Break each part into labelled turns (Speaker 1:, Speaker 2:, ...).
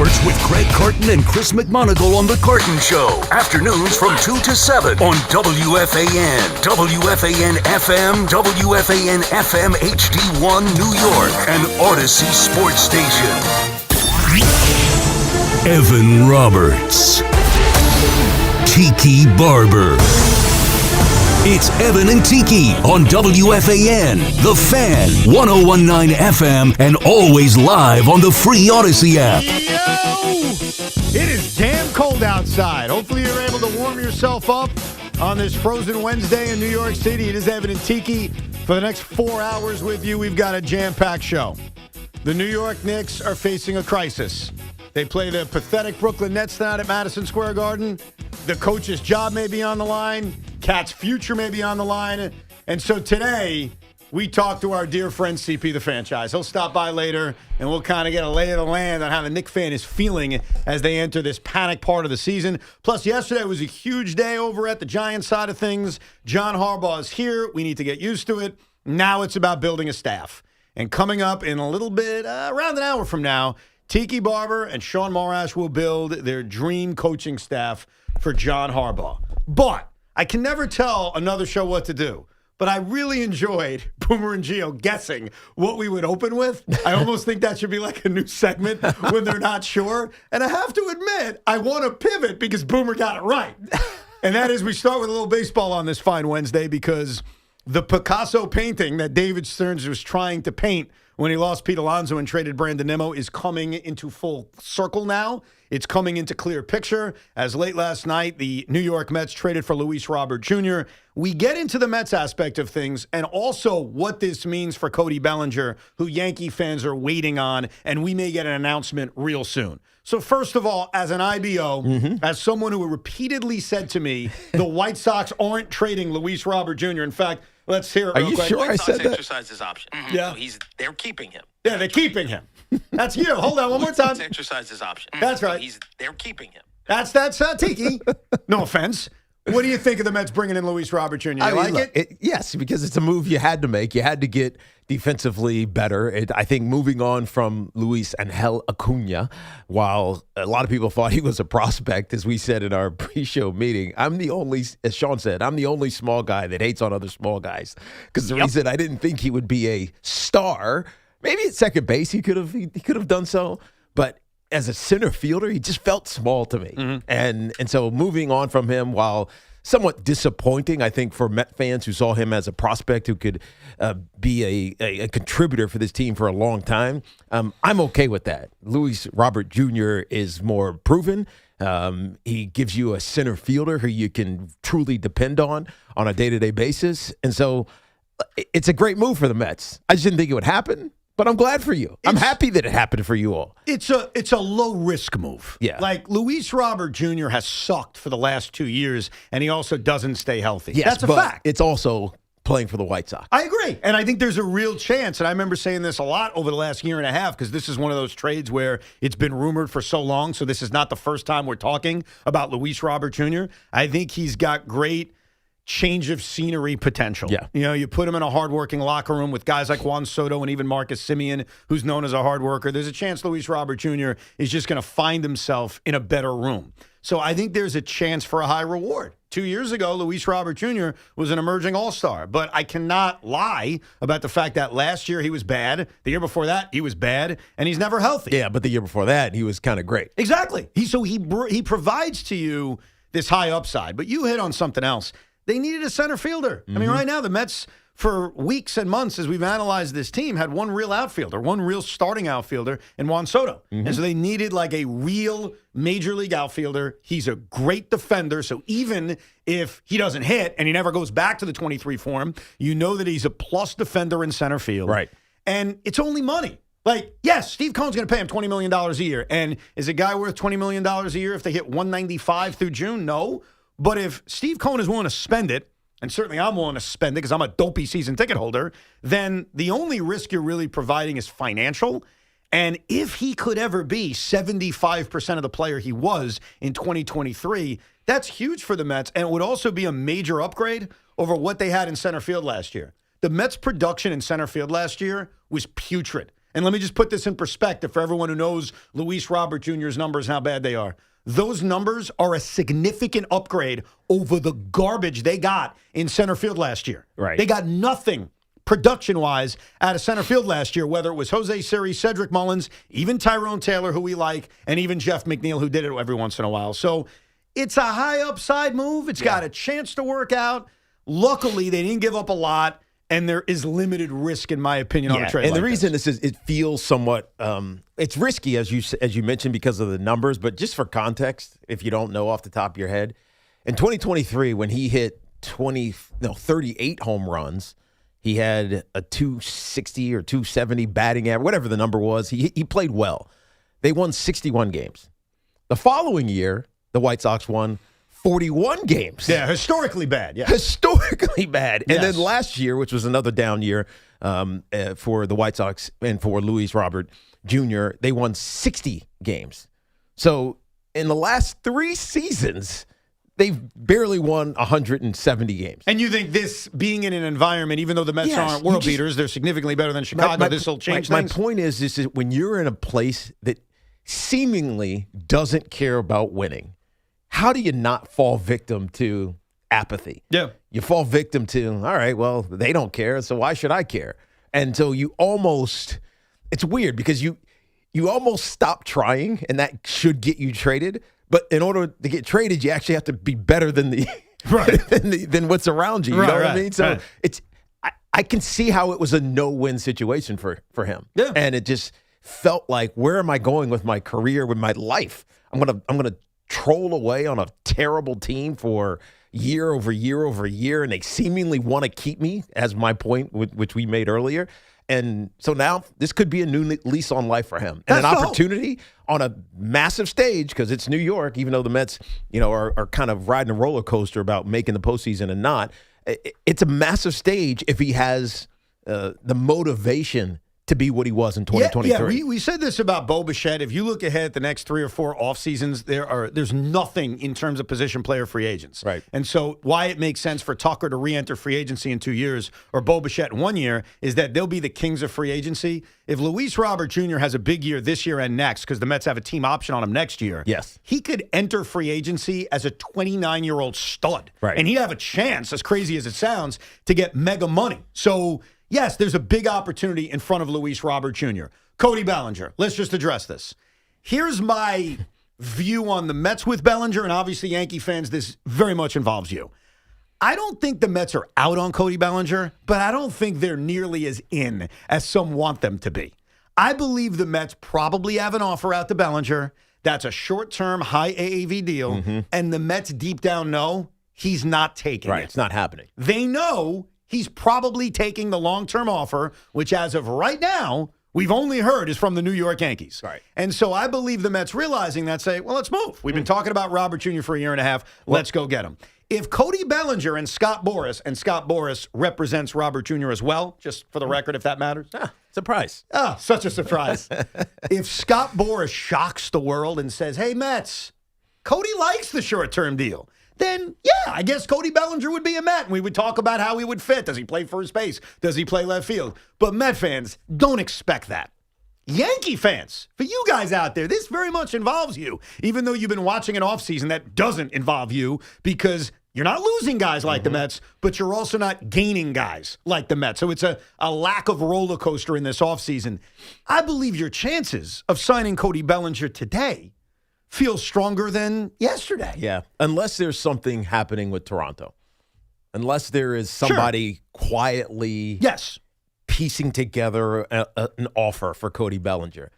Speaker 1: Sports with Craig Carton and Chris McMonagle on The Carton Show. Afternoons from 2 to 7 on WFAN, WFAN FM, WFAN FM HD1 New York, and Odyssey Sports Station. Evan Roberts. Tiki Barber. It's Evan and Tiki on WFAN, The Fan, 101.9 FM, and always live on the free Odyssey app.
Speaker 2: Yo! It is damn cold outside. Hopefully you're able to warm yourself up on this frozen Wednesday in New York City. It is Evan and Tiki. For the next 4 hours with you, we've got a jam-packed show. The New York Knicks are facing a crisis. They play the pathetic Brooklyn Nets tonight at Madison Square Garden. The coach's job may be on the line. Cat's future may be on the line. And so today, we talk to our dear friend CP the Franchise. He'll stop by later, and we'll kind of get a lay of the land on how the Knicks fan is feeling as they enter this panic part of the season. Plus, yesterday was a huge day over at the Giants side of things. John Harbaugh is here. We need to get used to it. Now it's about building a staff. And coming up in a little bit, around an hour from now, Tiki Barber and Sean Morash will build their dream coaching staff for John Harbaugh. But I can never tell another show what to do. But I really enjoyed Boomer and Gio guessing what we would open with. I almost think that should be like a new segment when they're not sure. And I have to admit, I want to pivot because Boomer got it right. And that is we start with a little baseball on this fine Wednesday because the Picasso painting that David Stearns was trying to paint when he lost Pete Alonso and traded Brandon Nimmo is coming into full circle now. It's coming into clear picture. As late last night, the New York Mets traded for Luis Robert Jr. We get into the Mets aspect of things and also what this means for Cody Bellinger, who Yankee fans are waiting on, and we may get an announcement real soon. So first of all, as an IBO, as someone who repeatedly said to me, the White Sox aren't trading Luis Robert Jr. In fact, let's hear it real quick.
Speaker 3: Are you sure
Speaker 4: White
Speaker 3: I
Speaker 4: Sox
Speaker 3: said that?
Speaker 4: exercised his option.
Speaker 2: Yeah.
Speaker 4: So they're keeping him.
Speaker 2: Yeah, they're keeping him. That's you. Hold on one more time.
Speaker 4: Sox exercised his option.
Speaker 2: That's right.
Speaker 4: So they're keeping him.
Speaker 2: That's Tiki. No offense. What do you think of the Mets bringing in Luis Robert Jr.? You like it?
Speaker 3: Yes, because it's a move you had to make. You had to get defensively better. I think moving on from Luis Angel Acuna, while a lot of people thought he was a prospect, as we said in our pre-show meeting, as Sean said, I'm the only small guy that hates on other small guys. Because the reason I didn't think he would be a star, maybe at second base he could have done so, but as a center fielder, he just felt small to me. And so moving on from him, while somewhat disappointing, I think, for Met fans who saw him as a prospect who could be a contributor for this team for a long time, I'm okay with that. Luis Robert Jr. is more proven. He gives you a center fielder who you can truly depend on a day-to-day basis. And so it's a great move for the Mets. I just didn't think it would happen. But I'm glad for you. I'm happy that it happened for you all.
Speaker 2: It's a low-risk move.
Speaker 3: Yeah.
Speaker 2: Like, Luis Robert Jr. has sucked for the last 2 years, and he also doesn't stay healthy.
Speaker 3: Yes,
Speaker 2: that's a fact.
Speaker 3: It's also playing for the White Sox.
Speaker 2: I agree. And I think there's a real chance, and I remember saying this a lot over the last year and a half, because this is one of those trades where it's been rumored for so long, so this is not the first time we're talking about Luis Robert Jr. I think he's got great change of scenery potential.
Speaker 3: Yeah.
Speaker 2: You know, you put him in a hardworking locker room with guys like Juan Soto and even Marcus Semien, who's known as a hard worker. There's a chance Luis Robert Jr. is just going to find himself in a better room. So I think there's a chance for a high reward. 2 years ago, Luis Robert Jr. was an emerging all-star, but I cannot lie about the fact that last year he was bad. The year before that, he was bad, and he's never healthy.
Speaker 3: Yeah, but the year before that, he was kind of great.
Speaker 2: Exactly. He provides to you this high upside, but you hit on something else. They needed a center fielder. I mean, right now, the Mets, for weeks and months, as we've analyzed this team, had one real outfielder, one real starting outfielder, and Juan Soto. And so they needed like a real major league outfielder. He's a great defender. So even if he doesn't hit and he never goes back to the 23 form, you know that he's a plus defender in center field.
Speaker 3: Right.
Speaker 2: And it's only money. Like, yes, Steve Cohen's going to pay him $20 million a year. And is a guy worth $20 million a year if they hit 195 through June? No. But if Steve Cohen is willing to spend it, and certainly I'm willing to spend it because I'm a dopey season ticket holder, then the only risk you're really providing is financial. And if he could ever be 75% of the player he was in 2023, that's huge for the Mets. And it would also be a major upgrade over what they had in center field last year. The Mets' production in center field last year was putrid. And let me just put this in perspective for everyone who knows Luis Robert Jr.'s numbers and how bad they are. Those numbers are a significant upgrade over the garbage they got in center field last year.
Speaker 3: Right.
Speaker 2: They got nothing production-wise out of center field last year, whether it was Jose Siri, Cedric Mullins, even Tyrone Taylor, who we like, and even Jeff McNeil, who did it every once in a while. So it's a high upside move. It's got a chance to work out. Luckily, they didn't give up a lot, and there is limited risk, in my opinion, on a trade.
Speaker 3: And
Speaker 2: like
Speaker 3: the reason
Speaker 2: this
Speaker 3: is it feels somewhat it's risky, as you mentioned, because of the numbers. But just for context, if you don't know off the top of your head, in 2023, when he hit 38 home runs, he had a 260 or 270 batting average, whatever the number was. He played well. They won 61 games. The following year, the White Sox won 41 games.
Speaker 2: Yeah, historically bad. Yeah,
Speaker 3: historically bad. And
Speaker 2: Yes.
Speaker 3: then last year, which was another down year for the White Sox and for Luis Robert Jr., they won 60 games. So in the last 3 seasons, they've barely won 170 games.
Speaker 2: And you think this being in an environment, even though the Mets aren't world beaters, they're significantly better than Chicago. This will change
Speaker 3: my
Speaker 2: things.
Speaker 3: point is when you're in a place that seemingly doesn't care about winning, how do you not fall victim to apathy?
Speaker 2: Yeah.
Speaker 3: You fall victim to, all right, well, they don't care, so why should I care? And so you almost, it's weird because you almost stop trying, and that should get you traded. But in order to get traded, you actually have to be better than than what's around you. You know what I mean? So it's I can see how it was a no-win situation for him.
Speaker 2: Yeah.
Speaker 3: And it just felt like, where am I going with my career, with my life? I'm gonna troll away on a terrible team for year over year over year, and they seemingly want to keep me, as my point, which we made earlier. And so now this could be a new lease on life for him, and an opportunity on a massive stage, because it's New York. Even though the Mets, are kind of riding a roller coaster about making the postseason and not, it's a massive stage if he has the motivation to be what he was in 2023.
Speaker 2: Yeah, we said this about Bo Bichette. If you look ahead at the next 3 or 4 off seasons, there's nothing in terms of position player free agents.
Speaker 3: Right.
Speaker 2: And so why it makes sense for Tucker to re-enter free agency in 2 years or Bo Bichette in 1 year is that they'll be the kings of free agency. If Luis Robert Jr. has a big year this year and next, because the Mets have a team option on him next year,
Speaker 3: yes,
Speaker 2: he could enter free agency as a 29-year-old stud.
Speaker 3: Right.
Speaker 2: And he'd have a chance, as crazy as it sounds, to get mega money. So yes, there's a big opportunity in front of Luis Robert Jr. Cody Bellinger, let's just address this. Here's my view on the Mets with Bellinger, and obviously Yankee fans, this very much involves you. I don't think the Mets are out on Cody Bellinger, but I don't think they're nearly as in as some want them to be. I believe the Mets probably have an offer out to Bellinger. That's a short-term, high AAV deal, and the Mets deep down know he's not taking it.
Speaker 3: It's not happening.
Speaker 2: They know he's probably taking the long-term offer, which as of right now, we've only heard is from the New York Yankees.
Speaker 3: Right.
Speaker 2: And so I believe the Mets realizing that say, well, let's move. We've been talking about Robert Jr. for a year and a half. Let's go get him. If Cody Bellinger and Scott Boras represents Robert Jr. as well, just for the record, if that matters.
Speaker 3: Surprise.
Speaker 2: Such a surprise. If Scott Boras shocks the world and says, hey, Mets, Cody likes the short-term deal, then, yeah, I guess Cody Bellinger would be a Met. And we would talk about how he would fit. Does he play first base? Does he play left field? But Met fans, don't expect that. Yankee fans, for you guys out there, this very much involves you, even though you've been watching an offseason that doesn't involve you because you're not losing guys like the Mets, but you're also not gaining guys like the Mets. So it's a lack of roller coaster in this offseason. I believe your chances of signing Cody Bellinger today feels stronger than yesterday.
Speaker 3: Yeah, unless there's something happening with Toronto. Unless there is somebody quietly piecing together an offer for Cody Bellinger.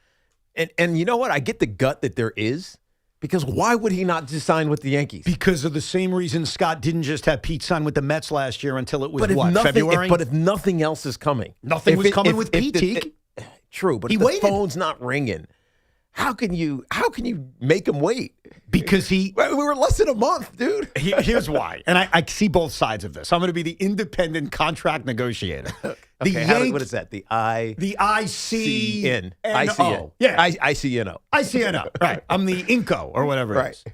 Speaker 3: And you know what? I get the gut that there is, because why would he not just sign with the Yankees?
Speaker 2: Because of the same reason Scott didn't just have Pete sign with the Mets last year until it was, February?
Speaker 3: But if nothing else is coming.
Speaker 2: Nothing was coming with Pete.
Speaker 3: True, but
Speaker 2: he
Speaker 3: if the
Speaker 2: waited.
Speaker 3: phone's not ringing, how can you make him wait?
Speaker 2: Because we
Speaker 3: were less than a month, dude.
Speaker 2: Here's why. And I see both sides of this. I'm going to be the independent contract negotiator.
Speaker 3: Okay, what is that? The
Speaker 2: ICN.
Speaker 3: ICN.
Speaker 2: Yeah.
Speaker 3: ICNO.
Speaker 2: ICNO. Right. I'm the INCO or whatever it is.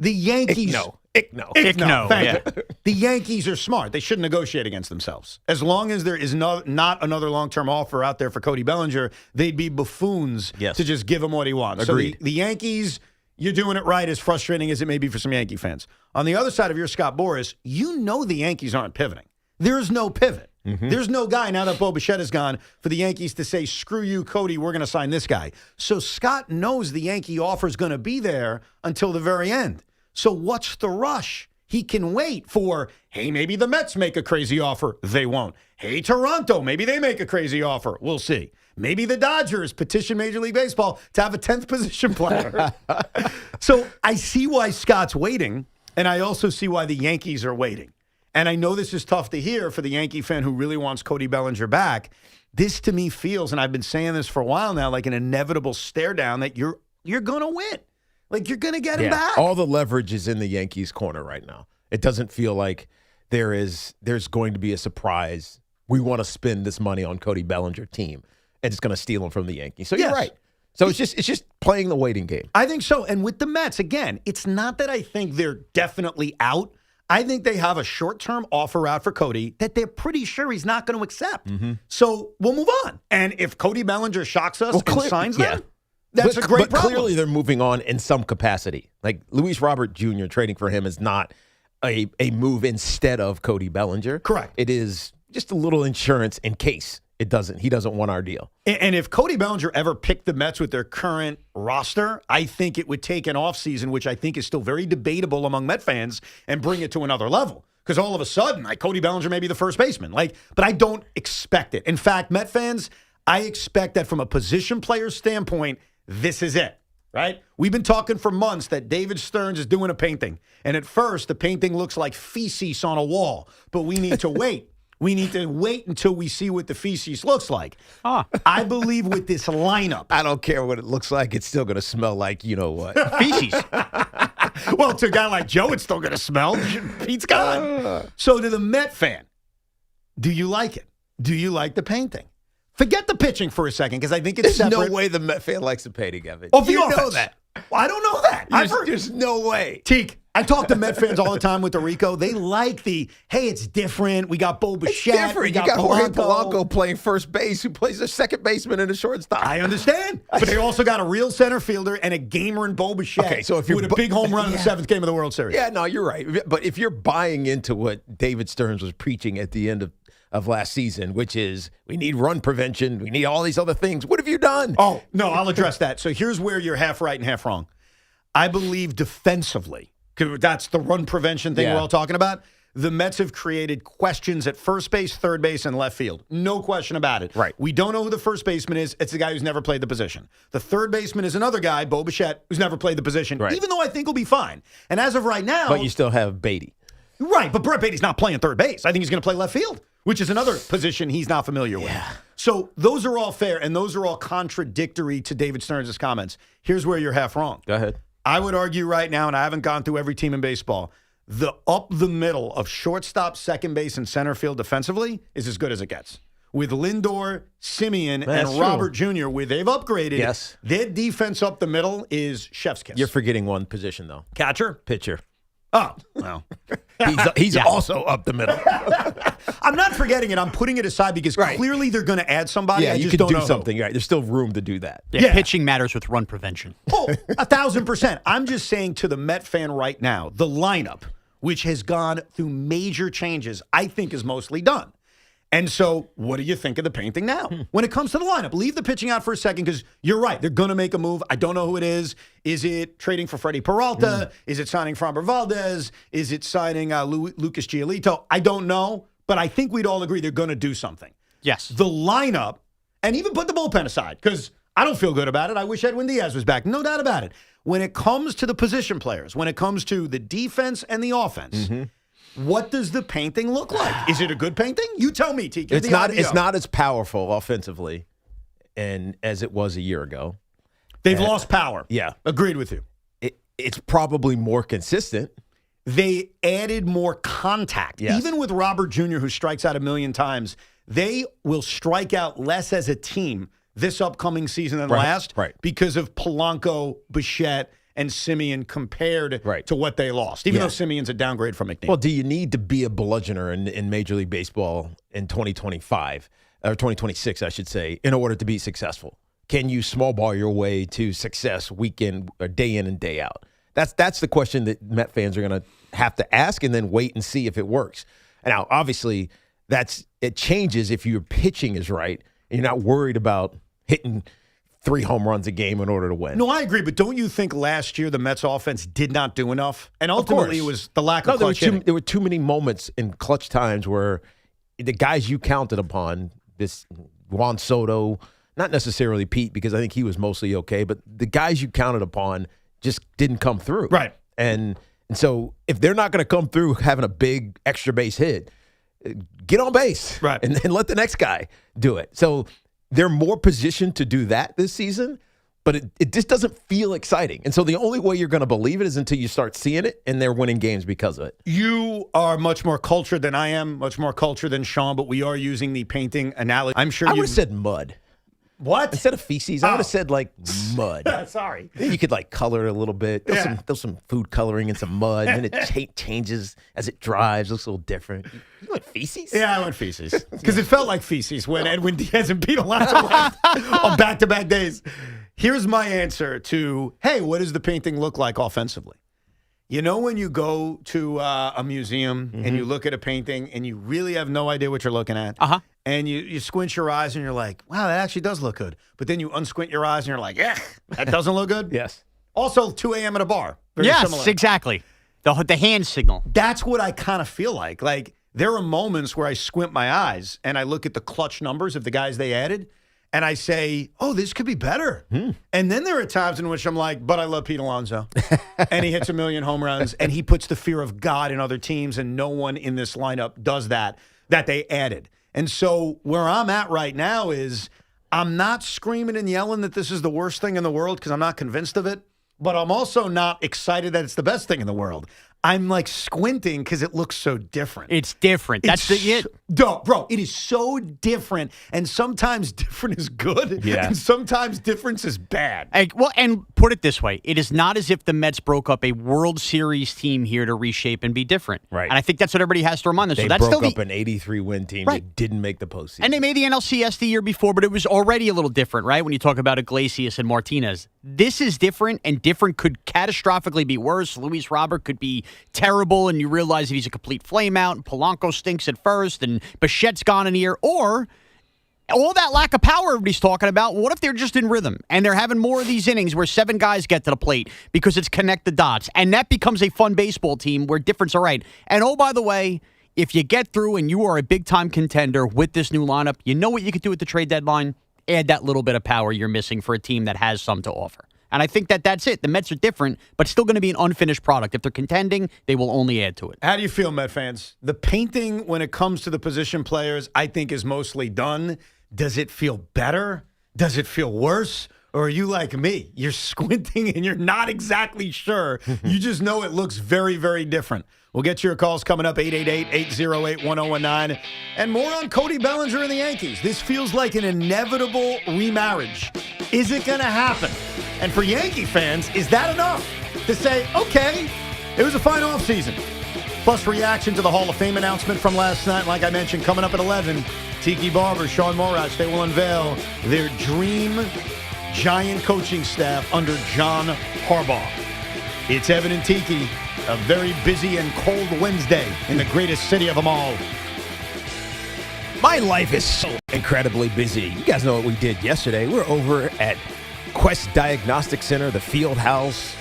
Speaker 2: The Yankees.
Speaker 3: Ickno.
Speaker 2: Thank you. The Yankees are smart. They shouldn't negotiate against themselves. As long as there is not another long-term offer out there for Cody Bellinger, they'd be buffoons to just give him what he wants.
Speaker 3: Agreed.
Speaker 2: So the Yankees, you're doing it right, as frustrating as it may be for some Yankee fans. On the other side of your Scott Boras, you know the Yankees aren't pivoting. There's no pivot. There's no guy, now that Bo Bichette is gone, for the Yankees to say, screw you, Cody, we're going to sign this guy. So Scott knows the Yankee offer is going to be there until the very end. So what's the rush? He can wait for, hey, maybe the Mets make a crazy offer. They won't. Hey, Toronto, maybe they make a crazy offer. We'll see. Maybe the Dodgers petition Major League Baseball to have a 10th position player. So I see why Scott's waiting, and I also see why the Yankees are waiting. And I know this is tough to hear for the Yankee fan who really wants Cody Bellinger back. This to me feels, and I've been saying this for a while now, like an inevitable stare down that you're going to win. Like, you're going to get him back.
Speaker 3: All the leverage is in the Yankees' corner right now. It doesn't feel like there's going to be a surprise. We want to spend this money on Cody Bellinger team, and it's going to steal him from the Yankees. So you're right. So it's just playing the waiting game.
Speaker 2: I think so. And with the Mets, again, it's not that I think they're definitely out. I think they have a short-term offer out for Cody that they're pretty sure he's not going to accept. So we'll move on. And if Cody Bellinger shocks us and signs them, that's a great problem.
Speaker 3: But clearly they're moving on in some capacity. Like Luis Robert Jr. trading for him is not a move instead of Cody Bellinger.
Speaker 2: Correct.
Speaker 3: It is just a little insurance in case he doesn't want our deal.
Speaker 2: And if Cody Bellinger ever picked the Mets with their current roster, I think it would take an offseason, which I think is still very debatable among Met fans, and bring it to another level. Because all of a sudden, like, Cody Bellinger may be the first baseman. But I don't expect it. In fact, Met fans, I expect that from a position player's standpoint, this is it, right? We've been talking for months that David Stearns is doing a painting. And at first, the painting looks like feces on a wall. But we need to wait. We need to wait until we see what the feces looks like. I believe with this lineup.
Speaker 3: I don't care what it looks like. It's still going to smell like, you know what?
Speaker 2: Feces. Well, to a guy like Joe, it's still going to smell. Pete's gone. So to the Met fan, do you like it? Do you like the painting? Forget the pitching for a second, because I think it's separate.
Speaker 3: There's no way the Met fan likes the painting of it.
Speaker 2: Oh, you
Speaker 3: know that.
Speaker 2: Well, I don't know that.
Speaker 3: There's no way.
Speaker 2: Teak, I talk to Met fans all the time with the Rico. They like hey, it's different. We got Bo Bichette.
Speaker 3: It's different. You got Jorge Polanco playing first base, who plays a second baseman and a shortstop.
Speaker 2: I understand. But they also got a real center fielder and a gamer in Bo Bichette.
Speaker 3: Okay, so if you're
Speaker 2: with a big home run in the seventh game of the World Series.
Speaker 3: Yeah, no, you're right. But if you're buying into what David Stearns was preaching at the end of last season, which is we need run prevention, we need all these other things, what have you done?
Speaker 2: Oh, no, I'll address that. So here's where you're half right and half wrong. I believe defensively, because that's the run prevention thing we're all talking about, the Mets have created questions at first base, third base, and left field. No question about it.
Speaker 3: Right.
Speaker 2: We don't know who the first baseman is. It's the guy who's never played the position. The third baseman is another guy, Bo Bichette, who's never played the position, even though I think he'll be fine. And as of right now...
Speaker 3: But you still have Beatty.
Speaker 2: Right, but Brett Beatty's not playing third base. I think he's going to play left field, which is another position he's not familiar with. So those are all fair, and those are all contradictory to David Stearns' comments. Here's where you're half wrong.
Speaker 3: Go ahead.
Speaker 2: I would argue right now, and I haven't gone through every team in baseball, the up the middle of shortstop, second base, and center field defensively is as good as it gets. With Lindor, Simeon, and Robert Jr., where they've upgraded, their defense up the middle is chef's kiss.
Speaker 3: You're forgetting one position, though.
Speaker 2: Catcher?
Speaker 3: Pitcher.
Speaker 2: Oh, well.
Speaker 3: He's also up the middle.
Speaker 2: I'm not forgetting it. I'm putting it aside because clearly they're going to add somebody.
Speaker 3: Yeah,
Speaker 2: I
Speaker 3: you
Speaker 2: just
Speaker 3: could
Speaker 2: don't
Speaker 3: do
Speaker 2: know
Speaker 3: something. Right. There's still room to do that.
Speaker 5: Yeah, pitching matters with run prevention.
Speaker 2: Oh, 1,000%. I'm just saying to the Met fan right now, the lineup, which has gone through major changes, I think is mostly done. And so what do you think of the painting now? When it comes to the lineup, leave the pitching out for a second because you're right. They're going to make a move. I don't know who it is. Is it trading for Freddie Peralta? Is it signing Framber Valdez? Is it signing Lucas Giolito? I don't know, but I think we'd all agree they're going to do something.
Speaker 5: Yes.
Speaker 2: The lineup, and even put the bullpen aside because I don't feel good about it. I wish Edwin Diaz was back. No doubt about it. When it comes to the position players, when it comes to the defense and the offense, what does the painting look like? Is it a good painting? You tell me, Tiki.
Speaker 3: It's not as powerful offensively and as it was a year ago.
Speaker 2: They've lost power.
Speaker 3: Yeah.
Speaker 2: Agreed with you.
Speaker 3: It's probably more consistent.
Speaker 2: They added more contact.
Speaker 3: Yes.
Speaker 2: Even with Robert Jr., who strikes out 1,000,000 times, they will strike out less as a team this upcoming season than last because of Polanco, Bichette, and Simeon compared
Speaker 3: Right.
Speaker 2: to what they lost, even
Speaker 3: Yeah.
Speaker 2: though Simeon's a downgrade from McNeil.
Speaker 3: Well, do you need to be a bludgeoner in Major League Baseball in 2025, or 2026, I should say, in order to be successful? Can you small ball your way to success weekend or day in and day out? That's the question that Met fans are going to have to ask and then wait and see if it works. Now, obviously, it changes if your pitching is right and you're not worried about hitting 3 home runs a game in order to win.
Speaker 2: No, I agree, but don't you think last year the Mets offense did not do enough? And ultimately it was the lack of clutch hitting.
Speaker 3: There were too many moments in clutch times where the guys you counted upon, this Juan Soto, not necessarily Pete because I think he was mostly okay, but the guys you counted upon just didn't come through.
Speaker 2: Right.
Speaker 3: And so if they're not going to come through having a big extra base hit, get on base.
Speaker 2: Right.
Speaker 3: And then let the next guy do it. So they're more positioned to do that this season, but it just doesn't feel exciting. And so the only way you're going to believe it is until you start seeing it, and they're winning games because of it.
Speaker 2: You are much more cultured than I am, much more cultured than Sean, but we are using the painting analogy. I'm sure
Speaker 3: I
Speaker 2: you
Speaker 3: would have said mud.
Speaker 2: What?
Speaker 3: Instead of feces, I would have said like mud.
Speaker 2: Sorry.
Speaker 3: Then you could like color it a little bit.
Speaker 2: Yeah.
Speaker 3: Throw some food coloring and some mud, and then it changes as it dries. Looks a little different. You went feces?
Speaker 2: Yeah, I went feces. Because it felt like feces when Edwin Diaz and Pete Alonso left on back-to-back days. Here's my answer to, hey, what does the painting look like offensively? You know when you go to a museum and you look at a painting and you really have no idea what you're looking at?
Speaker 5: Uh-huh.
Speaker 2: And you squint your eyes and you're like, wow, that actually does look good. But then you unsquint your eyes and you're like, yeah, that doesn't look good?
Speaker 3: Yes.
Speaker 2: Also, 2 a.m. at a bar. Very
Speaker 5: Yes,
Speaker 2: similar.
Speaker 5: exactly. The hand signal.
Speaker 2: That's what I kind of feel like. Like, there are moments where I squint my eyes and I look at the clutch numbers of the guys they added, and I say, oh, this could be better. And then there are times in which I'm like, but I love Pete Alonso. And he hits 1 million home runs, and he puts the fear of God in other teams, and no one in this lineup does that they added. And so where I'm at right now is I'm not screaming and yelling that this is the worst thing in the world because I'm not convinced of it, but I'm also not excited that it's the best thing in the world. I'm like squinting because it looks so different.
Speaker 5: It's different. That's it.
Speaker 2: Bro, it is so different. And sometimes different is good.
Speaker 3: Yeah.
Speaker 2: And sometimes difference is bad.
Speaker 5: And put it this way. It is not as if the Mets broke up a World Series team here to reshape and be different.
Speaker 3: Right.
Speaker 5: And I think that's what everybody has to remind them.
Speaker 3: They
Speaker 5: So that's
Speaker 3: broke
Speaker 5: still
Speaker 3: up an 83-win team
Speaker 5: Right.
Speaker 3: that didn't make the postseason.
Speaker 5: And they made the NLCS the year before, but it was already a little different, right? When you talk about Iglesias and Martinez. This is different, and different could catastrophically be worse. Luis Robert could be terrible, and you realize that he's a complete flameout, and Polanco stinks at first, and Bichette's gone in here. Or all that lack of power everybody's talking about, what if they're just in rhythm, and they're having more of these innings where 7 guys get to the plate because it's connect the dots, and that becomes a fun baseball team where difference are right. And oh, by the way, if you get through and you are a big-time contender with this new lineup, you know what you could do at the trade deadline? Add that little bit of power you're missing for a team that has some to offer. And I think that's it. The Mets are different, but still going to be an unfinished product. If they're contending, they will only add to it.
Speaker 2: How do you feel, Met fans? The painting, when it comes to the position players, I think is mostly done. Does it feel better? Does it feel worse? Or are you like me? You're squinting and you're not exactly sure. You just know it looks very, very different. We'll get your calls coming up, 888-808-1019. And more on Cody Bellinger and the Yankees. This feels like an inevitable remarriage. Is it going to happen? And for Yankee fans, is that enough to say, okay, it was a fine offseason? Plus reaction to the Hall of Fame announcement from last night. Like I mentioned, coming up at 11, Tiki Barber, Sean Morach, they will unveil their dream giant coaching staff under John Harbaugh. It's Evan and Tiki, a very busy and cold Wednesday in the greatest city of them all.
Speaker 3: My life is so incredibly busy. You guys know what we did yesterday. We're over at Quest Diagnostic Center, the field house,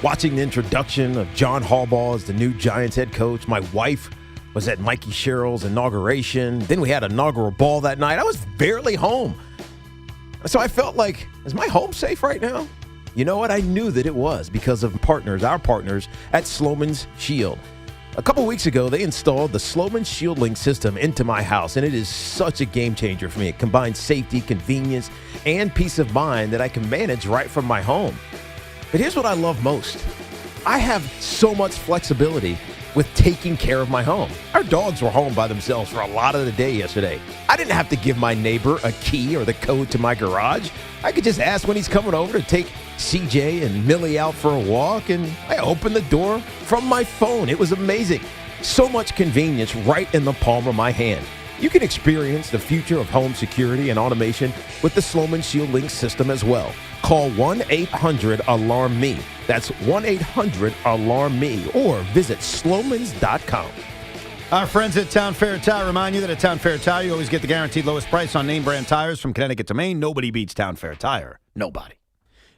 Speaker 3: watching the introduction of John Harbaugh as the new Giants head coach. My wife was at Mikey Sherrill's inauguration. Then we had an inaugural ball that night. I was barely home. So I felt like, is my home safe right now? You know what? I knew that it was because of our partners at Sloman's Shield. A couple weeks ago, they installed the Sloman Shield Link system into my house, and it is such a game changer for me. It combines safety, convenience, and peace of mind that I can manage right from my home. But here's what I love most. I have so much flexibility with taking care of my home. Our dogs were home by themselves for a lot of the day yesterday. I didn't have to give my neighbor a key or the code to my garage. I could just ask when he's coming over to take CJ and Millie out for a walk, and I opened the door from my phone. It was amazing. So much convenience right in the palm of my hand. You can experience the future of home security and automation with the Sloman Shield Link system as well. Call 1-800-ALARM-ME. That's 1-800-ALARM-ME, or visit slomans.com.
Speaker 2: Our friends at Town Fair Tire remind you that at Town Fair Tire, you always get the guaranteed lowest price on name brand tires from Connecticut to Maine. Nobody beats Town Fair Tire. Nobody.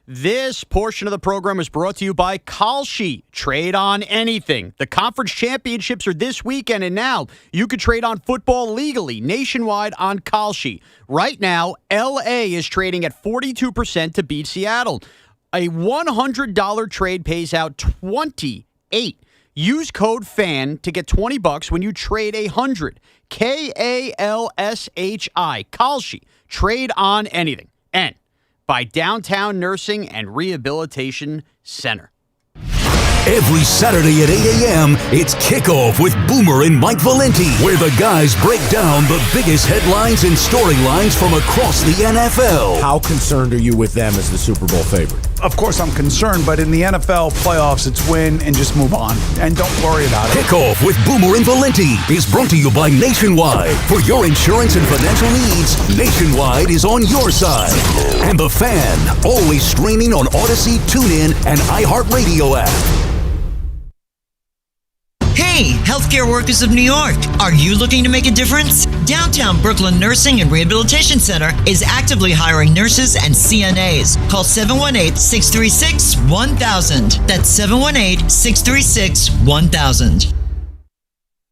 Speaker 5: This portion of the program is brought to you by Kalshi. Trade on anything. The conference championships are this weekend, and now you can trade on football legally nationwide on Kalshi. Right now, LA is trading at 42% to beat Seattle. A $100 trade pays out $28. Use code FAN to get $20 when you trade $100. Kalshi. Kalshi. Trade on anything. And by Downtown Nursing and Rehabilitation Center.
Speaker 1: Every Saturday at 8 a.m., it's Kickoff with Boomer and Mike Valenti, where the guys break down the biggest headlines and storylines from across the NFL.
Speaker 6: How concerned are you with them as the Super Bowl favorite?
Speaker 7: Of course I'm concerned, but in the NFL playoffs, it's win and just move on. And don't worry about it.
Speaker 1: Kickoff with Boomer and Valenti is brought to you by Nationwide. For your insurance and financial needs, Nationwide is on your side. And The Fan, always streaming on Odyssey, TuneIn, and iHeartRadio app.
Speaker 8: Hey, healthcare workers of New York, are you looking to make a difference? Downtown Brooklyn Nursing and Rehabilitation Center is actively hiring nurses and CNAs. Call 718-636-1000. That's 718-636-1000.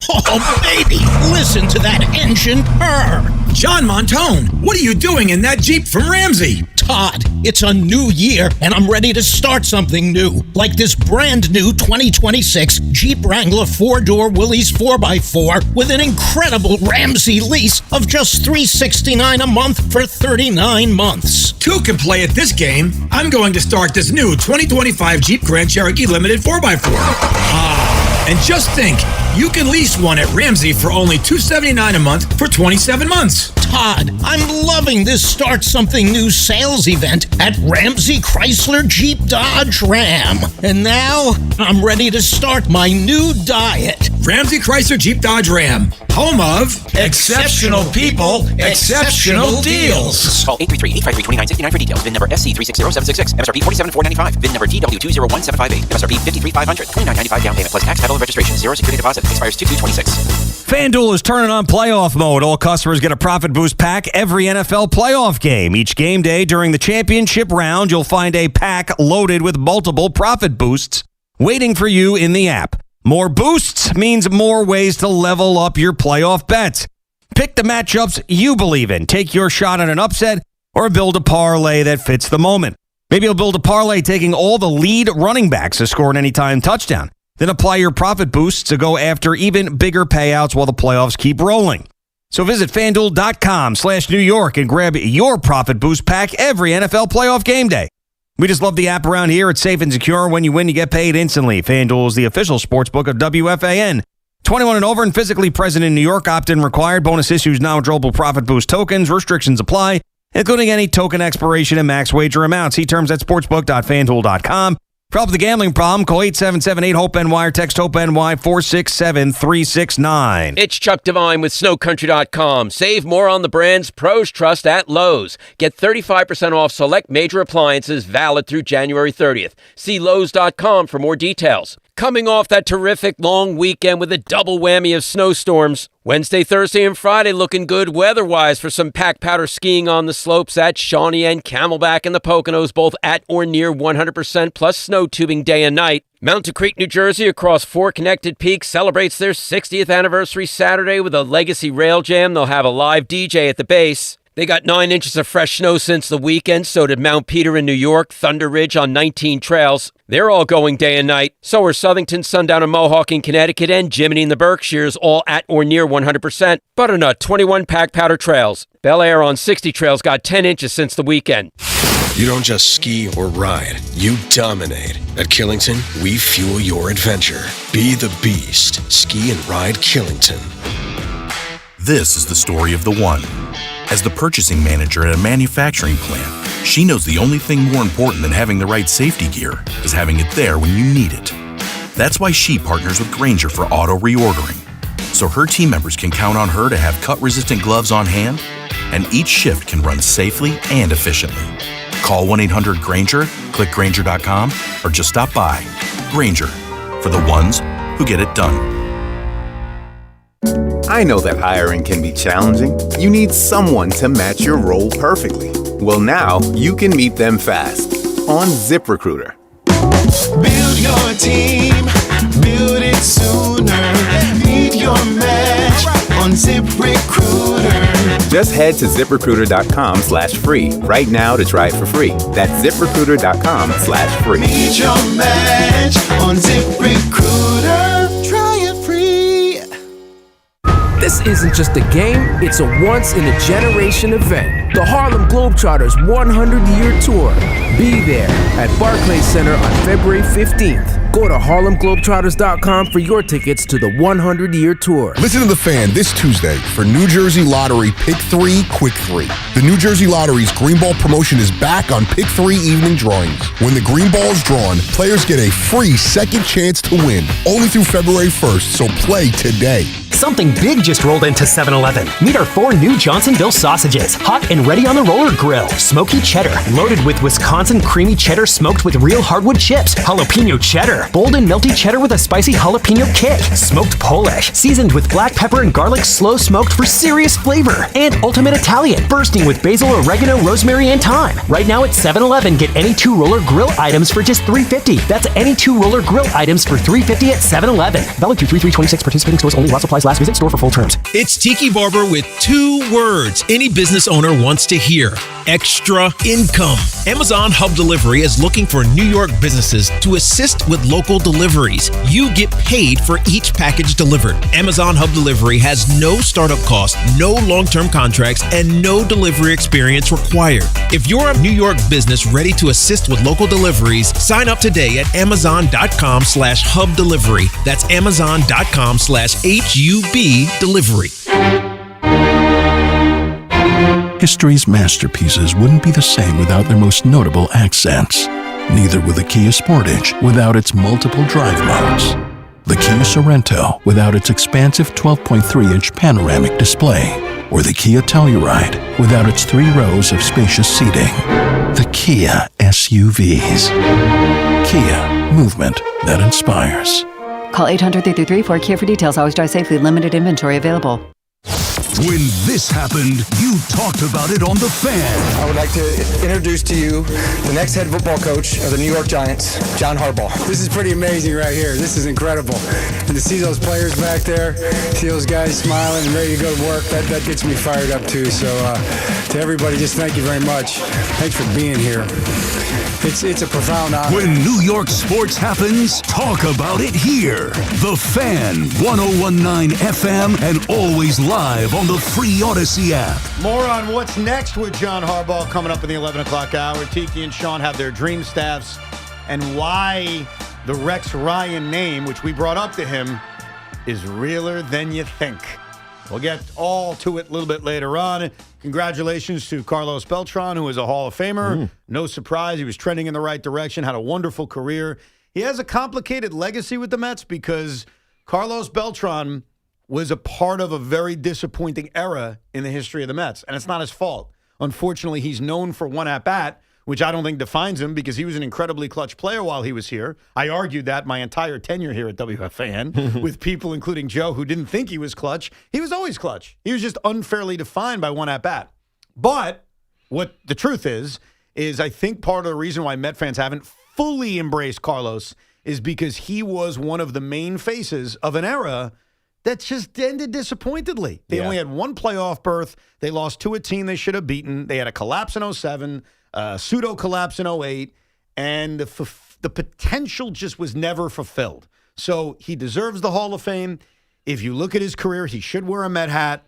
Speaker 9: Oh, baby, listen to that engine purr. John Montone, what are you doing in that Jeep from Ramsey? Todd, it's a new year, and I'm ready to start something new. Like this brand new 2026 Jeep Wrangler 4-door Willys 4x4 with an incredible Ramsey lease of just $369 a month for 39 months. Two can play at this game. I'm going to start this new 2025 Jeep Grand Cherokee Limited 4x4. And just think, you can lease one at Ramsey for only $279 a month for 27 months. Todd, I'm loving this Start Something New sales event at Ramsey Chrysler Jeep Dodge Ram. And now, I'm ready to start my new diet. Ramsey Chrysler Jeep Dodge Ram, home of exceptional people, exceptional deals.
Speaker 10: Call 833-853-2969 for details. VIN number SC360766. MSRP $47,495. VIN number DW201758. MSRP $53,500. $29.95 down payment plus tax, title, and registration. Zero security deposit. Expires 2/2/26.
Speaker 11: FanDuel is turning on playoff mode. All customers get a Profit Boost pack every NFL playoff game. Each game day during the championship round, you'll find a pack loaded with multiple Profit Boosts waiting for you in the app. More boosts means more ways to level up your playoff bets. Pick the matchups you believe in. Take your shot at an upset or build a parlay that fits the moment. Maybe you'll build a parlay taking all the lead running backs to score an anytime touchdown. Then apply your Profit Boosts to go after even bigger payouts while the playoffs keep rolling. So visit FanDuel.com/New York and grab your Profit Boost pack every NFL playoff game day. We just love the app around here. It's safe and secure. When you win, you get paid instantly. FanDuel is the official sportsbook of WFAN. 21 and over and physically present in New York. Opt-in required. Bonus issues, non-withdrawable Profit Boost tokens. Restrictions apply, including any token expiration and max wager amounts. See terms at sportsbook.fanduel.com. For help with the gambling problem, call 877-8-HOPE-NY or text HOPE-NY 467-369.
Speaker 12: It's Chuck Devine with SnowCountry.com. Save more on the brands pros trust at Lowe's. Get 35% off select major appliances valid through January 30th. See Lowe's.com for more details. Coming off that terrific long weekend with a double whammy of snowstorms. Wednesday, Thursday, and Friday looking good weather-wise for some pack powder skiing on the slopes at Shawnee and Camelback and the Poconos, both at or near 100%, plus snow tubing day and night. Mountain Creek, New Jersey, across 4 connected peaks, celebrates their 60th anniversary Saturday with a Legacy Rail Jam. They'll have a live DJ at the base. They got 9 inches of fresh snow since the weekend, so did Mount Peter in New York, Thunder Ridge on 19 trails. They're all going day and night. So are Southington, Sundown, and Mohawk in Connecticut, and Jiminy in the Berkshires, all at or near 100%. Butternut, 21 pack powder trails. Bel Air on 60 trails got 10 inches since the weekend.
Speaker 13: You don't just ski or ride, you dominate. At Killington, we fuel your adventure. Be the beast. Ski and ride Killington.
Speaker 14: This is the story of the one. As the purchasing manager at a manufacturing plant, She knows the only thing more important than having the right safety gear is having it there when you need it. That's why she partners with Grainger for auto reordering, so her team members can count on her to have cut-resistant gloves on hand, and each shift can run safely and efficiently. Call 1-800-GRAINGER, click Grainger.com, or just stop by. Grainger, for the ones who get it done.
Speaker 15: I know that hiring can be challenging. You need someone to match your role perfectly. Well, now you can meet them fast on ZipRecruiter.
Speaker 16: Build your team, build it sooner. Meet your match on ZipRecruiter.
Speaker 15: Just head to ZipRecruiter.com/free right now to try it for free. That's ZipRecruiter.com/free.
Speaker 16: Meet your match on ZipRecruiter. Try it free.
Speaker 17: This isn't just a game, it's a once-in-a-generation event. The Harlem Globetrotters 100-year tour. Be there at Barclays Center on February 15th. Go to HarlemGlobetrotters.com for your tickets to the 100-year tour.
Speaker 18: Listen to The Fan this Tuesday for New Jersey Lottery Pick 3 Quick 3. The New Jersey Lottery's Green Ball promotion is back on Pick 3 evening drawings. When the green ball is drawn, players get a free second chance to win. Only through February 1st, so play today.
Speaker 19: Something big just rolled into 7-Eleven. Meet our 4 new Johnsonville sausages. Hot and ready on the roller grill. Smoky cheddar, loaded with Wisconsin creamy cheddar smoked with real hardwood chips. Jalapeno cheddar. Bold and melty cheddar with a spicy jalapeno kick. Smoked Polish, seasoned with black pepper and garlic, slow smoked for serious flavor. And ultimate Italian, bursting with basil, oregano, rosemary, and thyme. Right now at 7-Eleven, get any 2 roller grill items for just $3.50. That's any 2 roller grill items for $3.50 at 7-Eleven. Valid through 3/3/26. Participating stores only. While supplies last. Visit store for full terms.
Speaker 9: It's Tiki Barber with 2 words any business owner wants to hear: extra income. Amazon Hub Delivery is looking for New York businesses to assist with local deliveries. You get paid for each package delivered. Amazon Hub Delivery has no startup cost, no long-term contracts, and no delivery experience required. If you're a New York business ready to assist with local deliveries, sign up today at Amazon.com/Hub Delivery. That's Amazon.com/HUB Delivery.
Speaker 20: History's masterpieces wouldn't be the same without their most notable accents. Neither would the Kia Sportage without its multiple drive modes. The Kia Sorento without its expansive 12.3-inch panoramic display. Or the Kia Telluride without its 3 rows of spacious seating. The Kia SUVs. Kia, movement that inspires.
Speaker 21: Call 800-333-4KIA for details. Always drive safely. Limited inventory available.
Speaker 1: When this happened, you talked about it on The Fan.
Speaker 22: I would like to introduce to you the next head football coach of the New York Giants, John Harbaugh.
Speaker 23: This is pretty amazing right here. This is incredible. And to see those players back there, see those guys smiling and ready to go to work, that gets me fired up too. So to everybody, just thank you very much. Thanks for being here. It's a profound honor.
Speaker 1: When New York sports happens, talk about it here. The Fan, 101.9 FM, and always live on the free Odyssey app.
Speaker 2: More on what's next with John Harbaugh coming up in the 11 o'clock hour. Tiki and Sean have their dream staffs and why the Rex Ryan name, which we brought up to him, is realer than you think. We'll get all to it a little bit later on. Congratulations to Carlos Beltran, who is a Hall of Famer. No surprise, he was trending in the right direction, had a wonderful career. He has a complicated legacy with the Mets because Carlos Beltran was a part of a very disappointing era in the history of the Mets, and it's not his fault. Unfortunately, he's known for one at-bat, which I don't think defines him because he was an incredibly clutch player while he was here. I argued that my entire tenure here at WFAN with people, including Joe, who didn't think he was clutch. He was always clutch. He was just unfairly defined by one at-bat. But what the truth is I think part of the reason why Met fans haven't fully embraced Carlos is because he was one of the main faces of an era that just ended disappointedly. They only had one playoff berth. They lost to a team they should have beaten. They had a collapse in 07, pseudo collapse in 08, and the potential just was never fulfilled. So he deserves the Hall of Fame. If you look at his career, he should wear a Met hat.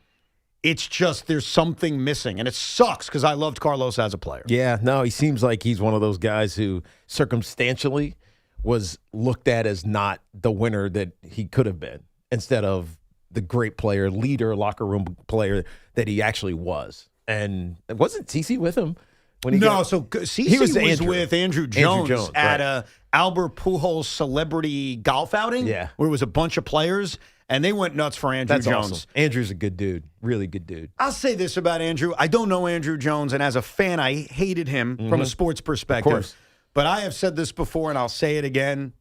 Speaker 2: It's just there's something missing, and it sucks because I loved Carlos as a player.
Speaker 3: Yeah, no, he seems like he's one of those guys who circumstantially was looked at as not the winner that he could have been, instead of the great player, leader, locker room player that he actually was. And wasn't TC with him When he
Speaker 2: Cece was with Andrew Jones, at
Speaker 3: right.
Speaker 2: Albert Pujols celebrity golf outing.
Speaker 3: Yeah.
Speaker 2: Where it was a bunch of players, and they went nuts for Andrew
Speaker 3: That's
Speaker 2: Jones.
Speaker 3: awesome. Andrew's a good dude. Really good dude.
Speaker 2: I'll say this about Andrew. I don't know Andrew Jones, and as a fan, I hated him from a sports perspective.
Speaker 3: Of course.
Speaker 2: But I have said this before, and I'll say it again.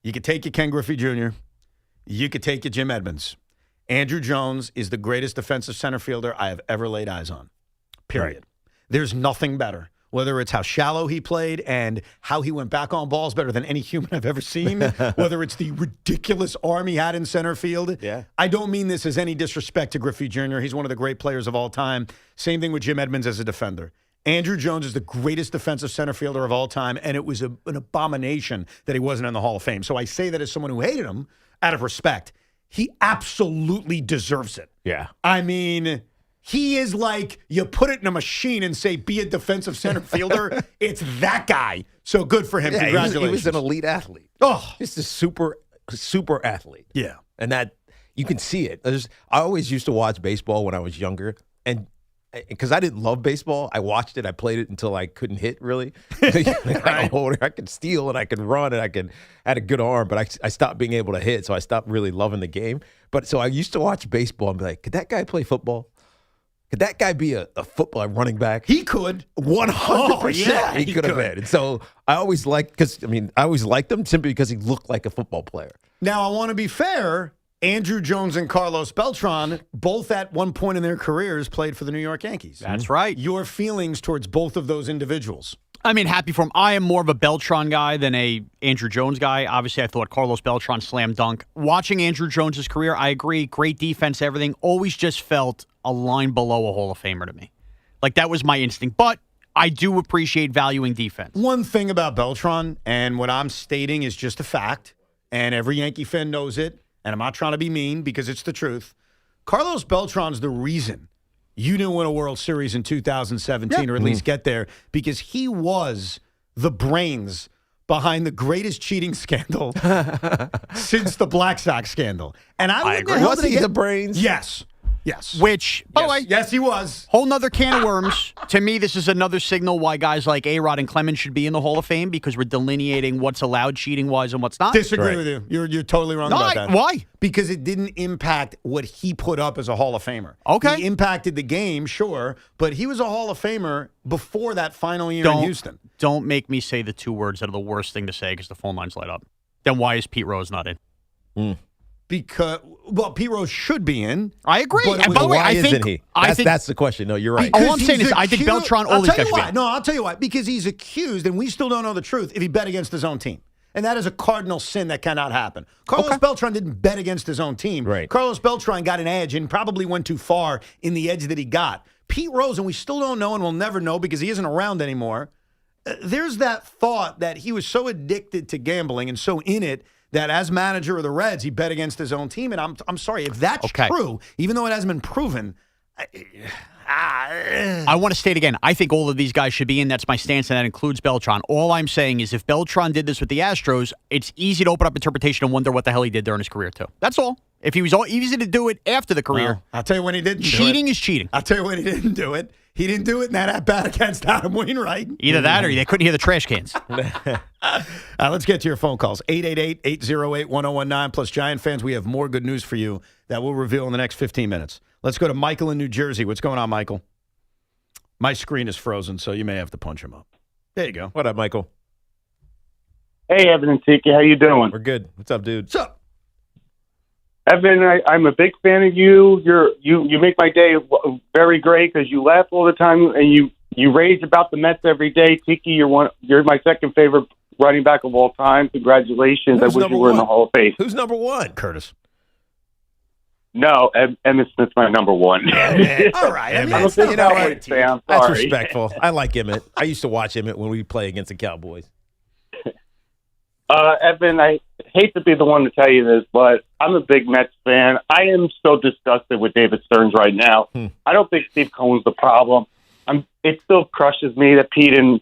Speaker 2: You could take your Ken Griffey Jr., you could take your Jim Edmonds. Andrew Jones is the greatest defensive center fielder I have ever laid eyes on. Period.
Speaker 3: Right.
Speaker 2: There's nothing better. Whether it's how shallow he played and how he went back on balls better than any human I've ever seen, whether it's the ridiculous arm he had in center field.
Speaker 3: Yeah.
Speaker 2: I don't mean this as any disrespect to Griffey Jr. He's one of the great players of all time. Same thing with Jim Edmonds as a defender. Andrew Jones is the greatest defensive center fielder of all time, and it was an abomination that he wasn't in the Hall of Fame. So I say that as someone who hated him out of respect. He absolutely deserves it.
Speaker 3: Yeah.
Speaker 2: I mean, he is like, you put it in a machine and say, be a defensive center fielder. It's that guy. So good for him.
Speaker 3: Yeah,
Speaker 2: Congratulations.
Speaker 3: He was an elite athlete.
Speaker 2: Oh,
Speaker 3: just a super athlete.
Speaker 2: Yeah.
Speaker 3: And that, you can see it. I always used to watch baseball when I was younger, and because I didn't love baseball, I watched it. I played it until I couldn't hit, really. I got older. I could steal, and I could run, and I had a good arm, but I stopped being able to hit, so I stopped really loving the game. But so I used to watch baseball and be like, could that guy play football? Could that guy be a football running back?
Speaker 2: He could.
Speaker 3: 100%.
Speaker 2: Yeah,
Speaker 3: he could have been. And so I always liked him simply because he looked like a football player.
Speaker 2: Now, I want to be fair. Andrew Jones and Carlos Beltran, both at one point in their careers, played for the New York Yankees.
Speaker 4: That's right.
Speaker 2: Your feelings towards both of those individuals?
Speaker 4: I mean, happy for him. I am more of a Beltran guy than a Andrew Jones guy. Obviously, I thought Carlos Beltran slam dunk. Watching Andrew Jones' career, I agree. Great defense, everything. Always just felt a line below a Hall of Famer to me. Like, that was my instinct. But I do appreciate valuing defense.
Speaker 2: One thing about Beltran, and what I'm stating is just a fact, and every Yankee fan knows it, and I'm not trying to be mean because it's the truth. Carlos Beltran's the reason you didn't win a World Series in 2017, or at least get there, because he was the brains behind the greatest cheating scandal since the Black Sox scandal. And I agree.
Speaker 3: Was he the brains?
Speaker 2: Yes. Yes.
Speaker 4: Which, by the way,
Speaker 2: yes, he was.
Speaker 4: Whole nother can of worms. To me, this is another signal why guys like A-Rod and Clemens should be in the Hall of Fame, because we're delineating what's allowed cheating-wise and what's not.
Speaker 2: Disagree with you. You're totally wrong about that.
Speaker 4: Why?
Speaker 2: Because it didn't impact what he put up as a Hall of Famer.
Speaker 4: Okay.
Speaker 2: He impacted the game, sure, but he was a Hall of Famer before that final year in Houston.
Speaker 4: Don't make me say the two words that are the worst thing to say because the phone lines light up. Then why is Pete Rose not in?
Speaker 2: Because, well, Pete Rose should be in.
Speaker 4: I agree.
Speaker 2: And
Speaker 3: by the way, why isn't he? That's the question. No, you're right.
Speaker 4: All I'm saying is I think Beltran always got to be in.
Speaker 2: No, I'll tell you why. Because he's accused, and we still don't know the truth, if he bet against his own team. And that is a cardinal sin that cannot happen. Carlos Beltran didn't bet against his own team.
Speaker 3: Right.
Speaker 2: Carlos Beltran got an edge and probably went too far in the edge that he got. Pete Rose, and we still don't know and we'll never know because he isn't around anymore, there's that thought that he was so addicted to gambling and so in it that as manager of the Reds, he bet against his own team. And I'm sorry, if that's true, even though it hasn't been proven,
Speaker 4: I want to state again, I think all of these guys should be in. That's my stance, and that includes Beltran. All I'm saying is if Beltran did this with the Astros, it's easy to open up interpretation and wonder what the hell he did during his career, too. That's all. If he was easy to do it after the career.
Speaker 2: Well, I'll tell you when he didn't do it.
Speaker 4: Cheating is cheating.
Speaker 2: I'll tell you when he didn't do it. He didn't do it in that at-bat against Adam Wainwright.
Speaker 4: Either that or they couldn't hear the trash cans.
Speaker 2: Let's get to your phone calls. 888-808-1019. Plus, Giant fans, we have more good news for you that we'll reveal in the next 15 minutes. Let's go to Michael in New Jersey. What's going on, Michael? My screen is frozen, so you may have to punch him up. There you go.
Speaker 3: What up, Michael?
Speaker 5: Hey, Evan and Tiki. How you doing?
Speaker 3: We're good. What's up, dude?
Speaker 2: What's up?
Speaker 5: Evan, I'm a big fan of you. You make my day very great because you laugh all the time and you rage about the Mets every day. Tiki, you're my second favorite running back of all time. Congratulations!
Speaker 3: Who's
Speaker 5: I wish you were in the Hall of Fame.
Speaker 3: Who's number one?
Speaker 2: Curtis.
Speaker 5: No, Emmett Smith's my number one.
Speaker 2: All right.
Speaker 5: I'm a big Cowboys fan.
Speaker 3: That's
Speaker 5: Sorry.
Speaker 3: respectful. I like Emmett. I used to watch Emmett when we play against the Cowboys.
Speaker 5: Evan, I hate to be the one to tell you this, but I'm a big Mets fan. I am so disgusted with David Stearns right now. I don't think Steve Cohen's the problem. It still crushes me that Pete and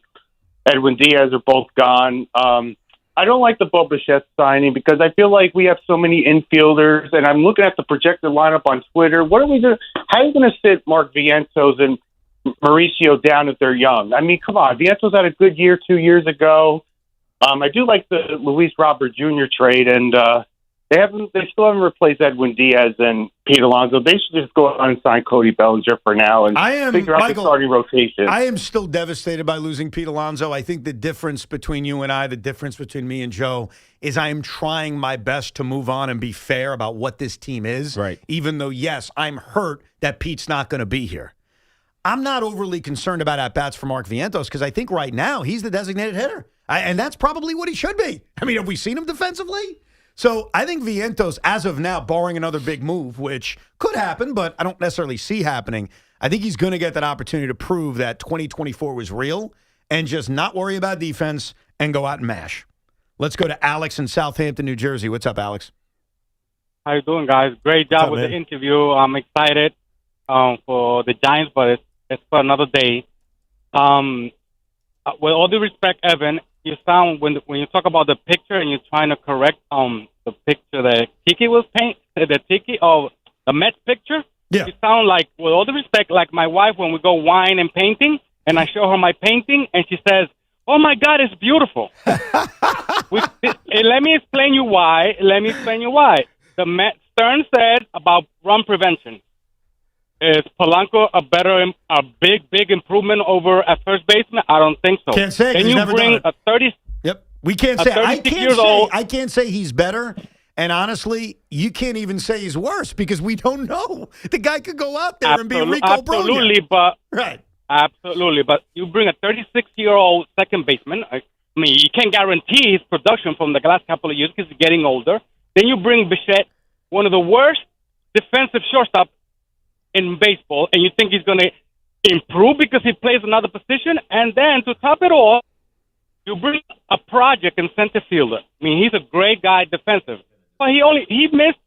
Speaker 5: Edwin Diaz are both gone. I don't like the Bo Bichette signing because I feel like we have so many infielders, and I'm looking at the projected lineup on Twitter. What are we doing? How are you going to sit Mark Vientos and Mauricio down if they're young. I mean, come on. Vientos had a good year 2 years ago. I do like the Luis Robert Jr. trade, and they still haven't replaced Edwin Diaz and Pete Alonso. They should just go out and sign Cody Bellinger for now and figure out the starting rotation.
Speaker 2: I am still devastated by losing Pete Alonso. I think the difference between you and I, the difference between me and Joe, is I am trying my best to move on and be fair about what this team is.
Speaker 3: Right.
Speaker 2: Even though, yes, I'm hurt that Pete's not going to be here. I'm not overly concerned about at-bats for Mark Vientos because I think right now he's the designated hitter. And that's probably what he should be. I mean, have we seen him defensively? So I think Vientos, as of now, barring another big move, which could happen, but I don't necessarily see happening, I think he's going to get that opportunity to prove that 2024 was real and just not worry about defense and go out and mash. Let's go to Alex in Southampton, New Jersey. What's up, Alex?
Speaker 6: How you doing, guys? Great job with the interview. I'm excited for the Giants, but it's for another day. With all due respect, Evan, you sound when you talk about the picture and you're trying to correct the picture that Tiki was the Mets picture.
Speaker 2: Yeah.
Speaker 6: You sound like, with all due respect, like my wife when we go wine and painting, and I show her my painting, and she says, "Oh my God, it's beautiful." Let me explain you why. The Mets Stern said about run prevention. Is Polanco a big improvement over at first baseman? I don't think so.
Speaker 2: Can't say.
Speaker 6: Can you bring a 30?
Speaker 2: Yep, we can't say. I can't say he's better. And honestly, you can't even say he's worse because we don't know. The guy could go out there and be Rico Broglia.
Speaker 6: Absolutely, but you bring a 36-year-old second baseman. I mean, you can't guarantee his production from the last couple of years because he's getting older. Then you bring Bichette, one of the worst defensive shortstops in baseball, and you think he's going to improve because he plays another position, and then to top it all, you bring a project in center fielder. I mean, he's a great guy defensive, but he missed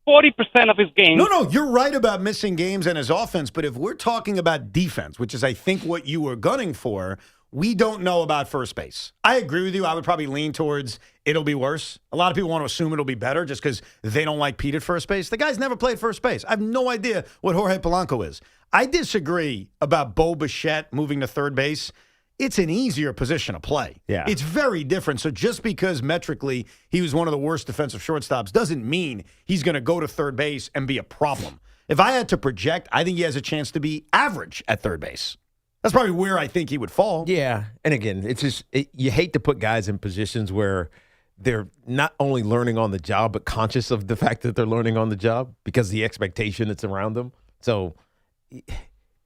Speaker 6: 40% of his games.
Speaker 2: No, you're right about missing games and his offense, but if we're talking about defense, which is I think what you were gunning for, we don't know about first base. I agree with you. I would probably lean towards it'll be worse. A lot of people want to assume it'll be better just because they don't like Pete at first base. The guy's never played first base. I have no idea what Jorge Polanco is. I disagree about Bo Bichette moving to third base. It's an easier position to play.
Speaker 3: Yeah.
Speaker 2: It's very different. So just because metrically he was one of the worst defensive shortstops doesn't mean he's going to go to third base and be a problem. If I had to project, I think he has a chance to be average at third base. That's probably where I think he would fall.
Speaker 3: Yeah. And again, it's just you hate to put guys in positions where they're not only learning on the job, but conscious of the fact that they're learning on the job because the expectation that's around them. So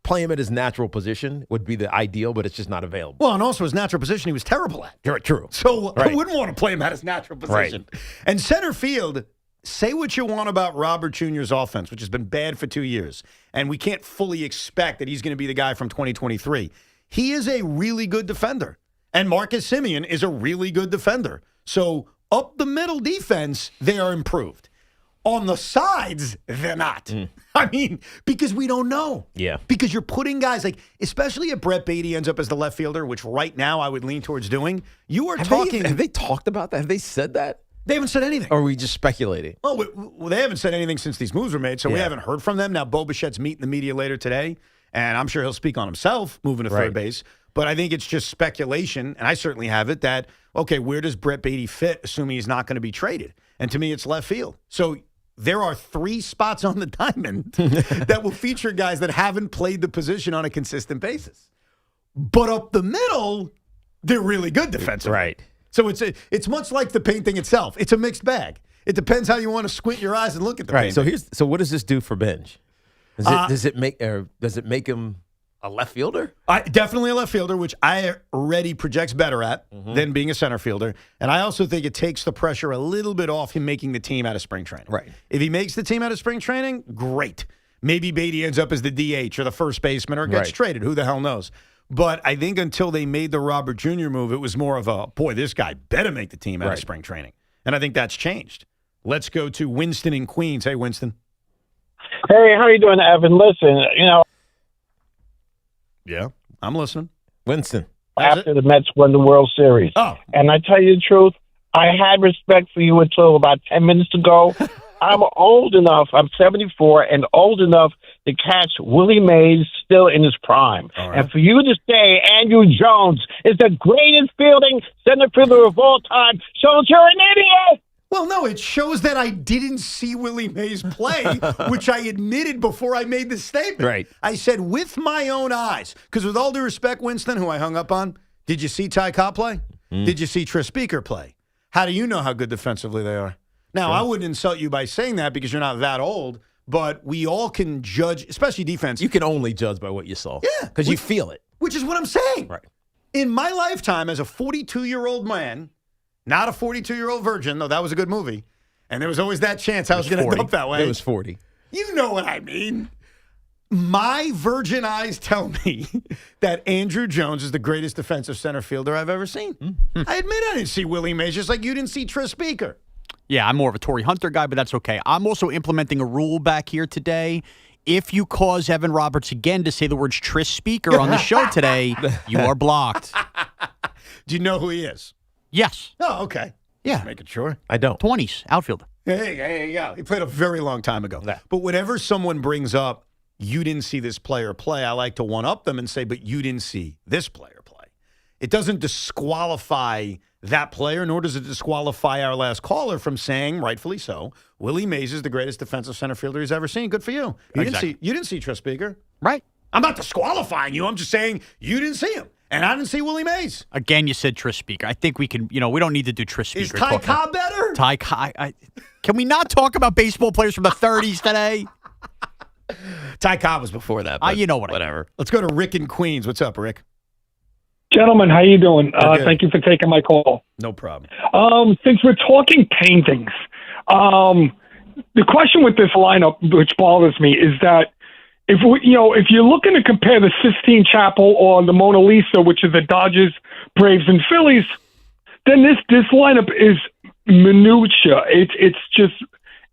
Speaker 3: play him at his natural position would be the ideal, but it's just not available.
Speaker 2: Well, and also his natural position he was terrible at.
Speaker 3: True.
Speaker 2: So I wouldn't want to play him at his natural position.
Speaker 3: Right.
Speaker 2: And center field, say what you want about Robert Jr.'s offense, which has been bad for 2 years, and we can't fully expect that he's going to be the guy from 2023. He is a really good defender, and Marcus Semien is a really good defender. So up the middle defense, they are improved. On the sides, they're not. I mean, because we don't know.
Speaker 3: Yeah.
Speaker 2: Because you're putting guys like, especially if Brett Beatty ends up as the left fielder, which right now I would lean towards doing. You are talking.
Speaker 3: Have they talked about that? Have they said that?
Speaker 2: They haven't said anything.
Speaker 3: Or are we just speculating?
Speaker 2: Well, they haven't said anything since these moves were made, so we haven't heard from them. Now, Bo Bichette's meeting the media later today, and I'm sure he'll speak on himself moving to third base. But I think it's just speculation, and I certainly have it, that, okay, where does Brett Beatty fit, assuming he's not going to be traded? And to me, it's left field. So there are 3 spots on the diamond that will feature guys that haven't played the position on a consistent basis. But up the middle, they're really good defensively.
Speaker 3: Right.
Speaker 2: So it's much like the painting itself. It's a mixed bag. It depends how you want to squint your eyes and look at the painting.
Speaker 3: So what does this do for Benj? Does it make him a left fielder?
Speaker 2: Definitely a left fielder, which I already projects better at than being a center fielder. And I also think it takes the pressure a little bit off him making the team out of spring training.
Speaker 3: Right.
Speaker 2: If he makes the team out of spring training, great. Maybe Beatty ends up as the DH or the first baseman or gets traded. Who the hell knows? But I think until they made the Robert Jr. move, it was more of a, boy, this guy better make the team out of spring training. And I think that's changed. Let's go to Winston in Queens. Hey, Winston.
Speaker 7: Hey, how you doing, Evan? Listen,
Speaker 2: Yeah, I'm listening.
Speaker 3: Winston.
Speaker 7: After the Mets won the World Series.
Speaker 2: Oh.
Speaker 7: And I tell you the truth, I had respect for you until about 10 minutes ago. I'm old enough, I'm 74, and old enough to catch Willie Mays' still in his prime.
Speaker 2: Right.
Speaker 7: And for you to say Andrew Jones is the greatest fielding center fielder of all time shows you're an idiot.
Speaker 2: Well, no, it shows that I didn't see Willie Mays play, which I admitted before I made the statement.
Speaker 3: Right.
Speaker 2: I said with my own eyes, because with all due respect, Winston, who I hung up on, did you see Ty Cobb play? Did you see Tris Speaker play? How do you know how good defensively they are? Now, I wouldn't insult you by saying that because you're not that old, but we all can judge, especially defense.
Speaker 3: You can only judge by what you saw.
Speaker 2: Yeah.
Speaker 3: Because you feel it.
Speaker 2: Which is what I'm saying.
Speaker 3: Right.
Speaker 2: In my lifetime as a 42-year-old man, not a 42-year-old virgin, though that was a good movie, and there was always that chance I was going to end up that way.
Speaker 3: It was 40.
Speaker 2: You know what I mean. My virgin eyes tell me that Andrew Jones is the greatest defensive center fielder I've ever seen. I admit I didn't see Willie Mays, just like you didn't see Tris Speaker.
Speaker 4: Yeah, I'm more of a Torrey Hunter guy, but that's okay. I'm also implementing a rule back here today. If you cause Evan Roberts again to say the words Tris Speaker on the show today, you are blocked.
Speaker 2: Do you know who he is?
Speaker 4: Yes.
Speaker 2: Oh, okay.
Speaker 4: Yeah.
Speaker 2: Just making sure.
Speaker 3: I don't.
Speaker 4: 20s, outfielder.
Speaker 2: Hey, yeah. He played a very long time ago. Yeah. But whenever someone brings up, you didn't see this player play, I like to one-up them and say, but you didn't see this player play. It doesn't disqualify that player, nor does it disqualify our last caller from saying, rightfully so, Willie Mays is the greatest defensive center fielder he's ever seen. Good for you. You didn't see Tris Speaker.
Speaker 4: Right.
Speaker 2: I'm not disqualifying you. I'm just saying you didn't see him. And I didn't see Willie Mays.
Speaker 4: Again, you said Tris Speaker. I think we can, we don't need to do Tris Speaker.
Speaker 2: Is Ty Cobb better?
Speaker 4: Ty Cobb. Can we not talk about baseball players from the 30s today?
Speaker 2: Ty Cobb was before that. But
Speaker 4: you know what?
Speaker 2: Whatever. Let's go to Rick in Queens. What's up, Rick?
Speaker 8: Gentlemen, how you doing? Thank you for taking my call.
Speaker 2: No problem.
Speaker 8: Since we're talking paintings, the question with this lineup, which bothers me, is that if you're looking to compare the Sistine Chapel or the Mona Lisa, which is the Dodgers, Braves, and Phillies, then this lineup is minutia.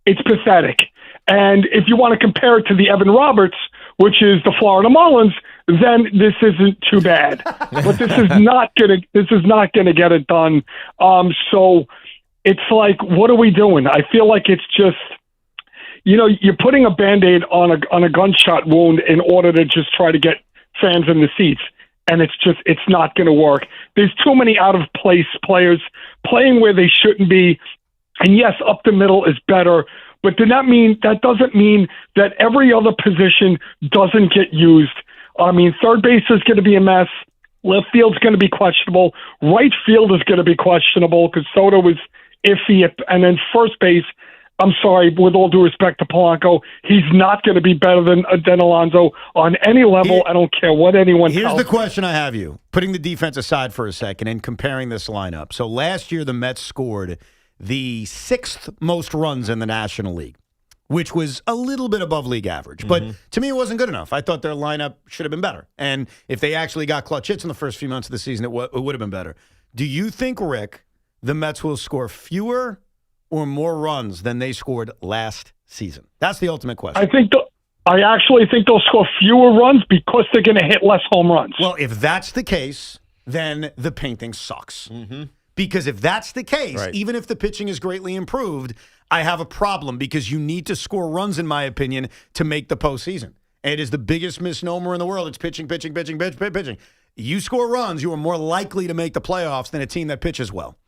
Speaker 8: It's pathetic. And if you want to compare it to the Evan Roberts, which is the Florida Marlins, then this isn't too bad. But this is not gonna get it done. So it's like, what are we doing? I feel like it's just, you're putting a Band-Aid on a gunshot wound in order to just try to get fans in the seats. And it's not going to work. There's too many out-of-place players playing where they shouldn't be. And yes, up the middle is better. But that doesn't mean that every other position doesn't get used. I mean, third base is going to be a mess. Left field's going to be questionable. Right field is going to be questionable because Soto was iffy. And then first base, I'm sorry, with all due respect to Polanco, he's not going to be better than Alonso on any level. I don't care what anyone tells me.
Speaker 2: Here's the question I have you. Putting the defense aside for a second and comparing this lineup. So last year, the Mets scored the 6th most runs in the National League, which was a little bit above league average. But to me, it wasn't good enough. I thought their lineup should have been better. And if they actually got clutch hits in the first few months of the season, it would have been better. Do you think, Rick, the Mets will score fewer or more runs than they scored last season? That's the ultimate question.
Speaker 8: I actually think they'll score fewer runs because they're going to hit less home runs.
Speaker 2: Well, if that's the case, then the painting sucks. Because if that's the case, even if the pitching is greatly improved, I have a problem because you need to score runs, in my opinion, to make the postseason. And it is the biggest misnomer in the world. It's pitching. You score runs, you are more likely to make the playoffs than a team that pitches well.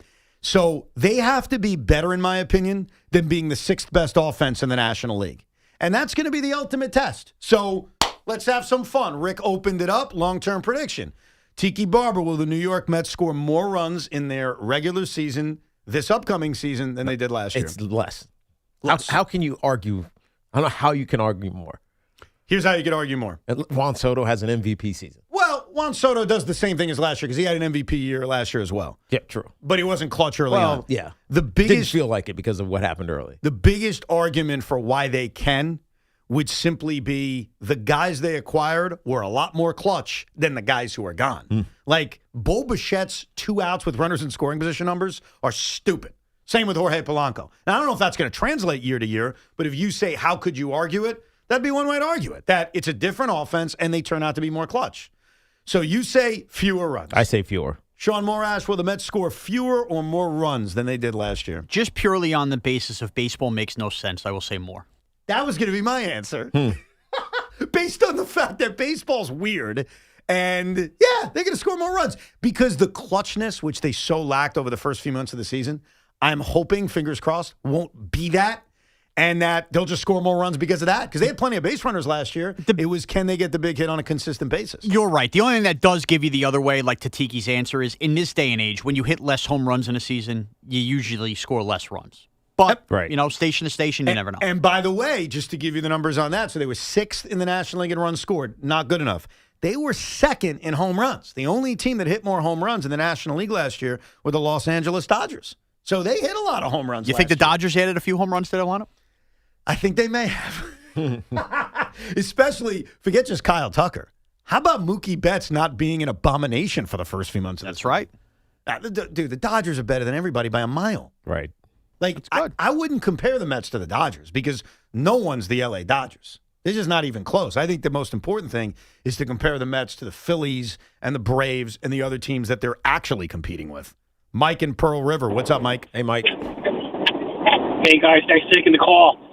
Speaker 2: So they have to be better, in my opinion, than being the 6th best offense in the National League. And that's going to be the ultimate test. So let's have some fun. Rick opened it up. Long-term prediction. Tiki Barber, will the New York Mets score more runs in their regular season this upcoming season than they did last year?
Speaker 3: It's less. How can you argue? I don't know how you can argue more.
Speaker 2: Here's how you can argue more.
Speaker 3: Juan Soto has an MVP season.
Speaker 2: Well, Juan Soto does the same thing as last year because he had an MVP year last year as well.
Speaker 3: Yeah, true.
Speaker 2: But he wasn't clutch early on.
Speaker 3: Yeah.
Speaker 2: Didn't
Speaker 3: feel like it because of what happened early.
Speaker 2: The biggest argument for why they can would simply be the guys they acquired were a lot more clutch than the guys who are gone. Like, Bo Bichette's 2 outs with runners in scoring position numbers are stupid. Same with Jorge Polanco. Now, I don't know if that's going to translate year to year, but if you say, how could you argue it? That'd be one way to argue it, that it's a different offense and they turn out to be more clutch. So you say fewer runs.
Speaker 3: I say fewer.
Speaker 2: Sean Morash, will the Mets score fewer or more runs than they did last year?
Speaker 4: Just purely on the basis of baseball makes no sense, I will say more.
Speaker 2: That was going to be my answer. based on the fact that baseball's weird. And, yeah, they're going to score more runs because the clutchness, which they so lacked over the first few months of the season, I'm hoping, fingers crossed, won't be that. And that they'll just score more runs because of that. Because they had plenty of base runners last year. It was, can they get the big hit on a consistent basis?
Speaker 4: You're right. The only thing that does give you the other way, like Tatiki's answer, is in this day and age, when you hit less home runs in a season, you usually score less runs. But, station to station, you never know.
Speaker 2: And by the way, just to give you the numbers on that, so they were 6th in the National League in runs scored. Not good enough. They were 2nd in home runs. The only team that hit more home runs in the National League last year were the Los Angeles Dodgers. So they hit a lot of home runs
Speaker 4: You think the Dodgers added a few home runs to their lineup?
Speaker 2: I think they may have. Especially, forget just Kyle Tucker. How about Mookie Betts not being an abomination for the first few months of the season?
Speaker 4: Right.
Speaker 2: Dude, the Dodgers are better than everybody by a mile.
Speaker 3: Right.
Speaker 2: Like, I wouldn't compare the Mets to the Dodgers because no one's the L.A. Dodgers. They're just not even close. I think the most important thing is to compare the Mets to the Phillies and the Braves and the other teams that they're actually competing with. Mike in Pearl River. What's up, Mike?
Speaker 3: Hey, Mike.
Speaker 10: Hey, guys. Thanks for taking the call.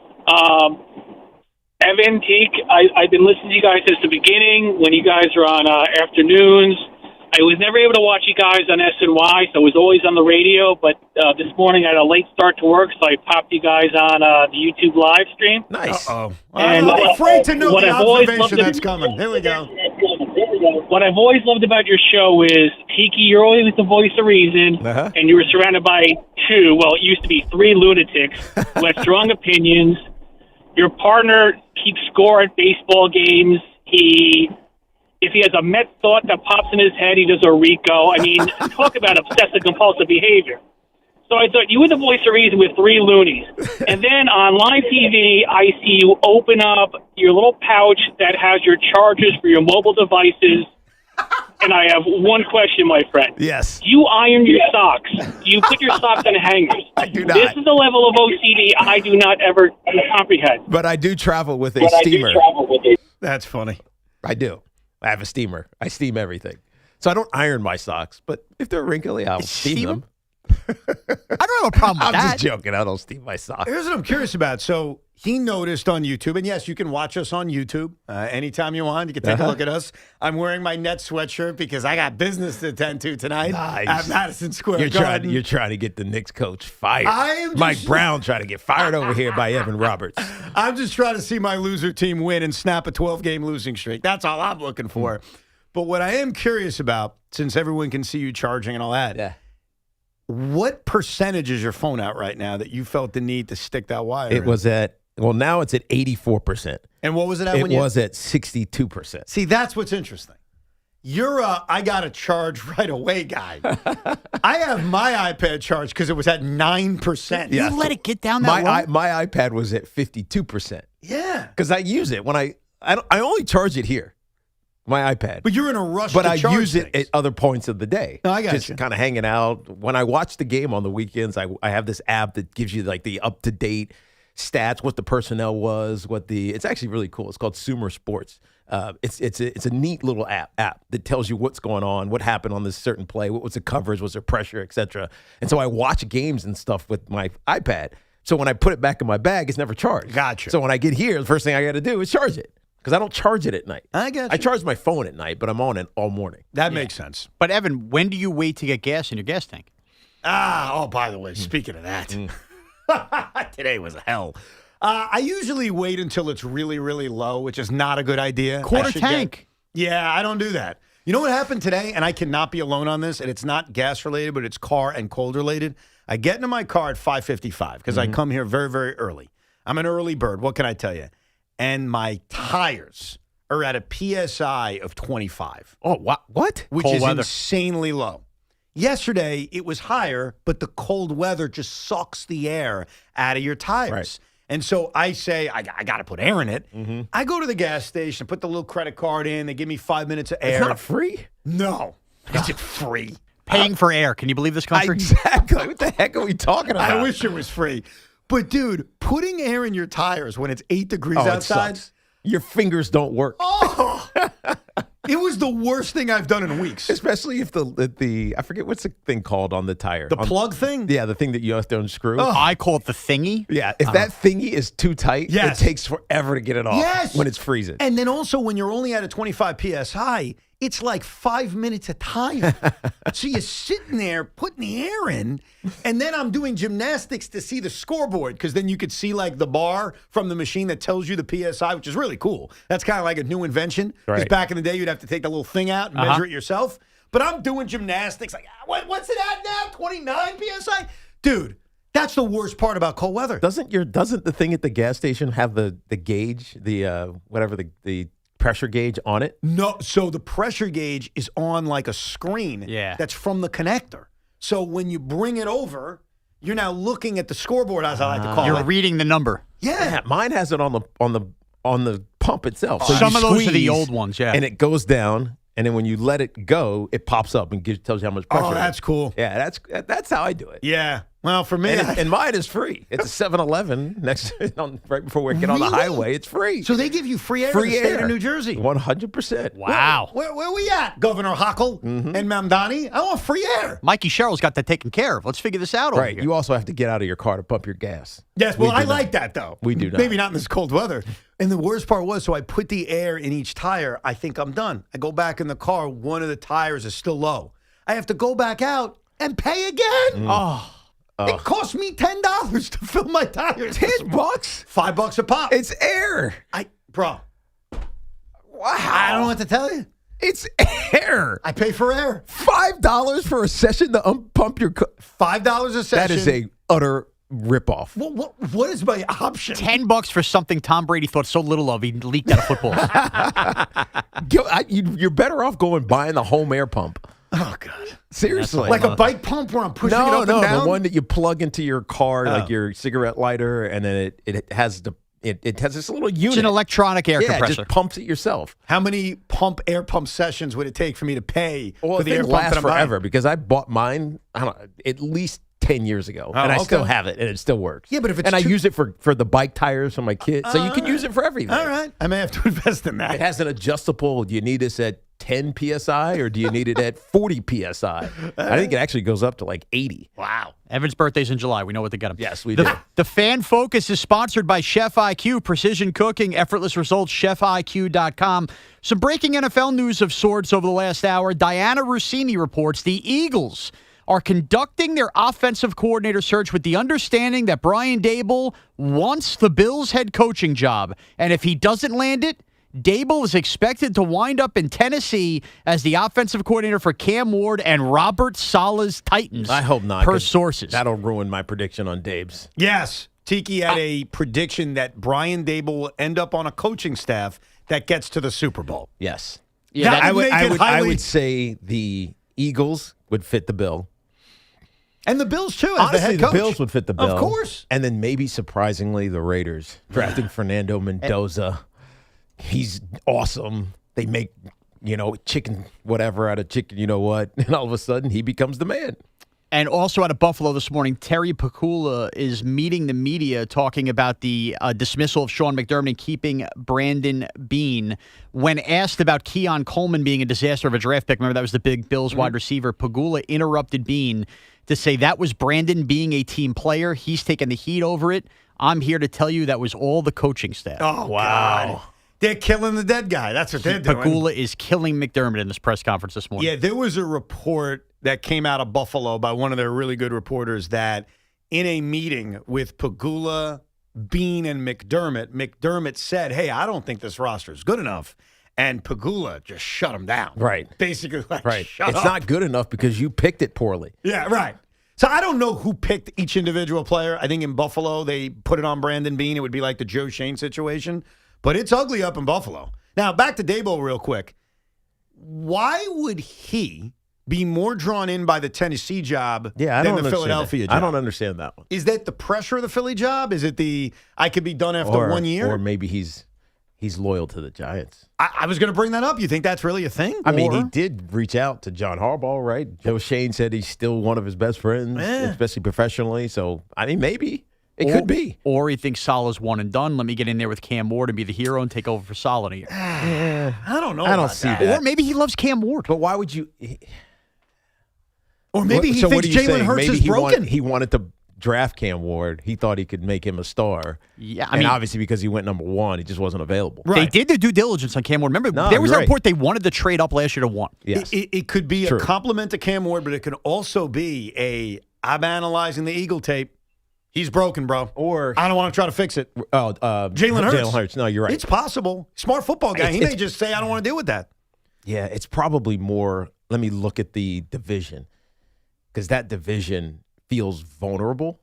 Speaker 10: Evan Tiki, I've been listening to you guys since the beginning when you guys are on afternoons. I was never able to watch you guys on SNY, so I was always on the radio. But this morning I had a late start to work, so I popped you guys on the YouTube live stream.
Speaker 2: Nice. Uh-oh.
Speaker 10: And
Speaker 2: I'm afraid to know
Speaker 10: what
Speaker 2: the
Speaker 10: I've always
Speaker 2: observation
Speaker 10: loved
Speaker 2: that's coming. Here we go.
Speaker 10: What I've always loved about your show is, Tiki, you're always the voice of reason, and you were surrounded by it used to be 3 lunatics who had strong opinions. Your partner keeps score at baseball games. If he has a Met thought that pops in his head, he does a Rico. I mean, talk about obsessive-compulsive behavior. So I thought you were the voice of reason with 3 loonies. And then on live TV, I see you open up your little pouch that has your chargers for your mobile devices. And I have one question, my friend.
Speaker 2: Yes.
Speaker 10: You iron your socks. You put your socks on hangers.
Speaker 3: I do not.
Speaker 10: This is a level of OCD I do not ever comprehend.
Speaker 3: But I do travel with a steamer.
Speaker 2: That's funny.
Speaker 3: I do. I have a steamer. I steam everything. So I don't iron my socks, but if they're wrinkly, I'll steam them.
Speaker 4: I don't have a problem with
Speaker 3: I'm
Speaker 4: that.
Speaker 3: just joking. I don't steam my socks.
Speaker 2: Here's what I'm curious about. So he noticed on YouTube, and yes, you can watch us on YouTube anytime you want. You can take a look at us. I'm wearing my Nets sweatshirt because I got business to attend to tonight at Madison Square Garden.
Speaker 3: You're trying to get the Knicks coach fired.
Speaker 2: I am
Speaker 3: Mike Brown trying to get fired over here by Evan Roberts.
Speaker 2: I'm just trying to see my loser team win and snap a 12-game losing streak. That's all I'm looking for. But what I am curious about, since everyone can see you charging and all that, what percentage is your phone at right now that you felt the need to stick that wire
Speaker 3: It
Speaker 2: in?
Speaker 3: was now it's at 84%.
Speaker 2: And what was it at
Speaker 3: It
Speaker 2: when you...
Speaker 3: was at 62%.
Speaker 2: See, that's what's interesting. You're I got to charge right away guy. I have my iPad charged because it was at 9%.
Speaker 4: You let it get down that low?
Speaker 3: My iPad was at 52%.
Speaker 2: Yeah.
Speaker 3: Because I use it when I only charge it here. My iPad.
Speaker 2: But you're in a rush
Speaker 3: But
Speaker 2: to
Speaker 3: I
Speaker 2: charge
Speaker 3: use it
Speaker 2: things.
Speaker 3: at other points of the day.
Speaker 2: No, I got
Speaker 3: Just kind of hanging out. When I watch the game on the weekends, I have this app that gives you like the up-to-date stats, what the personnel was, it's actually really cool. It's called Sumer Sports. It's a neat little app that tells you what's going on, what happened on this certain play, what was the coverage, was there pressure, etc. And so I watch games and stuff with my iPad. So when I put it back in my bag, it's never charged.
Speaker 2: Gotcha.
Speaker 3: So when I get here, the first thing I got to do is charge it. Because I don't charge it at night.
Speaker 2: I got you.
Speaker 3: I charge my phone at night, but I'm on it all morning.
Speaker 2: That makes sense.
Speaker 4: But, Evan, when do you wait to get gas in your gas tank?
Speaker 2: By the way, speaking of that, today was hell. I usually wait until it's really, really low, which is not a good idea.
Speaker 4: Quarter tank.
Speaker 2: Yeah, I don't do that. You know what happened today? And I cannot be alone on this, and it's not gas related, but it's car and cold related. I get into my car at 5:55 because I come here very, very early. I'm an early bird. What can I tell you? And my tires are at a PSI of 25.
Speaker 3: Oh, what?
Speaker 2: Which
Speaker 4: Cold
Speaker 2: is
Speaker 4: weather.
Speaker 2: insanely low. Yesterday, it was higher, but the cold weather just sucks the air out of your tires.
Speaker 3: Right.
Speaker 2: And so I say, I got to put air in it. I go to the gas station, put the little credit card in. They give me 5 minutes of air.
Speaker 3: It's not free?
Speaker 2: No. Is it free?
Speaker 4: Paying for air. Can you believe this country?
Speaker 3: Exactly. What the heck are we talking about?
Speaker 2: I wish it was free. But, dude, putting air in your tires when it's 8 degrees
Speaker 3: It
Speaker 2: outside.
Speaker 3: sucks. Your fingers don't work.
Speaker 2: Oh, It was the worst thing I've done in weeks.
Speaker 3: Especially if the I forget what's the thing called on the tire.
Speaker 2: The plug thing?
Speaker 3: Yeah, the thing that you have to unscrew.
Speaker 2: Oh.
Speaker 4: I call it the thingy.
Speaker 3: Yeah, if that thingy is too tight,
Speaker 2: Yes.
Speaker 3: it takes forever to get it off
Speaker 2: Yes.
Speaker 3: when it's freezing.
Speaker 2: And then also when you're only at a 25 PSI, it's like 5 minutes at a time. So you're sitting there putting the air in, and then I'm doing gymnastics to see the scoreboard because then you could see like the bar from the machine that tells you the PSI, which is really cool. That's kind of like a new invention. Because
Speaker 3: Right.
Speaker 2: back in the day, you'd have to take the little thing out and measure it yourself. But I'm doing gymnastics like, what's it at now? 29 PSI? Dude, that's the worst part about cold weather.
Speaker 3: Doesn't the thing at the gas station have the gauge, whatever the pressure gauge on it?
Speaker 2: No, so the pressure gauge is on like a screen that's from the connector. So when you bring it over, you're now looking at the scoreboard, as I like to call
Speaker 4: You're
Speaker 2: it.
Speaker 4: reading the number.
Speaker 2: Yeah.
Speaker 3: Mine has it on the pump itself. So
Speaker 4: Some
Speaker 3: you
Speaker 4: of those are the
Speaker 3: squeeze,
Speaker 4: old ones, yeah.
Speaker 3: and it goes down, and then when you let it go, it pops up and tells you how much pressure.
Speaker 2: Oh,
Speaker 3: it is.
Speaker 2: that's cool.
Speaker 3: Yeah, that's how I do it.
Speaker 2: Yeah. Well, for me,
Speaker 3: And mine is free. It's a 7-Eleven right before we get on the
Speaker 2: Really?
Speaker 3: highway. It's free.
Speaker 2: So they give you free air in the state of New Jersey.
Speaker 3: 100%.
Speaker 4: Wow.
Speaker 2: Where we at, Governor Hochul and Mamdani? I want free air.
Speaker 4: Mikey Sherrill's got that taken care of. Let's figure this out over
Speaker 3: Right.
Speaker 4: here.
Speaker 3: You also have to get out of your car to pump your gas.
Speaker 2: Yes,
Speaker 3: We
Speaker 2: well,
Speaker 3: do
Speaker 2: I
Speaker 3: not.
Speaker 2: like that, though.
Speaker 3: We do not.
Speaker 2: Maybe not in this cold weather. And the worst part was, so I put the air in each tire. I think I'm done. I go back in the car. One of the tires is still low. I have to go back out and pay again.
Speaker 4: Oh.
Speaker 2: It cost me $10 to fill my tires.
Speaker 3: $10?
Speaker 2: $5 a pop.
Speaker 3: It's air.
Speaker 2: Bro.
Speaker 3: Wow.
Speaker 2: I don't know what to tell you.
Speaker 3: It's air.
Speaker 2: I pay for air.
Speaker 3: $5 for a session to pump your car.
Speaker 2: $5 a session.
Speaker 3: That is a utter ripoff.
Speaker 2: What is my option?
Speaker 4: $10 for something Tom Brady thought so little of, he leaked out of football.
Speaker 3: You're better off buying the home air pump.
Speaker 2: Oh, God.
Speaker 3: Seriously.
Speaker 2: Like a bike pump where I'm pushing it up and down?
Speaker 3: the one that you plug into your car, like your cigarette lighter, and then it has this little unit.
Speaker 4: It's an electronic air
Speaker 3: It
Speaker 4: compressor.
Speaker 3: just pumps it yourself.
Speaker 2: How many air pump sessions would it take for me to pay
Speaker 3: Well,
Speaker 2: for the
Speaker 3: it
Speaker 2: air pump
Speaker 3: lasts
Speaker 2: that I'm buying?
Speaker 3: forever because I bought mine, I don't know, at least 10 years ago, and I still have it, and it still works.
Speaker 2: Yeah, but if it's
Speaker 3: I use it for the bike tires for my kids, so you can use it for everything.
Speaker 2: All right. I may have to invest in that.
Speaker 3: It has an adjustable. Do you need this at 10 psi or do you need it at 40 psi? I think it actually goes up to like 80.
Speaker 2: Wow.
Speaker 4: Evan's birthday's in July. We know what to get him.
Speaker 3: Yes, we do.
Speaker 4: The Fan Focus is sponsored by Chef IQ, precision cooking, effortless results, chefiq.com. Some breaking NFL news of sorts over the last hour. Diana Rossini reports the Eagles are conducting their offensive coordinator search with the understanding that Brian Daboll wants the Bills' head coaching job. And if he doesn't land it, Daboll is expected to wind up in Tennessee as the offensive coordinator for Cam Ward and Robert Saleh's Titans.
Speaker 3: I hope not.
Speaker 4: Per
Speaker 3: 'cause
Speaker 4: sources.
Speaker 3: That'll ruin my prediction on Dave's.
Speaker 2: Yes. Tiki had a prediction that Brian Daboll will end up on a coaching staff that gets to the Super Bowl.
Speaker 3: Yes.
Speaker 2: Yeah,
Speaker 3: I
Speaker 2: highly-
Speaker 3: would say the Eagles would fit the bill.
Speaker 2: And the Bills, too, as
Speaker 3: Honestly,
Speaker 2: the head
Speaker 3: the
Speaker 2: coach.
Speaker 3: Bills would fit the bill.
Speaker 2: Of course.
Speaker 3: And then maybe, surprisingly, the Raiders drafting Fernando Mendoza. He's awesome. They make, chicken whatever out of chicken, you know what? And all of a sudden, he becomes the man.
Speaker 4: And also out of Buffalo this morning, Terry Pacula is meeting the media talking about the dismissal of Sean McDermott and keeping Brandon Beane. When asked about Keon Coleman being a disaster of a draft pick, remember that was the big Bills wide receiver, Pagula interrupted Beane to say that was Brandon being a team player. He's taken the heat over it. I'm here to tell you that was all the coaching staff.
Speaker 2: Oh, wow. God. They're killing the dead guy. That's what they're doing.
Speaker 4: Pagula is killing McDermott in this press conference this morning.
Speaker 2: Yeah, there was a report that came out of Buffalo by one of their really good reporters that in a meeting with Pagula, Beane, and McDermott said, hey, I don't think this roster is good enough. And Pagula just shut him down.
Speaker 3: Right.
Speaker 2: Basically,
Speaker 3: Right.
Speaker 2: shut
Speaker 3: It's
Speaker 2: up.
Speaker 3: not good enough because you picked it poorly.
Speaker 2: Yeah, right. So I don't know who picked each individual player. I think in Buffalo, they put it on Brandon Beane. It would be like the Joe Shane situation. But it's ugly up in Buffalo. Now, back to Daboll real quick. Why would he be more drawn in by the Tennessee job than the Philadelphia job?
Speaker 3: I don't understand that one.
Speaker 2: Is that the pressure of the Philly job? Is it the I could be done after 1 year?
Speaker 3: Or maybe he's loyal to the Giants.
Speaker 2: I was going to bring that up. You think that's really a thing?
Speaker 3: I mean, he did reach out to John Harbaugh, right? Joe Shane said he's still one of his best friends, especially professionally. So, I mean, maybe It could be.
Speaker 4: Or he thinks Salah's one and done. Let me get in there with Cam Ward and be the hero and take over for Salah here.
Speaker 2: I don't know.
Speaker 3: I don't see that.
Speaker 4: Or maybe he loves Cam Ward.
Speaker 3: But why would you?
Speaker 2: Or maybe he
Speaker 3: So what
Speaker 2: thinks
Speaker 3: are you
Speaker 2: Jalen
Speaker 3: saying?
Speaker 2: Hurts
Speaker 3: Maybe
Speaker 2: is
Speaker 3: he
Speaker 2: broken.
Speaker 3: He wanted to draft Cam Ward. He thought he could make him a star.
Speaker 4: Yeah,
Speaker 3: and obviously because he went number 1, he just wasn't available.
Speaker 4: They did their due diligence on Cam Ward. Remember, there was a report they wanted to trade up last year to 1.
Speaker 3: Yes.
Speaker 2: It could be a compliment to Cam Ward, but it could also be I'm analyzing the Eagle tape. He's broken, bro.
Speaker 3: Or
Speaker 2: I don't want to try to fix it. Jalen Hurts.
Speaker 3: Jalen Hurts. No, you're right.
Speaker 2: It's possible. Smart football guy. He may just say, I don't want to deal with that.
Speaker 3: Yeah, it's probably more. Let me look at the division, because that division feels vulnerable,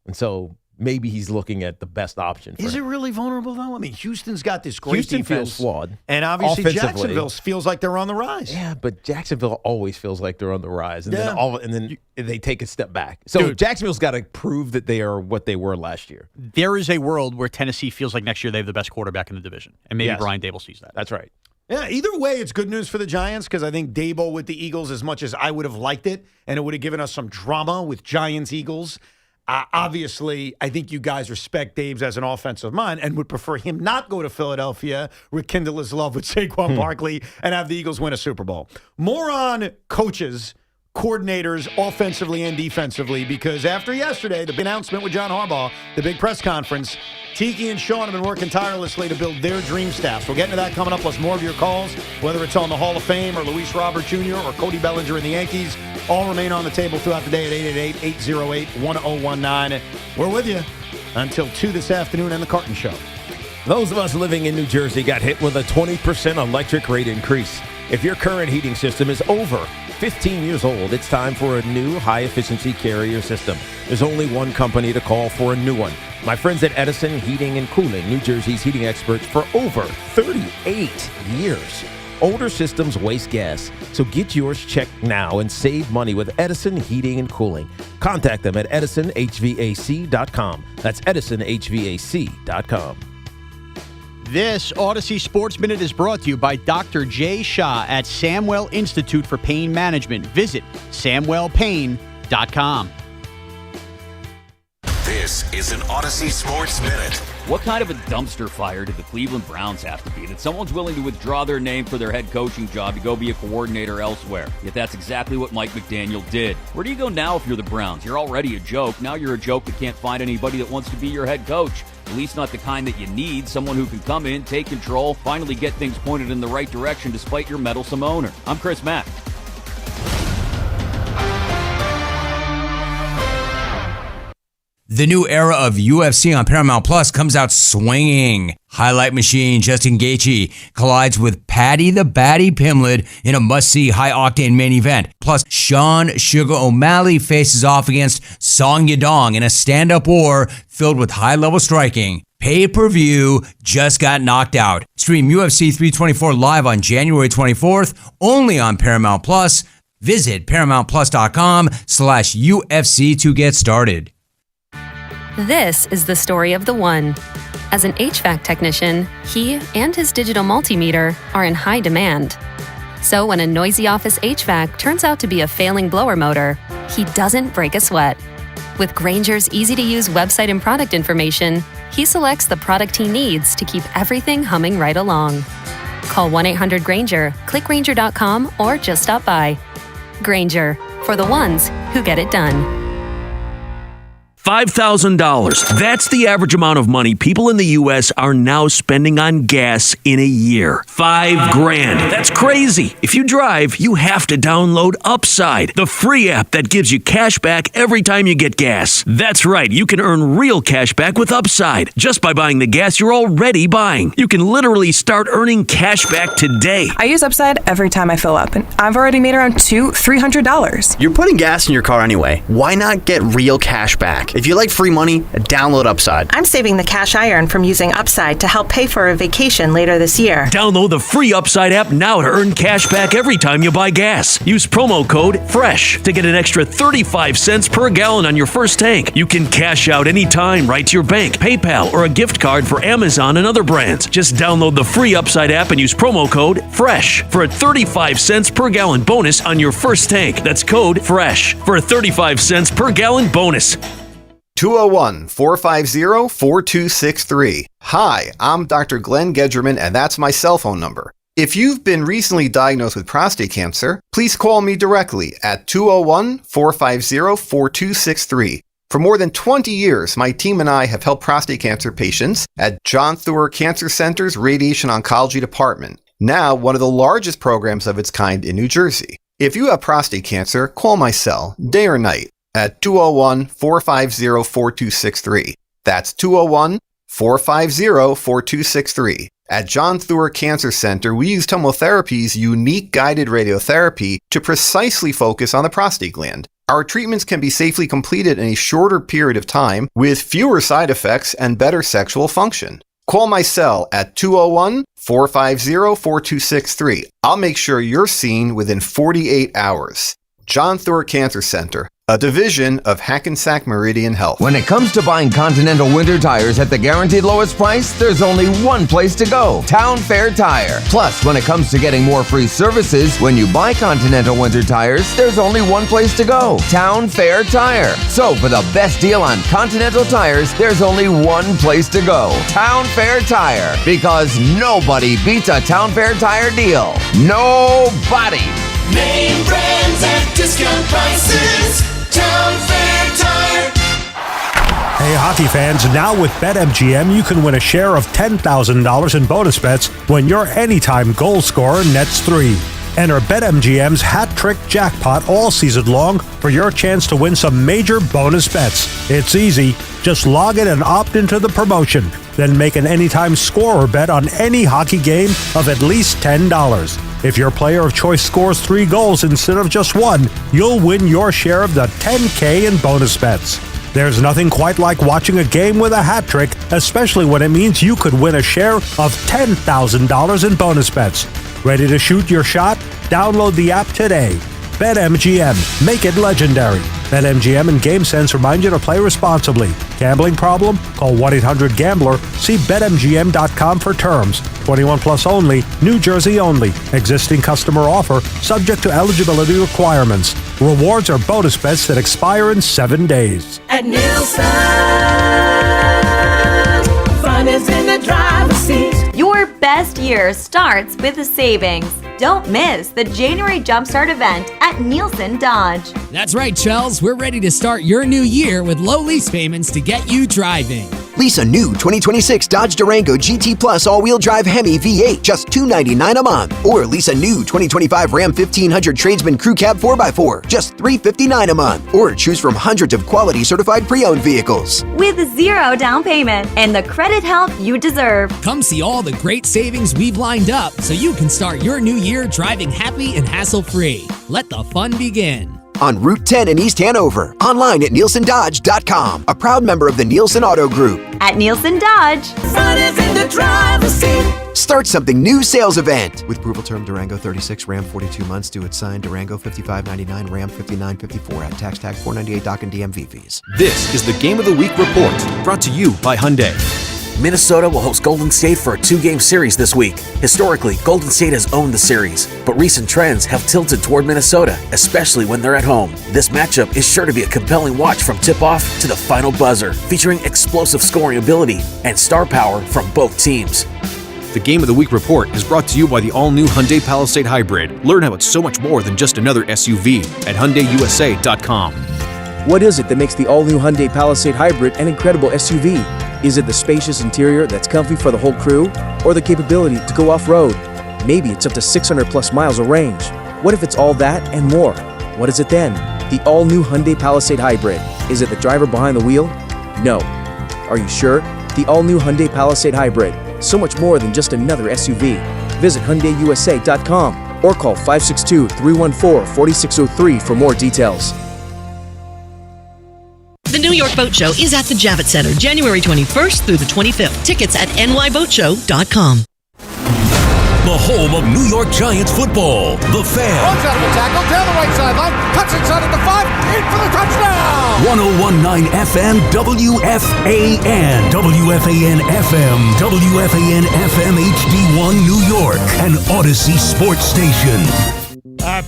Speaker 3: and so maybe he's looking at the best option.
Speaker 2: Is it really vulnerable, though? I mean, Houston's got this great
Speaker 3: Houston
Speaker 2: defense.
Speaker 3: feels flawed.
Speaker 2: And obviously
Speaker 3: Offensively.
Speaker 2: Jacksonville feels like they're on the rise.
Speaker 3: Yeah, but Jacksonville always feels like they're on the rise, and
Speaker 2: Yeah.
Speaker 3: then they take a step back. So
Speaker 4: Dude.
Speaker 3: Jacksonville's got to prove that they are what they were last year.
Speaker 4: There is a world where Tennessee feels like next year they have the best quarterback in the division. And maybe
Speaker 3: Yes.
Speaker 4: Brian Dable sees that.
Speaker 3: That's right.
Speaker 2: Yeah, either way, it's good news for the Giants because I think Dable with the Eagles, as much as I would have liked it, and it would have given us some drama with Giants-Eagles, obviously, I think you guys respect Dave's as an offensive mind and would prefer him not go to Philadelphia, rekindle his love with Saquon Barkley, and have the Eagles win a Super Bowl. More on coaches, coordinators, offensively and defensively, because after yesterday, the big announcement with John Harbaugh, the big press conference, Tiki and Sean have been working tirelessly to build their dream staffs. We'll get into that coming up, plus more of your calls, whether it's on the Hall of Fame or Luis Robert Jr. or Cody Bellinger and the Yankees. All remain on the table throughout the day at 888-808-1019. We're with you until 2 this afternoon and the Carton Show.
Speaker 3: Those of us living in New Jersey got hit with a 20% electric rate increase. If your current heating system is over 15 years old, it's time for a new high-efficiency Carrier system. There's only one company to call for a new one. My friends at Edison Heating and Cooling, New Jersey's heating experts for over 38 years. Older systems waste gas, so get yours checked now and save money with Edison Heating and Cooling. Contact them at edisonhvac.com. That's edisonhvac.com.
Speaker 4: This Odyssey Sports Minute is brought to you by Dr. Jay Shah at Samwell Institute for Pain Management. Visit samwellpain.com.
Speaker 1: This is an Odyssey Sports Minute.
Speaker 11: What kind of a dumpster fire did the Cleveland Browns have to be that someone's willing to withdraw their name for their head coaching job to go be a coordinator elsewhere? Yet that's exactly what Mike McDaniel did. Where do you go now if you're the Browns? You're already a joke. Now you're a joke that can't find anybody that wants to be your head coach. At least not the kind that you need. Someone who can come in, take control, finally get things pointed in the right direction despite your meddlesome owner. I'm Chris Mack.
Speaker 12: The new era of UFC on Paramount Plus comes out swinging. Highlight machine Justin Gaethje collides with Paddy the Baddy Pimblett in a must-see high-octane main event. Plus, Sean Sugar O'Malley faces off against Song Yadong in a stand-up war filled with high-level striking. Pay-per-view just got knocked out. Stream UFC 324 live on January 24th, only on Paramount Plus. Visit ParamountPlus.com/UFC to get started.
Speaker 13: This is the story of the one. As an HVAC technician, he and his digital multimeter are in high demand. So when a noisy office HVAC turns out to be a failing blower motor, he doesn't break a sweat. With Grainger's easy-to-use website and product information, he selects the product he needs to keep everything humming right along. Call 1-800-GRAINGER, click Grainger.com, or just stop by. Grainger, for the ones who get it done.
Speaker 24: $5,000. That's the average amount of money people in the U.S. are now spending on gas in a year. $5,000. That's crazy. If you drive, you have to download Upside, the free app that gives you cash back every time you get gas. That's right. You can earn real cash back with Upside just by buying the gas you're already buying. You can literally start earning cash back today.
Speaker 25: I use Upside every time I fill up, and I've already made around $300.
Speaker 26: You're putting gas in your car anyway. Why not get real cash back? If you like free money, download Upside.
Speaker 25: I'm saving the cash I earn from using Upside to help pay for a vacation later this year.
Speaker 24: Download the free Upside app now to earn cash back every time you buy gas. Use promo code FRESH to get an extra 35 cents per gallon on your first tank. You can cash out anytime right to your bank, PayPal, or a gift card for Amazon and other brands. Just download the free Upside app and use promo code FRESH for a 35 cents per gallon bonus on your first tank. That's code FRESH for a 35 cents per gallon bonus.
Speaker 14: 201-450-4263. Hi, I'm Dr. Glenn Gedgerman, and that's my cell phone number. If you've been recently diagnosed with prostate cancer, please call me directly at 201-450-4263. For more than 20 years, my team and I have helped prostate cancer patients at John Theurer Cancer Center's Radiation Oncology Department, now one of the largest programs of its kind in New Jersey. If you have prostate cancer, call my cell, day or night, at 201-450-4263. That's 201-450-4263. At John Theurer Cancer Center, we use TomoTherapy's unique guided radiotherapy to precisely focus on the prostate gland. Our treatments can be safely completed in a shorter period of time with fewer side effects and better sexual function. Call my cell at 201-450-4263. I'll make sure you're seen within 48 hours. John Theurer Cancer Center, a division of Hackensack Meridian Health.
Speaker 15: When it comes to buying Continental winter tires at the guaranteed lowest price, there's only one place to go, Town Fair Tire. Plus, when it comes to getting more free services, when you buy Continental winter tires, there's only one place to go, Town Fair Tire. So for the best deal on Continental tires, there's only one place to go, Town Fair Tire. Because nobody beats a Town Fair Tire deal. Nobody.
Speaker 16: Name brands at discount prices. Town Fair Tire.
Speaker 17: Hey, hockey fans, now with BetMGM, you can win a share of $10,000 in bonus bets when your anytime goal scorer nets 3. Enter BetMGM's Hat Trick Jackpot all season long for your chance to win some major bonus bets. It's easy. Just log in and opt into the promotion. Then make an anytime scorer bet on any hockey game of at least $10. If your player of choice scores 3 goals instead of just 1, you'll win your share of the $10K in bonus bets. There's nothing quite like watching a game with a hat trick, especially when it means you could win a share of $10,000 in bonus bets. Ready to shoot your shot? Download the app today. BetMGM. Make it legendary. BetMGM and GameSense remind you to play responsibly. Gambling problem? Call 1-800-GAMBLER. See BetMGM.com for terms. 21 plus only. New Jersey only. Existing customer offer. Subject to eligibility requirements. Rewards are bonus bets that expire in 7 days.
Speaker 16: At Nielsen, fun is in the driver's seat.
Speaker 18: Your best year starts with a savings. Don't miss the January Jumpstart event at Nielsen Dodge.
Speaker 19: That's right, Chels. We're ready to start your new year with low lease payments to get you driving.
Speaker 27: Lease a new 2026 Dodge Durango GT Plus all-wheel drive Hemi V8, just $299 a month. Or lease a new 2025 Ram 1500 Tradesman Crew Cab 4x4, just $359 a month. Or choose from hundreds of quality certified pre-owned vehicles.
Speaker 18: With 0 down payment and the credit help you deserve.
Speaker 19: Come see all the great savings we've lined up so you can start your new year driving happy and hassle-free. Let the fun begin.
Speaker 27: On Route 10 in East Hanover. Online at NielsenDodge.com. A proud member of the Nielsen Auto Group.
Speaker 18: At Nielsen Dodge.
Speaker 16: Fun is in the driver's seat.
Speaker 27: Start something new sales event. With approval term Durango 36, Ram 42 months due at signed, Durango 55.99, Ram 59.54 at tax tag 498 dock and DMV fees.
Speaker 28: This is the Game of the Week report, brought to you by Hyundai.
Speaker 29: Minnesota will host Golden State for a 2-game series this week. Historically, Golden State has owned the series, but recent trends have tilted toward Minnesota, especially when they're at home. This matchup is sure to be a compelling watch from tip-off to the final buzzer, featuring explosive scoring ability and star power from both teams.
Speaker 28: The Game of the Week report is brought to you by the all-new Hyundai Palisade Hybrid. Learn how it's so much more than just another SUV at HyundaiUSA.com.
Speaker 30: What is it that makes the all-new Hyundai Palisade Hybrid an incredible SUV? Is it the spacious interior that's comfy for the whole crew? Or the capability to go off-road? Maybe it's up to 600 plus miles of range. What if it's all that and more? What is it then? The all-new Hyundai Palisade Hybrid. Is it the driver behind the wheel? No. Are you sure? The all-new Hyundai Palisade Hybrid. So much more than just another SUV. Visit HyundaiUSA.com or call 562-314-4603 for more details.
Speaker 31: The New York Boat Show is at the Javits Center, January 21st through the 25th. Tickets at nyboatshow.com.
Speaker 1: The home of New York Giants football, The Fan.
Speaker 32: Runs out of a tackle, down the right sideline, cuts inside at the 5, in for the touchdown!
Speaker 1: 101.9 FM, WFAN, WFAN FM, WFAN FM HD1 New York, an Odyssey sports station.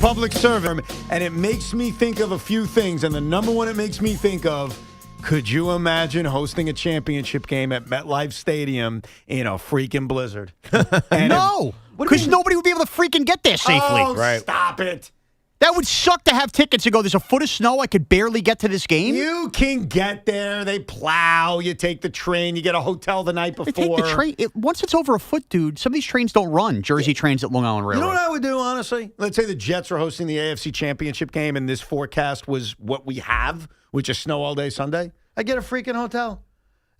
Speaker 2: Public service, and it makes me think of a few things, and the number one it makes me think of Could you imagine hosting a championship game at MetLife Stadium in a freaking blizzard?
Speaker 3: No, because nobody would be able to freaking get there safely.
Speaker 2: Oh, stop it.
Speaker 3: That would suck to have tickets and go, there's a foot of snow, I could barely get to this game.
Speaker 2: You can get there. They plow. You take the train. You get a hotel the night before.
Speaker 3: Take the train. Once it's over a foot, dude, some of these trains don't run. Jersey trains at Long Island Railroad.
Speaker 2: You know what I would do, honestly? Let's say the Jets are hosting the AFC Championship game and this forecast was what we have, which is snow all day Sunday. I'd get a freaking hotel.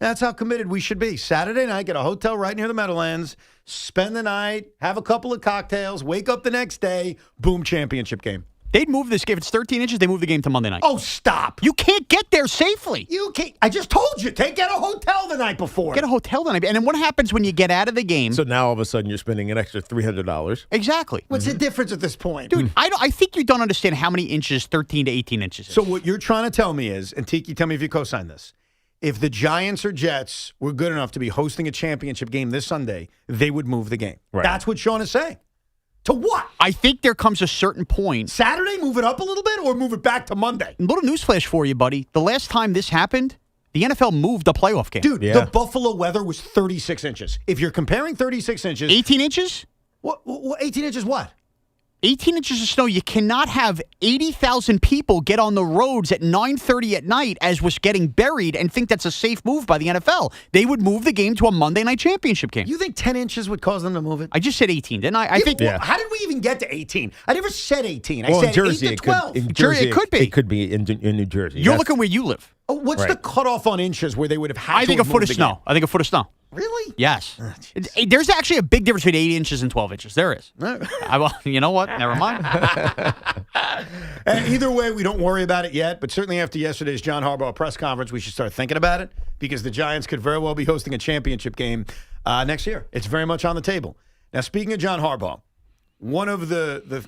Speaker 2: That's how committed we should be. Saturday night, get a hotel right near the Meadowlands, spend the night, have a couple of cocktails, wake up the next day, boom, championship game.
Speaker 3: They'd move this game. If it's 13 inches, they move the game to Monday night.
Speaker 2: Oh, stop.
Speaker 3: You can't get there safely.
Speaker 2: You can't. I just told you. Get a hotel the night before.
Speaker 3: Get a hotel the night. And then what happens when you get out of the game?
Speaker 4: So now all of a sudden you're spending an extra $300.
Speaker 3: Exactly.
Speaker 2: What's the difference at this point?
Speaker 3: Dude, I think you don't understand how many inches 13 to 18 inches is.
Speaker 2: So what you're trying to tell me is, and Tiki, tell me if you co-sign this, if the Giants or Jets were good enough to be hosting a championship game this Sunday, they would move the game. Right. That's what Sean is saying. To what?
Speaker 3: I think there comes a certain point.
Speaker 2: Saturday, move it up a little bit or move it back to Monday?
Speaker 3: Little newsflash for you, buddy. The last time this happened, the NFL moved a playoff game.
Speaker 2: Dude, the Buffalo weather was 36 inches. If you're comparing 36 inches.
Speaker 3: 18 inches?
Speaker 2: What 18 inches what?
Speaker 3: 18 inches of snow. You cannot have 80,000 people get on the roads at 9:30 at night as was getting buried and think that's a safe move by the NFL. They would move the game to a Monday night championship game.
Speaker 2: You think 10 inches would cause them to move it?
Speaker 3: I just said 18, didn't I?
Speaker 2: How did we even get to 18? I never said 18. I
Speaker 4: Well,
Speaker 2: said
Speaker 4: in Jersey,
Speaker 2: 8 to 12.
Speaker 4: in Jersey,
Speaker 3: it could be.
Speaker 4: It could be in New Jersey.
Speaker 3: You're looking where you live.
Speaker 2: Oh, what's the cutoff on inches where they would have had
Speaker 3: I
Speaker 2: to
Speaker 3: think a
Speaker 2: have
Speaker 3: foot
Speaker 2: moved
Speaker 3: of
Speaker 2: the
Speaker 3: snow.
Speaker 2: game?
Speaker 3: I think a foot of snow.
Speaker 2: Really?
Speaker 3: Yes. There's actually a big difference between 8 inches and 12 inches. There is. You know what? Never mind.
Speaker 2: Either way, we don't worry about it yet, but certainly after yesterday's John Harbaugh press conference, we should start thinking about it because the Giants could very well be hosting a championship game next year. It's very much on the table. Now, speaking of John Harbaugh, one of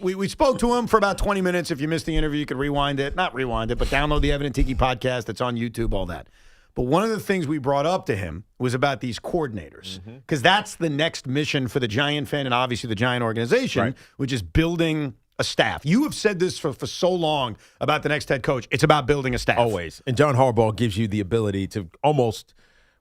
Speaker 2: we spoke to him for about 20 minutes. If you missed the interview, you could rewind it. Not rewind it, but download the Evan Tiki podcast. It's on YouTube, all that. But one of the things we brought up to him was about these coordinators, because that's the next mission for the Giant fan and obviously the Giant organization, which is building a staff. You have said this for so long about the next head coach. It's about building a staff.
Speaker 4: Always. And John Harbaugh gives you the ability to almost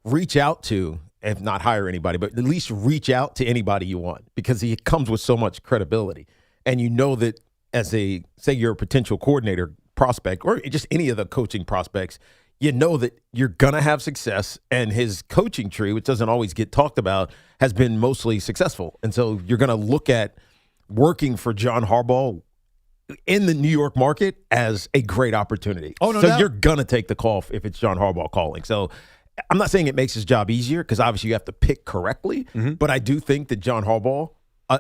Speaker 4: reach out to, if not hire anybody, but at least reach out to anybody you want because he comes with so much credibility. And you know that as say you're a potential coordinator prospect or just any of the coaching prospects, you know that you're going to have success, and his coaching tree, which doesn't always get talked about, has been mostly successful. And so you're going to look at working for John Harbaugh in the New York market as a great opportunity.
Speaker 2: Oh, no
Speaker 4: so
Speaker 2: doubt.
Speaker 4: You're going to take the call if it's John Harbaugh calling. So I'm not saying it makes his job easier because obviously you have to pick correctly, but I do think that John Harbaugh,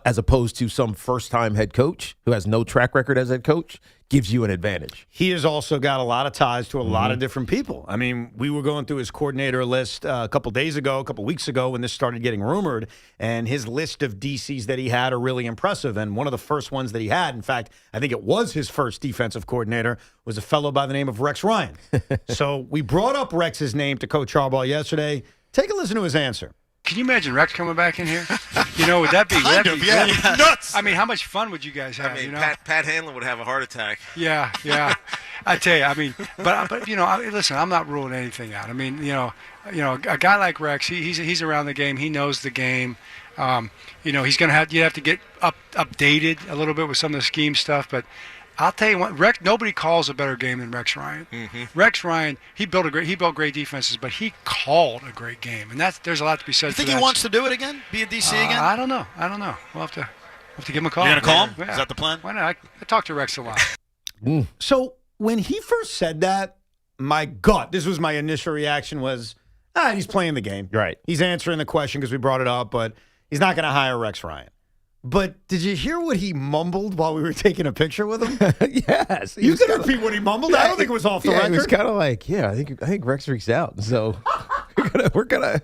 Speaker 4: as opposed to some first-time head coach who has no track record as head coach, gives you an advantage.
Speaker 2: He has also got a lot of ties to a lot of different people. I mean, we were going through his coordinator list a couple weeks ago when this started getting rumored, and his list of DCs that he had are really impressive. And one of the first ones that he had, in fact, I think it was his first defensive coordinator, was a fellow by the name of Rex Ryan. So we brought up Rex's name to Coach Harbaugh yesterday. Take a listen to his answer.
Speaker 5: Can you imagine Rex coming back in here? Would that be nuts? I mean, how much fun would you guys have?
Speaker 6: I mean, Pat Hanlon would have a heart attack.
Speaker 5: Yeah. I tell you, I mean, but listen, I'm not ruling anything out. I mean, a guy like Rex, he's around the game. He knows the game. He's gonna have to get updated a little bit with some of the scheme stuff, but. I'll tell you what, nobody calls a better game than Rex Ryan. Rex Ryan, he built great defenses, but he called a great game, and there's a lot to be said.
Speaker 6: You think he wants to do it again? Be a DC again?
Speaker 5: I don't know. We'll have to give him a call.
Speaker 6: You're gonna call him?
Speaker 5: Yeah.
Speaker 6: Is that the plan?
Speaker 5: Why not? I talk to Rex a lot.
Speaker 2: So when he first said that, this was my initial reaction was, he's playing the game.
Speaker 4: Right.
Speaker 2: He's answering the question because we brought it up, but he's not going to hire Rex Ryan. But did you hear what he mumbled while we were taking a picture with him?
Speaker 4: Yes.
Speaker 2: You can repeat what he mumbled? I don't think it was off the record.
Speaker 4: It was kind of like, I think Rex freaks out. So we're gonna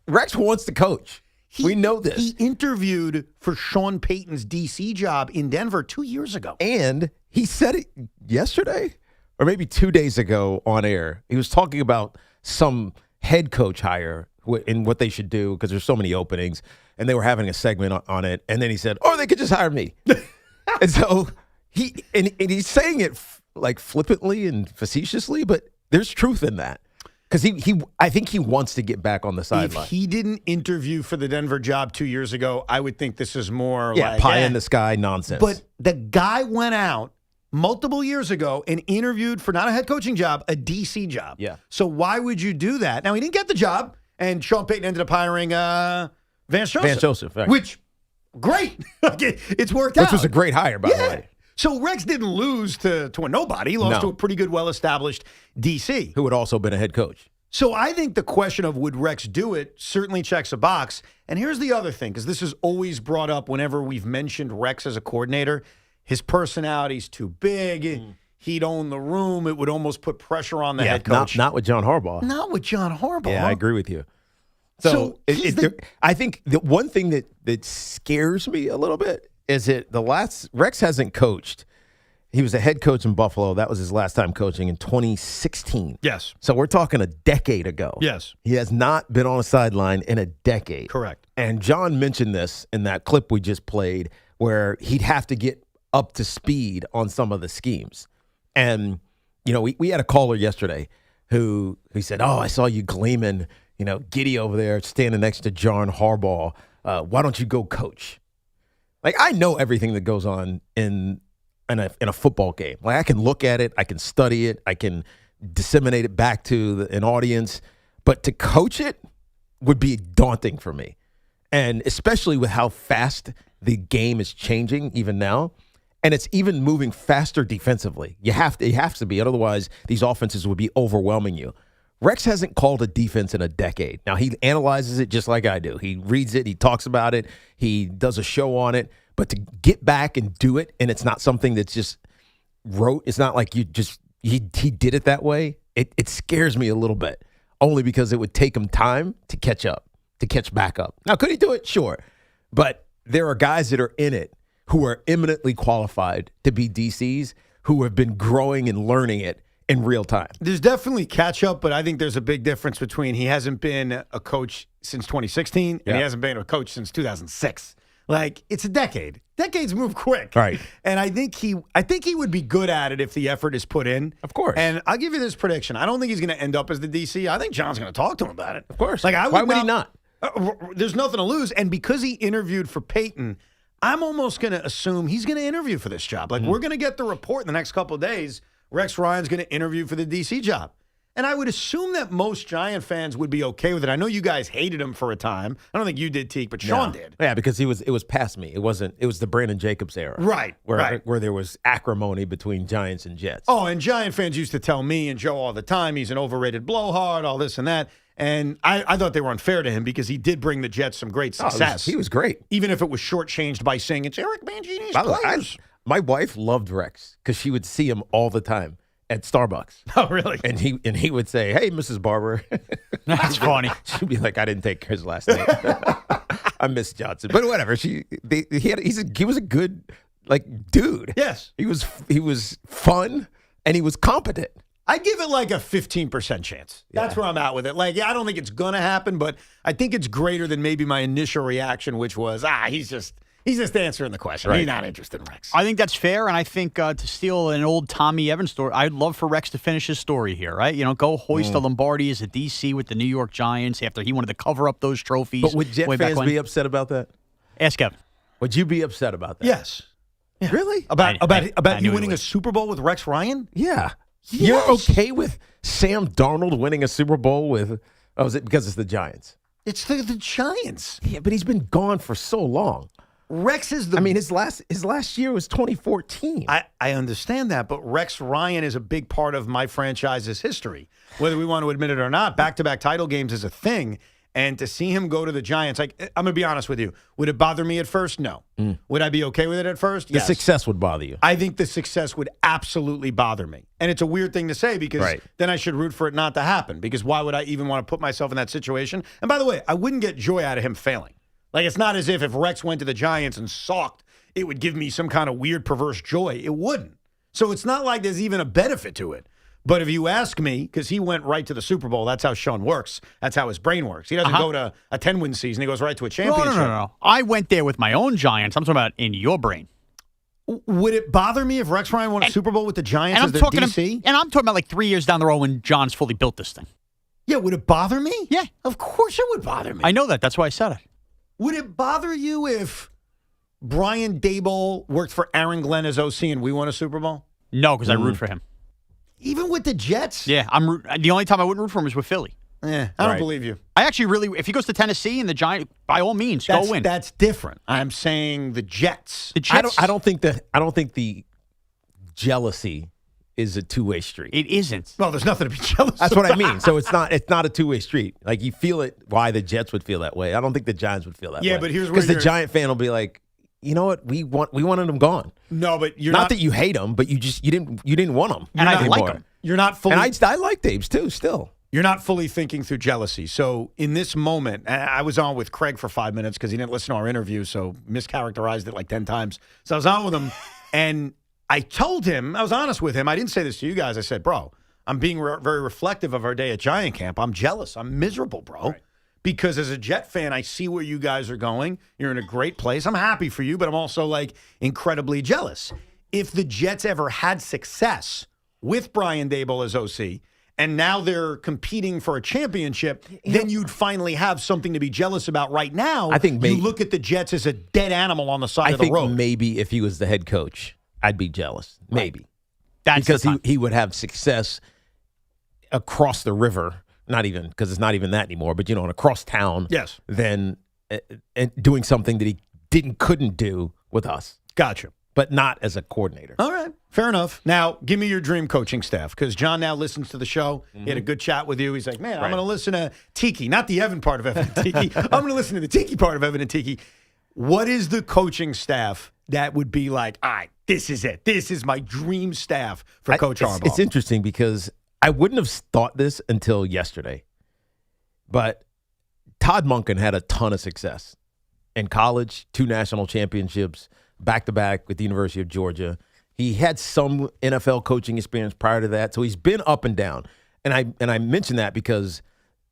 Speaker 4: Rex wants to coach. We know this.
Speaker 2: He interviewed for Sean Payton's DC job in Denver 2 years ago.
Speaker 4: And he said it yesterday or maybe 2 days ago on air. He was talking about some head coach hire and what they should do because there's so many openings. And they were having a segment on it. And then he said, they could just hire me. And so he's saying it like flippantly and facetiously, but there's truth in that. Because I think he wants to get back on the sideline.
Speaker 2: If he didn't interview for the Denver job 2 years ago, I would think this is more
Speaker 4: pie in the sky nonsense.
Speaker 2: But the guy went out multiple years ago and interviewed for not a head coaching job, a DC job.
Speaker 4: Yeah.
Speaker 2: So why would you do that? Now, he didn't get the job, and Sean Payton ended up hiring Vance Joseph.
Speaker 4: Vance Joseph, right.
Speaker 2: Which, great. It's worked out.
Speaker 4: Which was a great hire, by the way.
Speaker 2: So Rex didn't lose to a nobody. He lost to a pretty good, well-established DC.
Speaker 4: Who had also been a head coach.
Speaker 2: So I think the question of would Rex do it certainly checks a box. And here's the other thing, because this is always brought up whenever we've mentioned Rex as a coordinator. His personality's too big. He'd own the room. It would almost put pressure on the head coach.
Speaker 4: Not with John Harbaugh.
Speaker 2: Not with John Harbaugh.
Speaker 4: Yeah, I agree with you. So I think the one thing that scares me a little bit is that Rex hasn't coached. He was a head coach in Buffalo. That was his last time coaching in 2016.
Speaker 2: Yes.
Speaker 4: So we're talking a decade ago.
Speaker 2: Yes.
Speaker 4: He has not been on a sideline in a decade.
Speaker 2: Correct.
Speaker 4: And John mentioned this in that clip we just played where he'd have to get up to speed on some of the schemes. And, we had a caller yesterday who said, I saw you gleaming, giddy over there standing next to John Harbaugh. Why don't you go coach? Like, I know everything that goes on in a football game. Like, I can look at it, I can study it, I can disseminate it back to an audience, but to coach it would be daunting for me. And especially with how fast the game is changing even now, and it's even moving faster defensively. It has to be, otherwise these offenses would be overwhelming you. Rex hasn't called a defense in a decade. Now, he analyzes it just like I do. He reads it, he talks about it, he does a show on it. But to get back and do it, and it's not something that's just rote, it's not like he did it that way, it scares me a little bit, only because it would take him time to catch up, to catch back up. Now, could he do it? Sure. But there are guys that are in it who are eminently qualified to be DCs, who have been growing and learning it in real time.
Speaker 2: There's definitely catch up, but I think there's a big difference between he hasn't been a coach since 2016 and he hasn't been a coach since 2006. Like, it's a decade. Decades move quick.
Speaker 4: Right.
Speaker 2: And I think he would be good at it if the effort is put in.
Speaker 4: Of course.
Speaker 2: And I'll give you this prediction. I don't think he's going to end up as the DC. I think John's going to talk to him about it.
Speaker 4: Of course.
Speaker 2: Like,
Speaker 4: Why would he not?
Speaker 2: There's nothing to lose. And because he interviewed for Peyton, I'm almost going to assume he's going to interview for this job. Like, we're going to get the report in the next couple of days. Rex Ryan's going to interview for the DC job. And I would assume that most Giant fans would be okay with it. I know you guys hated him for a time. I don't think you did, Teak, but Sean did.
Speaker 4: Yeah, because it was past me. It was the Brandon Jacobs era.
Speaker 2: Right.
Speaker 4: Where there was acrimony between Giants and Jets.
Speaker 2: Oh, and Giant fans used to tell me and Joe all the time he's an overrated blowhard, all this and that. And I thought they were unfair to him because he did bring the Jets some great success.
Speaker 4: He was great.
Speaker 2: Even if it was shortchanged by saying it's Eric Mangini's players.
Speaker 4: My wife loved Rex because she would see him all the time at Starbucks.
Speaker 2: Oh, really?
Speaker 4: And he would say, "Hey, Mrs. Barber."
Speaker 3: That's funny.
Speaker 4: She'd be like, "I didn't take his last name." I miss Johnson, but whatever. He was a good dude.
Speaker 2: Yes,
Speaker 4: he was fun and he was competent.
Speaker 2: I give it like a 15% chance. That's where I'm at with it. Like, I don't think it's going to happen, but I think it's greater than maybe my initial reaction, which was, he's just answering the question.
Speaker 4: Right.
Speaker 2: He's not interested in Rex.
Speaker 3: I think that's fair, and I think to steal an old Tommy Evans story, I'd love for Rex to finish his story here, right? Go hoist the Lombardi as a DC with the New York Giants after he wanted to cover up those trophies.
Speaker 4: But would Jet fans be upset about that?
Speaker 3: Ask Kevin.
Speaker 4: Would you be upset about that?
Speaker 2: Yes.
Speaker 3: Yeah.
Speaker 2: Really? About you winning a Super Bowl with Rex Ryan?
Speaker 4: Yeah.
Speaker 2: Yes.
Speaker 4: You're okay with Sam Darnold winning a Super Bowl with? Oh, is it because it's the Giants?
Speaker 2: It's the Giants.
Speaker 4: Yeah, but he's been gone for so long.
Speaker 2: Rex is
Speaker 4: his last year was 2014.
Speaker 2: I understand that, but Rex Ryan is a big part of my franchise's history. Whether we want to admit it or not, back-to-back title games is a thing. And to see him go to the Giants, I'm going to be honest with you. Would it bother me at first? No. Would I be okay with it at first? Yes.
Speaker 4: The success would bother you.
Speaker 2: I think the success would absolutely bother me. And it's a weird thing to say because then I should root for it not to happen. Because why would I even want to put myself in that situation? And by the way, I wouldn't get joy out of him failing. Like, it's not as if Rex went to the Giants and sulked, it would give me some kind of weird, perverse joy. It wouldn't. So it's not like there's even a benefit to it. But if you ask me, because he went right to the Super Bowl, that's how Sean works. That's how his brain works. He doesn't go to a 10-win season. He goes right to a championship.
Speaker 3: No. I went there with my own Giants. I'm talking about in your brain.
Speaker 2: Would it bother me if Rex Ryan won a Super Bowl with the Giants as the DC?
Speaker 3: And I'm talking about like 3 years down the road when John's fully built this thing.
Speaker 2: would it bother me?
Speaker 3: Yeah.
Speaker 2: Of course it would bother me.
Speaker 3: I know that. That's why I said it.
Speaker 2: Would it bother you if Brian Daboll worked for Aaron Glenn as OC and we won a Super Bowl?
Speaker 3: No, because I root for him.
Speaker 2: Even with the Jets?
Speaker 3: Yeah, the only time I wouldn't root for him is with Philly.
Speaker 2: I don't believe you.
Speaker 3: I actually really, if he goes to Tennessee and the Giants, by all means, go win.
Speaker 2: That's different. I'm saying the Jets.
Speaker 3: The Jets.
Speaker 4: I don't think the jealousy is a two-way street.
Speaker 3: It isn't.
Speaker 2: Well, there's nothing to be jealous
Speaker 4: That's
Speaker 2: about.
Speaker 4: what I mean. So it's not a two-way street. Like you feel it. Why the Jets would feel that way? I don't think the Giants would feel that way.
Speaker 2: Yeah, but here's where
Speaker 4: because the Giant fan will be like, you know what? We wanted them gone.
Speaker 2: No, but you're
Speaker 4: not that you hate them, but you didn't want them.
Speaker 3: And I like them.
Speaker 2: You're not fully.
Speaker 4: And I like Dave's too. Still,
Speaker 2: you're not fully thinking through jealousy. So in this moment, I was on with Craig for 5 minutes because he didn't listen to our interview, so mischaracterized it like 10 times. So I was on with him, and I told him, I was honest with him. I didn't say this to you guys. I said, bro, I'm being very reflective of our day at Giant Camp. I'm jealous. I'm miserable, bro. Right. Because as a Jet fan, I see where you guys are going. You're in a great place. I'm happy for you, but I'm also like incredibly jealous. If the Jets ever had success with Brian Daboll as OC, and now they're competing for a championship, then you'd finally have something to be jealous about. Right now,
Speaker 4: I think
Speaker 2: you look at the Jets as a dead animal on the side of the road.
Speaker 4: Maybe if he was the head coach, I'd be jealous. Maybe.
Speaker 3: That's
Speaker 4: because he would have success across the river. Not even, because it's not even that anymore, but, across town.
Speaker 2: Yes.
Speaker 4: Then doing something that he couldn't do with us.
Speaker 2: Gotcha.
Speaker 4: But not as a coordinator.
Speaker 2: All right. Fair enough. Now, give me your dream coaching staff, because John now listens to the show. Mm-hmm. He had a good chat with you. He's like, man, I'm going to listen to Tiki, not the Evan part of Evan and Tiki. I'm going to listen to the Tiki part of Evan and Tiki. What is the coaching staff that would be like, all right, this is it. This is my dream staff for Coach Harbaugh?
Speaker 4: It's interesting because I wouldn't have thought this until yesterday. But Todd Monken had a ton of success in college, 2 national championships, back-to-back with the University of Georgia. He had some NFL coaching experience prior to that, so he's been up and down. And I mention that because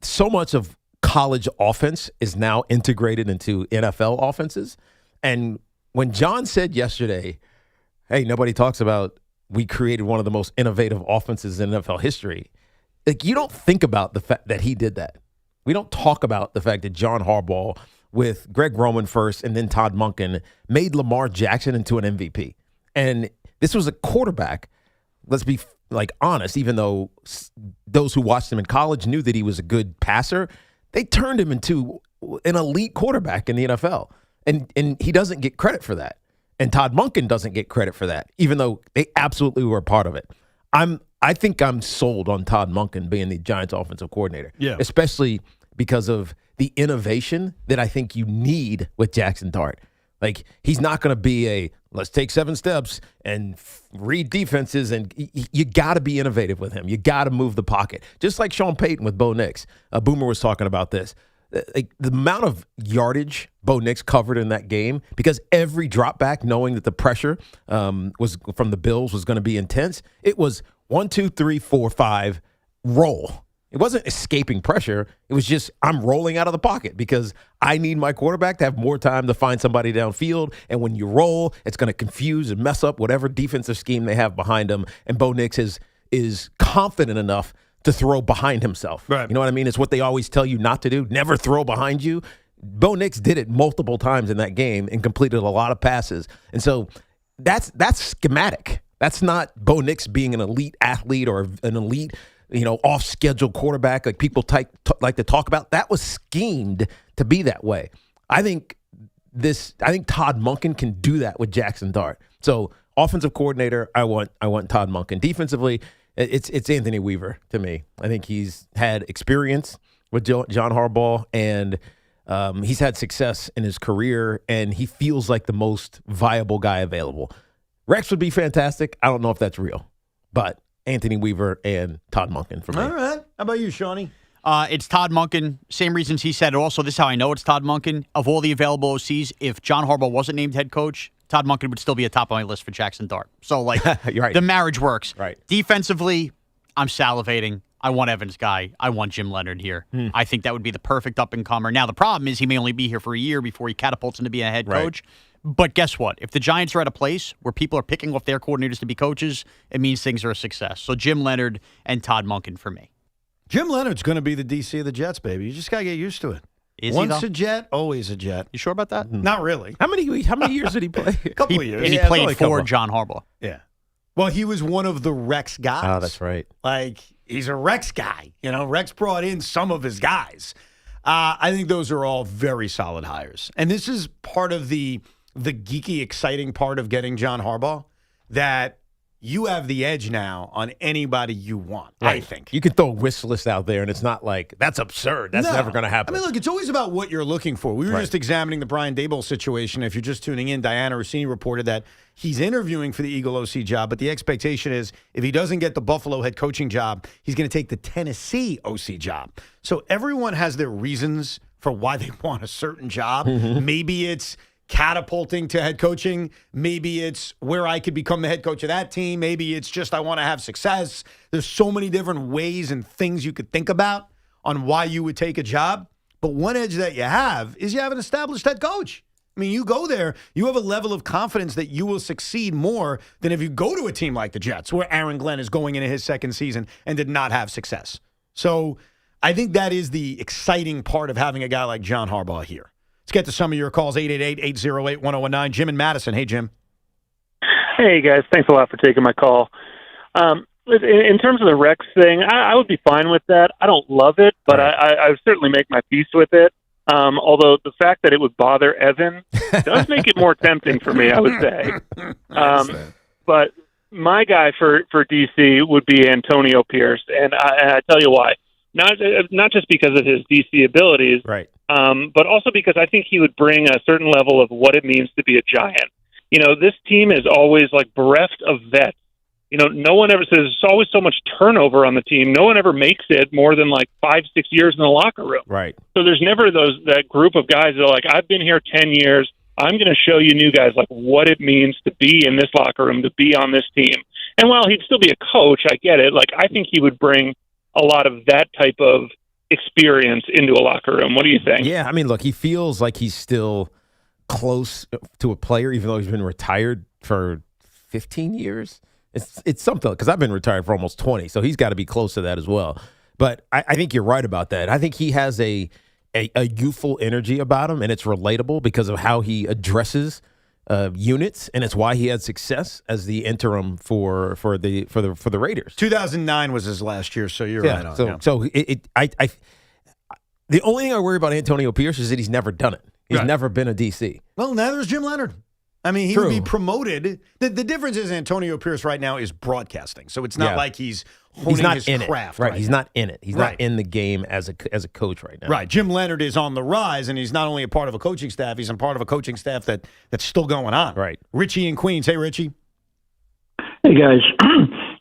Speaker 4: so much of college offense is now integrated into NFL offenses. And when John said yesterday, hey, nobody talks about we created one of the most innovative offenses in NFL history, like you don't think about the fact that he did that. We don't talk about the fact that John Harbaugh, with Greg Roman first and then Todd Monken, made Lamar Jackson into an MVP. And this was a quarterback, let's be honest, even though those who watched him in college knew that he was a good passer, they turned him into an elite quarterback in the NFL. And he doesn't get credit for that. And Todd Monken doesn't get credit for that, even though they absolutely were a part of it. I think I'm sold on Todd Monken being the Giants offensive coordinator, especially because of the innovation that I think you need with Jackson Dart. Like, he's not going to be let's take 7 steps and read defenses, and you got to be innovative with him. You got to move the pocket. Just like Sean Payton with Bo Nix. Boomer was talking about this. Like, the amount of yardage Bo Nix covered in that game, because every drop back, knowing that the pressure was from the Bills was going to be intense, it was 1, 2, 3, 4, 5, roll. It wasn't escaping pressure. It was just, I'm rolling out of the pocket because I need my quarterback to have more time to find somebody downfield. And when you roll, it's going to confuse and mess up whatever defensive scheme they have behind him. And Bo Nix is confident enough to throw behind himself. Right. You know what I mean? It's what they always tell you not to do. Never throw behind you. Bo Nix did it multiple times in that game and completed a lot of passes. And so that's schematic. That's not Bo Nix being an elite athlete or an elite, off-schedule quarterback like people like to talk about. That was schemed to be that way. I think Todd Monken can do that with Jackson Dart. So offensive coordinator, I want Todd Monken. Defensively, it's Anthony Weaver to me. I think he's had experience with John Harbaugh, and he's had success in his career, and he feels like the most viable guy available. Rex would be fantastic. I don't know if that's real, but Anthony Weaver and Todd Monken for me.
Speaker 2: All right. How about you, Shawnee?
Speaker 3: It's Todd Monken. Same reasons he said it. Also, this is how I know it's Todd Monken. Of all the available OCs, if John Harbaugh wasn't named head coach, Todd Monken would still be atop of my list for Jackson Dart. So,
Speaker 4: You're right.
Speaker 3: The marriage works.
Speaker 4: Right.
Speaker 3: Defensively, I'm salivating. I want Evans' guy. I want Jim Leonard here. I think that would be the perfect up-and-comer. Now, the problem is he may only be here for a year before he catapults into being a head coach. But guess what? If the Giants are at a place where people are picking off their coordinators to be coaches, it means things are a success. So Jim Leonard and Todd Monken for me.
Speaker 2: Jim Leonard's going to be the DC of the Jets, baby. You just got to get used to it. Once a Jet, always a Jet.
Speaker 3: You sure about that?
Speaker 2: Not really.
Speaker 4: How many years did he play?
Speaker 2: A couple of years.
Speaker 3: And he played for John Harbaugh.
Speaker 2: Yeah. Well, he was one of the Rex guys.
Speaker 4: Oh, that's right.
Speaker 2: Like, he's a Rex guy. You know, Rex brought in some of his guys. I think those are all very solid hires. And this is part of the geeky, exciting part of getting John Harbaugh, that you have the edge now on anybody you want,
Speaker 4: Right.
Speaker 2: I think.
Speaker 4: You can throw a wish list out there, and it's not like, that's absurd. That's never going to happen.
Speaker 2: I mean, look, it's always about what you're looking for. We were just examining the Brian Daboll situation. If you're just tuning in, Diana Rossini reported that he's interviewing for the Eagle OC job, but the expectation is if he doesn't get the Buffalo head coaching job, he's going to take the Tennessee OC job. So everyone has their reasons for why they want a certain job. Maybe it's catapulting to head coaching. Maybe it's where I could become the head coach of that team. Maybe it's just I want to have success. There's so many different ways and things you could think about on why you would take a job. But one edge that you have is you have an established head coach. I mean, you go there, you have a level of confidence that you will succeed more than if you go to a team like the Jets, where Aaron Glenn is going into his second season and did not have success. So I think that is the exciting part of having a guy like John Harbaugh here. Let's get to some of your calls, 888-808-1019. Jim in Madison. Hey, Jim.
Speaker 7: Hey, guys. Thanks a lot for taking my call. In terms of the Rex thing, I would be fine with that. I don't love it, but I would certainly make my peace with it. Although the fact that it would bother Evan does make it more tempting for me, I would say. But my guy for DC would be Antonio Pierce, and I tell you why. Not just because of his DC abilities,
Speaker 4: right?
Speaker 7: But also because I think he would bring a certain level of what it means to be a Giant. You know, this team is always like bereft of vets. You know, no one ever says there's always so much turnover on the team. No one ever makes it more than like 5-6 years in the locker room.
Speaker 4: Right.
Speaker 7: So there's never that group of guys that are like, I've been here 10 years. I'm going to show you new guys like what it means to be in this locker room, to be on this team. And while he'd still be a coach, I get it. Like, I think he would bring a lot of that type of experience into a locker room. What do you think?
Speaker 4: Yeah, I mean, look, he feels like he's still close to a player, even though he's been retired for 15 years. It's something, because I've been retired for almost 20, so he's got to be close to that as well. But I think you're right about that. I think he has a youthful energy about him, and it's relatable because of how he addresses units, and it's why he had success as the interim for the Raiders.
Speaker 2: 2009 was his last year, so you're right on.
Speaker 4: So the only thing I worry about Antonio Pierce is that he's never done it. He's never been a DC.
Speaker 2: Well, neither is Jim Leonard. I mean, he would be promoted. The difference is Antonio Pierce right now is broadcasting, so it's not like he's honing his craft.
Speaker 4: Right, he's not in it. He's not in the game as a coach right now.
Speaker 2: Right, Jim Leonard is on the rise, and he's not only a part of a coaching staff, he's a part of a coaching staff that's still going on.
Speaker 4: Right.
Speaker 2: Richie in Queens. Hey, Richie.
Speaker 8: Hey, guys.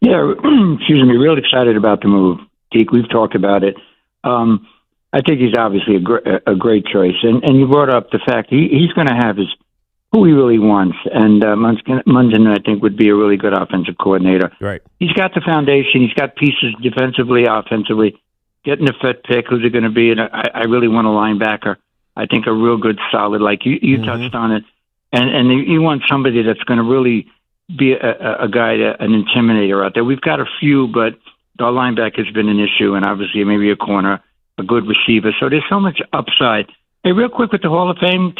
Speaker 8: Excuse me, real excited about the move. Deke, we've talked about it. I think he's obviously a great choice, and you brought up the fact he's going to have who he really wants, and Munson, I think, would be a really good offensive coordinator.
Speaker 4: Right.
Speaker 8: He's got the foundation. He's got pieces defensively, offensively. Getting a fit pick, who's it going to be? And I really want a linebacker. I think a real good, solid, like you touched on it. And you want somebody that's going to really be a guy, an intimidator out there. We've got a few, but our linebacker has been an issue, and obviously maybe a corner, a good receiver. So there's so much upside. Hey, real quick with the Hall of Fame,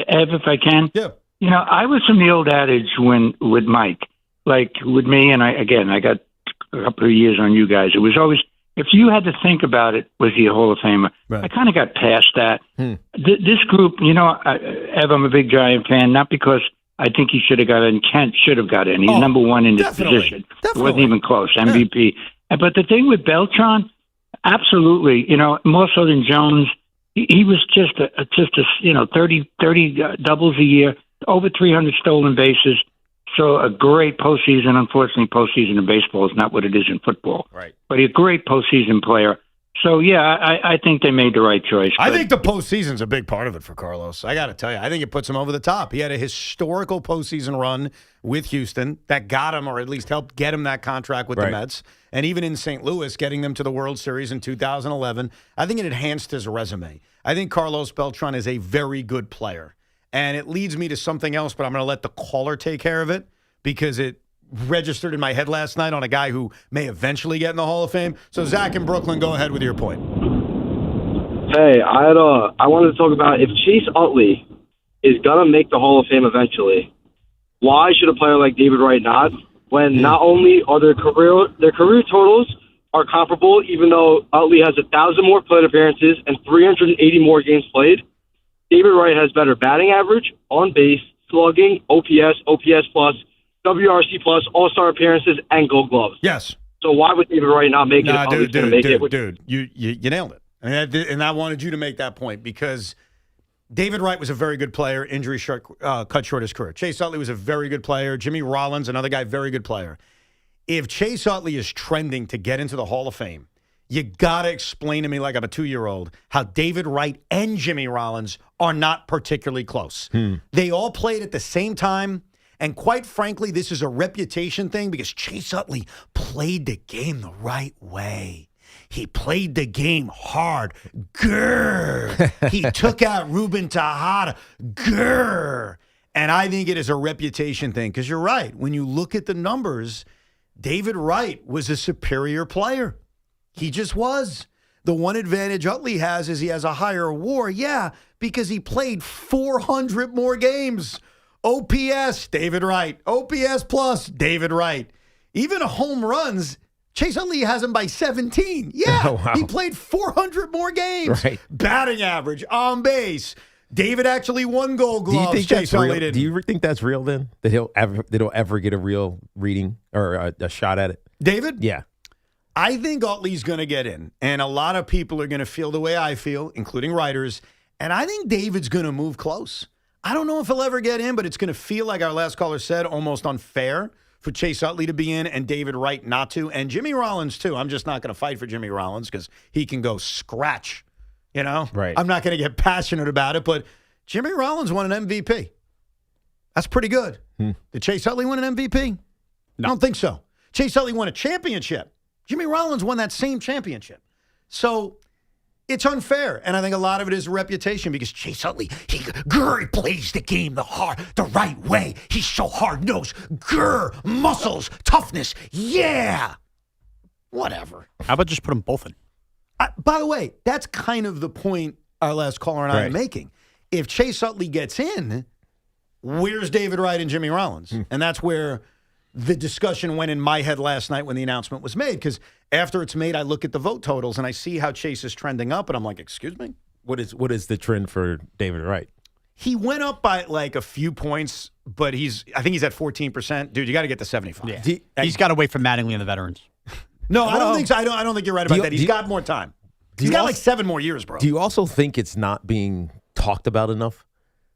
Speaker 8: Ev, if I can.
Speaker 2: Yeah.
Speaker 8: You know, I was from the old adage with Mike, like with me, and I got a couple of years on you guys. It was always, if you had to think about it, was he a Hall of Famer? Right. I kind of got past that. This group, you know, Ev, I'm a big Giant fan, not because I think he should have got in. Kent should have got in. He's number one in his position. It wasn't even close. MVP. Yeah. But the thing with Beltran, absolutely, you know, more so than Jones. He was just a 30 doubles a year, over 300 stolen bases. So a great postseason. Unfortunately, postseason in baseball is not what it is in football.
Speaker 4: Right.
Speaker 8: But a great postseason player. So, yeah, I think they made the right choice.
Speaker 2: I think the postseason's a big part of it for Carlos. I got to tell you, I think it puts him over the top. He had a historical postseason run with Houston that got him, or at least helped get him that contract with the Mets. And even in St. Louis, getting them to the World Series in 2011, I think it enhanced his resume. I think Carlos Beltran is a very good player. And it leads me to something else, but I'm going to let the caller take care of it because it registered in my head last night on a guy who may eventually get in the Hall of Fame. So, Zach in Brooklyn, go ahead with your point.
Speaker 9: Hey, I wanted to talk about if Chase Utley is going to make the Hall of Fame eventually, why should a player like David Wright not? When not only are their career totals are comparable, even though Utley has 1,000 more plate appearances and 380 more games played, David Wright has better batting average, on base, slugging, OPS, OPS plus, WRC plus, All-Star appearances, and Gold Gloves.
Speaker 2: Yes.
Speaker 9: So why would David Wright not make it?
Speaker 2: Dude, you nailed it. And I wanted you to make that point because David Wright was a very good player. Injury cut short his career. Chase Utley was a very good player. Jimmy Rollins, another guy, very good player. If Chase Utley is trending to get into the Hall of Fame, you got to explain to me like I'm a 2-year-old how David Wright and Jimmy Rollins are not particularly close. They all played at the same time. And quite frankly, this is a reputation thing because Chase Utley played the game the right way. He played the game hard. Grrr. He took out Ruben Tejada. Grrr. And I think it is a reputation thing because you're right. When you look at the numbers, David Wright was a superior player. He just was. The one advantage Utley has is he has a higher WAR. Yeah, because he played 400 more games. OPS, David Wright. OPS plus, David Wright. Even home runs, Chase Utley has him by 17. Yeah,
Speaker 4: Oh, wow.
Speaker 2: He played 400 400 more games.
Speaker 4: Right.
Speaker 2: Batting average, on base. David actually won Gold Gloves.
Speaker 4: Do you think
Speaker 2: Chase
Speaker 4: that's real?
Speaker 2: Utley didn't.
Speaker 4: Do you think that's real then? That he'll ever get a real reading or a shot at it?
Speaker 2: David?
Speaker 4: Yeah.
Speaker 2: I think Utley's going to get in, and a lot of people are going to feel the way I feel, including writers, and I think David's going to move close. I don't know if he'll ever get in, but it's going to feel like our last caller said, almost unfair for Chase Utley to be in and David Wright not to, and Jimmy Rollins too. I'm just not going to fight for Jimmy Rollins because he can go scratch, you know?
Speaker 4: Right.
Speaker 2: I'm not going to get passionate about it, but Jimmy Rollins won an MVP. That's pretty good. Did Chase Utley win an MVP? No. I don't think so. Chase Utley won a championship. Jimmy Rollins won that same championship. So it's unfair, and I think a lot of it is reputation because Chase Utley, he plays the game the right way. He's so hard-nosed. Muscles, toughness, yeah. Whatever.
Speaker 3: How about just put them both in?
Speaker 2: By the way, that's kind of the point our last caller and I are making. If Chase Utley gets in, where's David Wright and Jimmy Rollins? And that's where the discussion went in my head last night when the announcement was made, because after it's made, I look at the vote totals and I see how Chase is trending up, and I'm like, excuse me?
Speaker 4: What is the trend for David Wright?
Speaker 2: He went up by like a few points, but I think he's at 14%. Dude, you got to get to 75.
Speaker 3: Yeah. He's got to wait for Mattingly and the veterans.
Speaker 2: No, I don't think so. I don't think you're right about that. He's got more time. He's got like 7 more years, bro.
Speaker 4: Do you also think it's not being talked about enough?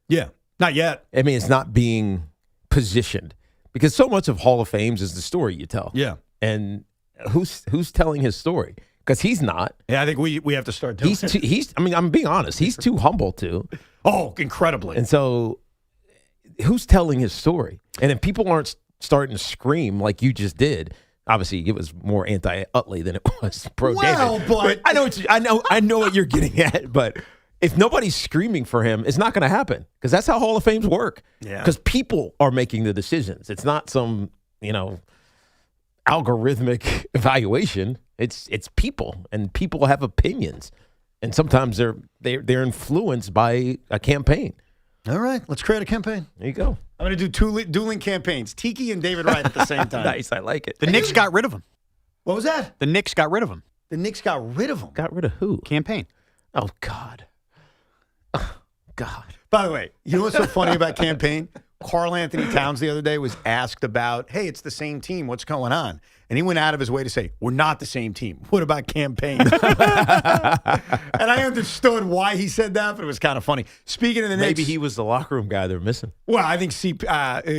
Speaker 2: Yeah, not yet.
Speaker 4: I mean, it's not being positioned. Because so much of Hall of Fames is the story you tell.
Speaker 2: Yeah.
Speaker 4: And who's telling his story? Because he's not.
Speaker 2: Yeah, I think we have to start doing it.
Speaker 4: I'm being honest. He's too humble to.
Speaker 2: Oh, incredibly.
Speaker 4: And so who's telling his story? And if people aren't starting to scream like you just did, obviously it was more anti-Utley than it was pro-David.
Speaker 2: But
Speaker 4: I know what you're getting at, but if nobody's screaming for him, it's not going to happen because that's how Hall of Fames work.
Speaker 2: Yeah.
Speaker 4: Because people are making the decisions. It's not some, algorithmic evaluation. It's people, and people have opinions, and sometimes they're influenced by a campaign.
Speaker 2: All right, let's create a campaign.
Speaker 4: There you go.
Speaker 2: I'm going to do dueling campaigns, Tiki and David Wright at the same time.
Speaker 4: Nice, I like it.
Speaker 3: The Knicks got rid of him.
Speaker 2: What was that?
Speaker 3: The Knicks got rid of him.
Speaker 2: The Knicks got rid of him.
Speaker 4: Got rid of who?
Speaker 3: Campaign.
Speaker 4: Oh, God. Oh, God.
Speaker 2: By the way, you know what's so funny about campaign? Karl Anthony Towns the other day was asked about, hey, it's the same team. What's going on? And he went out of his way to say, we're not the same team. What about campaign? And I understood why he said that, but it was kind of funny. Speaking of the Knicks.
Speaker 4: Maybe he was the locker room guy they're missing.
Speaker 2: Well, I think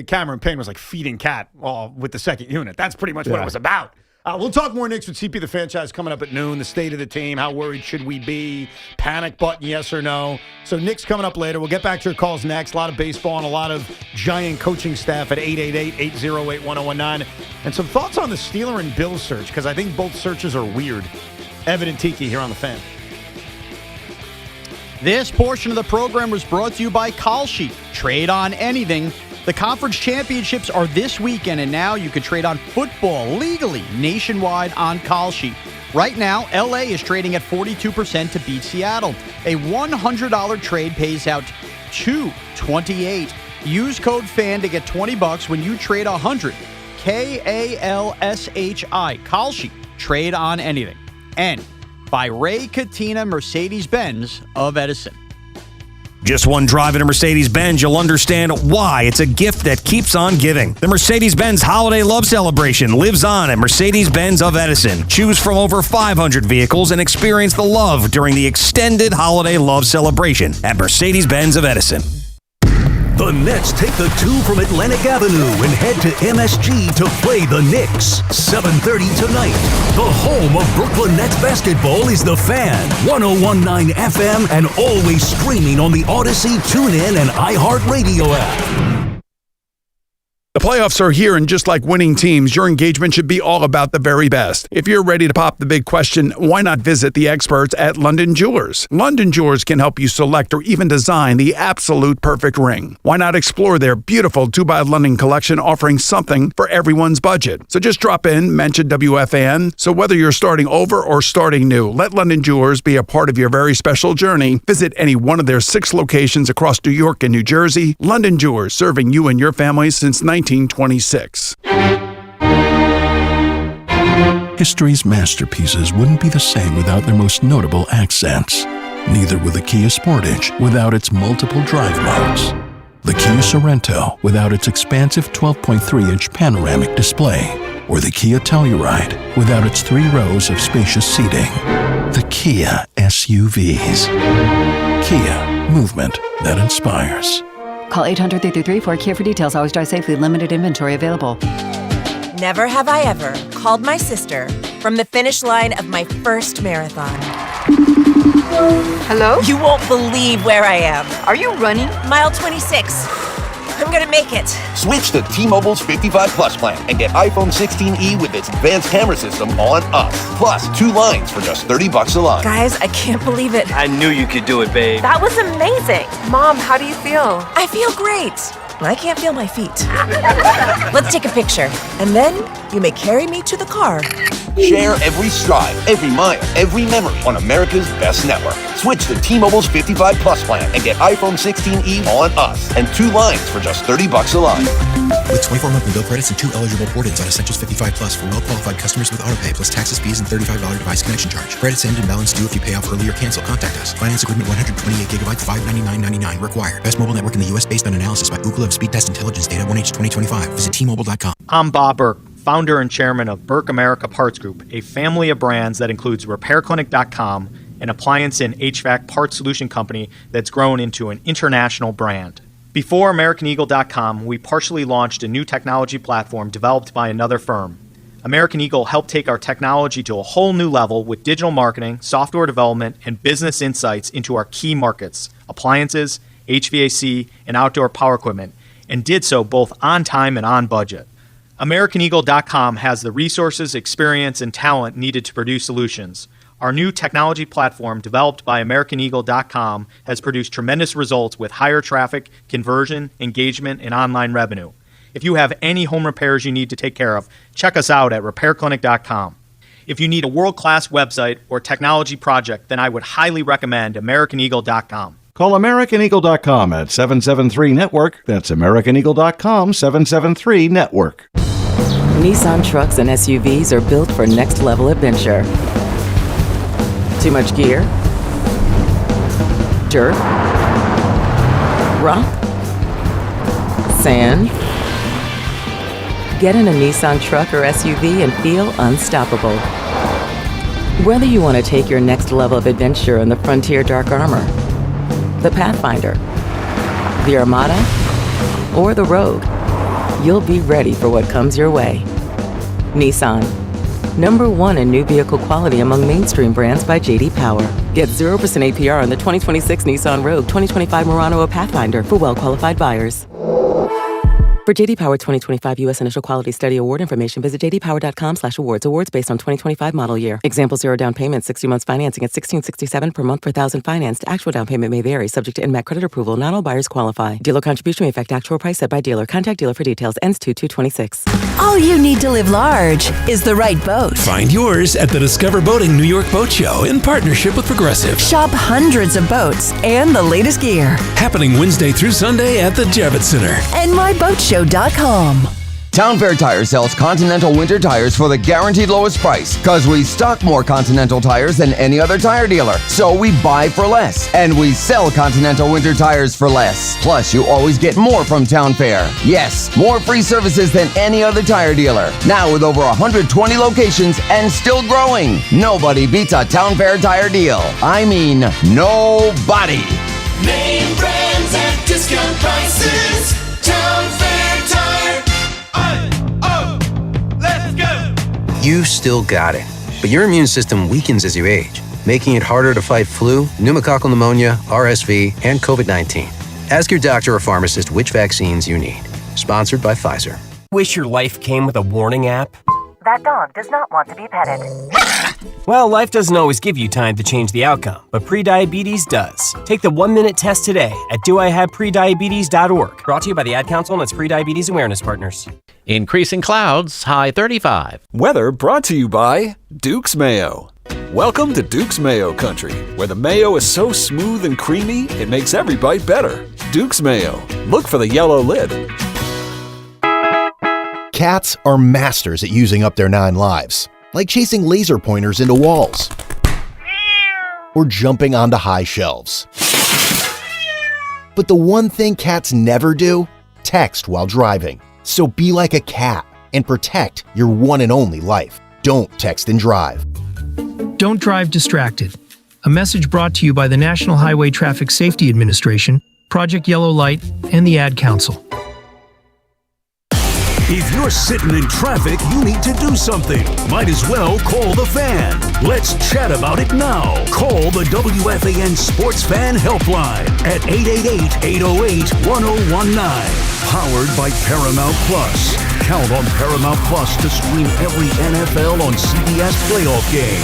Speaker 2: Cameron Payne was like feeding cat with the second unit. That's pretty much what it was about. We'll talk more Knicks with CP the Franchise coming up at noon. The state of the team. How worried should we be? Panic button, yes or no? So Knicks coming up later. We'll get back to your calls next. A lot of baseball and a lot of Giant coaching staff at 888-808-1019. And some thoughts on the Steeler and Bills search, because I think both searches are weird. Evan and Tiki here on The Fan.
Speaker 3: This portion of the program was brought to you by Call Sheet. Trade on anything. The conference championships are this weekend, and now you can trade on football legally nationwide on Call Sheet. Right now, LA is trading at 42% to beat Seattle. A $100 trade pays out $228. Use code FAN to get $20 when you trade 100. KALSHI. Call Sheet. Trade on anything. And by Ray Katina Mercedes-Benz of Edison.
Speaker 10: Just one drive in a Mercedes-Benz, you'll understand why it's a gift that keeps on giving. The Mercedes-Benz Holiday Love Celebration lives on at Mercedes-Benz of Edison. Choose from over 500 vehicles and experience the love during the extended Holiday Love Celebration at Mercedes-Benz of Edison.
Speaker 1: The Nets take the 2 from Atlantic Avenue and head to MSG to play the Knicks. 7:30 tonight. The home of Brooklyn Nets basketball is The Fan. 101.9 FM and always streaming on the Odyssey, TuneIn, and iHeartRadio app.
Speaker 11: The playoffs are here, and just like winning teams, your engagement should be all about the very best. If you're ready to pop the big question, why not visit the experts at London Jewelers? London Jewelers can help you select or even design the absolute perfect ring. Why not explore their beautiful 2 by London collection, offering something for everyone's budget? So just drop in, mention WFAN. So whether you're starting over or starting new, let London Jewelers be a part of your very special journey. Visit any one of their 6 locations across New York and New Jersey. London Jewelers, serving you and your family since 1926.
Speaker 12: History's masterpieces wouldn't be the same without their most notable accents. Neither would the Kia Sportage without its multiple drive modes. The Kia Sorento without its expansive 12.3-inch panoramic display. Or the Kia Telluride without its 3 rows of spacious seating. The Kia SUVs. Kia, movement that inspires.
Speaker 13: Call 800-333-4KIA for details. Always drive safely. Limited inventory available.
Speaker 14: Never have I ever called my sister from the finish line of my first marathon.
Speaker 20: Hello?
Speaker 14: You won't believe where I am.
Speaker 20: Are you running?
Speaker 14: Mile 26. I'm gonna make it.
Speaker 21: Switch to T-Mobile's 55 Plus plan and get iPhone 16e with its advanced camera system on us. Plus 2 lines for just $30 a line.
Speaker 14: Guys, I can't believe it.
Speaker 21: I knew you could do it, babe.
Speaker 14: That was amazing. Mom, how do you feel? I feel great. I can't feel my feet. Let's take a picture, and then you may carry me to the car.
Speaker 21: Share every stride, every mile, every memory on America's best network. Switch to T-Mobile's 55 Plus plan and get iPhone 16e on us and 2 lines for just $30 a line.
Speaker 22: With 24 monthly bill credits and 2 eligible port-ins on Essentials 55 Plus for well-qualified customers with autopay plus taxes, fees, and $35 device connection charge. Credits end and balance due if you pay off early or cancel. Contact us. Finance agreement 128 gigabytes, $599.99 required. Best mobile network in the U.S. based on analysis by Ookla of Speed Test Intelligence data 1H 2025. Visit T-Mobile.com.
Speaker 23: I'm Bob Burke, founder and chairman of Burke America Parts Group, a family of brands that includes RepairClinic.com, an appliance and HVAC parts solution company that's grown into an international brand. Before AmericanEagle.com, we partially launched a new technology platform developed by another firm. American Eagle helped take our technology to a whole new level with digital marketing, software development, and business insights into our key markets, appliances, HVAC, and outdoor power equipment, and did so both on time and on budget. AmericanEagle.com has the resources, experience, and talent needed to produce solutions. Our new technology platform, developed by AmericanEagle.com, has produced tremendous results with higher traffic, conversion, engagement, and online revenue. If you have any home repairs you need to take care of, check us out at RepairClinic.com. If you need a world-class website or technology project, then I would highly recommend AmericanEagle.com.
Speaker 24: Call AmericanEagle.com at 773-NETWORK. That's AmericanEagle.com, 773-NETWORK.
Speaker 25: Nissan trucks and SUVs are built for next-level adventure. Too much gear? Dirt? Rock? Sand? Get in a Nissan truck or SUV and feel unstoppable. Whether you want to take your next level of adventure in the Frontier Dark Armor, the Pathfinder, the Armada, or the Rogue, you'll be ready for what comes your way. Nissan, #1 in new vehicle quality among mainstream brands by J.D. Power. Get 0% APR on the 2026 Nissan Rogue, 2025 Murano or Pathfinder for well-qualified buyers. For JD Power 2025 U.S. Initial Quality Study Award information, visit jdpower.com/awards. Awards based on 2025 model year. Example: 0 down payment, 60 months financing at $1,667 per month per thousand financed. Actual down payment may vary, subject to INMAC credit approval. Not all buyers qualify. Dealer contribution may affect actual price set by dealer. Contact dealer for details. Ends 2/2/26.
Speaker 14: All you need to live large is the right boat.
Speaker 15: Find yours at the Discover Boating New York Boat Show in partnership with Progressive.
Speaker 14: Shop hundreds of boats and the latest gear.
Speaker 15: Happening Wednesday through Sunday at the Javits Center.
Speaker 14: And myboatshow.com.
Speaker 16: Town Fair Tire sells Continental winter tires for the guaranteed lowest price because we stock more Continental tires than any other tire dealer. So we buy for less and we sell Continental winter tires for less. Plus, you always get more from Town Fair. Yes, more free services than any other tire dealer. Now with over 120 locations and still growing. Nobody beats a Town Fair tire deal. I mean, nobody.
Speaker 17: Name brands at discount prices. Town Fair Tire. Let's go.
Speaker 18: You still got it, but your immune system weakens as you age, making it harder to fight flu, pneumococcal pneumonia, RSV, and COVID-19. Ask your doctor or pharmacist which vaccines you need. Sponsored by Pfizer.
Speaker 19: Wish your life came with a warning app?
Speaker 20: That dog does not want to be petted.
Speaker 19: Well, life doesn't always give you time to change the outcome, but prediabetes does. Take the 1-minute test today at doihaveprediabetes.org. Brought to you by the Ad Council and its prediabetes awareness partners.
Speaker 26: Increasing clouds, high 35.
Speaker 27: Weather brought to you by Duke's Mayo. Welcome to Duke's Mayo Country, where the mayo is so smooth and creamy, it makes every bite better. Duke's Mayo. Look for the yellow lid.
Speaker 28: Cats are masters at using up their 9 lives, like chasing laser pointers into walls or jumping onto high shelves. But the one thing cats never do, text while driving. So be like a cat and protect your one and only life. Don't text and drive.
Speaker 29: Don't drive distracted. A message brought to you by the National Highway Traffic Safety Administration, Project Yellow Light, and the Ad Council.
Speaker 1: If you're sitting in traffic, you need to do something. Might as well call the fan. Let's chat about it now. Call the WFAN Sports Fan Helpline at 888-808-1019. Powered by Paramount Plus. Count on Paramount Plus to stream every NFL on CBS playoff game.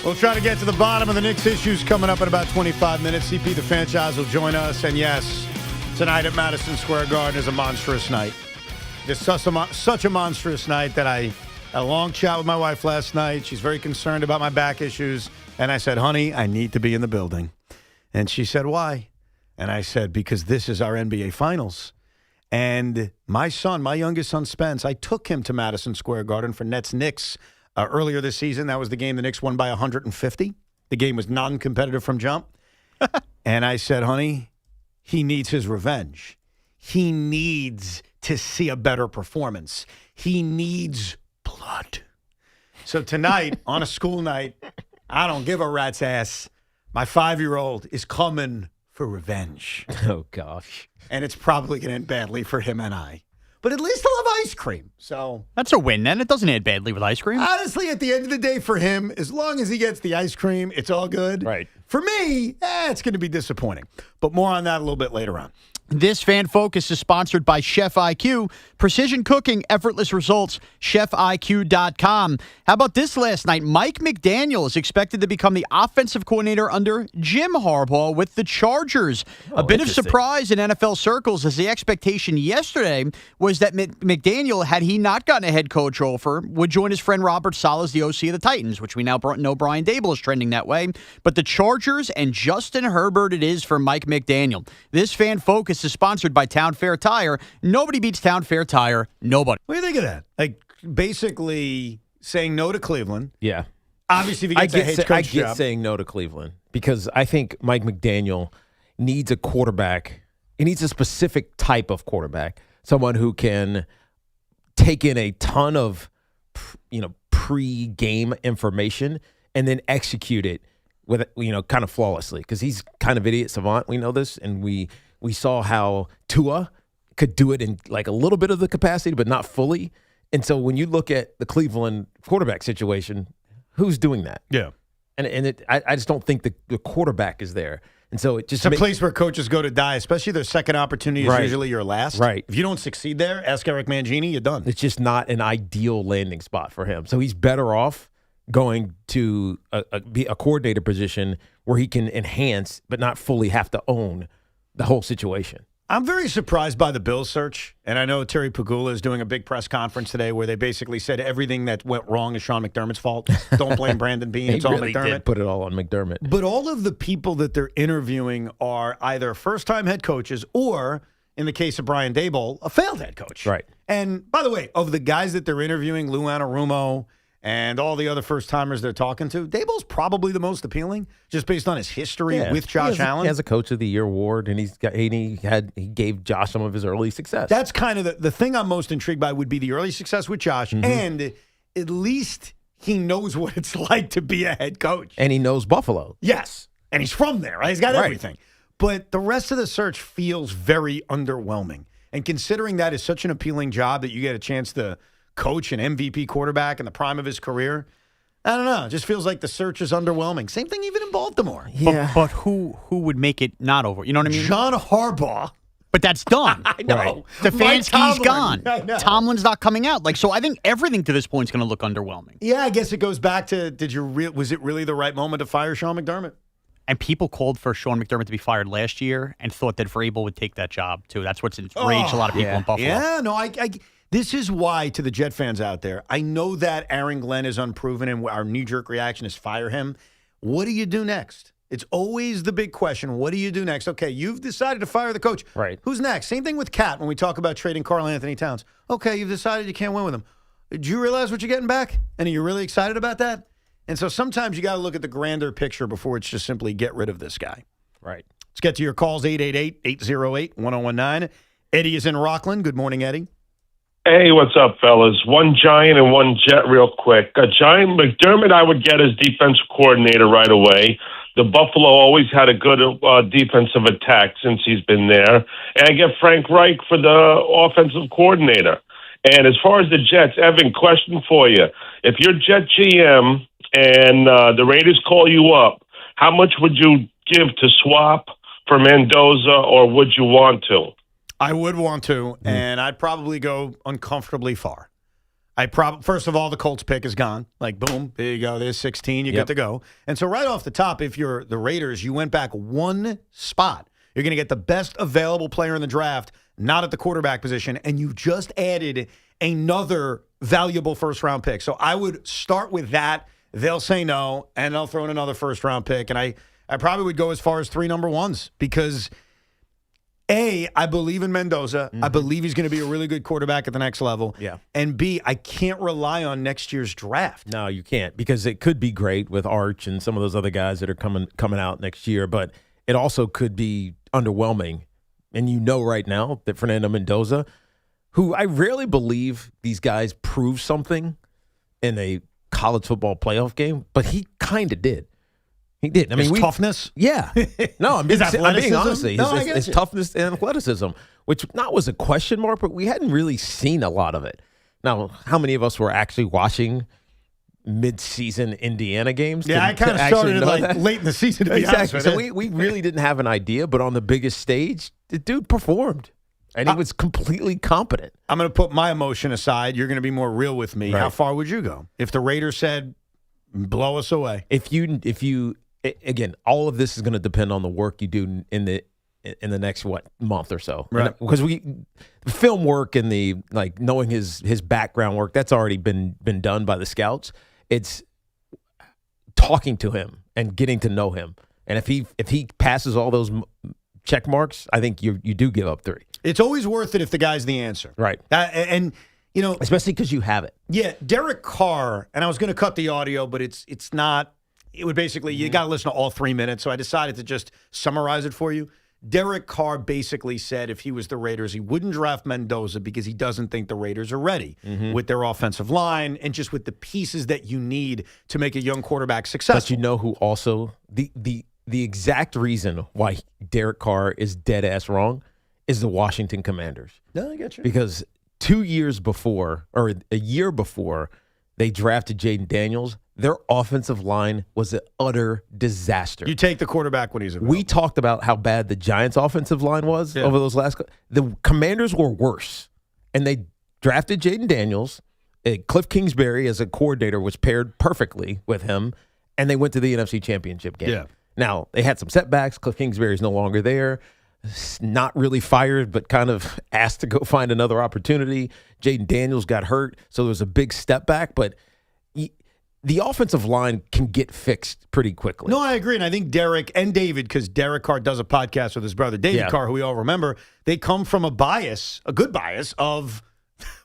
Speaker 2: We'll try to get to the bottom of the Knicks issues coming up in about 25 minutes. CP the franchise will join us. And yes, tonight at Madison Square Garden is a monstrous night. It's such a monstrous night that I had a long chat with my wife last night. She's very concerned about my back issues. And I said, honey, I need to be in the building. And she said, why? And I said, because this is our NBA Finals. And my son, my youngest son, Spence, I took him to Madison Square Garden for Nets-Knicks earlier this season. That was the game the Knicks won by 150. The game was non-competitive from jump. And I said, honey, he needs his revenge. He needs to see a better performance. He needs blood. So tonight, on a school night, I don't give a rat's ass. My 5-year-old is coming for revenge.
Speaker 4: Oh, gosh.
Speaker 2: And it's probably going to end badly for him and I. But at least he'll have ice cream. So
Speaker 3: that's a win, then. It doesn't end badly with ice cream.
Speaker 2: Honestly, at the end of the day for him, as long as he gets the ice cream, it's all good.
Speaker 3: Right.
Speaker 2: For me, it's going to be disappointing. But more on that a little bit later on.
Speaker 3: This Fan Focus is sponsored by Chef IQ. Precision cooking, effortless results, chefiq.com. How about this last night? Mike McDaniel is expected to become the offensive coordinator under Jim Harbaugh with the Chargers. A bit of surprise in NFL circles as the expectation yesterday was that McDaniel, had he not gotten a head coach offer, would join his friend Robert Saleh as the OC of the Titans, which we now know Brian Dable is trending that way. But the Chargers and Justin Herbert it is for Mike McDaniel. This Fan Focus is sponsored by Town Fair Tire. Nobody beats Town Fair Tire. Nobody.
Speaker 2: What do you think of that? Like, basically saying no to Cleveland.
Speaker 4: Yeah.
Speaker 2: Obviously, if he gets a head coach job.
Speaker 4: I get saying no to Cleveland because I think Mike McDaniel needs a quarterback. He needs a specific type of quarterback, someone who can take in a ton of, pre-game information and then execute it with, kind of flawlessly because he's kind of idiot savant. We know this, and we saw how Tua could do it in like a little bit of the capacity, but not fully. And so when you look at the Cleveland quarterback situation, who's doing that?
Speaker 2: Yeah.
Speaker 4: And I just don't think the quarterback is there. And so it just
Speaker 2: It's a place where coaches go to die, especially their second opportunity is usually your last.
Speaker 4: Right.
Speaker 2: If you don't succeed there, ask Eric Mangini, you're done.
Speaker 4: It's just not an ideal landing spot for him. So he's better off going to be a coordinator position where he can enhance but not fully have to own the whole situation.
Speaker 2: I'm very surprised by the Bills search, and I know Terry Pagula is doing a big press conference today where they basically said everything that went wrong is Sean McDermott's fault. Don't blame Brandon Beane. It's all
Speaker 4: really
Speaker 2: McDermott.
Speaker 4: did put it all on McDermott.
Speaker 2: But all of the people that they're interviewing are either first-time head coaches or, in the case of Brian Daboll, a failed head coach.
Speaker 4: Right.
Speaker 2: And by the way, of the guys that they're interviewing, Lou Anarumo and all the other first-timers they're talking to, Daboll's probably the most appealing, just based on his history with Josh Allen.
Speaker 4: He has a Coach of the Year award, and he gave Josh some of his early success.
Speaker 2: That's kind of the thing I'm most intrigued by would be the early success with Josh, and at least he knows what it's like to be a head coach.
Speaker 4: And he knows Buffalo.
Speaker 2: Yes, and he's from there, right? He's got everything. But the rest of the search feels very underwhelming. And considering that is such an appealing job that you get a chance to coach an MVP quarterback in the prime of his career, I don't know. It just feels like the search is underwhelming. Same thing even in Baltimore.
Speaker 3: Yeah. But who would make it not over? You know what I mean?
Speaker 2: John Harbaugh.
Speaker 3: But that's done.
Speaker 2: I know.
Speaker 3: Stefanski's gone.
Speaker 2: I know.
Speaker 3: Tomlin's not coming out. So I think everything to this point is going to look underwhelming.
Speaker 2: Yeah, I guess it goes back to was it really the right moment to fire Sean McDermott?
Speaker 3: And people called for Sean McDermott to be fired last year and thought that Vrabel would take that job, too. That's what's enraged a lot of people in Buffalo.
Speaker 2: Yeah, no, this is why, to the Jet fans out there, I know that Aaron Glenn is unproven and our knee-jerk reaction is fire him. What do you do next? It's always the big question. What do you do next? Okay, you've decided to fire the coach.
Speaker 4: Right.
Speaker 2: Who's next? Same thing with Cat when we talk about trading Karl Anthony Towns. Okay, you've decided you can't win with him. Did you realize what you're getting back? And are you really excited about that? And so sometimes you got to look at the grander picture before it's just simply get rid of this guy.
Speaker 4: Right.
Speaker 2: Let's get to your calls, 888-808-1019. Eddie is in Rockland. Good morning, Eddie.
Speaker 5: Hey, what's up, fellas? One Giant and one Jet real quick. A Giant, McDermott, I would get as defensive coordinator right away. The Buffalo always had a good defensive attack since he's been there. And I get Frank Reich for the offensive coordinator. And as far as the Jets, Evan, question for you. If you're Jet GM and the Raiders call you up, how much would you give to swap for Mendoza, or would you want to?
Speaker 2: I would want to, and I'd probably go uncomfortably far. First of all, the Colts pick is gone. Like, boom, there you go. There's 16. You get to go. And so right off the top, if you're the Raiders, you went back one spot. You're going to get the best available player in the draft, not at the quarterback position, and you just added another valuable first-round pick. So I would start with that. They'll say no, and they'll throw in another first-round pick. And I probably would go as far as 3 number ones because – A, I believe in Mendoza. I believe he's going to be a really good quarterback at the next level.
Speaker 4: Yeah.
Speaker 2: And B, I can't rely on next year's draft.
Speaker 4: No, you can't, because it could be great with Arch and some of those other guys that are coming out next year, but it also could be underwhelming. And you know right now that Fernando Mendoza, who I rarely believe these guys prove something in a college football playoff game, but he kind of did. He did. I mean,
Speaker 2: his toughness?
Speaker 4: Yeah. No, I'm being honest. His
Speaker 2: you.
Speaker 4: toughness and athleticism, which not was a question mark, but we hadn't really seen a lot of it. Now, how many of us were actually watching mid-season Indiana games?
Speaker 2: Yeah, I kind of started like late in the season, to be honest with
Speaker 4: So
Speaker 2: you.
Speaker 4: we really didn't have an idea, but on the biggest stage, the dude performed. And he was completely competent.
Speaker 2: I'm going to put my emotion aside. You're going to be more real with me.
Speaker 4: Right.
Speaker 2: How far would you go? If the Raiders said, blow us away.
Speaker 4: If you again, all of this is going to depend on the work you do in the next month or so,
Speaker 2: right?
Speaker 4: Because film work and the knowing his background work, that's already been done by the scouts. It's talking to him and getting to know him, and if he passes all those check marks, I think you do give up 3.
Speaker 2: It's always worth it if the guy's the answer,
Speaker 4: right?
Speaker 2: And you know,
Speaker 4: especially because you have it.
Speaker 2: Yeah, Derek Carr, and I was going to cut the audio, but it's not. It would basically, you got to listen to all 3 minutes, so I decided to just summarize it for you. Derek Carr basically said if he was the Raiders, he wouldn't draft Mendoza because he doesn't think the Raiders are ready with their offensive line and just with the pieces that you need to make a young quarterback successful.
Speaker 4: But you know who also, the exact reason why Derek Carr is dead-ass wrong is the Washington Commanders.
Speaker 2: No, I get you.
Speaker 4: Because 2 years before, or a year before, They drafted Jaden Daniels. Their offensive line was an utter disaster.
Speaker 2: You take the quarterback when he's available.
Speaker 4: We talked about how bad the Giants' offensive line was over those last. The Commanders were worse, and they drafted Jaden Daniels. Cliff Kingsbury as a coordinator was paired perfectly with him, and they went to the NFC Championship game.
Speaker 2: Yeah.
Speaker 4: Now they had some setbacks. Cliff Kingsbury is no longer there. Not really fired, but kind of asked to go find another opportunity. Jaden Daniels got hurt, so there was a big step back, but the offensive line can get fixed pretty quickly.
Speaker 2: No, I agree. And I think Derek and David, because Derek Carr does a podcast with his brother, David Carr, who we all remember, they come from a good bias of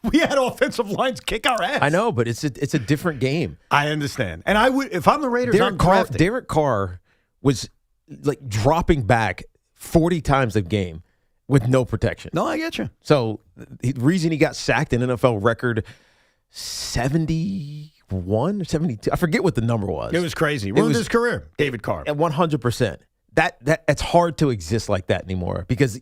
Speaker 2: we had offensive lines kick our ass.
Speaker 4: I know, but it's a different game.
Speaker 2: I understand. And I would, if I'm the Raiders,
Speaker 4: Derek Carr was like dropping back 40 times a game with no protection.
Speaker 2: No, I get you.
Speaker 4: So the reason he got sacked in NFL record 71 or 72, I forget what the number was.
Speaker 2: It was crazy. Ruined his career, David Carr.
Speaker 4: At 100%. That it's hard to exist like that anymore because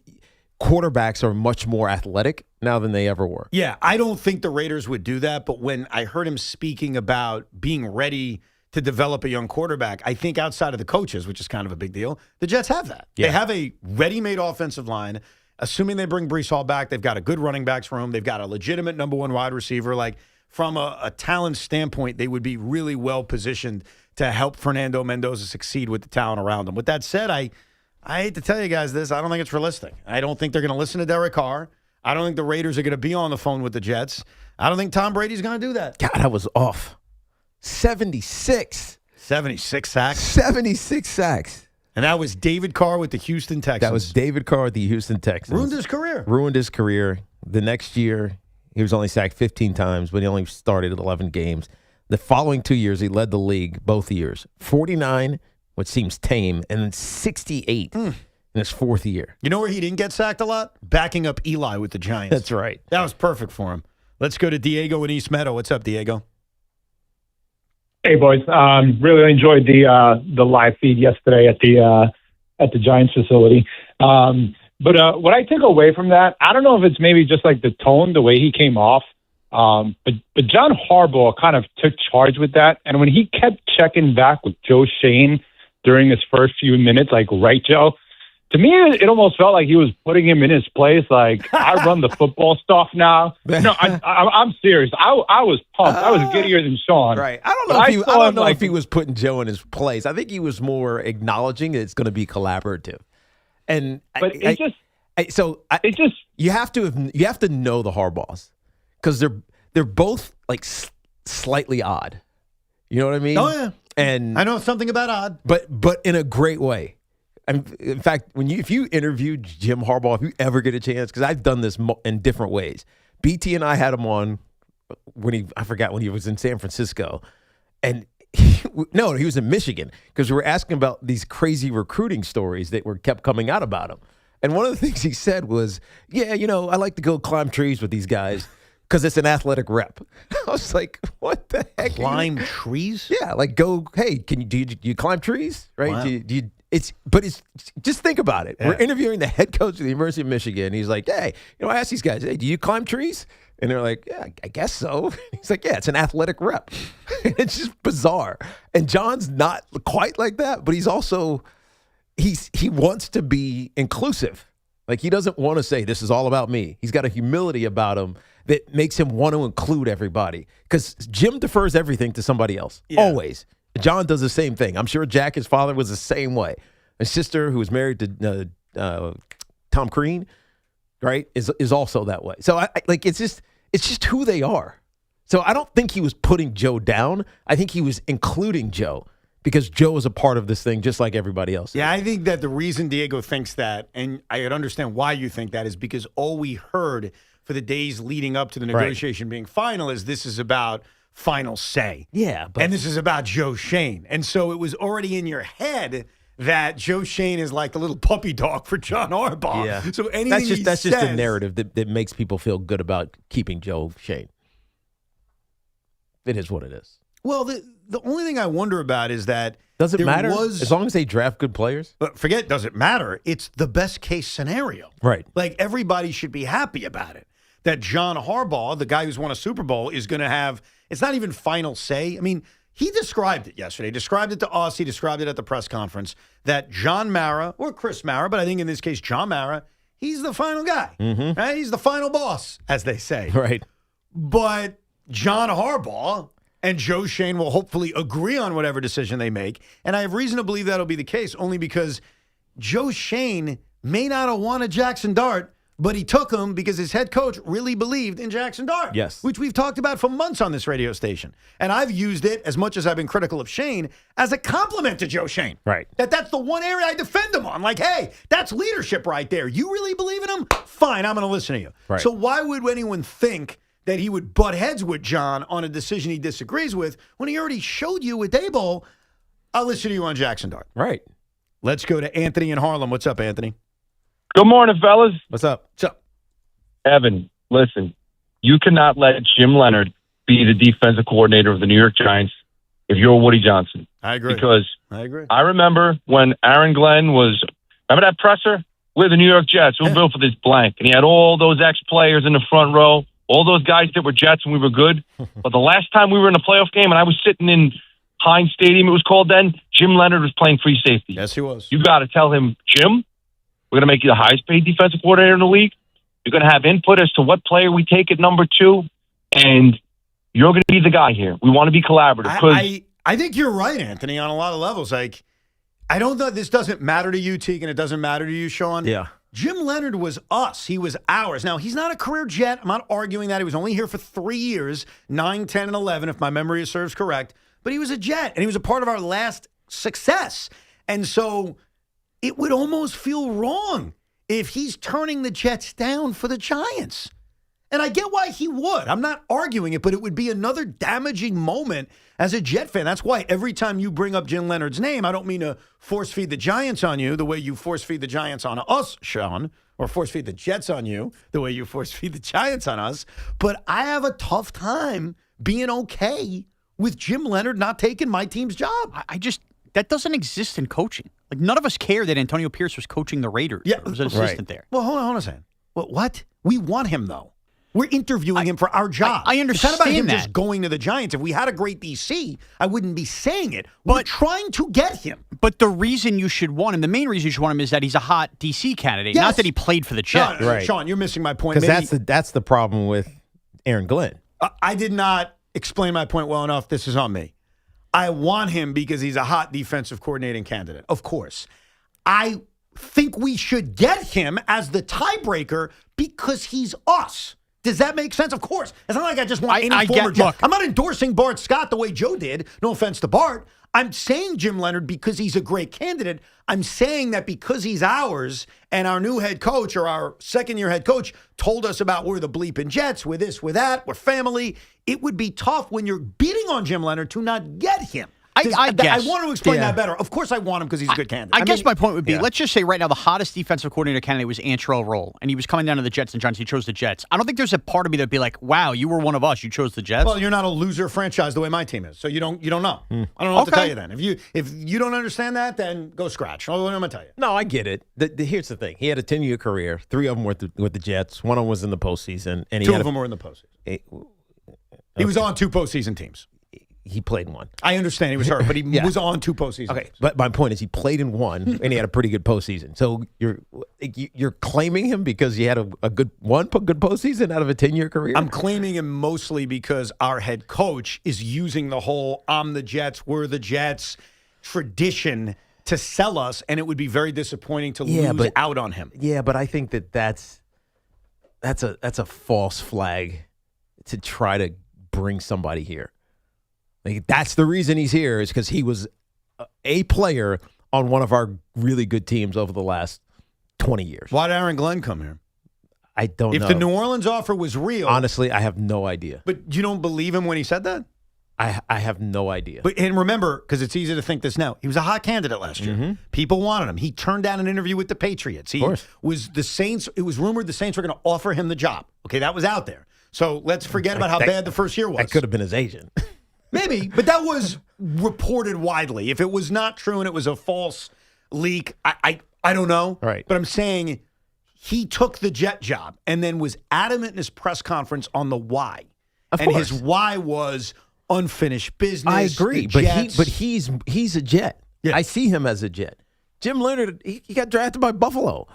Speaker 4: quarterbacks are much more athletic now than they ever were.
Speaker 2: Yeah, I don't think the Raiders would do that, but when I heard him speaking about being ready to develop a young quarterback, I think outside of the coaches, which is kind of a big deal, the Jets have that.
Speaker 4: Yeah.
Speaker 2: They have a ready-made offensive line. Assuming they bring Breece Hall back, they've got a good running backs room. They've got a legitimate number one wide receiver. Like, from a talent standpoint, they would be really well positioned to help Fernando Mendoza succeed with the talent around them. With that said, I hate to tell you guys this. I don't think it's realistic. I don't think they're going to listen to Derek Carr. I don't think the Raiders are going to be on the phone with the Jets. I don't think Tom Brady's going to do that.
Speaker 4: God, I was off. 76
Speaker 2: sacks.
Speaker 4: 76 sacks.
Speaker 2: And that was David Carr with the Houston Texans.
Speaker 4: That was David Carr with the Houston Texans.
Speaker 2: Ruined his career.
Speaker 4: The next year, he was only sacked 15 times, but he only started 11 games. The following 2 years, he led the league both years. 49, which seems tame, and then 68 in his fourth year.
Speaker 2: You know where he didn't get sacked a lot? Backing up Eli with the Giants.
Speaker 4: That's right.
Speaker 2: That was perfect for him. Let's go to Diego in East Meadow. What's up, Diego?
Speaker 6: Hey, boys. Really enjoyed the live feed yesterday at the Giants facility. But what I took away from that, I don't know if it's maybe just like the tone, the way he came off. But John Harbaugh kind of took charge with that. And when he kept checking back with Joe Shane during his first few minutes, like, right, Joe? To me, it almost felt like he was putting him in his place. Like, I run the football stuff now. No, I'm serious. I was pumped. I was giddier than Sean.
Speaker 4: Right. I don't know if he was putting Joe in his place. I think he was more acknowledging it's going to be collaborative. And you have to know the Harbaughs because they're both like slightly odd. You know what I mean?
Speaker 2: Oh yeah.
Speaker 4: And
Speaker 2: I know something about odd,
Speaker 4: but in a great way. In fact, if you interview Jim Harbaugh, if you ever get a chance, because I've done this in different ways. BT and I had him on I forgot when he was in San Francisco, and he was in Michigan because we were asking about these crazy recruiting stories that kept coming out about him. And one of the things he said was, "Yeah, I like to go climb trees with these guys because it's an athletic rep." I was like, "What the heck?
Speaker 2: Climb trees?
Speaker 4: Yeah, like go. Hey, do you climb trees? Right?
Speaker 2: Wow.
Speaker 4: Do you It's just think about it. Yeah. We're interviewing the head coach of the University of Michigan. He's like, "Hey, I asked these guys, hey, do you climb trees?" And they're like, "Yeah, I guess so." He's like, "Yeah, it's an athletic rep." It's just bizarre. And John's not quite like that, but he's also he wants to be inclusive. Like, he doesn't want to say this is all about me. He's got a humility about him that makes him want to include everybody. Because Jim defers everything to somebody else. Yeah. Always. John does the same thing. I'm sure Jack, his father, was the same way. His sister, who was married to Tom Crean, right, is also that way. So it's just who they are. So I don't think he was putting Joe down. I think he was including Joe because Joe is a part of this thing just like everybody else.
Speaker 2: Yeah, I think that the reason Diego thinks that, and I could understand why you think that, is because all we heard for the days leading up to the negotiation being final is this is about final say.
Speaker 4: Yeah.
Speaker 2: And this is about Joe Shane. And so it was already in your head that Joe Shane is like the little puppy dog for John Harbaugh.
Speaker 4: Yeah.
Speaker 2: So anything
Speaker 4: that's just a narrative that makes people feel good about keeping Joe Shane. It is what it is.
Speaker 2: Well, the only thing I wonder about is that
Speaker 4: does it matter as long as they draft good players?
Speaker 2: But does it matter? It's the best case scenario.
Speaker 4: Right.
Speaker 2: Like, everybody should be happy about it. that John Harbaugh, the guy who's won a Super Bowl, is going to have, it's not even final say. I mean, he described it yesterday. He described it to us. He described it at the press conference that John Mara, or Chris Mara, but I think in this case, John Mara, he's the final guy. Right? He's the final boss, as they say.
Speaker 4: Right.
Speaker 2: But John Harbaugh and Joe Schoen will hopefully agree on whatever decision they make. And I have reason to believe that'll be the case, only because Joe Schoen may not have wanted Jackson Dart, but he took him because his head coach really believed in Jackson Dart.
Speaker 4: Yes.
Speaker 2: Which we've talked about for months on this radio station. And I've used it, as much as I've been critical of Schoen, as a compliment to Joe Schoen.
Speaker 4: Right.
Speaker 2: That's the one area I defend him on. Like, hey, that's leadership right there. You really believe in him? Fine, I'm going to listen to you.
Speaker 4: Right.
Speaker 2: So why would anyone think that he would butt heads with John on a decision he disagrees with when he already showed you with Daboll? I'll listen to you on Jackson Dart.
Speaker 4: Right.
Speaker 2: Let's go to Anthony in Harlem. What's up, Anthony?
Speaker 7: Good morning, fellas.
Speaker 4: What's up?
Speaker 2: What's up?
Speaker 7: Evan, listen, you cannot let Jim Leonard be the defensive coordinator of the New York Giants if you're Woody Johnson.
Speaker 2: I agree.
Speaker 7: Because
Speaker 2: I agree.
Speaker 7: I remember when Aaron Glenn was, remember that presser? We're the New York Jets. We're built for this blank. And he had all those ex-players in the front row, all those guys that were Jets and we were good. But the last time we were in a playoff game and I was sitting in Heinz Stadium, it was called then, Jim Leonard was playing free safety.
Speaker 2: Yes, he was.
Speaker 7: You got to tell him, Jim, we're going to make you the highest paid defensive coordinator in the league. You're going to have input as to what player we take at number 2, and you're going to be the guy here. We want to be collaborative.
Speaker 2: I think you're right, Anthony, on a lot of levels. Like, I don't know, this doesn't matter to you, Teague, and it doesn't matter to you, Sean.
Speaker 4: Yeah.
Speaker 2: Jim Leonard was us. He was ours. Now, he's not a career Jet. I'm not arguing that. He was only here for 3 years, 9, 10, and 11, if my memory serves correct. But he was a Jet, and he was a part of our last success. And so it would almost feel wrong if he's turning the Jets down for the Giants. And I get why he would. I'm not arguing it, but it would be another damaging moment as a Jet fan. That's why every time you bring up Jim Leonard's name, I don't mean to force feed the Giants on you the way you force feed the Giants on us, Sean, or force feed the Jets on you the way you force feed the Giants on us. But I have a tough time being okay with Jim Leonard not taking my team's job.
Speaker 3: That doesn't exist in coaching. Like, none of us care that Antonio Pierce was coaching the Raiders.
Speaker 2: Yeah,
Speaker 3: or was an assistant there.
Speaker 2: Well, hold on a second. What? We want him, though. We're interviewing him for our job.
Speaker 3: I understand
Speaker 2: It's not about him
Speaker 3: that.
Speaker 2: just going to the Giants. If we had a great DC, I wouldn't be saying it. We're trying to get him.
Speaker 3: But the reason you should want him, the main reason you should want him is that he's a hot DC candidate,
Speaker 2: Yes.
Speaker 3: not that he played for the Jets.
Speaker 2: No, Sean, you're missing my point.
Speaker 4: Because that's the problem with Aaron Glenn.
Speaker 2: I did not explain my point well enough. This is on me. I want him because he's a hot defensive coordinating candidate, of course. I think we should get him as the tiebreaker because he's us. Does that make sense? Of course. It's not like I just want any former Jet. I'm not endorsing Bart Scott the way Joe did. No offense to Bart. I'm saying Jim Leonard because he's a great candidate. I'm saying that because he's ours and our new head coach or our second-year head coach told us about we're the bleeping Jets, we're this, we're that, we're family, it would be tough when you're bidding on Jim Leonard to not get him. I want to explain that better. Of course I want him because he's a good candidate.
Speaker 3: I guess my point would be, let's just say right now the hottest defensive coordinator candidate was Antrell Roll, and he was coming down to the Jets and Giants. He chose the Jets. I don't think there's a part of me that'd be like, wow, you were one of us. You chose the Jets.
Speaker 2: Well, you're not a loser franchise the way my team is, so you don't know. I don't know what to tell you then. If you don't understand that, then go scratch. What am I going to tell you?
Speaker 4: No, I get it. Here's the thing. He had a 10-year career. 3 of them were with the Jets. 1 of them was in the postseason. And
Speaker 2: 2 of them were in the postseason. He was on 2 postseason teams.
Speaker 4: He played 1.
Speaker 2: I understand he was hurt, but he was on 2 postseasons.
Speaker 4: Okay, but my point is he played in 1 and he had a pretty good postseason. So you're claiming him because he had a good postseason out of a 10-year career?
Speaker 2: I'm claiming him mostly because our head coach is using the whole I'm the Jets, we're the Jets tradition to sell us, and it would be very disappointing to lose out on him.
Speaker 4: Yeah, but I think that's a false flag to try to bring somebody here. Like, that's the reason he's here, is because he was a player on one of our really good teams over the last 20 years.
Speaker 2: Why did Aaron Glenn come here?
Speaker 4: I don't know.
Speaker 2: If the New Orleans offer was real.
Speaker 4: Honestly, I have no idea.
Speaker 2: But you don't believe him when he said that?
Speaker 4: I have no idea.
Speaker 2: And remember, because it's easy to think this now, he was a hot candidate last year.
Speaker 4: Mm-hmm.
Speaker 2: People wanted him. He turned down an interview with the Patriots. He was the Saints. It was rumored the Saints were going to offer him the job. Okay, that was out there. So let's forget about how bad the first year was.
Speaker 4: That could have been his agent.
Speaker 2: Maybe, but that was reported widely. If it was not true and it was a false leak, I don't know.
Speaker 4: Right.
Speaker 2: But I'm saying he took the Jet job and then was adamant in his press conference on the why.
Speaker 4: Of
Speaker 2: and
Speaker 4: course.
Speaker 2: his why was unfinished business.
Speaker 4: I agree,
Speaker 2: the
Speaker 4: but
Speaker 2: Jets.
Speaker 4: he's a Jet.
Speaker 2: Yeah.
Speaker 4: I see him as a Jet. Jim Leonard, he got drafted by Buffalo,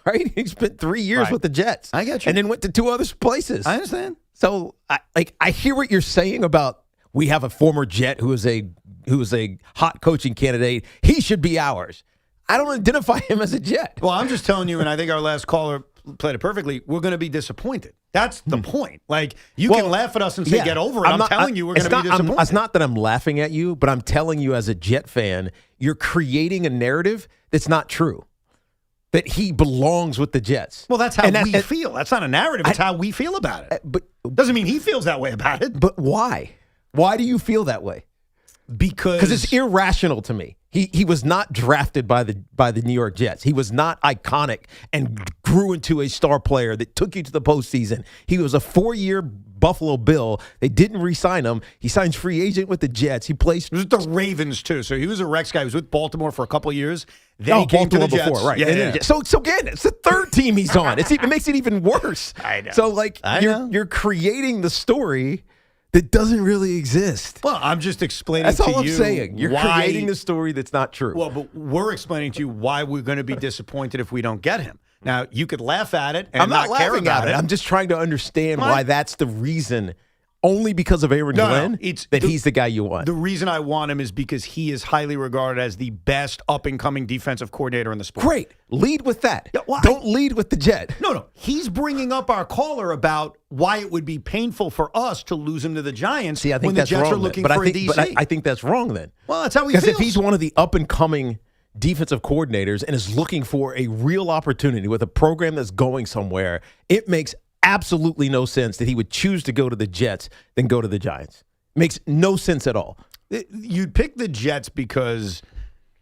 Speaker 4: right? He spent 3 years with the Jets.
Speaker 2: I got you.
Speaker 4: And then went to 2 other places.
Speaker 2: I understand.
Speaker 4: So I hear what you're saying about we have a former Jet who is a hot coaching candidate. He should be ours. I don't identify him as a Jet.
Speaker 2: Well, I'm just telling you, and I think our last caller played it perfectly. We're going to be disappointed. That's the point. Like, you can laugh at us and say, get over it. I'm telling you, we're going to be disappointed.
Speaker 4: It's not that I'm laughing at you, but I'm telling you as a Jet fan, you're creating a narrative that's not true. That he belongs with the Jets.
Speaker 2: Well, that's how we feel. That's not a narrative. It's how we feel about it.
Speaker 4: But
Speaker 2: doesn't mean he feels that way about it.
Speaker 4: But why? Why do you feel that way? Because it's irrational to me. He was not drafted by the New York Jets. He was not iconic and grew into a star player that took you to the postseason. He was a 4-year Buffalo Bill. They didn't re-sign him. He signs free agent with the Jets. He plays
Speaker 2: with the Ravens too. So he was a Rex guy. He was with Baltimore for a couple of years. Then he came
Speaker 4: Baltimore
Speaker 2: to the Jets.
Speaker 4: before, right?
Speaker 2: Yeah.
Speaker 4: So again, it's the third team he's on. It makes it even worse.
Speaker 2: I know.
Speaker 4: So you're creating the story that doesn't really exist.
Speaker 2: Well, I'm just explaining
Speaker 4: That's
Speaker 2: to
Speaker 4: all I'm
Speaker 2: you
Speaker 4: saying. You're
Speaker 2: why,
Speaker 4: creating a story that's not true.
Speaker 2: Well, but we're explaining to you why we're going to be disappointed if we don't get him. Now, you could laugh at it and
Speaker 4: I'm not
Speaker 2: care
Speaker 4: laughing
Speaker 2: about
Speaker 4: at it. I'm just trying to understand why that's the reason. Only because of Aaron Glenn he's the guy you want.
Speaker 2: The reason I want him is because he is highly regarded as the best up-and-coming defensive coordinator in the sport.
Speaker 4: Great. Lead with that. Don't lead with the Jet.
Speaker 2: No. He's bringing up our caller about why it would be painful for us to lose him to the Giants
Speaker 4: See, I think
Speaker 2: when the
Speaker 4: that's
Speaker 2: Jets
Speaker 4: wrong
Speaker 2: are looking
Speaker 4: then.
Speaker 2: for a DC.
Speaker 4: But I think that's wrong then.
Speaker 2: Well, that's how he
Speaker 4: feels.
Speaker 2: feels.
Speaker 4: Because if he's one of the up-and-coming defensive coordinators and is looking for a real opportunity with a program that's going somewhere, it makes absolutely no sense that he would choose to go to the Jets than go to the Giants. Makes no sense at all.
Speaker 2: You'd pick the Jets because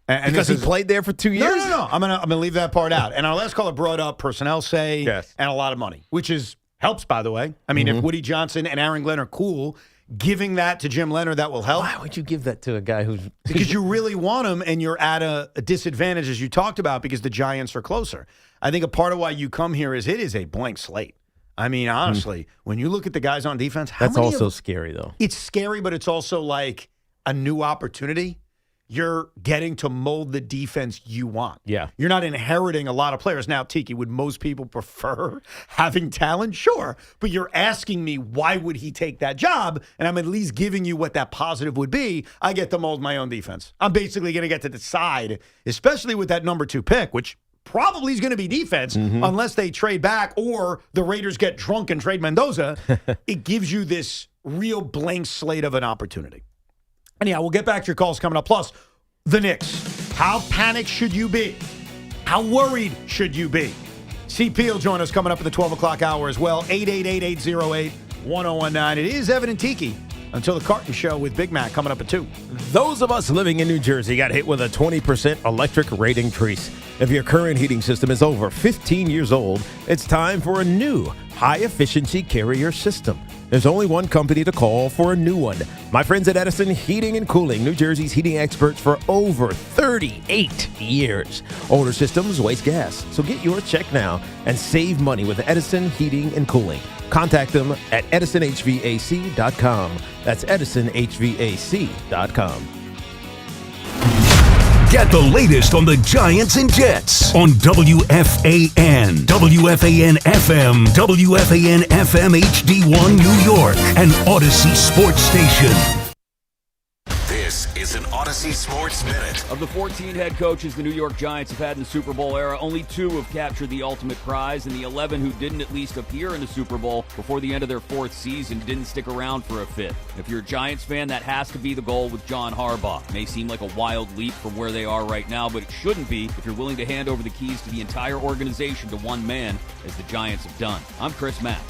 Speaker 4: he played there for 2 years?
Speaker 2: No. I'm gonna leave that part out. And our last caller brought up personnel say and a lot of money, which helps, by the way. I mean, if Woody Johnson and Aaron Glenn are cool, giving that to Jim Leonard, that will help.
Speaker 4: Why would you give that to a guy who's...
Speaker 2: Because you really want him, and you're at a disadvantage, as you talked about, because the Giants are closer. I think a part of why you come here is it is a blank slate. I mean, honestly, when you look at the guys on defense,
Speaker 4: that's also scary, though.
Speaker 2: It's scary, but it's also like a new opportunity. You're getting to mold the defense you want.
Speaker 4: Yeah.
Speaker 2: You're not inheriting a lot of players. Now, Tiki, would most people prefer having talent? Sure. But you're asking me, why would he take that job? And I'm at least giving you what that positive would be. I get to mold my own defense. I'm basically going to get to decide, especially with that number 2 pick, which probably is going to be defense unless they trade back or the Raiders get drunk and trade Mendoza. It gives you this real blank slate of an opportunity. Anyhow, we'll get back to your calls coming up. Plus, the Knicks. How panicked should you be? How worried should you be? CP will join us coming up at the 12 o'clock hour as well. 888-808-1019. It is Evan and Tiki until the Carton Show with Big Mac coming up at 2.
Speaker 4: Those of us living in New Jersey got hit with a 20% electric rate increase. If your current heating system is over 15 years old, it's time for a new high-efficiency Carrier system. There's only one company to call for a new one. My friends at Edison Heating and Cooling, New Jersey's heating experts for over 38 years. Older systems waste gas, so get yours checked now and save money with Edison Heating and Cooling. Contact them at edisonhvac.com. That's edisonhvac.com.
Speaker 1: Get the latest on the Giants and Jets on WFAN, WFAN FM, WFAN FM HD1 New York, and Odyssey Sports Station.
Speaker 8: This is an Odyssey Sports Minute.
Speaker 9: Of the 14 head coaches the New York Giants have had in the Super Bowl era, only 2 have captured the ultimate prize, and the 11 who didn't at least appear in the Super Bowl before the end of their 4th season didn't stick around for a 5th. If you're a Giants fan, that has to be the goal with John Harbaugh. It may seem like a wild leap from where they are right now, but it shouldn't be if you're willing to hand over the keys to the entire organization to one man, as the Giants have done. I'm Chris Mack.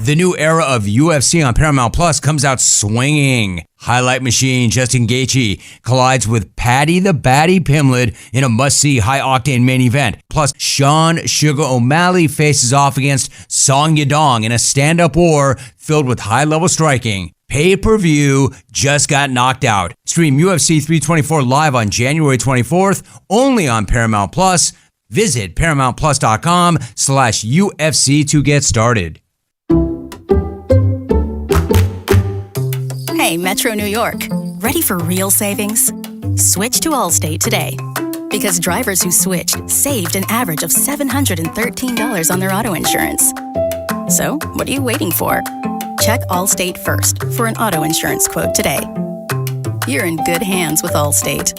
Speaker 10: The new era of UFC on Paramount Plus comes out swinging. Highlight machine Justin Gaethje collides with Paddy the Baddy Pimblett in a must-see high-octane main event. Plus, Sean Sugar O'Malley faces off against Song Yadong in a stand-up war filled with high-level striking. Pay-per-view just got knocked out. Stream UFC 324 live on January 24th, only on Paramount Plus. Visit ParamountPlus.com/UFC to get started.
Speaker 11: Hey, Metro New York. Ready for real savings? Switch to Allstate today. Because drivers who switched saved an average of $713 on their auto insurance. So, what are you waiting for? Check Allstate first for an auto insurance quote today. You're in good hands with Allstate.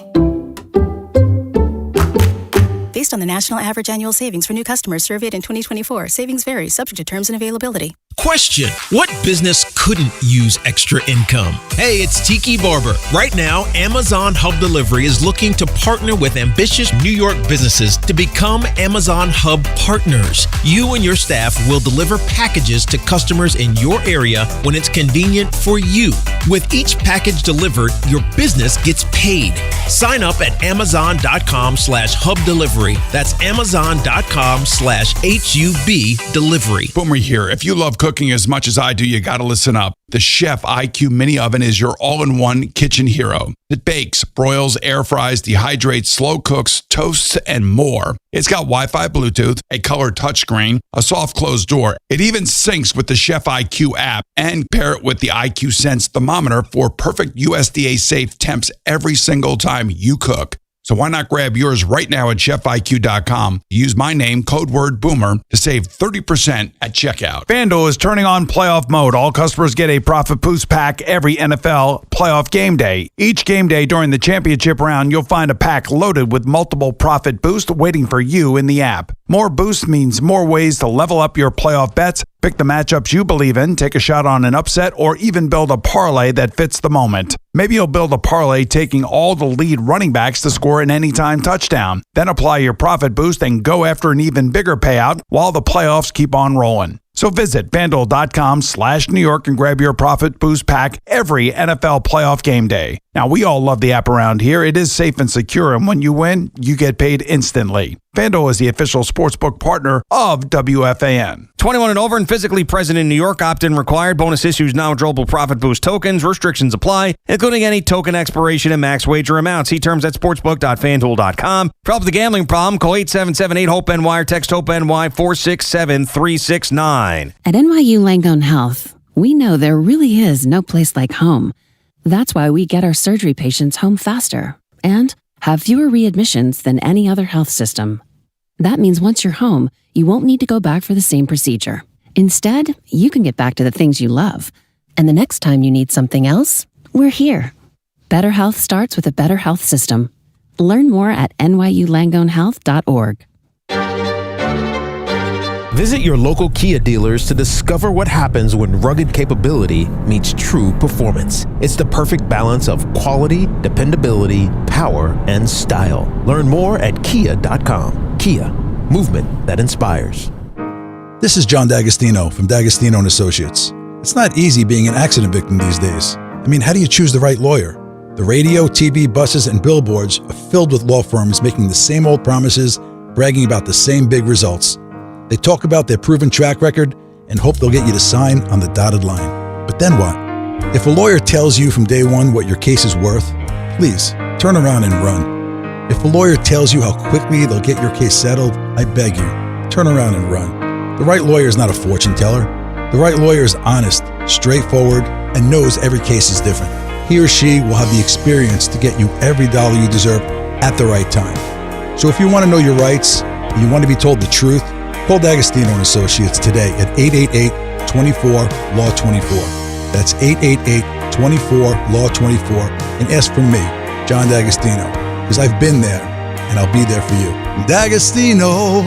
Speaker 11: Based on the national average annual savings for new customers surveyed in 2024, savings vary, subject to terms and availability.
Speaker 12: Question: what business couldn't use extra income? Hey, it's Tiki Barber. Right now, Amazon Hub Delivery is looking to partner with ambitious New York businesses to become Amazon Hub partners. You and your staff will deliver packages to customers in your area when it's convenient for you. With each package delivered, your business gets paid. Sign up at Amazon.com/Hub Delivery. That's Amazon.com/HUB Delivery.
Speaker 13: Boomer here. If you love cooking as much as I do, you got to listen up. The Chef IQ Mini Oven is your all-in-one kitchen hero. It bakes, broils, air fries, dehydrates, slow cooks, toasts, and more. It's got Wi-Fi, Bluetooth, a color touchscreen, a soft closed door. It even syncs with the Chef IQ app, and pair it with the IQ Sense thermometer for perfect USDA-safe temps every single time you cook. So why not grab yours right now at chefiq.com? Use my name, code word BOOMER, to save 30% at checkout. FanDuel is turning on playoff mode. All customers get a Profit Boost pack every NFL playoff game day. Each game day during the championship round, you'll find a pack loaded with multiple Profit Boost waiting for you in the app. More boost means more ways to level up your playoff bets, pick the matchups you believe in, take a shot on an upset, or even build a parlay that fits the moment. Maybe you'll build a parlay taking all the lead running backs to score an anytime touchdown. Then apply your Profit Boost and go after an even bigger payout while the playoffs keep on rolling. So visit FanDuel.com/New York and grab your Profit Boost pack every NFL playoff game day. Now, we all love the app around here. It is safe and secure, and when you win, you get paid instantly. FanDuel is the official sportsbook partner of WFAN.
Speaker 15: 21 and over and physically present in New York. Opt-in required. Bonus issues now. Withdrawable Profit Boost tokens. Restrictions apply, including any token expiration and max wager amount. See terms at sportsbook.fanduel.com. For help with the gambling problem, call 877-8-HOPE-NY or text HOPE-NY 467-369.
Speaker 21: At NYU Langone Health, we know there really is no place like home. That's why we get our surgery patients home faster and have fewer readmissions than any other health system. That means once you're home, you won't need to go back for the same procedure. Instead, you can get back to the things you love. And the next time you need something else, we're here. Better health starts with a better health system. Learn more at nyulangonehealth.org.
Speaker 4: Visit your local Kia dealers to discover what happens when rugged capability meets true performance. It's the perfect balance of quality, dependability, power, and style. Learn more at kia.com. Kia, movement that inspires.
Speaker 22: This is John D'Agostino from D'Agostino & Associates. It's not easy being an accident victim these days. I mean, how do you choose the right lawyer? The radio, TV, buses, and billboards are filled with law firms making the same old promises, bragging about the same big results. They talk about their proven track record and hope they'll get you to sign on the dotted line. But then what? If a lawyer tells you from day one what your case is worth, please turn around and run. If a lawyer tells you how quickly they'll get your case settled, I beg you, turn around and run. The right lawyer is not a fortune teller. The right lawyer is honest, straightforward, and knows every case is different. He or she will have the experience to get you every dollar you deserve at the right time. So if you want to know your rights and you want to be told the truth, call D'Agostino & Associates today at 888-24-LAW-24. That's 888-24-LAW-24 and ask for me, John D'Agostino, because I've been there and I'll be there for you. D'Agostino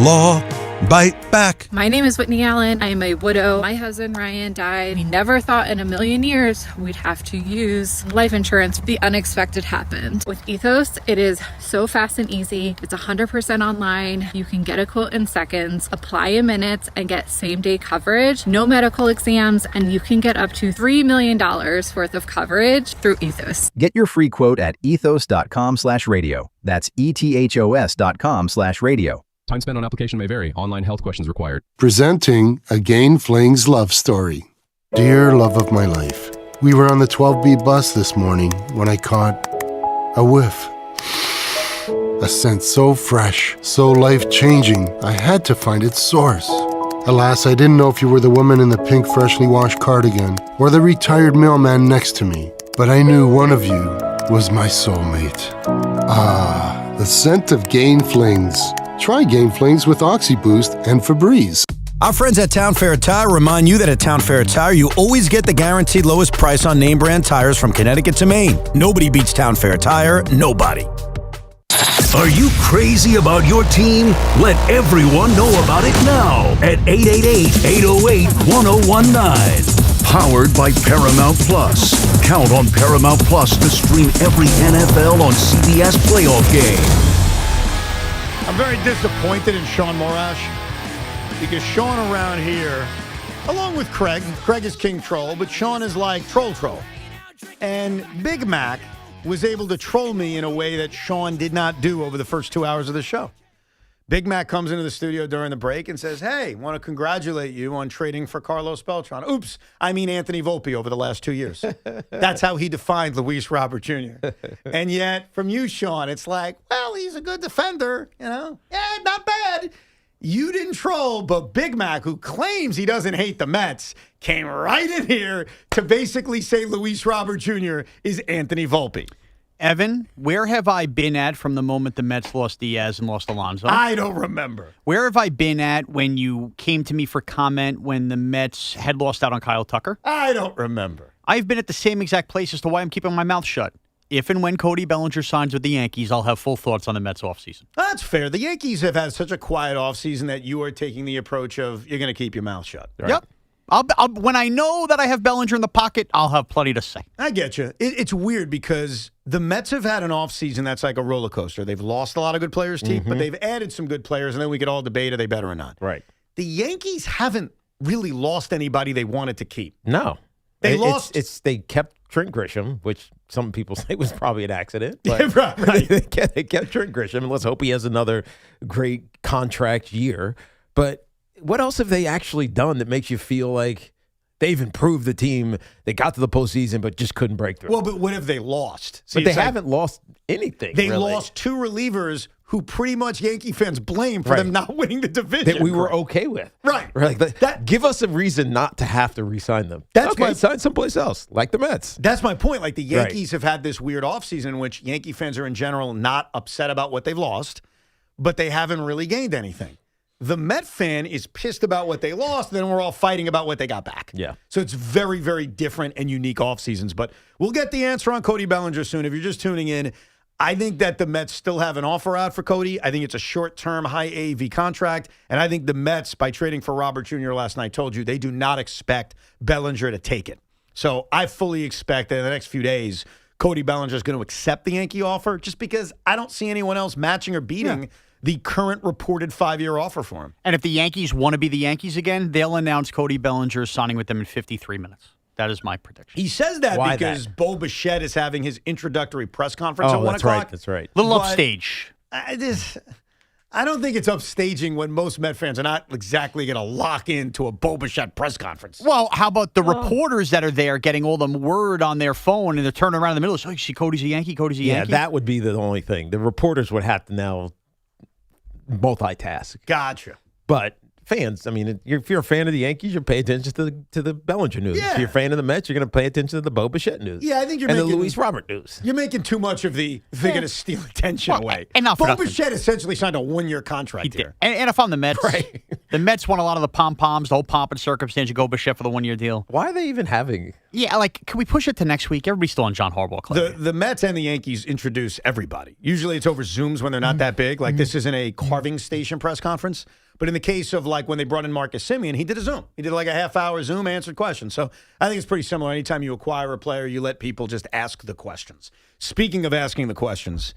Speaker 22: Law. Bite back.
Speaker 23: My name is Whitney Allen. I am a widow. My husband Ryan died. We never thought in a million years we'd have to use life insurance. The unexpected happened. With Ethos, it is so fast and easy. It's 100% online. You can get a quote in seconds, apply in minutes, and get same-day coverage. No medical exams, and you can get up to $3 million worth of coverage through Ethos.
Speaker 24: Get your free quote at ethos.com/radio. That's ethos.com/radio.
Speaker 25: Time spent on application may vary. Online health questions required.
Speaker 30: Presenting A Gain Flings Love Story. Dear love of my life,
Speaker 14: We were on the 12B bus this morning when I caught a whiff. A scent so fresh, so life-changing, I had to find its source. Alas, I didn't know if you were the woman in the pink freshly washed cardigan or the retired mailman next to me, but I knew one of you was my soulmate. Ah, the scent of Gain Flings. Try Gain Flings with OxyBoost and Febreze.
Speaker 16: Our friends at Town Fair Tire remind you that at Town Fair Tire, you always get the guaranteed lowest price on name brand tires from Connecticut to Maine. Nobody beats Town Fair Tire, nobody.
Speaker 1: Are you crazy about your team? Let everyone know about it now at 888-808-1019. Powered by Paramount Plus. Count on Paramount Plus to stream every NFL on CBS playoff game.
Speaker 2: I'm very disappointed in Sean Morash because Sean around here, along with Craig is King Troll, but Sean is like Troll. And Big Mac was able to troll me in a way that Sean did not do over the first 2 hours of the show. Big Mac comes into the studio during the break and says, hey, want to congratulate you on trading for Carlos Beltran. Oops, I mean Anthony Volpe over the last 2 years. That's how he defined Luis Robert Jr. And yet, from you, Sean, it's like, well, he's a good defender, Yeah, not bad. You didn't troll, but Big Mac, who claims he doesn't hate the Mets, came right in here to basically say Luis Robert Jr. is Anthony Volpe.
Speaker 3: Evan, where have I been at from the moment the Mets lost Diaz and lost Alonso?
Speaker 2: I don't remember.
Speaker 3: Where have I been at when you came to me for comment when the Mets had lost out on Kyle Tucker?
Speaker 2: I don't remember.
Speaker 3: I've been at the same exact place as to why I'm keeping my mouth shut. If and when Cody Bellinger signs with the Yankees, I'll have full thoughts on the Mets offseason.
Speaker 2: That's fair. The Yankees have had such a quiet offseason that you are taking the approach of you're going to keep your mouth shut. Right?
Speaker 3: Yep. I'll, when I know that I have Bellinger in the pocket, I'll have plenty to say.
Speaker 2: I get you. It's weird because the Mets have had an offseason that's like a roller coaster. They've lost a lot of good players, Teeth, but they've added some good players, and then we could all debate are they better or not.
Speaker 4: Right.
Speaker 2: The Yankees haven't really lost anybody they wanted to keep.
Speaker 4: No.
Speaker 2: They lost.
Speaker 4: They kept Trent Grisham, which some people say was probably an accident. But
Speaker 2: Yeah, right.
Speaker 4: they kept Trent Grisham, and let's hope he has another great contract year. But what else have they actually done that makes you feel like they've improved the team? They got to the postseason, but just couldn't break through.
Speaker 2: Well, but what have they lost?
Speaker 4: But they haven't lost anything.
Speaker 2: They
Speaker 4: really.
Speaker 2: lost two relievers who pretty much Yankee fans blame for them not winning the division.
Speaker 4: That we were okay with.
Speaker 2: Right.
Speaker 4: We're like, give us a reason not to have to re-sign them.
Speaker 2: That's
Speaker 4: okay, sign someplace else, like the Mets.
Speaker 2: That's my point. Like the Yankees have had this weird offseason in which Yankee fans are in general not upset about what they've lost, but they haven't really gained anything. The Met fan is pissed about what they lost, then we're all fighting about what they got back.
Speaker 4: Yeah.
Speaker 2: So it's very, very different and unique off seasons. But we'll get the answer on Cody Bellinger soon. If you're just tuning in, I think that the Mets still have an offer out for Cody. I think it's a short-term, high AAV contract. And I think the Mets, by trading for Robert Jr. last night, told you they do not expect Bellinger to take it. So I fully expect that in the next few days, Cody Bellinger is going to accept the Yankee offer just because I don't see anyone else matching or beating the current reported 5-year offer for him.
Speaker 3: And if the Yankees want to be the Yankees again, they'll announce Cody Bellinger signing with them in 53 minutes. That is my prediction.
Speaker 2: He says that because Bo Bichette is having his introductory press conference at 1 o'clock.
Speaker 4: That's right.
Speaker 3: Little upstage.
Speaker 2: I don't think it's upstaging when most Met fans are not exactly going to lock into a Bo Bichette press conference.
Speaker 3: Well, how about the reporters that are there getting all the word on their phone and they're turning around in the middle? So, you see Cody's a Yankee, Cody's a Yankee?
Speaker 4: Yeah, that would be the only thing. The reporters would have to now multitask.
Speaker 2: Gotcha.
Speaker 4: But fans, I mean, if you're a fan of the Yankees, you pay attention to the Bellinger news.
Speaker 2: Yeah.
Speaker 4: If you're a fan of the Mets, you're going to pay attention to the Bo Bichette news.
Speaker 2: Yeah, I think you're
Speaker 4: and
Speaker 2: making
Speaker 4: the Luis Robert news.
Speaker 2: You're making too much of the they're going to steal attention away.
Speaker 3: And not for
Speaker 2: Bo
Speaker 3: nothing.
Speaker 2: Bichette essentially signed a 1-year contract here.
Speaker 3: And if I'm the Mets, the Mets want a lot of the pom-poms, the whole pomp and circumstance. You go Bichette for the 1-year deal.
Speaker 4: Why are they even having?
Speaker 3: Yeah, like, can we push it to next week? Everybody's still on John Harbaugh claim.
Speaker 2: The Mets and the Yankees introduce everybody. Usually it's over Zooms when they're not that big. Like this isn't a carving station press conference. But in the case of like when they brought in Marcus Semien, he did a Zoom. He did like a half-hour Zoom, answered questions. So I think it's pretty similar. Anytime you acquire a player, you let people just ask the questions. Speaking of asking the questions,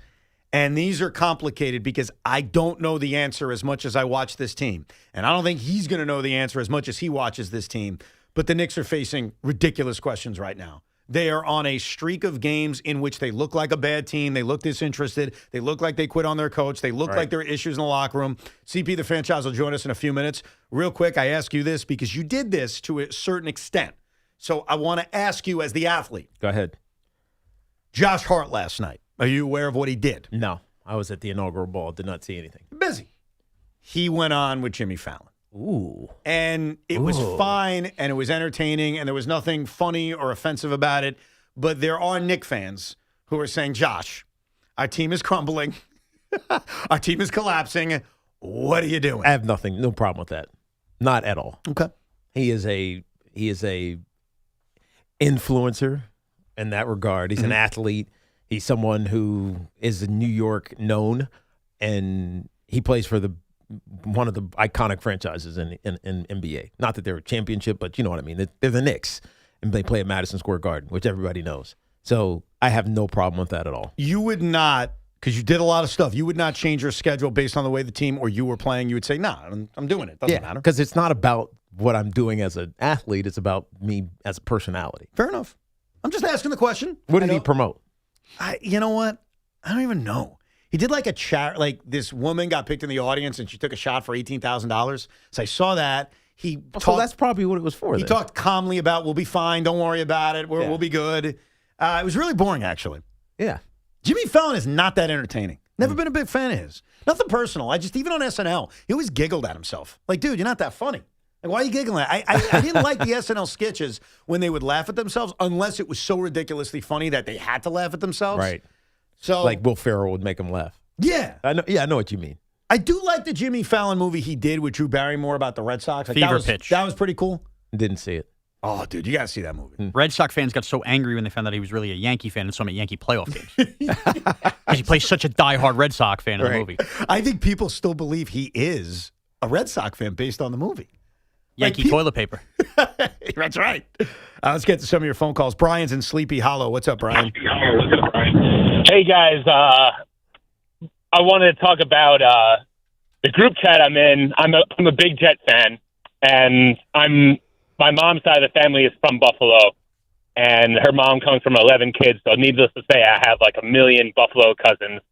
Speaker 2: and these are complicated because I don't know the answer as much as I watch this team. And I don't think he's going to know the answer as much as he watches this team. But the Knicks are facing ridiculous questions right now. They are on a streak of games in which they look like a bad team. They look disinterested. They look like they quit on their coach. They look like there are issues in the locker room. CP the franchise will join us in a few minutes. Real quick, I ask you this because you did this to a certain extent. So I want to ask you as the athlete.
Speaker 4: Go ahead.
Speaker 2: Josh Hart last night. Are you aware of what he did?
Speaker 4: No. I was at the inaugural ball. Did not see anything.
Speaker 2: Busy. He went on with Jimmy Fallon.
Speaker 4: Ooh.
Speaker 2: And it was fine, and it was entertaining, and there was nothing funny or offensive about it. But there are Knicks fans who are saying, Josh, our team is crumbling. Our team is collapsing. What are you doing?
Speaker 4: I have no problem with that. Not at all.
Speaker 2: Okay.
Speaker 4: He is a influencer in that regard. He's an athlete. He's someone who is in New York known, and he plays for one of the iconic franchises in NBA. Not that they're a championship, but you know what I mean. They're the Knicks, and they play at Madison Square Garden, which everybody knows. So I have no problem with that at all.
Speaker 2: You would not, because you did a lot of stuff, you would not change your schedule based on the way the team or you were playing. You would say, nah, I'm doing it. Doesn't matter.
Speaker 4: Because it's not about what I'm doing as an athlete. It's about me as a personality.
Speaker 2: Fair enough. I'm just asking the question.
Speaker 4: What did he promote?
Speaker 2: You know what? I don't even know. He did like a chat, like this woman got picked in the audience and she took a shot for $18,000. So I saw that.
Speaker 4: So that's probably what it was for.
Speaker 2: He talked calmly about, we'll be fine. Don't worry about it. We'll be good. It was really boring, actually.
Speaker 4: Yeah.
Speaker 2: Jimmy Fallon is not that entertaining. Never been a big fan of his. Nothing personal. Even on SNL, he always giggled at himself. Like, dude, you're not that funny. Like, why are you giggling? I didn't like the SNL sketches when they would laugh at themselves unless it was so ridiculously funny that they had to laugh at themselves.
Speaker 4: Right.
Speaker 2: So,
Speaker 4: like Will Ferrell would make them laugh.
Speaker 2: Yeah.
Speaker 4: I know what you mean.
Speaker 2: I do like the Jimmy Fallon movie he did with Drew Barrymore about the Red Sox. Like,
Speaker 3: Fever Pitch.
Speaker 2: That was pretty cool.
Speaker 4: Didn't see it.
Speaker 2: Oh, dude, you got to see that movie.
Speaker 3: Red Sox fans got so angry when they found out he was really a Yankee fan and saw him at Yankee playoff games. Because he plays such a diehard Red Sox fan in the movie.
Speaker 2: I think people still believe he is a Red Sox fan based on the movie.
Speaker 3: Yankee toilet paper.
Speaker 2: That's right. Let's get to some of your phone calls. Brian's in Sleepy Hollow. What's up, Brian?
Speaker 5: Hey, guys. I wanted to talk about the group chat I'm in. I'm a big Jet fan, and my mom's side of the family is from Buffalo, and her mom comes from 11 kids, so needless to say, I have like a million Buffalo cousins,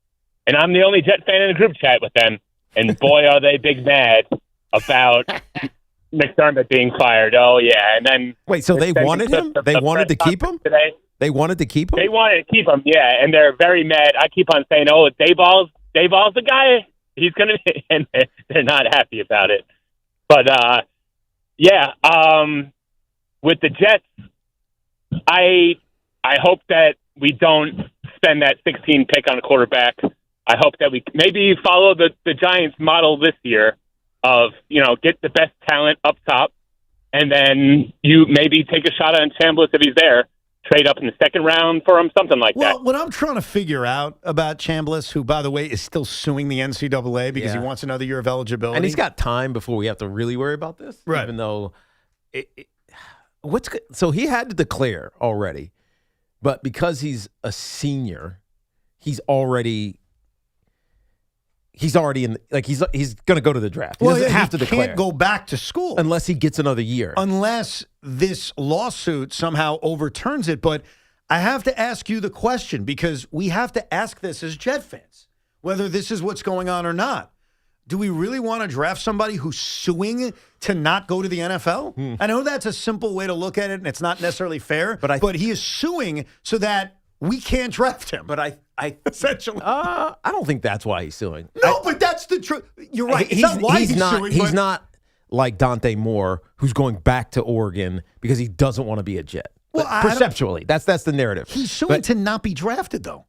Speaker 5: and I'm the only Jet fan in the group chat with them, and boy, are they big mad about McDermott being fired. Oh, yeah, and then...
Speaker 4: Wait, so they wanted him? They wanted to keep him?
Speaker 5: Today.
Speaker 4: They wanted to keep him?
Speaker 5: They wanted to keep him, yeah, and they're very mad. I keep on saying, oh, Dayball's the guy. He's going to be... And they're not happy about it. But, with the Jets, I hope that we don't spend that 16 pick on a quarterback. I hope that we maybe follow the Giants model this year of, get the best talent up top, and then you maybe take a shot on Chambliss if he's there, trade up in the second round for him, something like that.
Speaker 2: Well, what I'm trying to figure out about Chambliss, who, by the way, is still suing the NCAA because he wants another year of eligibility.
Speaker 4: And he's got time before we have to really worry about this.
Speaker 2: Right.
Speaker 4: Even though, so he had to declare already, but because he's a senior, he's already in. Like he's going to go to the draft. He doesn't have to declare.
Speaker 2: He can't go back to school
Speaker 4: unless he gets another year.
Speaker 2: Unless this lawsuit somehow overturns it. But I have to ask you the question because we have to ask this as Jet fans, whether this is what's going on or not. Do we really want to draft somebody who's suing to not go to the NFL? I know that's a simple way to look at it, and it's not necessarily fair. But he is suing so that we can't draft him.
Speaker 4: But I
Speaker 2: essentially,
Speaker 4: I don't think that's why he's suing.
Speaker 2: No, but that's the truth. You're right. It's not why he's suing.
Speaker 4: He's not like Dante Moore, who's going back to Oregon because he doesn't want to be a Jet. Well, perceptually, that's the narrative.
Speaker 2: He's suing to not be drafted, though.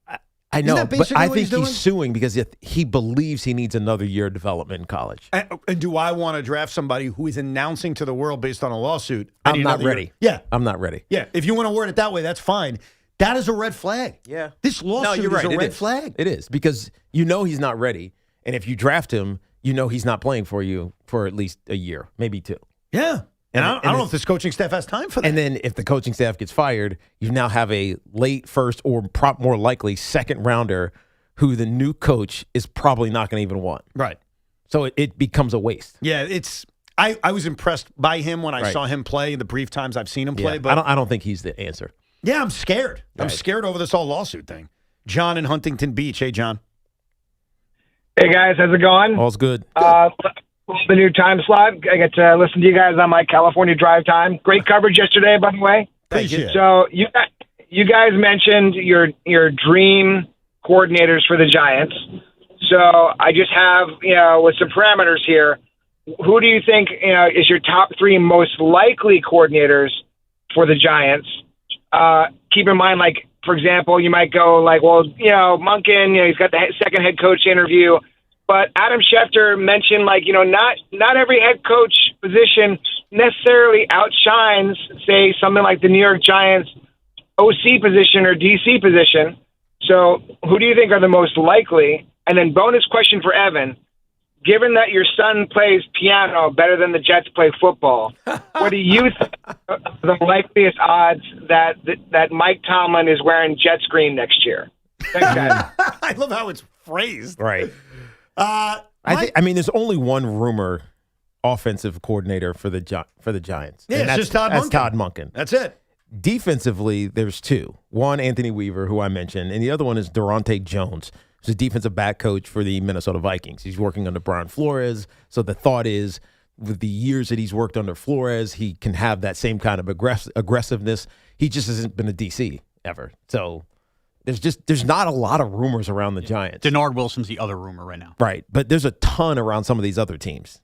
Speaker 4: I know, but I think
Speaker 2: he's
Speaker 4: suing because he believes he needs another year of development in college.
Speaker 2: And do I want to draft somebody who is announcing to the world based on a lawsuit?
Speaker 4: I'm not ready.
Speaker 2: Yeah.
Speaker 4: I'm not ready.
Speaker 2: Yeah. If you want to word it that way, that's fine. That is a red flag.
Speaker 4: Yeah.
Speaker 2: This lawsuit is a red flag.
Speaker 4: It is because he's not ready. And if you draft him, he's not playing for you for at least a year, maybe two.
Speaker 2: Yeah. And I don't know if this coaching staff has time for that.
Speaker 4: And then if the coaching staff gets fired, you now have a late first or more likely second rounder who the new coach is probably not going to even want.
Speaker 2: Right.
Speaker 4: So it becomes a waste.
Speaker 2: Yeah, I was impressed by him when I saw him play in the brief times I've seen him play.
Speaker 4: Yeah,
Speaker 2: But
Speaker 4: I don't think he's the answer.
Speaker 2: Yeah, I'm scared. I'm scared over this whole lawsuit thing. John in Huntington Beach. Hey, John.
Speaker 17: Hey, guys. How's it going?
Speaker 4: All's good.
Speaker 17: The new time slot. I get to listen to you guys on my California drive time. Great coverage yesterday, by the way.
Speaker 2: Appreciate it.
Speaker 17: So you guys mentioned your dream coordinators for the Giants. So I just have, with some parameters here, who do you think, is your top 3 most likely coordinators for the Giants? Keep in mind, like, for example, you might go like, well, Monken, he's got the second head coach interview. But Adam Schefter mentioned, like, not every head coach position necessarily outshines, say, something like the New York Giants OC position or DC position. So who do you think are the most likely? And then bonus question for Evan. Given that your son plays piano better than the Jets play football, what do you think are the likeliest odds that Mike Tomlin is wearing Jets green next year? Thanks, guys.
Speaker 2: I love how it's phrased.
Speaker 4: Right. There's only one rumor offensive coordinator for the Giants.
Speaker 2: Yeah,
Speaker 4: and
Speaker 2: it's just Todd Monken.
Speaker 4: That's Todd Monken.
Speaker 2: That's it.
Speaker 4: Defensively, there's 2. One, Anthony Weaver, who I mentioned, and the other one is Durante Jones, who's a defensive back coach for the Minnesota Vikings. He's working under Brian Flores. So the thought is, with the years that he's worked under Flores, he can have that same kind of aggressiveness. He just hasn't been a DC ever. So there's not a lot of rumors around the Giants.
Speaker 3: Denard Wilson's the other rumor right now.
Speaker 4: Right. But there's a ton around some of these other teams.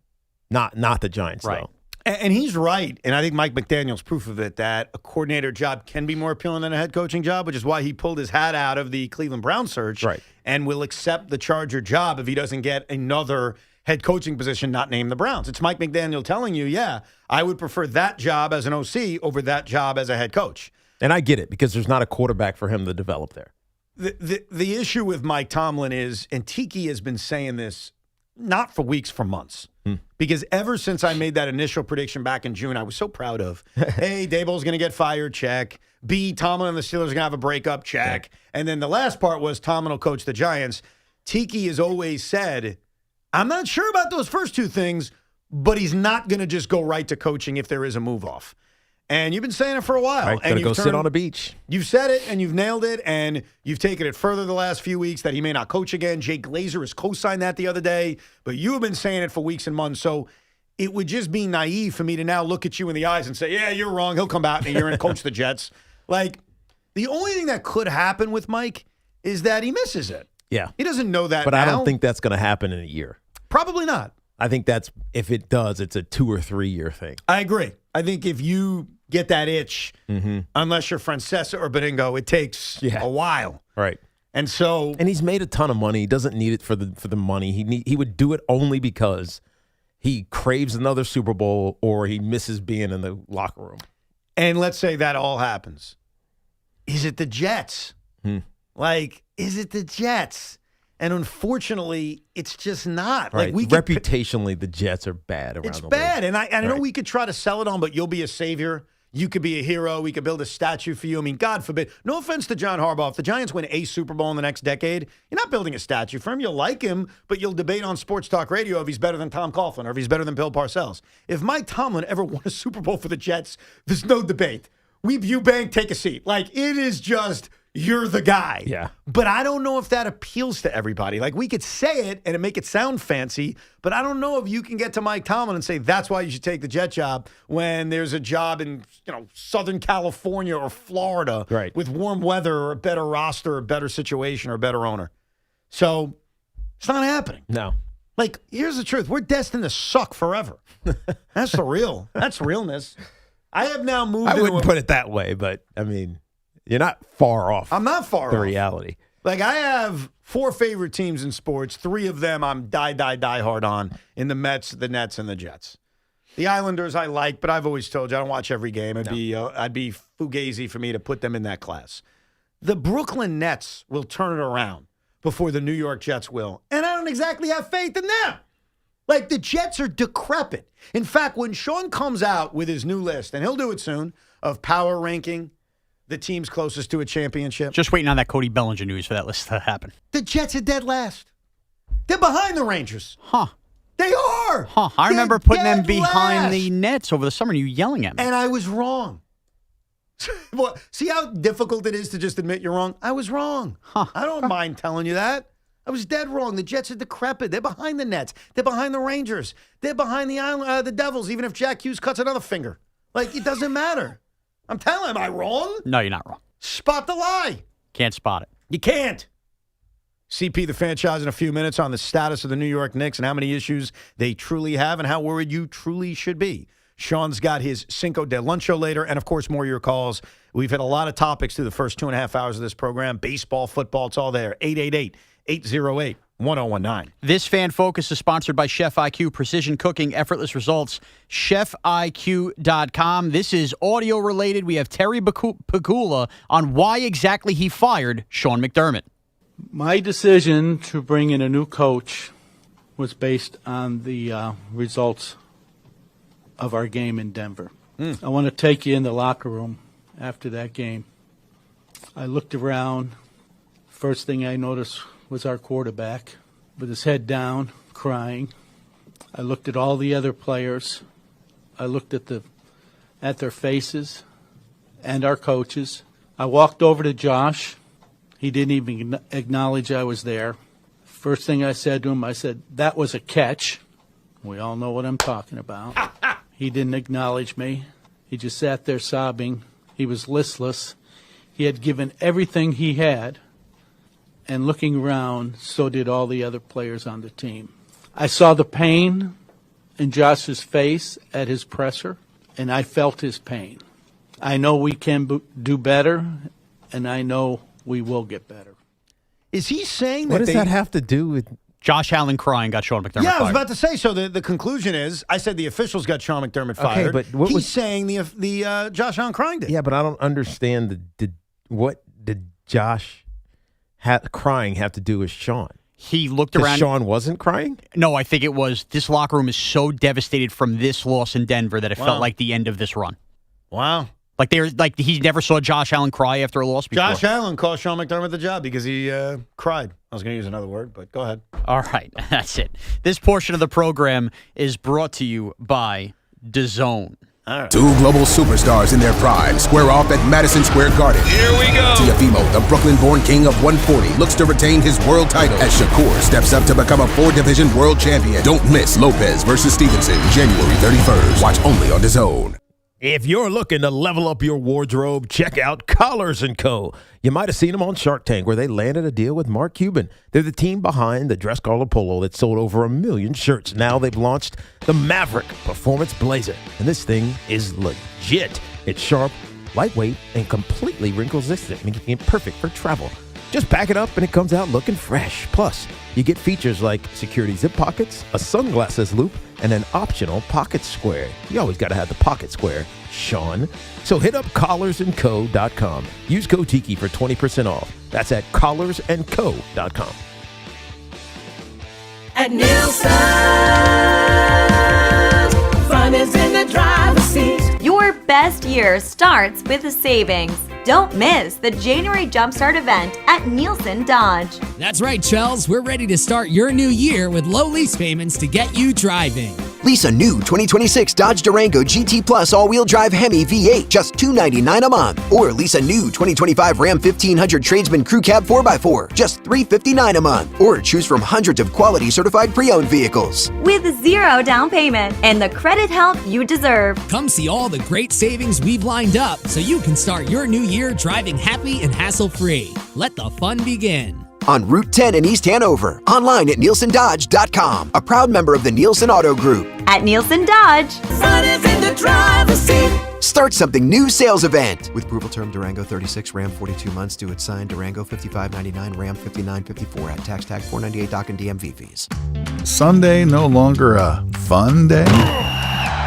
Speaker 4: Not the Giants,
Speaker 2: right.
Speaker 4: though.
Speaker 2: And he's right, and I think Mike McDaniel's proof of it, that a coordinator job can be more appealing than a head coaching job, which is why he pulled his hat out of the Cleveland Browns search and will accept the Charger job if he doesn't get another head coaching position not named the Browns. It's Mike McDaniel telling you, I would prefer that job as an OC over that job as a head coach.
Speaker 4: And I get it, because there's not a quarterback for him to develop there.
Speaker 2: The issue with Mike Tomlin is, and Tiki has been saying this not for weeks, for months. Because ever since I made that initial prediction back in June, I was so proud of, A, Daboll's going to get fired, check. B, Tomlin and the Steelers are going to have a breakup, check. And then the last part was Tomlin will coach the Giants. Tiki has always said, I'm not sure about those first 2 things, but he's not going to just go right to coaching if there is a move off. And you've been saying it for a while.
Speaker 4: Right,
Speaker 2: and
Speaker 4: go sit on a beach.
Speaker 2: You've said it, and you've nailed it, and you've taken it further the last few weeks that he may not coach again. Jay Glazer has co-signed that the other day, but you have been saying it for weeks and months. So it would just be naive for me to now look at you in the eyes and say, yeah, you're wrong. He'll come out in a year and coach the Jets. Like, the only thing that could happen with Mike is that he misses it.
Speaker 4: Yeah.
Speaker 2: He doesn't know that
Speaker 4: But
Speaker 2: now.
Speaker 4: I don't think that's going to happen in a year.
Speaker 2: Probably not.
Speaker 4: I think if it does, it's a 2 or 3 year thing.
Speaker 2: I agree. I think if you get that itch, unless you're Francesa or Beningo, it takes a while.
Speaker 4: Right.
Speaker 2: And so,
Speaker 4: and he's made a ton of money. He doesn't need it for the money. He would do it only because he craves another Super Bowl or he misses being in the locker room.
Speaker 2: And let's say that all happens. Is it the Jets? Like, is it the Jets? And unfortunately, it's just not.
Speaker 4: Right.
Speaker 2: Like,
Speaker 4: reputationally, the Jets are bad around the league.
Speaker 2: It's bad. And I know we could try to sell it on, but you'll be a savior. You could be a hero. We could build a statue for you. I mean, God forbid. No offense to John Harbaugh. If the Giants win a Super Bowl in the next decade, you're not building a statue for him. You'll like him, but you'll debate on Sports Talk Radio if he's better than Tom Coughlin or if he's better than Bill Parcells. If Mike Tomlin ever won a Super Bowl for the Jets, there's no debate. We Eubank, take a seat. Like, it is just, you're the guy.
Speaker 4: Yeah.
Speaker 2: But I don't know if that appeals to everybody. Like, we could say it and it make it sound fancy, but I don't know if you can get to Mike Tomlin and say that's why you should take the Jet job when there's a job in, Southern California or Florida with warm weather or a better roster or a better situation or a better owner. So it's not happening.
Speaker 4: No.
Speaker 2: Like, here's the truth. We're destined to suck forever. That's that's realness. I have now moved.
Speaker 4: I wouldn't put it that way, but I mean, you're not far off.
Speaker 2: I'm not far off.
Speaker 4: The reality.
Speaker 2: Like, I have 4 favorite teams in sports. 3 of them I'm die hard on in the Mets, the Nets, and the Jets. The Islanders I like, but I've always told you I don't watch every game. I'd be fugazi for me to put them in that class. The Brooklyn Nets will turn it around before the New York Jets will. And I don't exactly have faith in them. Like, the Jets are decrepit. In fact, when Sean comes out with his new list, and he'll do it soon, of power ranking the teams closest to a championship.
Speaker 3: Just waiting on that Cody Bellinger news for that list to happen.
Speaker 2: The Jets are dead last. They're behind the Rangers.
Speaker 3: Huh.
Speaker 2: They are.
Speaker 3: Huh. I remember putting them behind the Nets over the summer and you yelling at me.
Speaker 2: And I was wrong. Well, see how difficult it is to just admit you're wrong? I was wrong.
Speaker 3: Huh.
Speaker 2: I don't mind telling you that. I was dead wrong. The Jets are decrepit. They're behind the Nets. They're behind the Rangers. They're behind the Devils, even if Jack Hughes cuts another finger. Like, it doesn't matter. I'm telling you, am I wrong?
Speaker 3: No, you're not wrong.
Speaker 2: Spot the lie.
Speaker 3: Can't spot it.
Speaker 2: You can't. CP, the franchise, in a few minutes on the status of the New York Knicks and how many issues they truly have and how worried you truly should be. Sean's got his Cinco de Luncho later, and, of course, more of your calls. We've hit a lot of topics through the first 2.5 hours of this program. Baseball, football, it's all there. 888-808-1019.
Speaker 3: This Fan Focus is sponsored by Chef IQ, precision cooking, effortless results. ChefIQ.com. This is audio related. We have Terry Pagula on why exactly he fired Sean McDermott.
Speaker 6: My decision to bring in a new coach was based on the results of our game in Denver. I want to take you in the locker room after that game. I looked around. First thing I noticed was our quarterback with his head down, crying. I looked at all the other players. I looked at their faces and our coaches. I walked over to Josh. He didn't even acknowledge I was there. First thing I said to him, I said, "That was a catch." We all know what I'm talking about. He didn't acknowledge me. He just sat there sobbing. He was listless. He had given everything he had. And looking around, so did all the other players on the team. I saw the pain in Josh's face at his presser, and I felt his pain. I know we can do better, and I know we will get better.
Speaker 2: Is he saying that
Speaker 4: What does that have to do with
Speaker 3: Josh Allen crying got Sean McDermott fired?
Speaker 2: Yeah, I was about to say, so the conclusion is, I said the officials got Sean McDermott fired.
Speaker 4: but what
Speaker 2: he's
Speaker 4: was-
Speaker 2: saying the Josh Allen crying did.
Speaker 4: Yeah, but I don't understand what did Josh crying have to do with Sean?
Speaker 3: He looked around.
Speaker 4: Sean wasn't crying?
Speaker 3: No, I think it was this locker room is so devastated from this loss in Denver that it felt like the end of this run.
Speaker 2: Wow.
Speaker 3: Like he never saw Josh Allen cry after a loss before.
Speaker 2: Josh Allen cost Sean McDermott the job because he cried. I was going to use another word, but go ahead.
Speaker 3: All right, that's it. This portion of the program is brought to you by DAZN.
Speaker 2: Right.
Speaker 7: Two global superstars in their prime square off at Madison Square Garden.
Speaker 8: Here we go.
Speaker 7: Teofimo, the Brooklyn-born king of 140, looks to retain his world title as Shakur steps up to become a 4-division world champion. Don't miss Lopez versus Stevenson, January 31st. Watch only on DAZN.
Speaker 4: If you're looking to level up your wardrobe, check out Collars & Co. You might have seen them on Shark Tank where they landed a deal with Mark Cuban. They're the team behind the dress collar polo that sold over 1 million shirts. Now they've launched the Maverick Performance Blazer, and this thing is legit. It's sharp, lightweight, and completely wrinkle-resistant, making it perfect for travel. Just pack it up and it comes out looking fresh. Plus, you get features like security zip pockets, a sunglasses loop, and an optional pocket square. You always got to have the pocket square, Sean. So hit up collarsandco.com. Use code Tiki for 20% off. That's at collarsandco.com.
Speaker 18: At Nielsen, fun is in the driver's seat.
Speaker 19: Your best year starts with a savings. Don't miss the January Jumpstart event at Nielsen Dodge.
Speaker 20: That's right, Chels. We're ready to start your new year with low lease payments to get you driving.
Speaker 26: Lease a new 2026 Dodge Durango GT Plus all-wheel drive Hemi V8, just $299 a month. Or lease a new 2025 Ram 1500 Tradesman Crew Cab 4x4, just $359 a month. Or choose from hundreds of quality certified pre-owned vehicles.
Speaker 19: With zero down payment and the credit help you deserve.
Speaker 20: Come see all the great savings we've lined up so you can start your new year driving happy and hassle-free. Let the fun begin.
Speaker 26: On Route 10 in East Hanover. Online at NielsenDodge.com. A proud member of the Nielsen Auto Group.
Speaker 19: At Nielsen Dodge.
Speaker 18: Fun is in the driver's seat.
Speaker 26: Start something new sales event. With approval term Durango 36, Ram 42 months due at sign, Durango 55.99, Ram 59.54 at tax tag $498 dock and DMV fees.
Speaker 27: Sunday no longer a fun day?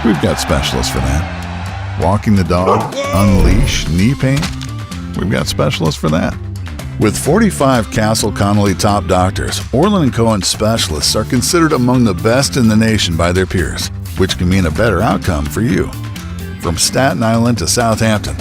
Speaker 27: We've got specialists for that. Walking the dog, unleash, knee pain? We've got specialists for that. With 45 Castle Connolly top doctors, Orland & Cohen specialists are considered among the best in the nation by their peers, which can mean a better outcome for you. From Staten Island to Southampton,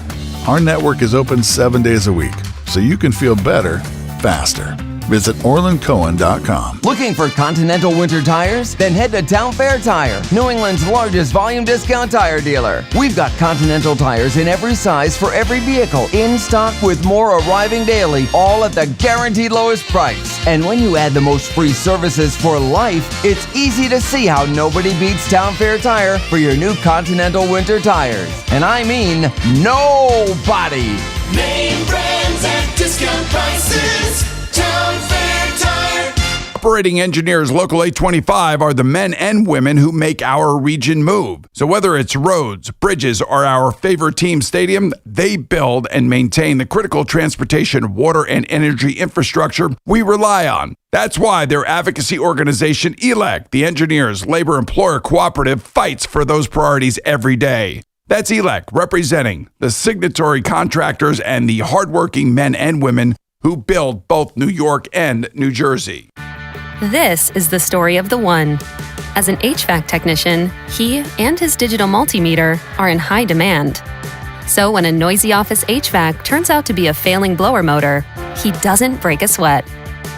Speaker 27: our network is open 7 days a week, so you can feel better, faster. Visit OrlandCohen.com.
Speaker 9: Looking for Continental winter tires? Then head to Town Fair Tire, New England's largest volume discount tire dealer. We've got Continental tires in every size for every vehicle, in stock with more arriving daily, all at the guaranteed lowest price. And when you add the most free services for life, it's easy to see how nobody beats Town Fair Tire for your new Continental winter tires. And I mean nobody.
Speaker 18: Name brands at discount prices. Town Fair Tire.
Speaker 10: Operating engineers Local 825 are the men and women who make our region move. So whether it's roads, bridges, or our favorite team stadium, they build and maintain the critical transportation, water, and energy infrastructure we rely on. That's why their advocacy organization, ELEC, the Engineers Labor Employer Cooperative, fights for those priorities every day. That's ELEC, representing the signatory contractors and the hardworking men and women who build both New York and New Jersey.
Speaker 11: This is the story of the one. As an HVAC technician, he and his digital multimeter are in high demand. So when a noisy office HVAC turns out to be a failing blower motor, he doesn't break a sweat.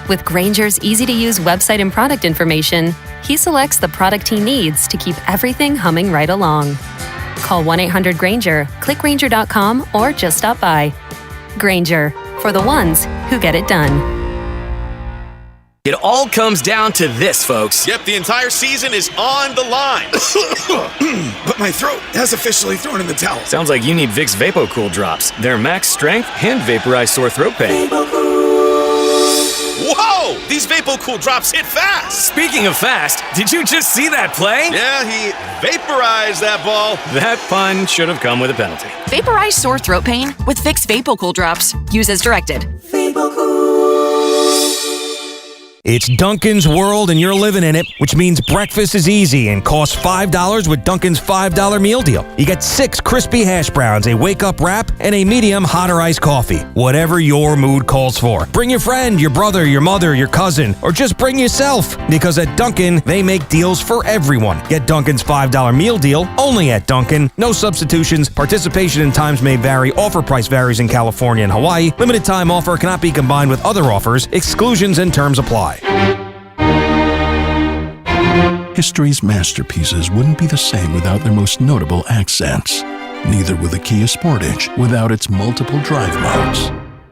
Speaker 11: With Grainger's easy-to-use website and product information, he selects the product he needs to keep everything humming right along. Call 1-800-GRAINGER, click Grainger.com, or just stop by. Grainger, for the ones who get it done.
Speaker 12: It all comes down to this, folks.
Speaker 8: Yep, the entire season is on the line.
Speaker 12: But my throat has officially thrown in the towel. Sounds like you need Vicks VapoCool drops. They're max strength and vaporize sore throat pain.
Speaker 8: Whoa! These VapoCool drops hit fast.
Speaker 12: Speaking of fast, did you just see that play?
Speaker 8: Yeah, he vaporized that ball.
Speaker 12: That pun should have come with a penalty.
Speaker 13: Vaporize sore throat pain with Vicks VapoCool drops. Use as directed.
Speaker 16: It's Dunkin's world and you're living in it, which means breakfast is easy and costs $5 with Dunkin's $5 meal deal. You get 6 crispy hash browns, a wake-up wrap, and a medium hot or iced coffee. Whatever your mood calls for. Bring your friend, your brother, your mother, your cousin, or just bring yourself. Because at Dunkin', they make deals for everyone. Get Dunkin's $5 meal deal only at Dunkin'. No substitutions. Participation in times may vary. Offer price varies in California and Hawaii. Limited time offer cannot be combined with other offers. Exclusions and terms apply.
Speaker 15: History's masterpieces wouldn't be the same without their most notable accents. Neither would the Kia Sportage without its multiple drive modes.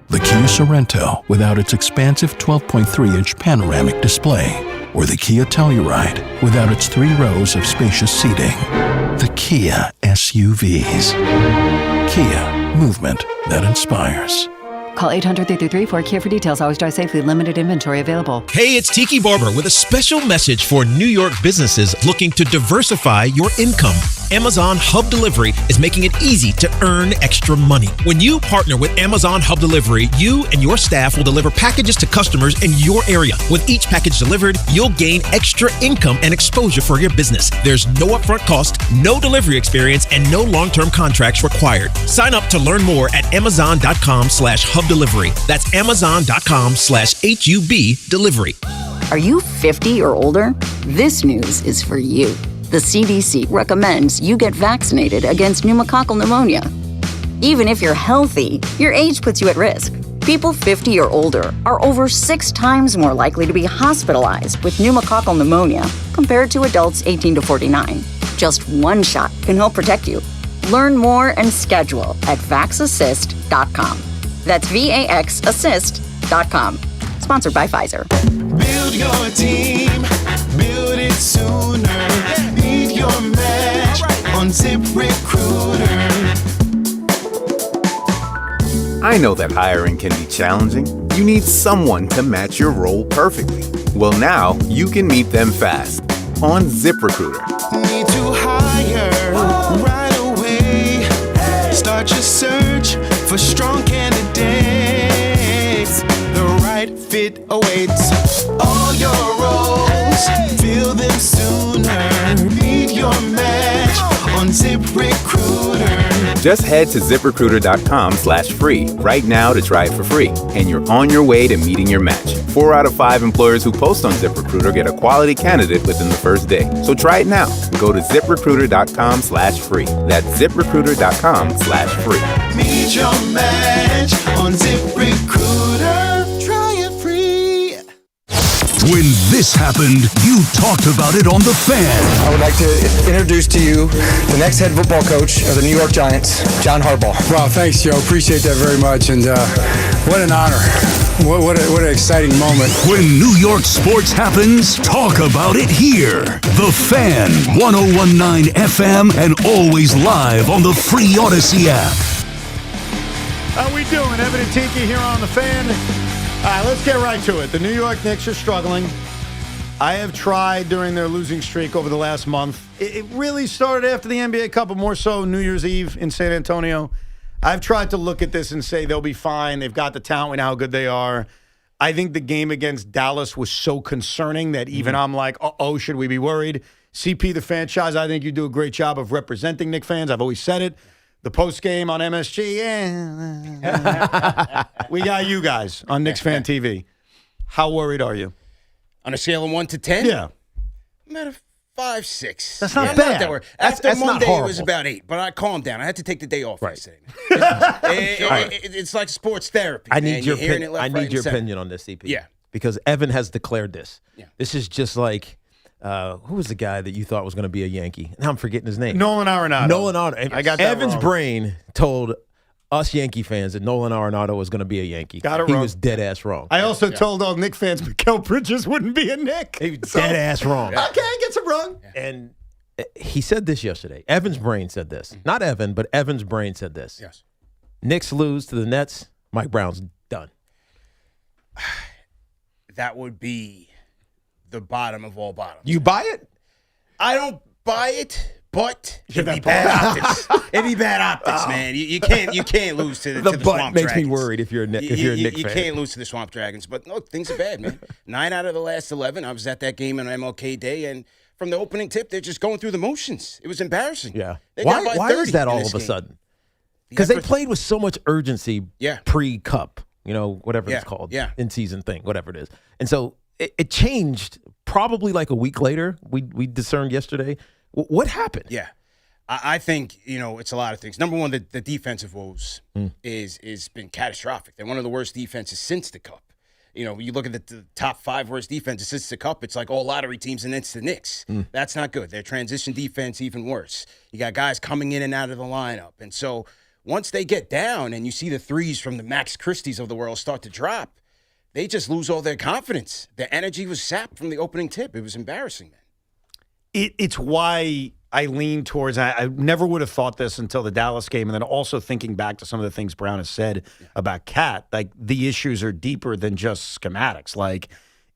Speaker 15: The Kia Sorento without its expansive 12.3-inch panoramic display. Or the Kia Telluride without its 3 rows of spacious seating. The Kia SUVs. Kia, movement that inspires.
Speaker 21: Call 800-333-4KIA for details. Always drive safely. Limited inventory available.
Speaker 28: Hey, it's Tiki Barber with a special message for New York businesses looking to diversify your income. Amazon Hub Delivery is making it easy to earn extra money. When you partner with Amazon Hub Delivery, you and your staff will deliver packages to customers in your area. With each package delivered, you'll gain extra income and exposure for your business. There's no upfront cost, no delivery experience, and no long-term contracts required. Sign up to learn more at Amazon.com/Hub Delivery. That's Amazon.com/HUB Delivery.
Speaker 21: Are you 50 or older? This news is for you. The CDC recommends you get vaccinated against pneumococcal pneumonia. Even if you're healthy, your age puts you at risk. People 50 or older are over 6 times more likely to be hospitalized with pneumococcal pneumonia compared to adults 18 to 49. Just one shot can help protect you. Learn more and schedule at vaxassist.com. That's VAXassist.com. Sponsored by Pfizer.
Speaker 18: Build your team. Build it sooner. Need your match on ZipRecruiter.
Speaker 29: I know that hiring can be challenging. You need someone to match your role perfectly. Well, now you can meet them fast on ZipRecruiter.
Speaker 18: Need to hire right away. Start your search for strong candidates. The right fit awaits. All your roles, fill them sooner. Meet your match on ZipRecruiter.
Speaker 29: Just head to ZipRecruiter.com/free right now to try it for free, and you're on your way to meeting your match. 4 out of 5 employers who post on ZipRecruiter get a quality candidate within the first day. So try it now. Go to ZipRecruiter.com/free. That's ZipRecruiter.com/free.
Speaker 18: Meet your match on ZipRecruiter. Try it free
Speaker 1: When this happened, you talked about it on The Fan.
Speaker 5: I would like to introduce to you the next head football coach of the New York Giants, John Harbaugh.
Speaker 6: Wow, thanks, Joe. Appreciate that very much. And what an honor. What an exciting moment.
Speaker 1: When New York sports happens, talk about it here. The Fan, 101.9 FM, and always live on the free Odyssey app.
Speaker 2: How we doing? Evan Tiki here on The Fan. All right, let's get right to it. The New York Knicks are struggling. I have tried during their losing streak over the last month. It really started after the NBA Cup, but more so New Year's Eve in San Antonio. I've tried to look at this and say they'll be fine. They've got the talent. We know how good they are. I think the game against Dallas was so concerning that even I'm like, should we be worried? CP, the franchise, I think you do a great job of representing Knicks fans. I've always said it. The post game on MSG, we got you guys on Knicks Fan TV. How worried are you?
Speaker 14: On a scale of 1 to 10?
Speaker 2: Yeah.
Speaker 14: I'm at a 5, 6.
Speaker 2: That's not bad.
Speaker 14: That After
Speaker 2: that's
Speaker 14: Monday,
Speaker 2: not
Speaker 14: it was about 8, but I calmed down. I had to take the day off yesterday. It's like sports therapy.
Speaker 4: I need your
Speaker 14: opinion
Speaker 4: opinion on this, CP.
Speaker 14: Yeah.
Speaker 4: Because Evan has declared this. Yeah. This is just like, who was the guy that you thought was going to be a Yankee? Now I'm forgetting his name.
Speaker 2: Nolan Arenado.
Speaker 4: I got that Evan's wrong. Brain told us Yankee fans that Nolan Arenado was going to be a Yankee.
Speaker 2: Got it
Speaker 4: He
Speaker 2: wrong.
Speaker 4: was dead ass wrong.
Speaker 2: I also told all Knicks fans Mikal Bridges wouldn't be a Knick.
Speaker 4: He was dead ass wrong.
Speaker 2: Okay, I get some wrong.
Speaker 4: And he said this yesterday. Evan's brain said this. Not Evan, but Evan's brain said this.
Speaker 14: Yes.
Speaker 4: Knicks lose to the Nets. Mike Brown's done.
Speaker 14: That would be the bottom of all bottoms.
Speaker 4: You buy it?
Speaker 14: I don't buy it. But it'd be bad optics. It'd be bad optics, man. You can't lose to the
Speaker 4: butt
Speaker 14: Swamp
Speaker 4: makes
Speaker 14: Dragons.
Speaker 4: me worried if you're a Knicks fan.
Speaker 14: You can't lose to the Swamp Dragons. But no, things are bad, man. 9 out of the last 11. I was at that game on MLK Day, and from the opening tip, they're just going through the motions. It was embarrassing.
Speaker 4: Yeah.
Speaker 14: They're down by
Speaker 4: Why
Speaker 14: 30
Speaker 4: is that
Speaker 14: in
Speaker 4: all
Speaker 14: this
Speaker 4: of a
Speaker 14: game.
Speaker 4: sudden? Because they played with so much urgency pre-cup, whatever it's called, in-season thing, whatever it is. And so it changed probably like a week later. We discerned yesterday. What happened?
Speaker 14: Yeah. I think, it's a lot of things. Number one, the defensive woes is been catastrophic. They're one of the worst defenses since the Cup. You look at the top 5 worst defenses since the Cup, it's like all lottery teams and it's the Knicks. That's not good. Their transition defense, even worse. You got guys coming in and out of the lineup. And so once they get down and you see the threes from the Max Christies of the world start to drop, they just lose all their confidence. Their energy was sapped from the opening tip. It was embarrassing, man.
Speaker 2: It's why I lean towards, I never would have thought this until the Dallas game, and then also thinking back to some of the things Brown has said about Cat, like the issues are deeper than just schematics. Like,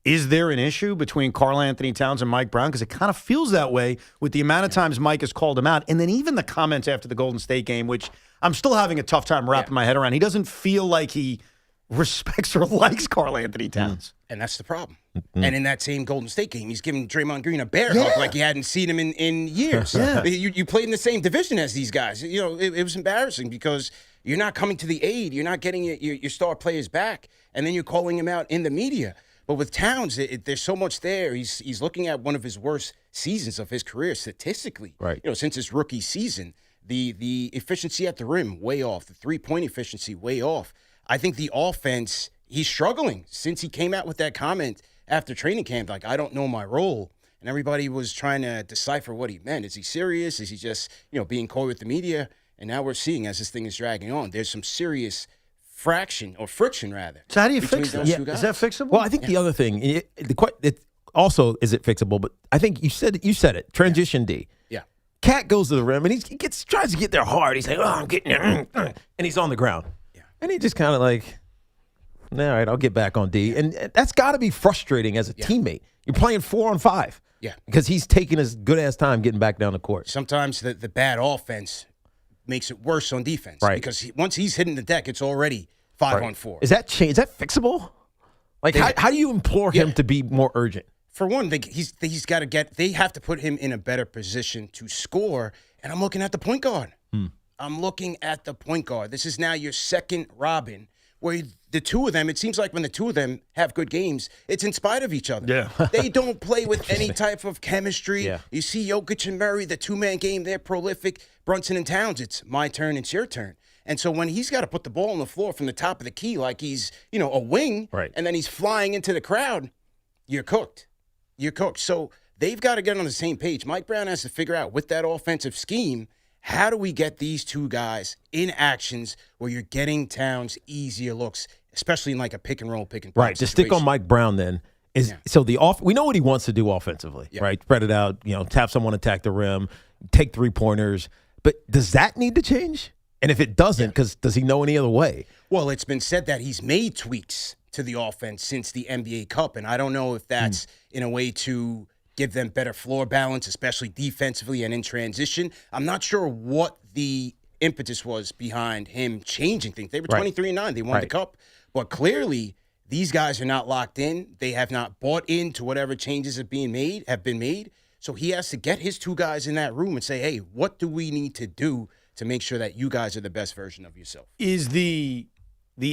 Speaker 2: is there an issue between Karl Anthony Towns and Mike Brown? Because it kind of feels that way with the amount of times Mike has called him out. And then even the comments after the Golden State game, which I'm still having a tough time wrapping my head around. He doesn't feel like he respects or likes Karl Anthony Towns.
Speaker 14: And that's the problem. And in that same Golden State game, he's giving Draymond Green a bear hug like he hadn't seen him in years.
Speaker 2: Yeah.
Speaker 14: You played in the same division as these guys. It was embarrassing because you're not coming to the aid. You're not getting your star players back. And then you're calling him out in the media. But with Towns, there's so much there. He's looking at one of his worst seasons of his career statistically.
Speaker 4: Right.
Speaker 14: Since his rookie season, the efficiency at the rim, way off. The three-point efficiency, way off. I think the offense, he's struggling since he came out with that comment after training camp, like, I don't know my role. And everybody was trying to decipher what he meant. Is he serious? Is he just, being coy with the media? And now we're seeing, as this thing is dragging on, there's some serious friction, rather.
Speaker 2: So how do you
Speaker 14: between
Speaker 2: fix that?
Speaker 14: those two guys.
Speaker 2: Is that fixable?
Speaker 4: Well, I think the other thing, it also, is it fixable? But I think you said it. Transition D.
Speaker 14: Yeah.
Speaker 4: Cat goes to the rim and he tries to get there hard. He's like, I'm getting there, and he's on the ground. Yeah. And he just kind of like, all right, I'll get back on D. And that's got to be frustrating as a teammate. You're playing 4-on-5.
Speaker 14: Yeah.
Speaker 4: Because he's taking his good ass time getting back down the court.
Speaker 14: Sometimes the bad offense makes it worse on defense.
Speaker 4: Right.
Speaker 14: Because once he's hitting the deck, it's already 5-on-4.
Speaker 4: Is that fixable? Like, how do you implore him to be more urgent?
Speaker 14: For one, he's got to they have to put him in a better position to score. And I'm looking at the point guard. I'm looking at the point guard. This is now your second Robin, where the two of them, it seems like when the two of them have good games, it's in spite of each other.
Speaker 2: Yeah.
Speaker 14: They don't play with any type of chemistry.
Speaker 4: Yeah.
Speaker 14: You see Jokic and Murray, the two-man game, they're prolific. Brunson and Towns, it's my turn, it's your turn. And so when he's got to put the ball on the floor from the top of the key like he's, a wing,
Speaker 4: right,
Speaker 14: and then he's flying into the crowd, you're cooked. You're cooked. So they've got to get on the same page. Mike Brown has to figure out with that offensive scheme, how do we get these two guys in actions where you're getting Towns easier looks, especially in like a pick and roll, pick and pop
Speaker 4: Right. To stick on Mike Brown then is so we know what he wants to do offensively, right? Spread it out, tap someone, attack the rim, take 3-pointers. But does that need to change? And if it doesn't, because does he know any other way?
Speaker 14: Well, it's been said that he's made tweaks to the offense since the NBA Cup, and I don't know if that's in a way to give them better floor balance, especially defensively and in transition. I'm not sure what the impetus was behind him changing things. They were 23-9. They won the Cup. But clearly, these guys are not locked in. They have not bought into whatever changes have been made. So he has to get his two guys in that room and say, hey, what do we need to do to make sure that you guys are the best version of yourself?
Speaker 2: Is the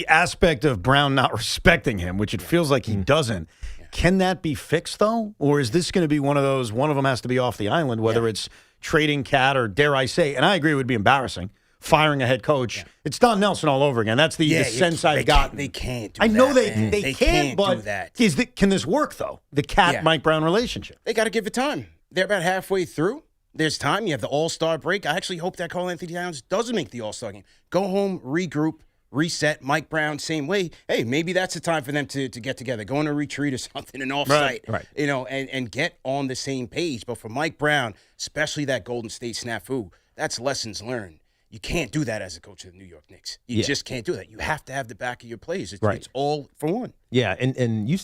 Speaker 2: aspect of Brown not respecting him, which it feels like he doesn't, can that be fixed, though? Or is this going to be one of those, one of them has to be off the island, whether it's trading Cat or, dare I say, and I agree it would be embarrassing, firing a head coach. It's Don Nelson all over again. That's the sense I've gotten.
Speaker 14: They can't do
Speaker 2: I know
Speaker 14: that,
Speaker 2: they can't, but
Speaker 14: do that.
Speaker 2: Can this work, though? The Cat-Mike Brown relationship.
Speaker 14: They got to give it time. They're about halfway through. There's time. You have the All-Star break. I actually hope that Karl Anthony Towns doesn't make the All-Star game. Go home, regroup, reset. Mike Brown, same way. Hey, maybe that's the time for them to get together. Go on a retreat or something, an off-site, and get on the same page. But for Mike Brown, especially that Golden State snafu, that's lessons learned. You can't do that as a coach of the New York Knicks. You just can't do that. You have to have the back of your players. It's all for one.
Speaker 4: Yeah, and you,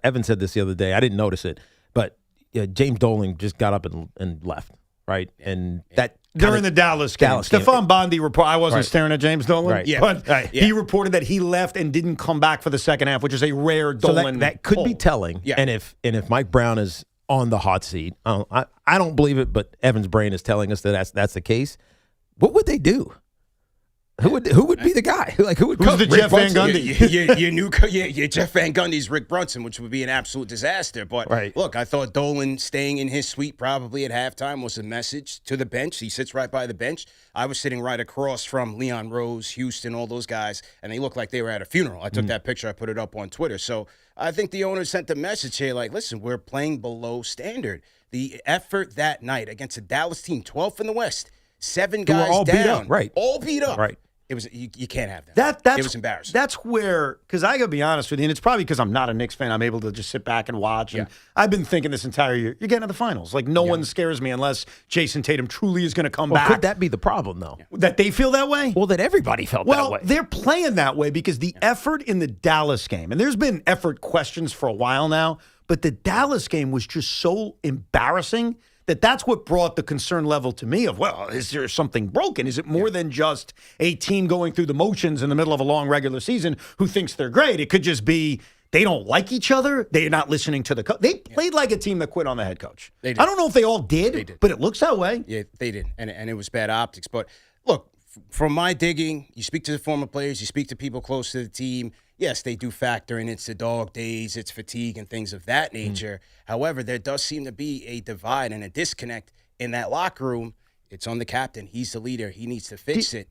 Speaker 4: Evan said this the other day. I didn't notice it, but James Dolan just got up and left, right? And that
Speaker 2: during the Dallas game. Stephon Bondi reported. I wasn't staring at James Dolan, but he reported that he left and didn't come back for the second half, which is a rare Dolan.
Speaker 4: So that could be telling. Yeah. And if Mike Brown is on the hot seat, I don't believe it, but Evan's brain is telling us that that's the case. What would they do? Who would be the guy? Who would
Speaker 2: Who's the Jeff Van Gundy?
Speaker 14: Your Jeff Van Gundy's Rick Brunson, which would be an absolute disaster. But look, I thought Dolan staying in his suite probably at halftime was a message to the bench. He sits right by the bench. I was sitting right across from Leon Rose, Houston, all those guys, and they looked like they were at a funeral. I took that picture. I put it up on Twitter. So I think the owner sent the message here like, listen, we're playing below standard. The effort that night against a Dallas team, 12th in the West, 7 guys
Speaker 4: all
Speaker 14: down.
Speaker 4: Beat up. Right.
Speaker 14: All beat up.
Speaker 4: Right.
Speaker 14: It was you can't have that. It was embarrassing.
Speaker 2: That's where, because I got to be honest with you, and it's probably because I'm not a Knicks fan. I'm able to just sit back and watch. And I've been thinking this entire year, you're getting to the finals. Like, no one scares me unless Jason Tatum truly is going to come back.
Speaker 4: Could that be the problem, though?
Speaker 2: That they feel that way?
Speaker 4: Well, that everybody felt that way.
Speaker 2: Well, they're playing that way because the effort in the Dallas game, and there's been effort questions for a while now, but the Dallas game was just so embarrassing that's what brought the concern level to me of, well, is there something broken? Is it more than just a team going through the motions in the middle of a long regular season who thinks they're great? It could just be they don't like each other. They're not listening to the coach. They played like a team that quit on the head coach.
Speaker 14: They did.
Speaker 2: I don't know if they all did, but it looks that way.
Speaker 14: Yeah, they did. And it was bad optics. But look, from my digging, you speak to the former players, you speak to people close to the team. Yes, they do factor in it's the dog days, it's fatigue and things of that nature. However, there does seem to be a divide and a disconnect in that locker room. It's on the captain. He's the leader. He needs to fix it.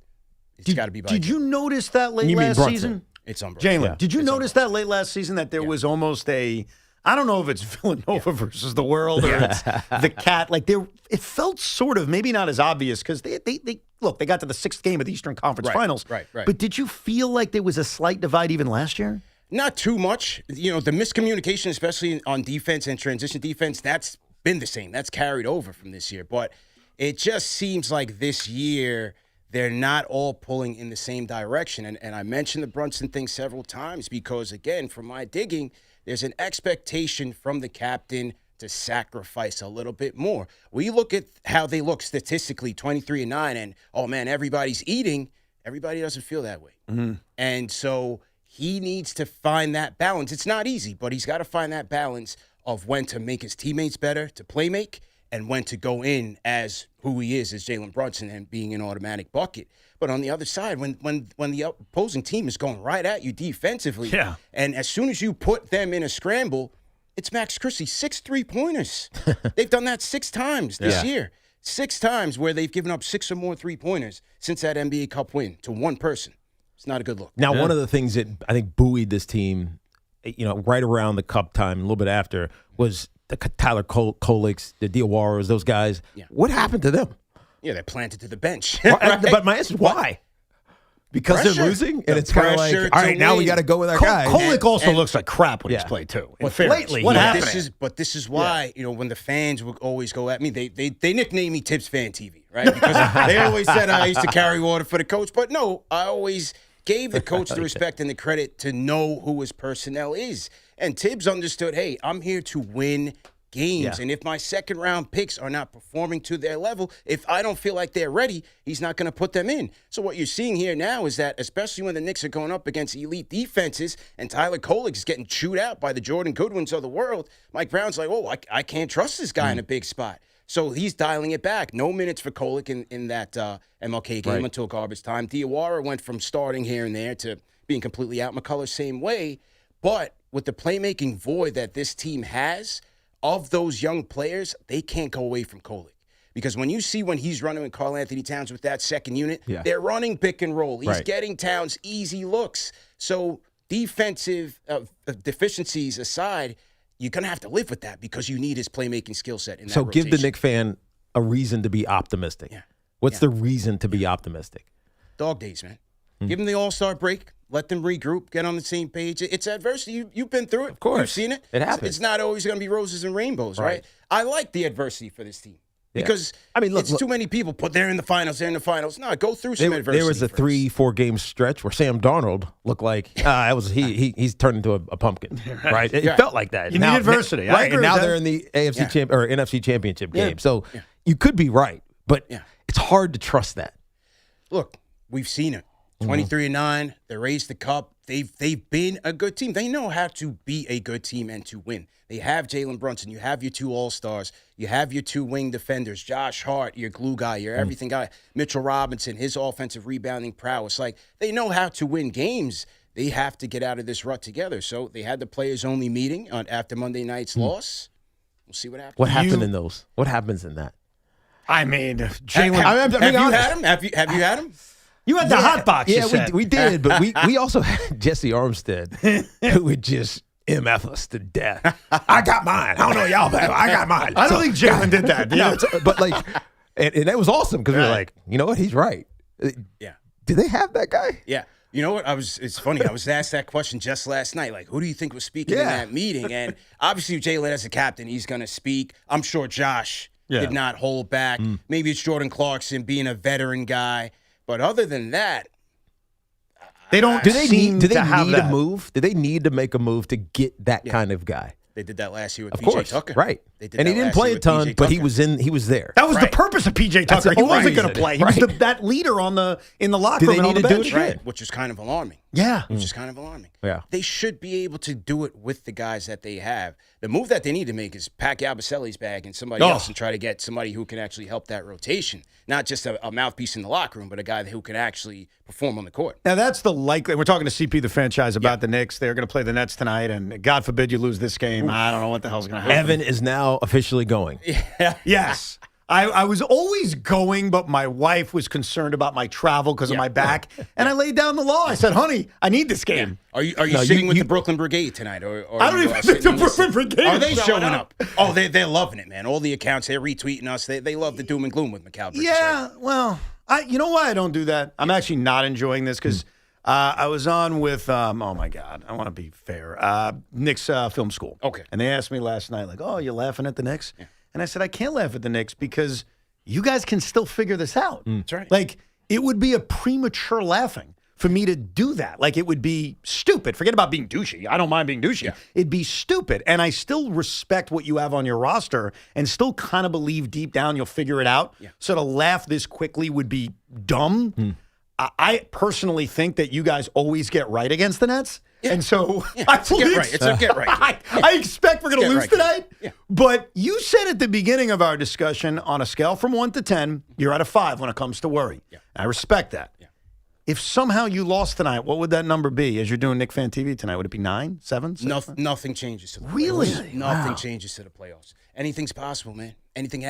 Speaker 14: It's got to be by
Speaker 2: Did you notice that late last season?
Speaker 14: It's on
Speaker 2: Jalen, did you notice that late last season that there was almost I don't know if it's Villanova versus the world or it's the Cat. Like it felt sort of, maybe not as obvious because they look, they got to the 6th game of the Eastern Conference Finals.
Speaker 14: Right.
Speaker 2: But did you feel like there was a slight divide even last year?
Speaker 14: Not too much. The miscommunication, especially on defense and transition defense, that's been the same. That's carried over from this year. But it just seems like this year they're not all pulling in the same direction. And I mentioned the Brunson thing several times because, again, from my digging, there's an expectation from the captain to sacrifice a little bit more. We look at how they look statistically, 23-9, and, oh, man, everybody's eating. Everybody doesn't feel that way.
Speaker 2: Mm-hmm.
Speaker 14: And so he needs to find that balance. It's not easy, but he's got to find that balance of when to make his teammates better, to play make, and when to go in as who he is, as Jalen Brunson, and being an automatic bucket. But on the other side, when the opposing team is going right at you defensively, and as soon as you put them in a scramble, it's Max Christie, 6 3-pointers. They've done that 6 times this year. 6 times where they've given up 6 or more 3-pointers since that NBA Cup win to one person. It's not a good look.
Speaker 4: Now, one of the things that I think buoyed this team right around the Cup time, a little bit after, was the Tyler Koliks, the Diawaras, those guys. Yeah. What happened to them?
Speaker 14: Yeah, they're planted to the bench.
Speaker 4: Right? But my answer is why? Because
Speaker 14: Pressure.
Speaker 4: they're losing, and it's kind of like, all right, now we got to go with our guy.
Speaker 2: Kolick also looks like crap when he's played too.
Speaker 14: But
Speaker 2: lately, what happened?
Speaker 14: This is why when the fans would always go at me, they nicknamed me Tips Fan TV, right? Because they always said I used to carry water for the coach. But no, I always gave the coach the respect and the credit to know who his personnel is. And Tibbs understood, hey, I'm here to win games. Yeah. And if my second-round picks are not performing to their level, if I don't feel like they're ready, he's not going to put them in. So what you're seeing here now is that, especially when the Knicks are going up against elite defenses and Tyler Kolick is getting chewed out by the Jordan Goodwins of the world, Mike Brown's like, oh, I can't trust this guy in a big spot. So he's dialing it back. No minutes for Kolick in that MLK game until garbage time. Diawara went from starting here and there to being completely out. McCullough, same way. But with the playmaking void that this team has, of those young players, they can't go away from Kolick. Because when you see when he's running with Karl Anthony Towns with that second unit, they're running pick and roll. He's getting Towns easy looks. So defensive deficiencies aside, you're going to have to live with that because you need his playmaking skill set in that rotation.
Speaker 4: Give the Knicks fan a reason to be optimistic. Yeah. What's the reason to be optimistic?
Speaker 14: Dog days, man. Give them the All-Star break. Let them regroup. Get on the same page. It's adversity. You've been through it.
Speaker 4: Of course.
Speaker 14: You've seen it.
Speaker 4: It happens.
Speaker 14: It's not always going to be roses and rainbows, right? I like the adversity for this team. Because look, too many people put they're in the finals, they're in the finals. No, go through some adversity.
Speaker 4: There was a 3-4 game stretch where Sam Darnold looked like he's turned into a pumpkin, right? It felt like that.
Speaker 2: You need adversity.
Speaker 4: Right, and now they're in the AFC or NFC Championship game. So you could be right, but it's hard to trust that.
Speaker 14: Look, we've seen it. 23-9, they raised the cup. They've been a good team. They know how to be a good team and to win. They have Jalen Brunson. You have your 2 All-Stars. You have your 2 wing defenders. Josh Hart, your glue guy, your everything guy. Mitchell Robinson, his offensive rebounding prowess. Like, they know how to win games. They have to get out of this rut together. So they had the players-only meeting after Monday night's loss. We'll see what happens.
Speaker 4: What happened in those? What happens in that?
Speaker 2: I mean,
Speaker 14: Jalen. Have you had him? Have you had him?
Speaker 2: You had the hot box.
Speaker 4: Yeah, we did, but we also had Jesse Armstead, who would just MF us to death. I got mine. I don't know y'all, but I got mine.
Speaker 2: I don't think Jalen did that.
Speaker 4: No, but and that was awesome because we were like, you know what, he's right.
Speaker 14: Yeah.
Speaker 4: Did they have that guy?
Speaker 14: Yeah. You know what? It's funny. I was asked that question just last night. Like, who do you think was speaking in that meeting? And obviously, Jalen as a captain, he's going to speak. I'm sure Josh did not hold back. Maybe it's Jordan Clarkson being a veteran guy. But other than that,
Speaker 2: they don't.
Speaker 4: Do they need a move? Do they need to make a move to get that kind of guy?
Speaker 14: They did that last year with
Speaker 4: PJ
Speaker 14: Tucker.
Speaker 4: Right.
Speaker 14: And
Speaker 4: he didn't play a ton, but he was there.
Speaker 2: That was the purpose of PJ Tucker. He wasn't going to play. He was that leader in the locker room and on the bench.
Speaker 14: Right. Which is kind of alarming.
Speaker 2: Yeah.
Speaker 14: Which is kind of alarming.
Speaker 4: Yeah.
Speaker 14: They should be able to do it with the guys that they have. The move that they need to make is pack Albacelli's bag and somebody else and try to get somebody who can actually help that rotation. Not just a mouthpiece in the locker room, but a guy who can actually perform on the court.
Speaker 2: Now, that's the likely. We're talking to CP, the franchise, about the Knicks. They're going to play the Nets tonight, and God forbid you lose this game. I don't know what the hell's going to happen.
Speaker 4: Evan is now officially going.
Speaker 2: Yes. I was always going, but my wife was concerned about my travel because of my back, and I laid down the law. I said, honey, I need this game.
Speaker 14: Are you sitting with the Brooklyn Brigade tonight? Or
Speaker 2: I don't even think the Brooklyn Brigade
Speaker 14: are they showing up? Oh, they're loving it, man. All the accounts, they're retweeting us. They love the doom and gloom with McAllister.
Speaker 2: Yeah, well, you know why I don't do that? I'm actually not enjoying this because I was on with, oh, my God, I want to be fair, Knicks Film School.
Speaker 14: Okay.
Speaker 2: And they asked me last night, like, oh, you're laughing at the Knicks? Yeah. And I said, I can't laugh at the Knicks because you guys can still figure this out.
Speaker 14: That's right.
Speaker 2: Like, it would be a premature laughing for me to do that. Like, it would be stupid. Forget about being douchey. I don't mind being douchey. Yeah. It'd be stupid. And I still respect what you have on your roster and still kind of believe deep down you'll figure it out. Yeah. So to laugh this quickly would be dumb. I personally think that you guys always get right against the Nets. Yeah. And so I
Speaker 14: it's a get right.
Speaker 2: I expect we're going to lose tonight. Yeah. But you said at the beginning of our discussion, on a scale from 1 to 10, you're at a 5 when it comes to worry. Yeah. I respect that. Yeah. If somehow you lost tonight, what would that number be as you're doing Knick Fan TV tonight? Would it be 9, 7?
Speaker 14: Nothing changes to the playoffs.
Speaker 2: Really?
Speaker 14: Nothing changes to the playoffs. Anything's possible, man.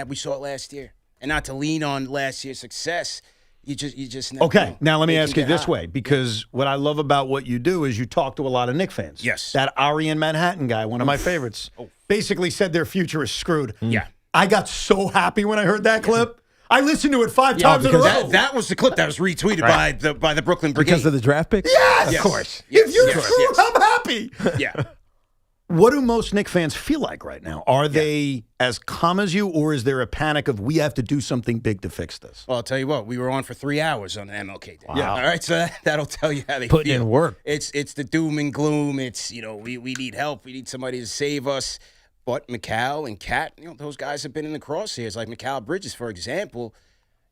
Speaker 14: We saw it last year. And not to lean on last year's success, You just never
Speaker 2: Okay,
Speaker 14: know.
Speaker 2: now let me
Speaker 14: They
Speaker 2: ask
Speaker 14: can
Speaker 2: you
Speaker 14: get
Speaker 2: this
Speaker 14: hot.
Speaker 2: way, because what I love about what you do is you talk to a lot of Knicks fans.
Speaker 14: Yes.
Speaker 2: That Ari in Manhattan guy, one of my favorites, basically said their future is screwed.
Speaker 14: Yeah.
Speaker 2: I got so happy when I heard that clip. I listened to it 5 times in a row.
Speaker 14: That was the clip that was retweeted by the Brooklyn Brigade.
Speaker 4: Because of the draft pick?
Speaker 2: Yes!
Speaker 14: Yes.
Speaker 2: Of course.
Speaker 14: Yes.
Speaker 2: If you're
Speaker 14: Yes.
Speaker 2: screwed,
Speaker 14: Yes.
Speaker 2: I'm happy.
Speaker 14: Yeah.
Speaker 2: What do most Knicks fans feel like right now? Are they as calm as you, or is there a panic of we have to do something big to fix this?
Speaker 14: Well, I'll tell you what, we were on for 3 hours on the MLK Day.
Speaker 2: Wow.
Speaker 14: Yeah. All right, so that'll tell you how they
Speaker 4: Putting
Speaker 14: feel.
Speaker 4: in work.
Speaker 14: It's the doom and gloom. It's, we need help. We need somebody to save us. But McCall and Cat, those guys have been in the crosshairs. Like McCall Bridges, for example.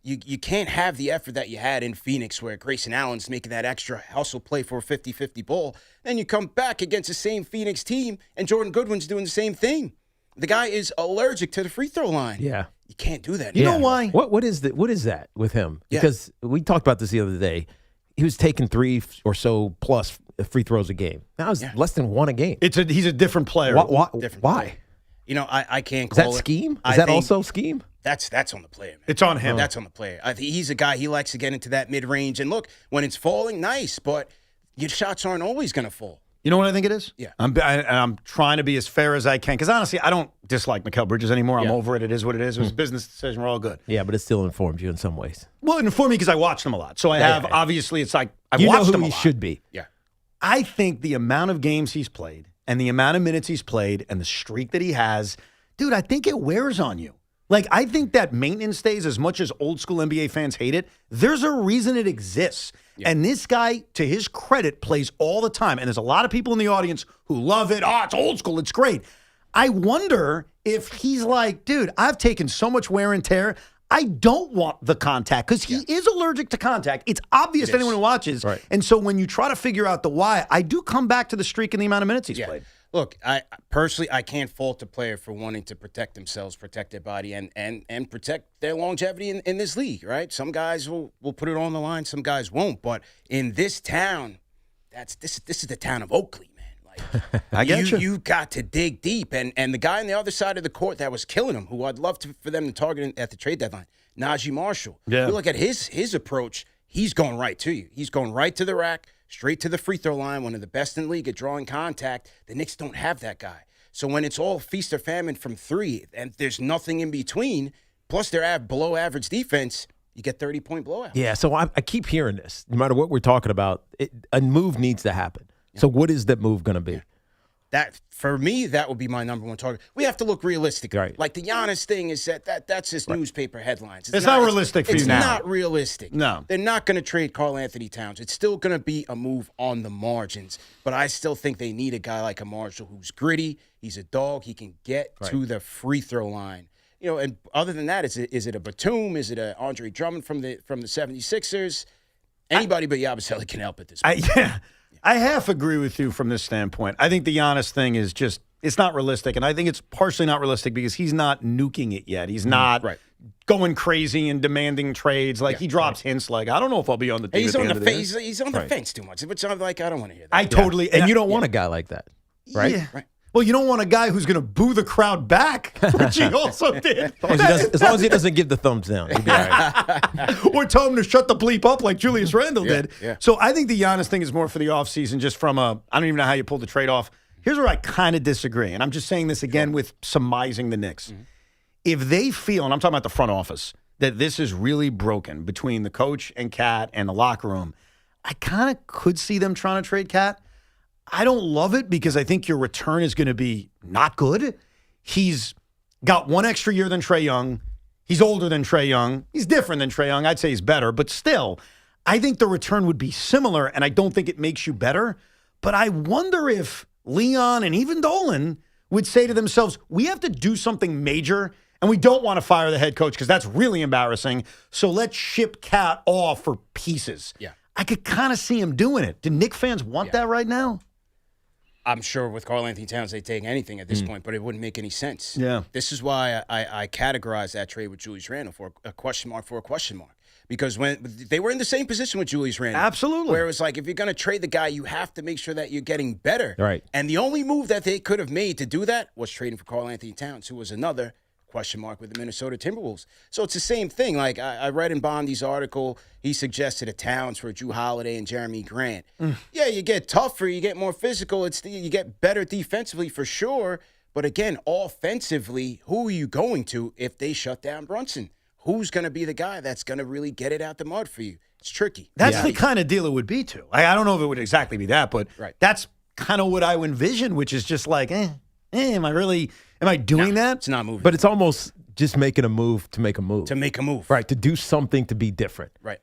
Speaker 14: You can't have the effort that you had in Phoenix where Grayson Allen's making that extra hustle play for a 50-50 ball. Then you come back against the same Phoenix team, and Jordan Goodwin's doing the same thing. The guy is allergic to the free throw line.
Speaker 4: Yeah.
Speaker 14: You can't do that.
Speaker 2: You know why?
Speaker 4: What is that with him? Because we talked about this the other day. He was taking 3 or so plus free throws a game. Now it's less than 1 a game.
Speaker 2: He's a different player.
Speaker 4: Why?
Speaker 14: Player. I can't
Speaker 4: Is
Speaker 14: call
Speaker 4: that
Speaker 14: it.
Speaker 4: scheme?
Speaker 14: I
Speaker 4: Is that
Speaker 14: think
Speaker 4: also scheme?
Speaker 14: That's on the player, man.
Speaker 2: It's on him.
Speaker 14: That's on the player. I think he's a guy, he likes to get into that mid-range. And look, when it's falling, nice, but your shots aren't always going to fall.
Speaker 2: You know what I think it is?
Speaker 14: Yeah.
Speaker 2: I'm trying to be as fair as I can, because honestly, I don't dislike Mikal Bridges anymore. I'm over it. It is what it is. It was a business decision. We're all good.
Speaker 4: Yeah, but it still informs you in some ways.
Speaker 2: Well, it informed me because I watched him a lot. So I have, obviously, it's like, I've
Speaker 4: you
Speaker 2: watched
Speaker 4: know who
Speaker 2: him a
Speaker 4: he
Speaker 2: lot.
Speaker 4: should be.
Speaker 14: Yeah.
Speaker 2: I think the amount of games he's played and the amount of minutes he's played and the streak that he has, dude, I think it wears on you. Like, I think that maintenance stays, as much as old school NBA fans hate it, there's a reason it exists. Yeah. And this guy, to his credit, plays all the time. And there's a lot of people in the audience who love it. Oh, it's old school. It's great. I wonder if he's like, dude, I've taken so much wear and tear. I don't want the contact, because he is allergic to contact. It's obvious to anyone who watches.
Speaker 4: Right.
Speaker 2: And so when you try to figure out the why, I do come back to the streak and the amount of minutes he's played.
Speaker 14: Look, I personally, I can't fault the player for wanting to protect themselves, protect their body, and protect their longevity in this league, right? Some guys will put it on the line, some guys won't. But in this town, this is the town of Oakley, man. Like,
Speaker 2: I get you.
Speaker 14: You got to dig deep. And the guy on the other side of the court that was killing him, who I'd love for them to target at the trade deadline, Najee Marshall.
Speaker 2: Yeah.
Speaker 14: You look at his approach, he's going right to you. He's going right to the rack, straight to the free throw line, one of the best in the league at drawing contact. The Knicks don't have that guy. So when it's all feast or famine from 3 and there's nothing in between, plus they're below average defense, you get 30-point blowouts.
Speaker 4: Yeah, so I keep hearing this. No matter what we're talking about, a move needs to happen. Yeah. So what is that move going to be?
Speaker 14: That, for me, that would be my number one target. We have to look realistic.
Speaker 4: Right.
Speaker 14: Like the Giannis thing is that's just newspaper headlines.
Speaker 2: It's not realistic for you now.
Speaker 14: It's not realistic.
Speaker 2: No.
Speaker 14: They're not going to trade Karl Anthony Towns. It's still going to be a move on the margins. But I still think they need a guy like a Marshall who's gritty. He's a dog. He can get to the free throw line. And other than that, is it a Batum? Is it a Andre Drummond from the 76ers? Anybody but Yabusele can help at this point.
Speaker 2: I half agree with you from this standpoint. I think the Giannis thing is just, it's not realistic. And I think it's partially not realistic because he's not nuking it yet. He's not going crazy and demanding trades. Like, he drops hints like, I don't know if I'll be on the team
Speaker 14: He's
Speaker 2: at the
Speaker 14: on
Speaker 2: end
Speaker 14: the
Speaker 2: of this.
Speaker 14: He's on the fence too much, which I'm like, I don't want to hear that.
Speaker 2: I totally.
Speaker 4: And you don't want a guy like that, right?
Speaker 2: Yeah. Right. Well, you don't want a guy who's going to boo the crowd back, which he also did.
Speaker 4: As long as he doesn't give the thumbs down, he'll be all right.
Speaker 2: Or tell him to shut the bleep up like Julius Randle did.
Speaker 14: Yeah.
Speaker 2: So I think the Giannis thing is more for the offseason, just from I don't even know how you pull the trade off. Here's where I kind of disagree, and I'm just saying this again with surmising the Knicks. Mm-hmm. If they feel, and I'm talking about the front office, that this is really broken between the coach and Cat and the locker room, I kind of could see them trying to trade Cat. I don't love it because I think your return is going to be not good. He's got 1 extra year than Trae Young. He's older than Trae Young. He's different than Trae Young. I'd say he's better, but still, I think the return would be similar, and I don't think it makes you better. But I wonder if Leon and even Dolan would say to themselves, we have to do something major, and we don't want to fire the head coach because that's really embarrassing. So let's ship Cat off for pieces.
Speaker 14: Yeah. I
Speaker 2: could kind of see him doing it. Do Knicks fans want that right now?
Speaker 14: I'm sure with Karl Anthony Towns, they'd take anything at this point, but it wouldn't make any sense.
Speaker 2: Yeah.
Speaker 14: This is why I categorize that trade with Julius Randle for a question mark for a question mark. Because when they were in the same position with Julius Randle.
Speaker 2: Absolutely.
Speaker 14: Where it was like, if you're going to trade the guy, you have to make sure that you're getting better.
Speaker 4: Right.
Speaker 14: And the only move that they could have made to do that was trading for Karl Anthony Towns, who was another question mark with the Minnesota Timberwolves. So it's the same thing. Like I read in Bondi's article, he suggested a Towns for Drew Holiday and Jeremy Grant. Yeah, you get tougher, you get more physical, you get better defensively for sure. But again, offensively, who are you going to if they shut down Brunson? Who's going to be the guy that's going to really get it out the mud for you? It's tricky.
Speaker 3: That's the kind of deal it would be too. I don't know if it would exactly be that, but that's kind of what I would envision, which is just like, am I doing that?
Speaker 14: It's not moving.
Speaker 4: But it's almost just making a move to make a move.
Speaker 14: To make a move.
Speaker 4: Right, to do something to be different.
Speaker 14: Right.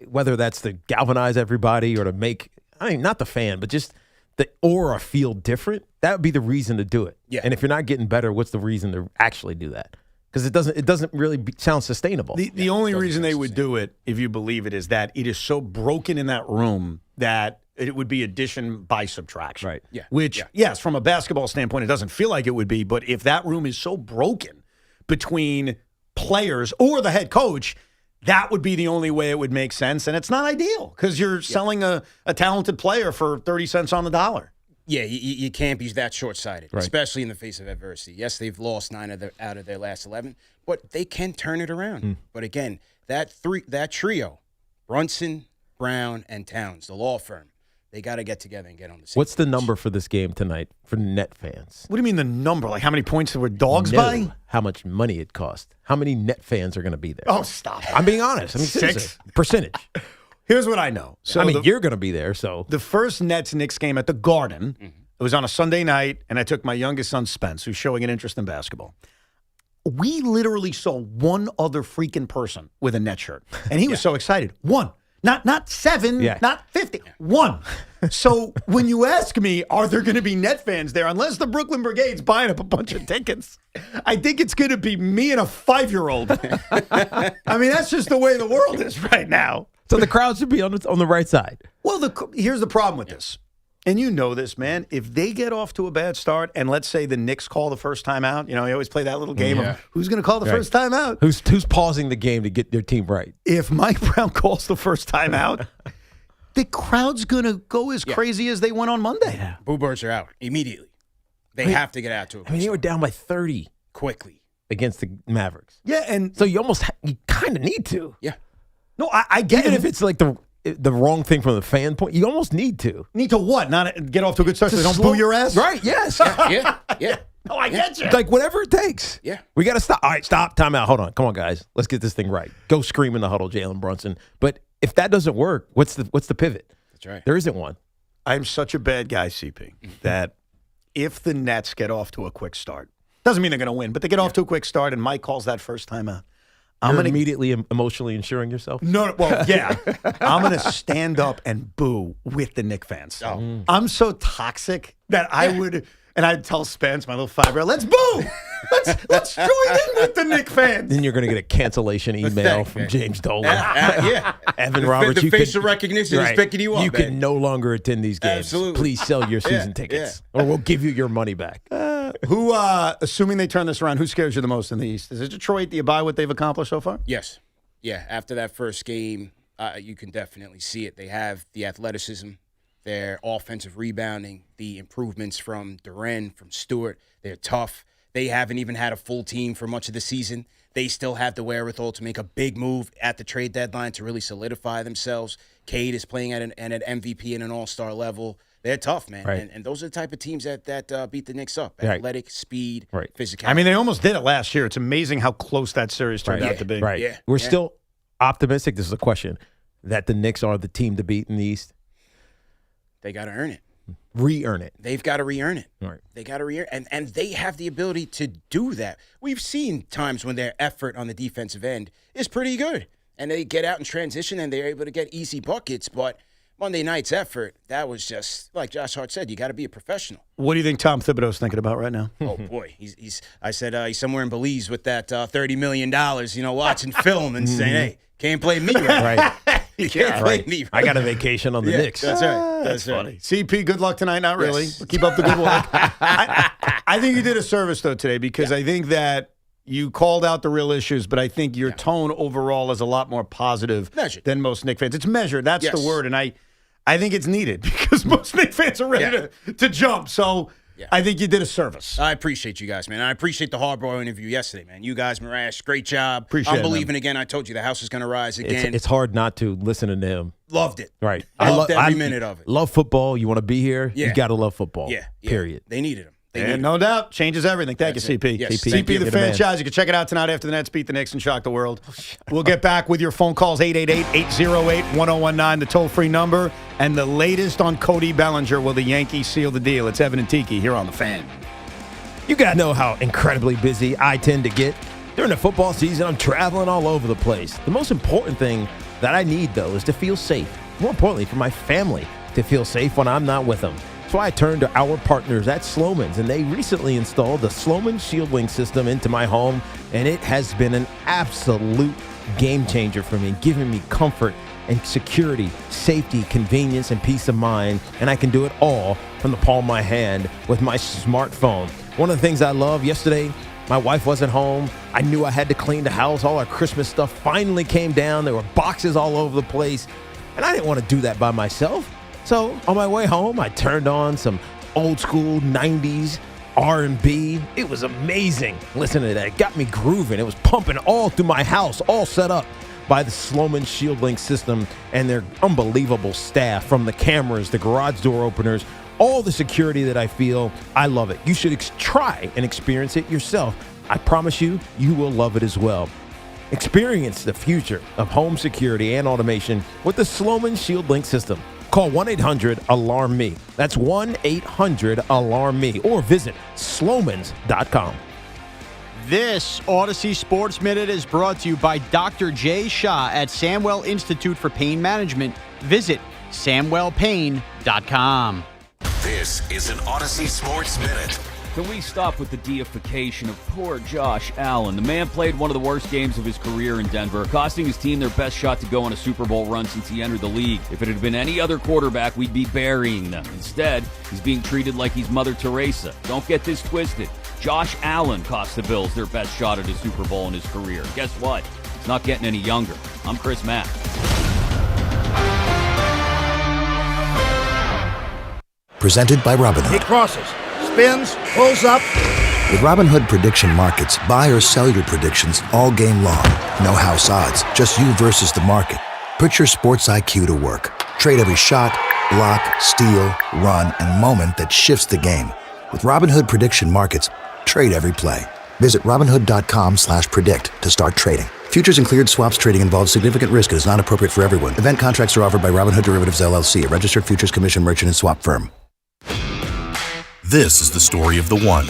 Speaker 4: Whether that's to galvanize everybody or to make, not the fan, but just the aura feel different, that would be the reason to do it.
Speaker 14: Yeah.
Speaker 4: And if you're not getting better, what's the reason to actually do that? Because it doesn't really sound sustainable.
Speaker 3: The only reason they would do it, if you believe it, is that it is so broken in that room that it would be addition by subtraction.
Speaker 4: Right.
Speaker 14: Yeah.
Speaker 3: Which, yes, from a basketball standpoint, it doesn't feel like it would be. But if that room is so broken between players or the head coach, that would be the only way it would make sense. And it's not ideal because you're selling a talented player for 30 cents on the dollar.
Speaker 14: Yeah, you can't be that short-sighted,
Speaker 4: Right.
Speaker 14: especially in the face of adversity. Yes, they've lost 9 out of their last 11, but they can turn it around. But again, that trio, Brunson, Brown, and Towns, the law firm, they got to get together and get on the same
Speaker 4: What's the
Speaker 14: page.
Speaker 4: number for this game tonight for Net fans?
Speaker 3: What do you mean the number? Like how many points were dogs
Speaker 4: No.
Speaker 3: by?
Speaker 4: How much money it cost? How many Net fans are going to be there?
Speaker 3: Oh, stop.
Speaker 4: I'm being honest.
Speaker 3: Six.
Speaker 4: Percentage.
Speaker 3: Here's what I know. So
Speaker 4: you're going to be there, so.
Speaker 3: The first Nets-Knicks game at the Garden, it was on a Sunday night, and I took my youngest son, Spence, who's showing an interest in basketball. We literally saw one other freaking person with a Net shirt, and he was so excited. One. Not 7, not 50. One. So when you ask me, are there going to be Net fans there, unless the Brooklyn Brigade's buying up a bunch of tickets, I think it's going to be me and a 5-year-old. I mean, that's just the way the world is right now.
Speaker 4: So the crowd should be on the right side.
Speaker 3: Well, here's the problem with this. And you know this, man. If they get off to a bad start, and let's say the Knicks call the first time out, you always play that little game of who's going to call the first time out.
Speaker 4: Who's pausing the game to get their team right?
Speaker 3: If Mike Brown calls the first time out, the crowd's going to go as crazy as they went on Monday.
Speaker 4: Yeah.
Speaker 14: Boo Birds are out immediately. They have to get out to it.
Speaker 4: They were down by 30
Speaker 14: quickly
Speaker 4: against the Mavericks.
Speaker 3: Yeah, and
Speaker 4: so you kind of need to.
Speaker 14: Yeah.
Speaker 3: No, I get
Speaker 4: Even
Speaker 3: it.
Speaker 4: if it's like the wrong thing from the fan point, you almost need to.
Speaker 3: Need to what? Not get off to a good start so they don't boo your ass?
Speaker 4: Right, yes.
Speaker 14: Yeah.
Speaker 3: Oh, I get you.
Speaker 4: Like whatever it takes.
Speaker 14: Yeah.
Speaker 4: We got to stop. All right, stop. Time out. Hold on. Come on, guys. Let's get this thing right. Go scream in the huddle, Jalen Brunson. But if that doesn't work, what's the pivot?
Speaker 14: That's right.
Speaker 4: There isn't one.
Speaker 3: I'm such a bad guy, CP, that if the Nets get off to a quick start, doesn't mean they're going to win, but they get off to a quick start and Mike calls that first time out.
Speaker 4: I'm going to immediately emotionally insuring yourself?
Speaker 3: No, well, yeah. I'm going to stand up and boo with the Knicks fans. I'm so toxic that I would, and I'd tell Spence, my little 5-year-old, let's boo. Let's join in with the Knicks fans.
Speaker 4: Then you're going to get a cancellation email from James Dolan.
Speaker 14: Evan
Speaker 4: Roberts,
Speaker 14: the facial recognition is picking you up.
Speaker 4: You can no longer attend these games.
Speaker 14: Absolutely.
Speaker 4: Please sell your season tickets, or we'll give you your money back.
Speaker 3: Who, assuming they turn this around, who scares you the most in the East? Is it Detroit? Do you buy what they've accomplished so far?
Speaker 14: Yes. Yeah, after that first game, you can definitely see it. They have the athleticism, their offensive rebounding, the improvements from Duren, from Stewart. They're tough. They haven't even had a full team for much of the season. They still have the wherewithal to make a big move at the trade deadline to really solidify themselves. Cade is playing at an MVP and an all-star level. They're tough, man.
Speaker 4: Right.
Speaker 14: And those are the type of teams that beat the Knicks up.
Speaker 4: Right.
Speaker 14: Athletic, speed, physicality.
Speaker 3: I mean, they almost did it last year. It's amazing how close that series turned out to be.
Speaker 4: Right.
Speaker 14: Yeah.
Speaker 4: We're still optimistic. This is a question that the Knicks are the team to beat in the East.
Speaker 14: They got to earn it.
Speaker 4: Re-earn it.
Speaker 14: They've got to re-earn it.
Speaker 4: Right.
Speaker 14: They got to re-earn it. And they have the ability to do that. We've seen times when their effort on the defensive end is pretty good. And they get out in transition and they're able to get easy buckets. But Monday night's effort, that was just, like Josh Hart said, you got to be a professional.
Speaker 3: What do you think Tom Thibodeau's thinking about right now?
Speaker 14: Oh, boy. He's somewhere in Belize with that $30 million, watching film and saying, hey, can't play me right. You can't play me right.
Speaker 4: I got a vacation on the Knicks.
Speaker 14: That's right. That's
Speaker 3: funny. CP, good luck tonight. Not really.
Speaker 14: Yes.
Speaker 3: Keep up the good work. I think you did a service, though, today, because I think that you called out the real issues, but I think your tone overall is a lot more positive than most Knicks fans. It's measured. That's the word. And I think it's needed because most Knicks fans are ready to jump. So I think you did a service.
Speaker 14: I appreciate you guys, man. I appreciate the Harbaugh interview yesterday, man. You guys, Marash, great job.
Speaker 3: Appreciate
Speaker 14: I'm
Speaker 3: it,
Speaker 14: believing
Speaker 3: man.
Speaker 14: again. I told you the house is going to rise again.
Speaker 4: It's hard not to listen to them.
Speaker 14: Loved it.
Speaker 4: Right.
Speaker 14: Loved every minute of it.
Speaker 4: Love football. You want to be here?
Speaker 14: Yeah.
Speaker 4: You got to love football.
Speaker 14: Yeah.
Speaker 4: Period.
Speaker 14: They needed him.
Speaker 3: And no doubt, changes everything. Thank you, CP.
Speaker 14: Yes,
Speaker 3: CP,
Speaker 14: thank you.
Speaker 3: the
Speaker 14: You're the man.
Speaker 3: franchise. You can check it out tonight after the Nets beat the Knicks and shock the world. We'll get back with your phone calls, 888-808-1019, the toll-free number, and the latest on Cody Bellinger. Will the Yankees seal the deal? It's Evan and Tiki here on The Fan.
Speaker 4: You got to know how incredibly busy I tend to get. During the football season, I'm traveling all over the place. The most important thing that I need, though, is to feel safe. More importantly, for my family to feel safe when I'm not with them. So I turned to our partners at Sloman's, and they recently installed the Sloman Shielding system into my home, and it has been an absolute game changer for me, giving me comfort and security, safety, convenience, and peace of mind, and I can do it all from the palm of my hand with my smartphone. One of the things I love, yesterday, my wife wasn't home. I knew I had to clean the house. All our Christmas stuff finally came down. There were boxes all over the place, and I didn't want to do that by myself. So on my way home, I turned on some old school 90s R&B. It was amazing. Listen to that. It got me grooving. It was pumping all through my house, all set up by the Sloman Shielding system and their unbelievable staff, from the cameras, the garage door openers, all the security that I feel. I love it. You should try and experience it yourself. I promise you, you will love it as well. Experience the future of home security and automation with the Sloman Shielding system. Call 1-800-ALARM-ME. That's 1-800-ALARM-ME. Or visit slomans.com.
Speaker 7: This Odyssey Sports Minute is brought to you by Dr. Jay Shah at Samwell Institute for Pain Management. Visit samwellpain.com.
Speaker 8: This is an Odyssey Sports Minute.
Speaker 17: Can we stop with the deification of poor Josh Allen? The man played one of the worst games of his career in Denver, costing his team their best shot to go on a Super Bowl run since he entered the league. If it had been any other quarterback, we'd be burying them. Instead, he's being treated like he's Mother Teresa. Don't get this twisted. Josh Allen cost the Bills their best shot at a Super Bowl in his career. Guess what? He's not getting any younger. I'm Chris Mack.
Speaker 19: Presented by Robinhood.
Speaker 20: He crosses, spins, pulls up.
Speaker 19: With Robinhood Prediction Markets, buy or sell your predictions all game long. No house odds, just you versus the market. Put your sports IQ to work. Trade every shot, block, steal, run, and moment that shifts the game. With Robinhood Prediction Markets, trade every play. Visit Robinhood.com/predict to start trading. Futures and cleared swaps trading involves significant risk and is not appropriate for everyone. Event contracts are offered by Robinhood Derivatives LLC, a registered futures commission merchant and swap firm.
Speaker 22: This is the story of the one.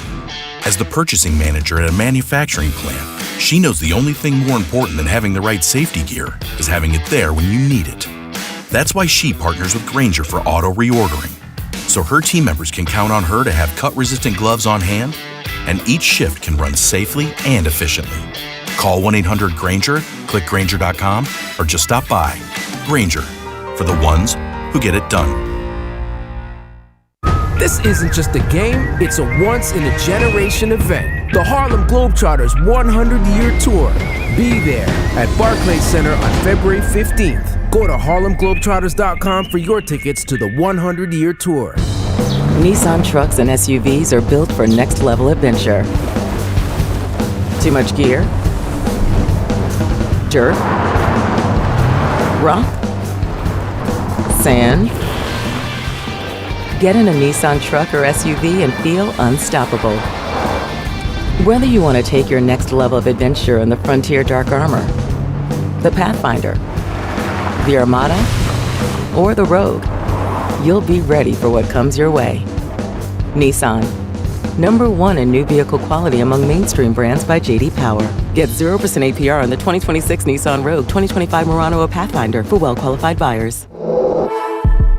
Speaker 22: As the purchasing manager at a manufacturing plant, she knows the only thing more important than having the right safety gear is having it there when you need it. That's why she partners with Grainger for auto reordering, so her team members can count on her to have cut-resistant gloves on hand, and each shift can run safely and efficiently. Call 1-800-GRAINGER, click Grainger.com, or just stop by. Grainger, for the ones who get it done.
Speaker 23: This isn't just a game, it's a once-in-a-generation event. The Harlem Globetrotters 100-year tour. Be there at Barclays Center on February 15th. Go to harlemglobetrotters.com for your tickets to the 100-year tour.
Speaker 24: Nissan trucks and SUVs are built for next-level adventure. Too much gear? Dirt? Rock? Sand? Get in a Nissan truck or SUV and feel unstoppable. Whether you want to take your next level of adventure in the Frontier Dark Armor, the Pathfinder, the Armada, or the Rogue, you'll be ready for what comes your way. Nissan, #1 in new vehicle quality among mainstream brands by J.D. Power. Get 0% APR on the 2026 Nissan Rogue, 2025 Murano, or Pathfinder for well-qualified buyers.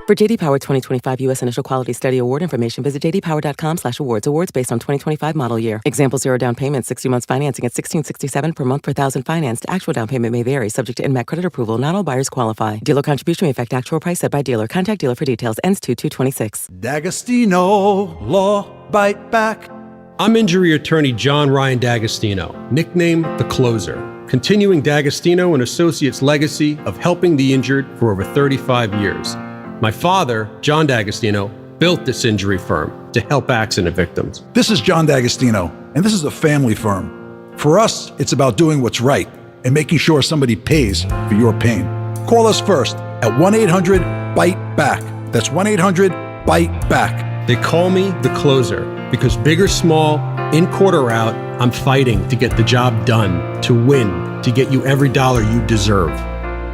Speaker 24: For J.D. Power 2025 U.S. Initial Quality Study Award information, visit jdpower.com/awards. Awards based on 2025 model year. Example 0 down payment, 60 months financing at $1,667 per month per thousand financed. Actual down payment may vary, subject to INMAC credit approval. Not all buyers qualify. Dealer contribution may affect actual price set by dealer. Contact dealer for details. Ends 2/2/26.
Speaker 25: D'Agostino, law, bite back. I'm injury attorney John Ryan D'Agostino, nicknamed The Closer, continuing D'Agostino and Associates' legacy of helping the injured for over 35 years. My father, John D'Agostino, built this injury firm, to help accident victims.
Speaker 6: This is John D'Agostino, and this is a family firm. For us, it's about doing what's right and making sure somebody pays for your pain. Call us first at 1-800-BITE-BACK. That's 1-800-BITE-BACK.
Speaker 25: They call me the closer because big or small, in court or out, I'm fighting to get the job done, to win, to get you every dollar you deserve.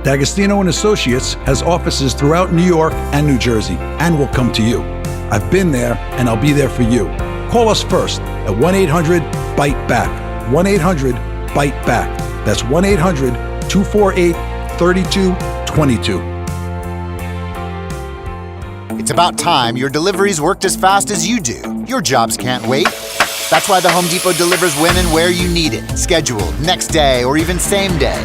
Speaker 6: D'Agostino and Associates has offices throughout New York and New Jersey and will come to you. I've been there and I'll be there for you. Call us first at 1-800-BITE-BACK. 1-800-BITE-BACK. That's 1-800-248-3222.
Speaker 9: It's about time your deliveries worked as fast as you do. Your jobs can't wait. That's why the Home Depot delivers when and where you need it. Scheduled, next day, or even same day.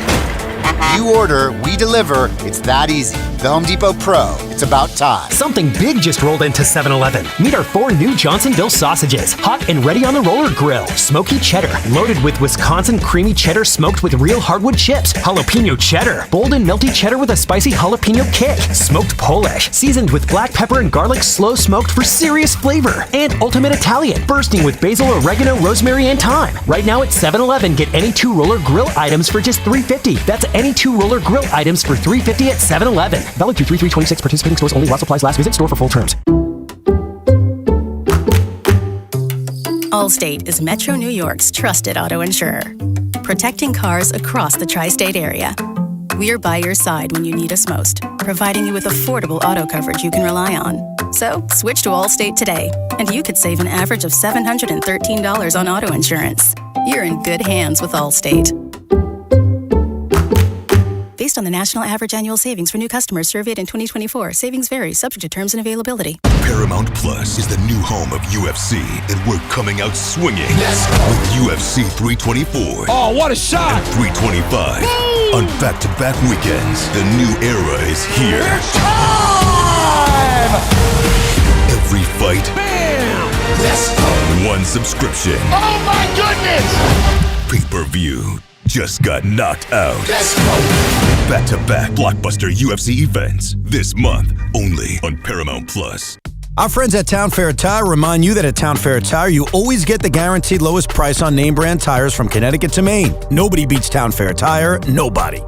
Speaker 9: You order, we deliver. It's that easy. The Home Depot Pro. It's about time.
Speaker 10: Something big just rolled into 7-Eleven. Meet our 4 new Johnsonville sausages. Hot and ready on the roller grill. Smoky cheddar. Loaded with Wisconsin creamy cheddar smoked with real hardwood chips. Jalapeno cheddar. Bold and melty cheddar with a spicy jalapeno kick. Smoked Polish. Seasoned with black pepper and garlic slow smoked for serious flavor. And ultimate Italian. Bursting with basil, oregano, rosemary, and thyme. Right now at 7-Eleven, get any 2 roller grill items for just $3.50. That's any 2 roller grill items for $3.50 at 7-Eleven. Valid through 3/3/26. Participating stores only. While supplies last. Visit store for full terms.
Speaker 11: Allstate is Metro New York's trusted auto insurer, protecting cars across the tri-state area. We're by your side when you need us most, providing you with affordable auto coverage you can rely on. So switch to Allstate today, and you could save an average of $713 on auto insurance. You're in good hands with Allstate. Based on the national average annual savings for new customers surveyed in 2024, savings vary, subject to terms and availability.
Speaker 12: Paramount Plus is the new home of UFC, and we're coming out swinging with UFC 324.
Speaker 20: Oh, what a shot!
Speaker 12: And 325. Boom! On back-to-back weekends, the new era is here.
Speaker 20: It's time!
Speaker 12: Every fight.
Speaker 20: Bam! Let's go!
Speaker 12: One subscription.
Speaker 20: Oh my goodness!
Speaker 12: Pay-per-view just got knocked out.
Speaker 20: Let's go!
Speaker 12: Back-to-back blockbuster UFC events this month only on Paramount Plus.
Speaker 13: Our friends at Town Fair Tire remind you that at Town Fair Tire, you always get the guaranteed lowest price on name brand tires from Connecticut to Maine. Nobody beats Town Fair Tire. Nobody.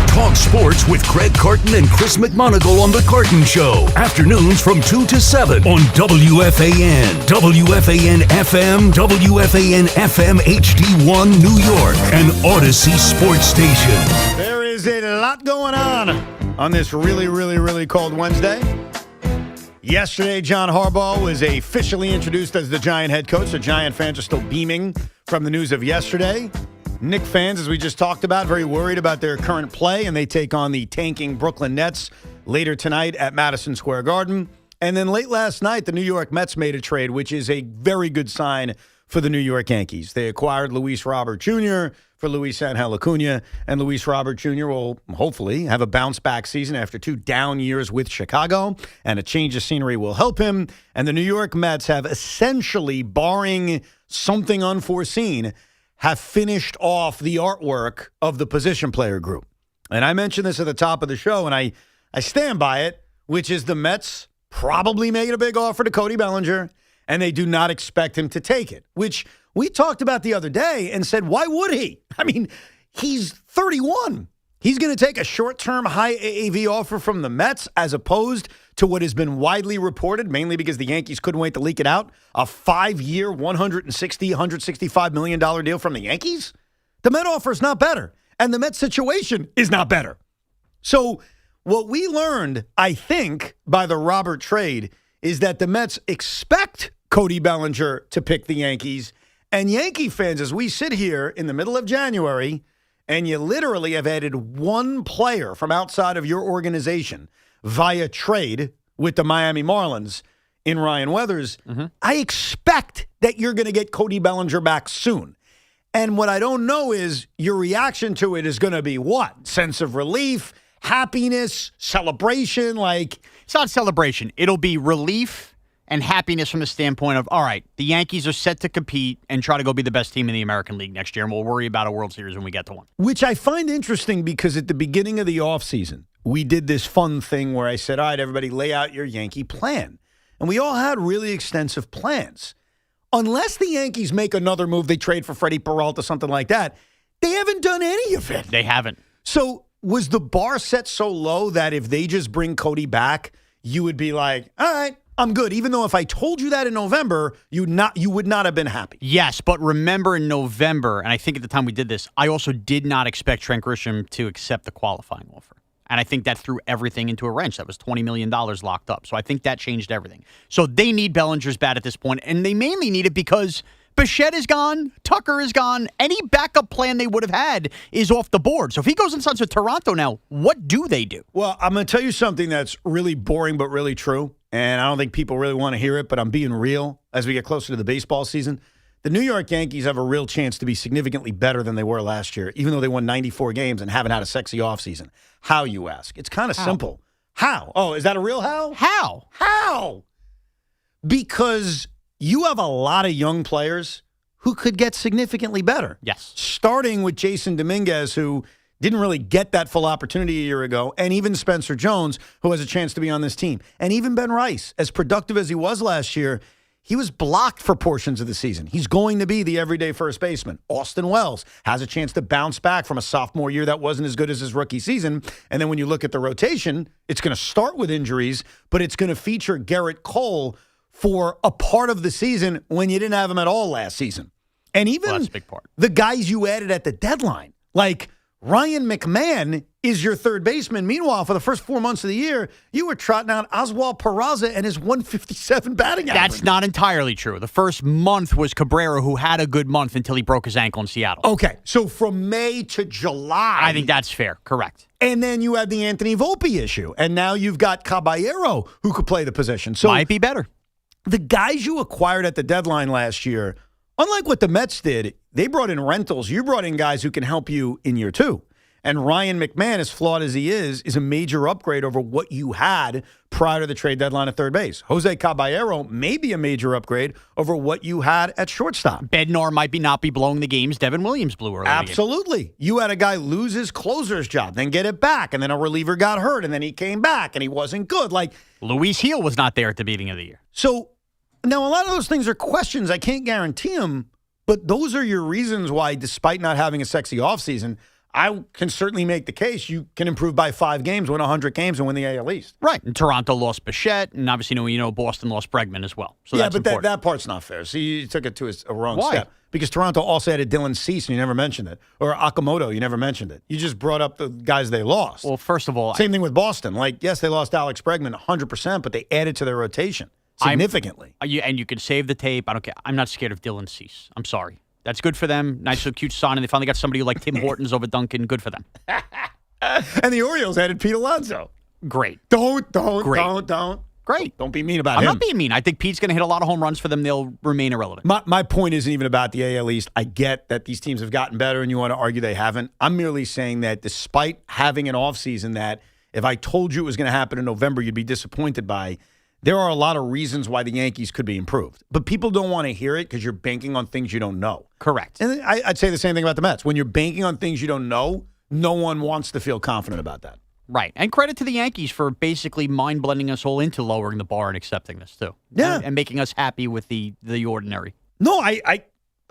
Speaker 1: Talk sports with Craig Carton and Chris McMonagle on The Carton Show. Afternoons from 2 to 7 on WFAN, WFAN FM, WFAN FM HD1 New York, and Odyssey Sports Station.
Speaker 2: There is a lot going on this really cold Wednesday. Yesterday, John Harbaugh was officially introduced as the Giant head coach. The Giant fans are still beaming from the news of yesterday. Knicks fans, as we just talked about, very worried about their current play, and they take on the tanking Brooklyn Nets later tonight at Madison Square Garden. And then late last night, the New York Mets made a trade, which is a very good sign for the New York Yankees. They acquired Luis Robert Jr. for Luis Angel Acuna, and Luis Robert Jr. will hopefully have a bounce-back season after 2 down years with Chicago, and a change of scenery will help him. And the New York Mets have essentially, barring something unforeseen, have finished off the artwork of the position player group. And I mentioned this at the top of the show, and I stand by it, which is the Mets probably made a big offer to Cody Bellinger, and they do not expect him to take it, which we talked about the other day and said, why would he? I mean, he's 31. He's going to take a short-term high AAV offer from the Mets as opposed to what has been widely reported, mainly because the Yankees couldn't wait to leak it out, a 5-year, $165 million deal from the Yankees? The Met offer is not better, and the Met situation is not better. So what we learned, I think, by the Robert trade is that the Mets expect Cody Bellinger to pick the Yankees, and Yankee fans, as we sit here in the middle of January, and you literally have added one player from outside of your organization via trade with the Miami Marlins in Ryan Weathers, I expect that you're going to get Cody Bellinger back soon. And what I don't know is your reaction to it is going to be what? Sense of relief, happiness, celebration? Like,
Speaker 7: it's not celebration. It'll be relief and happiness from the standpoint of, all right, the Yankees are set to compete and try to go be the best team in the American League next year, and we'll worry about a World Series when we get to one.
Speaker 2: Which I find interesting because at the beginning of the offseason, we did this fun thing where I said, all right, everybody lay out your Yankee plan.
Speaker 3: and we all had really extensive plans. Unless the Yankees make another move, they trade for Freddie Peralta, something like that, they haven't done any of it.
Speaker 7: They haven't.
Speaker 3: So was the bar set so low that if they just bring Cody back, you would be like, all right, I'm good. Even though if I told you that in November, you would not have been happy.
Speaker 7: Yes, but remember in November, and I think at the time we did this, I also did not expect Trent Grisham to accept the qualifying offer. And I think that threw everything into a wrench. That was $20 million locked up. So I think that changed everything. So they need Bellinger's bat at this point, and they mainly need it because Bichette is gone, Tucker is gone. Any backup plan they would have had is off the board. So if he goes and signs with Toronto now, what do they do?
Speaker 3: Well, I'm going to tell you something that's really boring but really true, and I don't think people really want to hear it, but I'm being real as we get closer to the baseball season. The New York Yankees have a real chance to be significantly better than they were last year, even though they won 94 games and haven't had a sexy offseason. How, you ask? It's kind of simple. How? Oh, is that a real how?
Speaker 7: How?
Speaker 3: How? Because you have a lot of young players who could get significantly better.
Speaker 7: Yes.
Speaker 3: Starting with Jason Dominguez, who didn't really get that full opportunity a year ago, and even Spencer Jones, who has a chance to be on this team. And even Ben Rice, as productive as he was last year, he was blocked for portions of the season. He's going to be the everyday first baseman. Austin Wells has a chance to bounce back from a sophomore year that wasn't as good as his rookie season. And then when you look at the rotation, it's going to start with injuries, but it's going to feature Garrett Cole for a part of the season when you didn't have him at all last season. And even
Speaker 7: that's a big part.
Speaker 3: The guys you added at the deadline, like Ryan McMahon is your third baseman. Meanwhile, for the first 4 months of the year, you were trotting out Oswald Peraza and his 157 batting average.
Speaker 7: That's not entirely true. The first month was Cabrera, who had a good month until he broke his ankle in Seattle.
Speaker 3: Okay, so from May to July.
Speaker 7: I think that's fair. Correct.
Speaker 3: And then you had the Anthony Volpe issue. And now you've got Caballero, who could play the position. So
Speaker 7: might be better.
Speaker 3: The guys you acquired at the deadline last year, unlike what the Mets did, they brought in rentals. You brought in guys who can help you in year two. And Ryan McMahon, as flawed as he is a major upgrade over what you had prior to the trade deadline at third base. Jose Caballero may be a major upgrade over what you had at shortstop.
Speaker 7: Bednar might not be blowing the games Devin Williams blew earlier.
Speaker 3: Absolutely. You had a guy lose his closer's job, then get it back, and then a reliever got hurt, and then he came back, and he wasn't good. Like
Speaker 7: Luis Heel was not there at the beginning of the year.
Speaker 3: So now a lot of those things are questions. I can't guarantee them, but those are your reasons why, despite not having a sexy offseason, I can certainly make the case you can improve by 5 games, win 100 games, and win the AL East.
Speaker 7: Right. And Toronto lost Bichette, and obviously, Boston lost Bregman as well. So
Speaker 3: yeah,
Speaker 7: that's
Speaker 3: but
Speaker 7: important.
Speaker 3: that part's not fair. See, you took it to a wrong
Speaker 7: Why?
Speaker 3: step. Because Toronto also added Dylan Cease, and you never mentioned it. Or Okamoto, you never mentioned it. You just brought up the guys they lost.
Speaker 7: Well, first of all,
Speaker 3: same thing with Boston. Like, yes, they lost Alex Bregman 100%, but they added to their rotation significantly.
Speaker 7: And you can save the tape. I don't care. I'm not scared of Dylan Cease. I'm sorry. That's good for them. Nice little cute sign, and they finally got somebody like Tim Hortons over Duncan. Good for them.
Speaker 3: And the Orioles added Pete Alonso.
Speaker 7: Great.
Speaker 3: Don't.
Speaker 7: Great.
Speaker 3: Don't be mean about
Speaker 7: I'm
Speaker 3: him.
Speaker 7: not being mean. I think Pete's going to hit a lot of home runs for them. They'll remain irrelevant.
Speaker 3: My point isn't even about the AL East. I get that these teams have gotten better, and you want to argue they haven't. I'm merely saying that despite having an offseason that if I told you it was going to happen in November, you'd be disappointed by, there are a lot of reasons why the Yankees could be improved. But people don't want to hear it because you're banking on things you don't know.
Speaker 7: Correct.
Speaker 3: And I'd say the same thing about the Mets. When you're banking on things you don't know, no one wants to feel confident about that.
Speaker 7: Right. And credit to the Yankees for basically mind-blending us all into lowering the bar and accepting this, too.
Speaker 3: Yeah.
Speaker 7: And making us happy with the ordinary.
Speaker 3: No,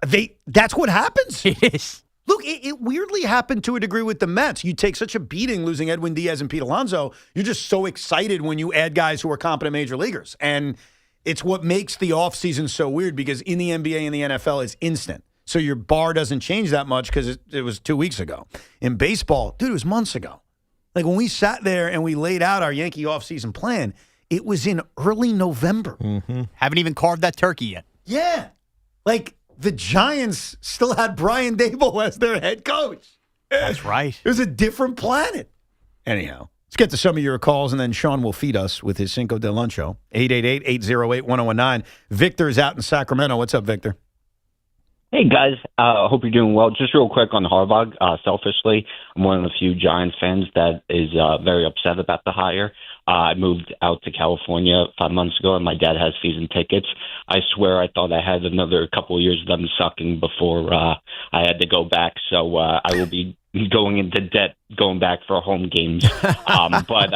Speaker 3: that's what happens.
Speaker 7: It is.
Speaker 3: Look, it weirdly happened to a degree with the Mets. You take such a beating losing Edwin Diaz and Pete Alonso. You're just so excited when you add guys who are competent major leaguers. And it's what makes the offseason so weird because in the NBA and the NFL, it's instant. So your bar doesn't change that much because it was 2 weeks ago. In baseball, dude, it was months ago. Like when we sat there and we laid out our Yankee offseason plan, it was in early November.
Speaker 7: Mm-hmm. Haven't even carved that turkey yet.
Speaker 3: Yeah. Like the Giants still had Brian Daboll as their head coach.
Speaker 7: That's right.
Speaker 3: It was a different planet. Anyhow, let's get to some of your calls, and then Sean will feed us with his Cinco de Luncho. 888-808-1019. Victor's out in Sacramento. What's up, Victor?
Speaker 5: Hey, guys. Hope you're doing well. Just real quick on Harbaugh, selfishly, I'm one of the few Giants fans that is very upset about the hire. I moved out to California 5 months ago, and my dad has season tickets. I swear I thought I had another couple of years of them sucking before I had to go back. So I will be going into debt going back for home games. But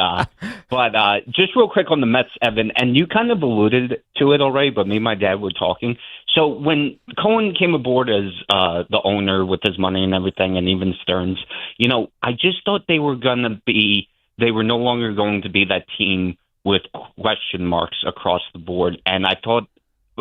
Speaker 5: just real quick on the Mets, Evan, and you kind of alluded to it already, but me and my dad were talking. So when Cohen came aboard as the owner with his money and everything, and even Stearns, I just thought they were no longer going to be that team with question marks across the board. And I thought,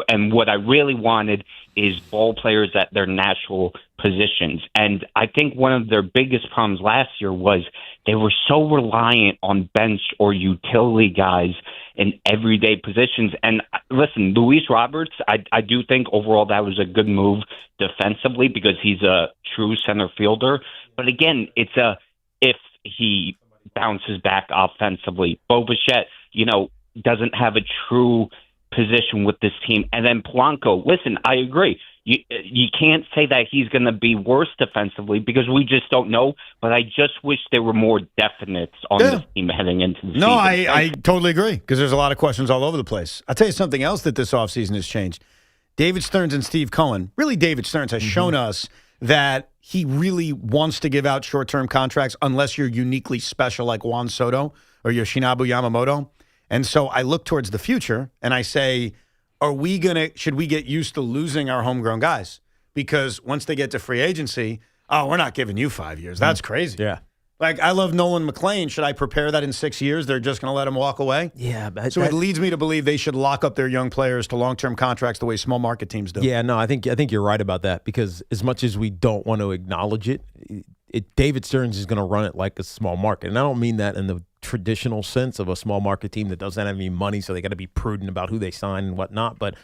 Speaker 5: and what I really wanted is ball players at their natural positions. And I think one of their biggest problems last year was they were so reliant on bench or utility guys in everyday positions. And listen, Luis Roberts, I do think overall that was a good move defensively because he's a true center fielder. But again, if he bounces back offensively. Bo Bichette, doesn't have a true position with this team. And then Polanco, listen, I agree. You can't say that he's going to be worse defensively because we just don't know. But I just wish there were more definites on this team heading into the season.
Speaker 3: No, I totally agree because there's a lot of questions all over the place. I'll tell you something else that this offseason has changed. David Stearns and Steve Cohen, really David Stearns has shown us that he really wants to give out short-term contracts unless you're uniquely special like Juan Soto or Yoshinobu Yamamoto. And so I look towards the future and I say, should we get used to losing our homegrown guys? Because once they get to free agency, we're not giving you 5 years. That's crazy.
Speaker 4: Yeah.
Speaker 3: Like, I love Nolan McLean. Should I prepare that in 6 years they're just going to let him walk away?
Speaker 4: Yeah. But
Speaker 3: so it leads me to believe they should lock up their young players to long-term contracts the way small market teams do.
Speaker 4: Yeah, no, I think you're right about that because as much as we don't want to acknowledge it, David Stearns is going to run it like a small market. And I don't mean that in the traditional sense of a small market team that doesn't have any money, so they got to be prudent about who they sign and whatnot. But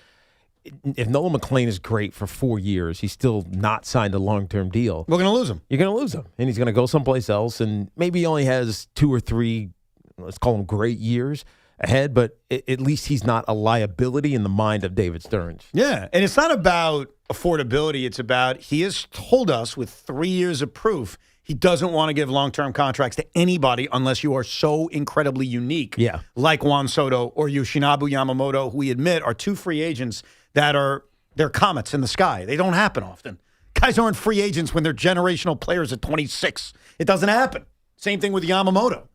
Speaker 4: if Nolan McLean is great for 4 years, he's still not signed a long-term deal.
Speaker 3: We're going to lose him.
Speaker 4: You're going to lose him. And he's going to go someplace else. And maybe he only has 2 or 3, let's call them great years ahead, but at least he's not a liability in the mind of David Stearns.
Speaker 3: Yeah, and it's not about affordability. It's about he has told us with 3 years of proof he doesn't want to give long-term contracts to anybody unless you are so incredibly unique, like Juan Soto or Yoshinobu Yamamoto, who we admit are 2 free agents that they're comets in the sky. They don't happen often. Guys aren't free agents when they're generational players at 26. It doesn't happen. Same thing with Yamamoto.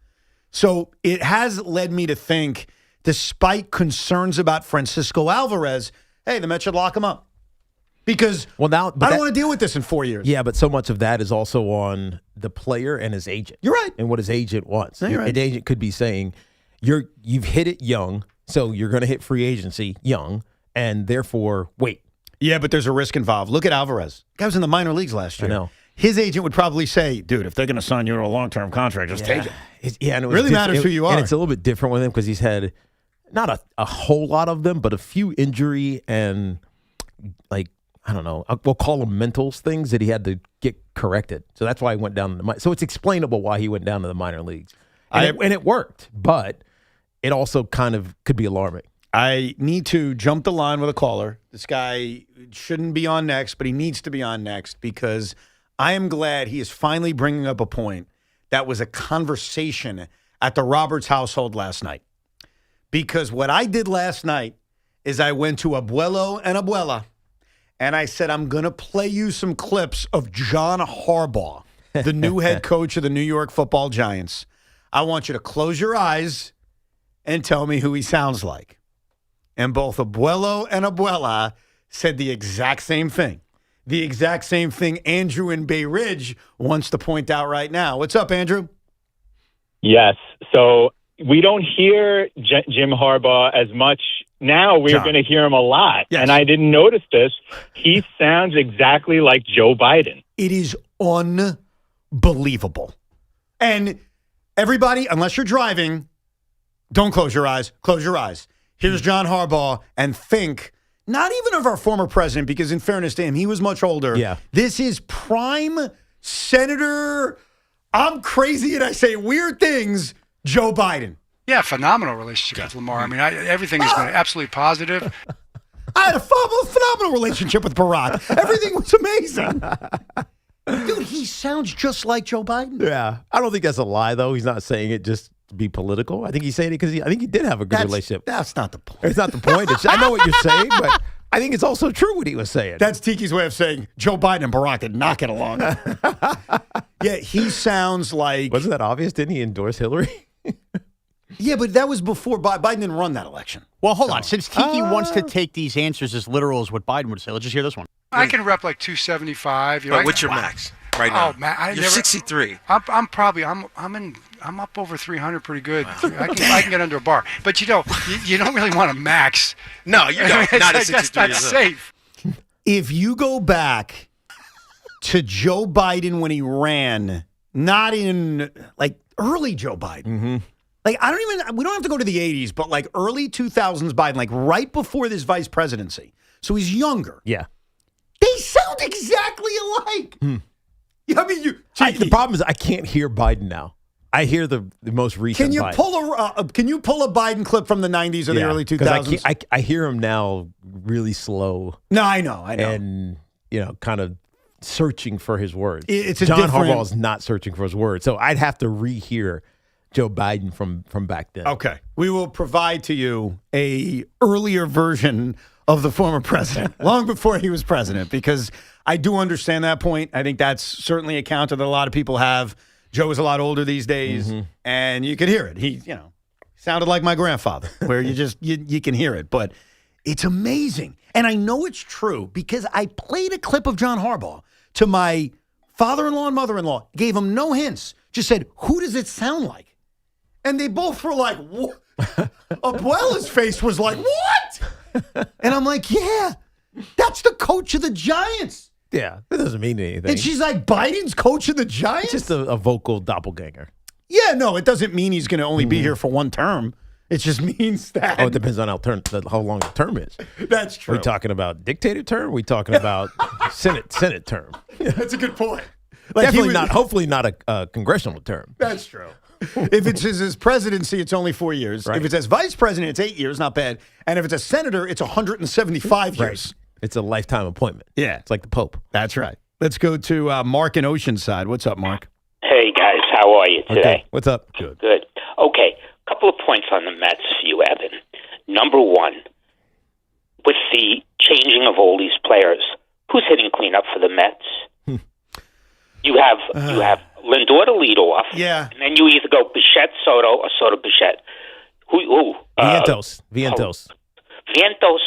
Speaker 3: So it has led me to think, despite concerns about Francisco Alvarez, hey, the Mets should lock him up. Because I don't want to deal with this in 4 years.
Speaker 4: Yeah, but so much of that is also on the player and his agent.
Speaker 3: You're right.
Speaker 4: And what his agent wants.
Speaker 3: You're right.
Speaker 4: An agent could be saying, you've hit it young, so you're going to hit free agency young, and therefore wait.
Speaker 3: Yeah, but there's a risk involved. Look at Alvarez. Guy was in the minor leagues last year.
Speaker 4: I know.
Speaker 3: His agent would probably say, dude, if they're going to sign you to a long-term contract, just take it.
Speaker 4: And it
Speaker 3: really matters who you are.
Speaker 4: And it's a little bit different with him because he's had not a whole lot of them, but a few injury and, like, I don't know, we'll call them mentals things that he had to get corrected. So that's why he went down to the minor. So it's explainable why he went down to the minor leagues. And it worked, but it also kind of could be alarming.
Speaker 3: I need to jump the line with a caller. This guy shouldn't be on next, but he needs to be on next because I am glad he is finally bringing up a point that was a conversation at the Roberts household last night. Because what I did last night is I went to Abuelo and Abuela, and I said, I'm going to play you some clips of John Harbaugh, the new head coach of the New York Football Giants. I want you to close your eyes and tell me who he sounds like. And both Abuelo and Abuela said the exact same thing. The exact same thing Andrew in Bay Ridge wants to point out right now. What's up, Andrew?
Speaker 14: Yes. So we don't hear Jim Harbaugh as much now. We're going to hear him a lot. Yes. And I didn't notice this. He sounds exactly like Joe Biden.
Speaker 3: It is unbelievable. And everybody, unless you're driving, don't close your eyes. Close your eyes. Here's John Harbaugh, and think, not even of our former president, because in fairness to him, he was much older.
Speaker 4: Yeah.
Speaker 3: This is prime Senator, I'm crazy and I say weird things, Joe Biden.
Speaker 15: Yeah, phenomenal relationship with Lamar. I mean, everything has been absolutely positive.
Speaker 3: I had a phenomenal relationship with Barack. Everything was amazing. Dude, he sounds just like Joe Biden.
Speaker 4: Yeah. I don't think that's a lie, though. He's not saying it just to be political. I think he's saying it because I think he did have a good relationship.
Speaker 3: That's not the point.
Speaker 4: It's not the point. I know what you're saying, but I think it's also true what he was saying.
Speaker 3: That's Tiki's way of saying Joe Biden and Barack did not get along. Yeah, he sounds like...
Speaker 4: Wasn't that obvious? Didn't he endorse Hillary?
Speaker 3: Yeah, but that was before Biden didn't run that election.
Speaker 7: Well, hold on. Since Tiki wants to take these answers as literal as what Biden would say, let's just hear this one.
Speaker 15: I can rep like 275.
Speaker 8: What's your max right now?
Speaker 15: Oh man,
Speaker 8: You're 63.
Speaker 15: I'm probably I'm up over 300 pretty good. Wow. I can get under a bar, but you don't really want to max.
Speaker 8: No, you don't. Not at 63.
Speaker 15: That's safe.
Speaker 3: If you go back to Joe Biden when he ran, not in like early Joe Biden.
Speaker 4: Mm-hmm.
Speaker 3: Like, we don't have to go to the 80s, but like early 2000s Biden, like right before this vice presidency. So he's younger.
Speaker 4: Yeah.
Speaker 3: They sound exactly alike. I mean,
Speaker 4: the problem is I can't hear Biden now. I hear the most recent
Speaker 3: Can you
Speaker 4: Biden.
Speaker 3: Can you pull a Biden clip from the 90s or the early 2000s?
Speaker 4: I hear him now really slow.
Speaker 3: No, I know.
Speaker 4: And, kind of searching for his words.
Speaker 3: John
Speaker 4: Harbaugh is not searching for his words. So I'd have to rehear Joe Biden from back then.
Speaker 3: Okay. We will provide to you a earlier version of the former president, long before he was president, because I do understand that point. I think that's certainly a counter that a lot of people have. Joe is a lot older these days, and you can hear it. He, sounded like my grandfather, where you can hear it. But it's amazing. And I know it's true because I played a clip of John Harbaugh to my father-in-law and mother-in-law, gave them no hints, just said, who does it sound like? And they both were like, what? Abuela's face was like, what? And I'm like, yeah, that's the coach of the Giants.
Speaker 4: Yeah, that doesn't mean anything.
Speaker 3: And she's like, Biden's coach of the Giants?
Speaker 4: It's just a vocal doppelganger.
Speaker 3: Yeah, no, it doesn't mean he's going to only be here for one term. It just means that.
Speaker 4: Oh, it depends on how long the term is.
Speaker 3: That's true.
Speaker 4: Are we talking about dictator term? Are we talking about Senate term?
Speaker 3: That's a good point.
Speaker 4: Definitely not. Hopefully not a congressional term.
Speaker 3: That's true. If it's his presidency, it's only 4 years. Right. If it's as vice president, it's 8 years, not bad. And if it's a senator, it's 175 years.
Speaker 4: It's a lifetime appointment.
Speaker 3: Yeah.
Speaker 4: It's like the Pope.
Speaker 3: That's right. Let's go to Mark in Oceanside. What's up, Mark?
Speaker 16: Hey, guys. How are you today?
Speaker 4: Okay. What's up?
Speaker 3: Good.
Speaker 16: Good. Okay. A couple of points on the Mets for you, Evan. Number one, with the changing of all these players, who's hitting cleanup for the Mets? You have Lindor to lead off.
Speaker 3: Yeah.
Speaker 16: And then you either go Bichette, Soto, or Soto, Bichette. Who?
Speaker 4: Vientos.
Speaker 16: Vientos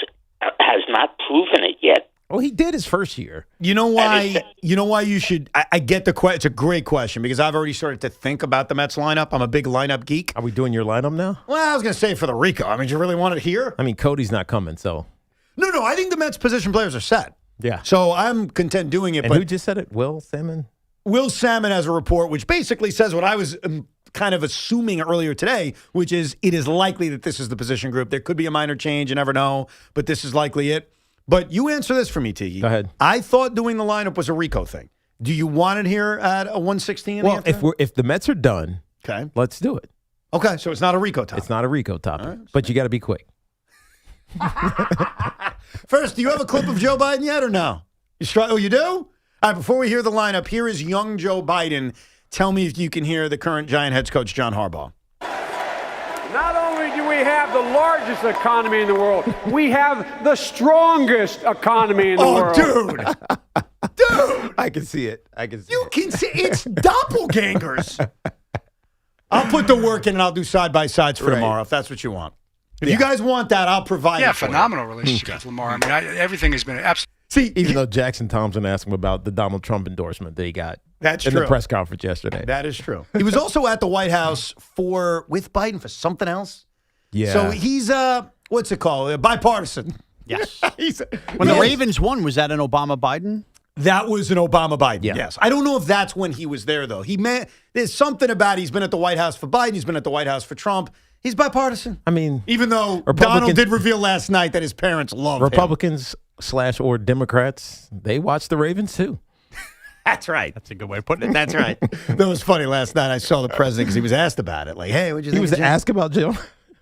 Speaker 16: has not proven it yet.
Speaker 4: Well, he did his first year.
Speaker 3: You know why? You should. I get the question. It's a great question because I've already started to think about the Mets lineup. I'm a big lineup geek.
Speaker 4: Are we doing your lineup now?
Speaker 3: Well, I was going to say for the Rico. I mean, do you really want it here?
Speaker 4: I mean, Cody's not coming, so.
Speaker 3: No. I think the Mets position players are set.
Speaker 4: Yeah.
Speaker 3: So I'm content doing it.
Speaker 4: And
Speaker 3: but
Speaker 4: who just said it? Will Salmon?
Speaker 3: Will Salmon has a report which basically says what I was kind of assuming earlier today, which is it is likely that this is the position group. There could be a minor change. You never know, but this is likely it. But you answer this for me, Tiki.
Speaker 4: Go ahead.
Speaker 3: I thought doing the lineup was a Rico thing. Do you want it here at a 116?
Speaker 4: Well, if the Mets are done,
Speaker 3: okay,
Speaker 4: let's do it.
Speaker 3: Okay, so it's not a Rico topic.
Speaker 4: It's not a Rico topic, right, but you got to be quick.
Speaker 3: First, do you have a clip of Joe Biden yet or no? Oh, you do? All right, before we hear the lineup, here is young Joe Biden. Tell me if you can hear the current Giant head coach, John Harbaugh.
Speaker 17: Not only do we have the largest economy in the world, we have the strongest economy in the world.
Speaker 3: Dude,
Speaker 4: I can see it.
Speaker 3: You can see it's doppelgangers. I'll put the work in and I'll do side-by-sides for tomorrow if that's what you want. If you guys want that, I'll provide it.
Speaker 15: Yeah,
Speaker 3: for
Speaker 15: phenomenal
Speaker 3: you.
Speaker 15: relationship with Lamar. I mean, everything has been absolutely.
Speaker 3: See,
Speaker 4: even though Jackson Thompson asked him about the Donald Trump endorsement that he got
Speaker 3: That's
Speaker 4: in
Speaker 3: true.
Speaker 4: the press conference yesterday.
Speaker 3: That is true. He was also at the White House with Biden for something else.
Speaker 4: Yeah.
Speaker 3: So he's what's it called? Bipartisan.
Speaker 7: Yes. When the Ravens won, was that an Obama Biden?
Speaker 3: That was an Obama Biden.
Speaker 4: Yeah.
Speaker 3: Yes. I don't know if that's when he was there though. There's something about he's been at the White House for Biden. He's been at the White House for Trump. He's bipartisan.
Speaker 4: I mean,
Speaker 3: even though Donald did reveal last night that his parents love
Speaker 4: Republicans or Democrats, they watch the Ravens too.
Speaker 3: That's right.
Speaker 7: That's a good way of putting it.
Speaker 3: That's right. That was funny. Last night I saw the president because he was asked about it. Like, hey, what'd you think?
Speaker 4: He was asked about John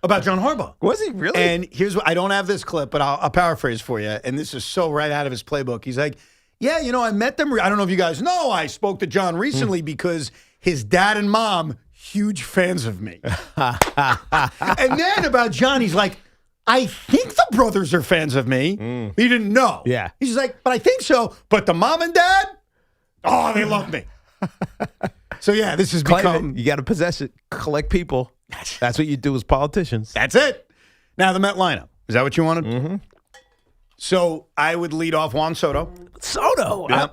Speaker 3: Harbaugh.
Speaker 4: Was he really?
Speaker 3: And here's what I don't have this clip, but I'll paraphrase for you. And this is so right out of his playbook. He's like, yeah, I met them. I don't know if you guys know. I spoke to John recently because his dad and mom, huge fans of me. And then about John, he's like, I think the brothers are fans of me. He didn't know.
Speaker 4: Yeah.
Speaker 3: He's like, but I think so. But the mom and dad, oh, they love me. So, yeah, this has become.
Speaker 4: You got to possess it. Collect people. That's what you do as politicians.
Speaker 3: That's it. Now, the Met lineup. Is that what you wanted?
Speaker 4: Mm-hmm.
Speaker 3: So, I would lead off Juan Soto.
Speaker 4: Soto.
Speaker 3: Yeah.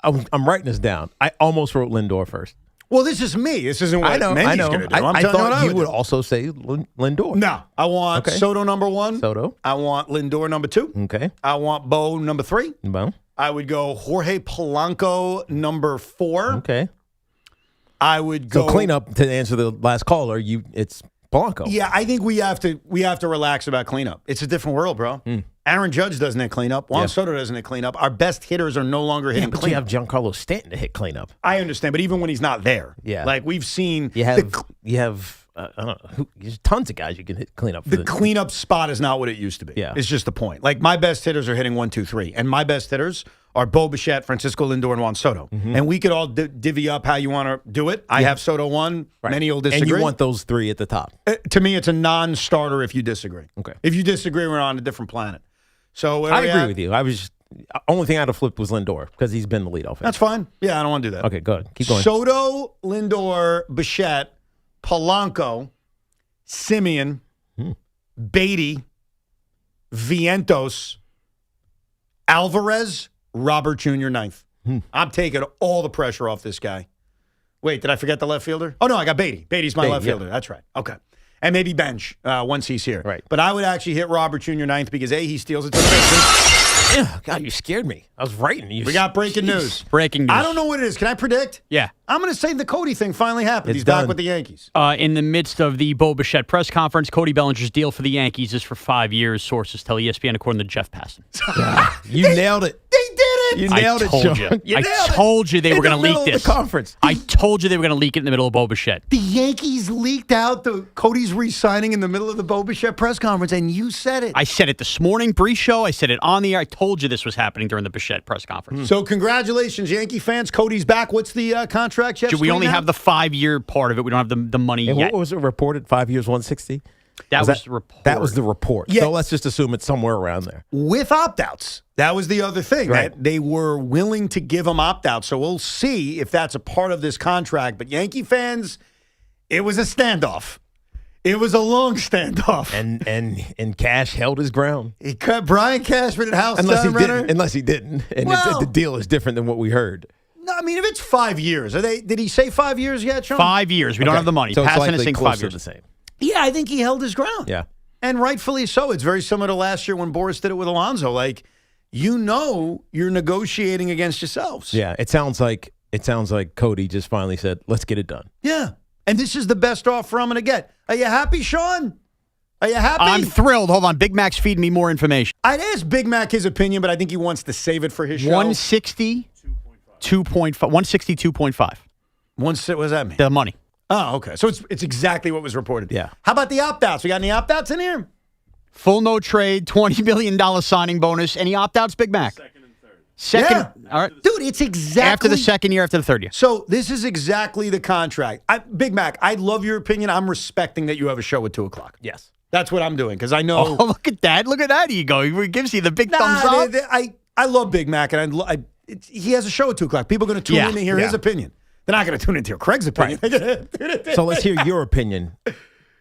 Speaker 4: I'm writing this down. I almost wrote Lindor first.
Speaker 3: Well, this is me. This isn't what Mendy's going to do.
Speaker 4: I
Speaker 3: I'm telling you what
Speaker 4: thought
Speaker 3: I
Speaker 4: you would
Speaker 3: do.
Speaker 4: also say Lindor.
Speaker 3: No. I want Soto number 1.
Speaker 4: Soto.
Speaker 3: I want Lindor number 2.
Speaker 4: Okay.
Speaker 3: I want Bo number 3.
Speaker 4: Bo.
Speaker 3: I would go Jorge Polanco number 4.
Speaker 4: Okay.
Speaker 3: I would go.
Speaker 4: So cleanup, to answer the last caller, it's Polanco.
Speaker 3: Yeah, I think we have to relax about cleanup. It's a different world, bro. Aaron Judge doesn't hit cleanup. Juan Soto doesn't hit cleanup. Our best hitters are no longer hitting
Speaker 4: but
Speaker 3: cleanup.
Speaker 4: you have Giancarlo Stanton to hit cleanup.
Speaker 3: I understand, but even when he's not there, like we've seen,
Speaker 4: you have I don't know, there's tons of guys you can hit cleanup.
Speaker 3: The cleanup spot is not what it used to be.
Speaker 4: Yeah,
Speaker 3: it's just the point. Like my best hitters are hitting 1, 2, 3, and my best hitters are Bo Bichette, Francisco Lindor, and Juan Soto. And we could all divvy up how you want to do it. I have Soto 1. Right. Many will disagree.
Speaker 4: And you want those 3 at the top.
Speaker 3: To me, it's a non-starter if you disagree.
Speaker 4: Okay.
Speaker 3: If you disagree, we're on a different planet. So
Speaker 4: I agree with you. I was only thing I'd have flipped was Lindor because he's been the leadoff.
Speaker 3: That's fine. Yeah, I don't want to do that.
Speaker 4: Okay, good. Keep going.
Speaker 3: Soto, Lindor, Bichette, Polanco, Simeon, Beatty, Vientos, Alvarez, Robert Jr. 9th. I'm taking all the pressure off this guy. Wait, did I forget the left fielder? Oh, no, I got Beatty. Beatty's my left fielder. That's right. Okay. And maybe bench once he's here.
Speaker 4: Right.
Speaker 3: But I would actually hit Robert Jr. 9th because, A, he steals it to the bases.
Speaker 4: God, you scared me. I was writing.
Speaker 3: We got breaking news.
Speaker 7: Breaking news.
Speaker 3: I don't know what it is. Can I predict?
Speaker 7: Yeah.
Speaker 3: I'm going to say the Cody thing finally happened.
Speaker 4: It's
Speaker 3: He's
Speaker 4: done.
Speaker 3: back with the Yankees.
Speaker 7: In the midst of the Bo Bichette press conference, Cody Bellinger's deal for the Yankees is for 5 years. Sources tell ESPN, according to Jeff Passan.
Speaker 4: You nailed it.
Speaker 3: They did it.
Speaker 4: You nailed it, Sean.
Speaker 7: I told you they were going to leak this.
Speaker 4: The conference.
Speaker 7: I told you they were going to leak it in the middle of Bo Bichette.
Speaker 3: The Yankees leaked out the Cody's re-signing in the middle of the Bo Bichette press conference, and you said it.
Speaker 7: I said it this morning, pre-show. I said it on the air. I told you this was happening during the Bichette press conference.
Speaker 3: So congratulations, Yankee fans. Cody's back. What's the contract, Jeff?
Speaker 7: We only have the 5-year part of it. We don't have the money
Speaker 4: And
Speaker 7: yet.
Speaker 4: what was it reported? 5 years, 160?
Speaker 7: That was the report.
Speaker 4: That was the report.
Speaker 3: Yeah.
Speaker 4: So let's just assume it's somewhere around there.
Speaker 3: With opt-outs. That was the other thing.
Speaker 4: Right.
Speaker 3: That they were willing to give him opt-outs. So we'll see if that's a part of this contract. But Yankee fans, it was a standoff. It was a long standoff.
Speaker 4: And Cash held his ground.
Speaker 3: He cut Brian Cashman at House
Speaker 4: Unless he
Speaker 3: Steinbrenner.
Speaker 4: didn't. And
Speaker 3: Well-
Speaker 4: the deal is different than what we heard.
Speaker 3: No, I mean, if it's 5 years, did he say 5 years yet, Sean?
Speaker 7: 5 years. We don't have the money.
Speaker 4: So it's
Speaker 7: Passan is
Speaker 4: likely
Speaker 7: saying
Speaker 4: closer
Speaker 7: 5 years.
Speaker 4: to the same.
Speaker 3: Yeah, I think he held his ground.
Speaker 4: Yeah.
Speaker 3: And rightfully so. It's very similar to last year when Boris did it with Alonso. Like, you know you're negotiating against yourselves.
Speaker 4: Yeah. It sounds like Cody just finally said, let's get it done.
Speaker 3: Yeah. And this is the best offer I'm going to get. Are you happy, Sean? Are you happy?
Speaker 7: I'm thrilled. Hold on. Big Mac's feeding me more information.
Speaker 3: I'd ask Big Mac his opinion, but I think he wants to save it for his show.
Speaker 7: 160, 2.5. 160, 2.5.
Speaker 3: What does that mean?
Speaker 7: The money.
Speaker 3: Oh, okay. So it's exactly what was reported.
Speaker 4: Yeah.
Speaker 3: How about the opt-outs? We got any opt-outs in here?
Speaker 7: Full no trade, $20 million signing bonus. Any opt-outs, Big Mac? Second.
Speaker 3: Yeah.
Speaker 7: All right.
Speaker 3: Dude, it's exactly.
Speaker 7: After the second year, after the third year.
Speaker 3: So this is exactly the contract. Big Mac, I love your opinion. I'm respecting that you have a show at 2 o'clock.
Speaker 4: Yes.
Speaker 3: That's what I'm doing because I know.
Speaker 7: Oh, look at that. Look at that ego. He gives you the big thumbs up.
Speaker 3: I love Big Mac, and he has a show at 2 o'clock. People are going to tune in to hear his opinion. They're not going to tune in to hear Craig's opinion. Right.
Speaker 4: So let's hear your opinion.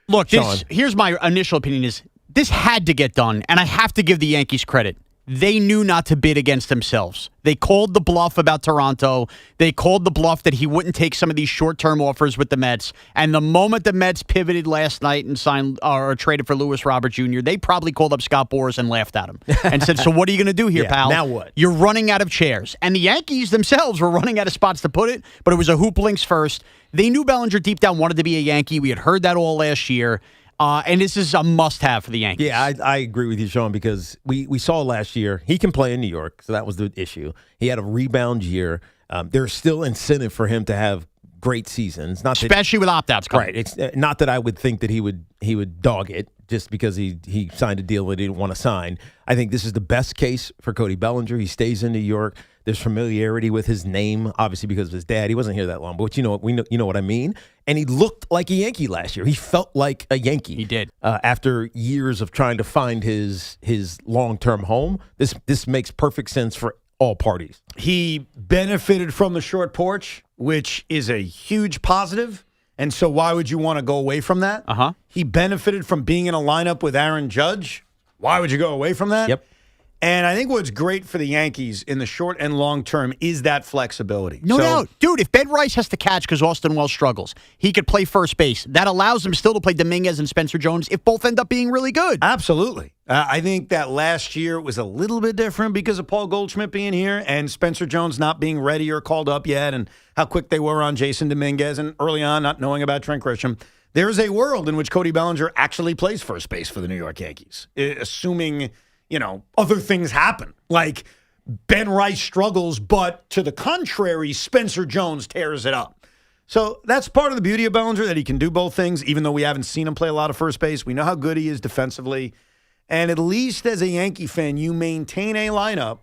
Speaker 7: Look,
Speaker 4: Sean.
Speaker 7: Here's my initial opinion is this had to get done, and I have to give the Yankees credit. They knew not to bid against themselves. They called the bluff about Toronto. They called the bluff that he wouldn't take some of these short-term offers with the Mets. And the moment the Mets pivoted last night and signed or traded for Lewis Robert Jr., they probably called up Scott Boras and laughed at him and said, so what are you going to do here, pal?
Speaker 4: Now what?
Speaker 7: You're running out of chairs. And the Yankees themselves were running out of spots to put it, but it was a hoop links first. They knew Bellinger deep down wanted to be a Yankee. We had heard that all last year. And this is a must-have for the Yankees.
Speaker 4: Yeah, I agree with you, Sean, because we saw last year he can play in New York, so that was the issue. He had a rebound year. There's still incentive for him to have great seasons. Not that,
Speaker 7: especially with opt-outs coming.
Speaker 4: Right. It's not that I would think that he would dog it just because he signed a deal that he didn't want to sign. I think this is the best case for Cody Bellinger. He stays in New York. There's familiarity with his name, obviously because of his dad. He wasn't here that long, but you know what I mean. And he looked like a Yankee last year. He felt like a Yankee.
Speaker 7: He did.
Speaker 4: After years of trying to find his long-term home, this makes perfect sense for all parties.
Speaker 3: He benefited from the short porch, which is a huge positive. And so why would you want to go away from that?
Speaker 7: Uh-huh.
Speaker 3: He benefited from being in a lineup with Aaron Judge. Why would you go away from that?
Speaker 4: Yep.
Speaker 3: And I think what's great for the Yankees in the short and long term is that flexibility.
Speaker 7: No doubt. Dude, if Ben Rice has to catch because Austin Wells struggles, he could play first base. That allows him still to play Dominguez and Spencer Jones if both end up being really good.
Speaker 3: Absolutely. I think that last year was a little bit different because of Paul Goldschmidt being here and Spencer Jones not being ready or called up yet and how quick they were on Jason Dominguez and early on not knowing about Trent Grisham. There is a world in which Cody Bellinger actually plays first base for the New York Yankees, assuming other things happen. Like Ben Rice struggles, but to the contrary, Spencer Jones tears it up. So that's part of the beauty of Bellinger, that he can do both things, even though we haven't seen him play a lot of first base. We know how good he is defensively. And at least as a Yankee fan, you maintain a lineup,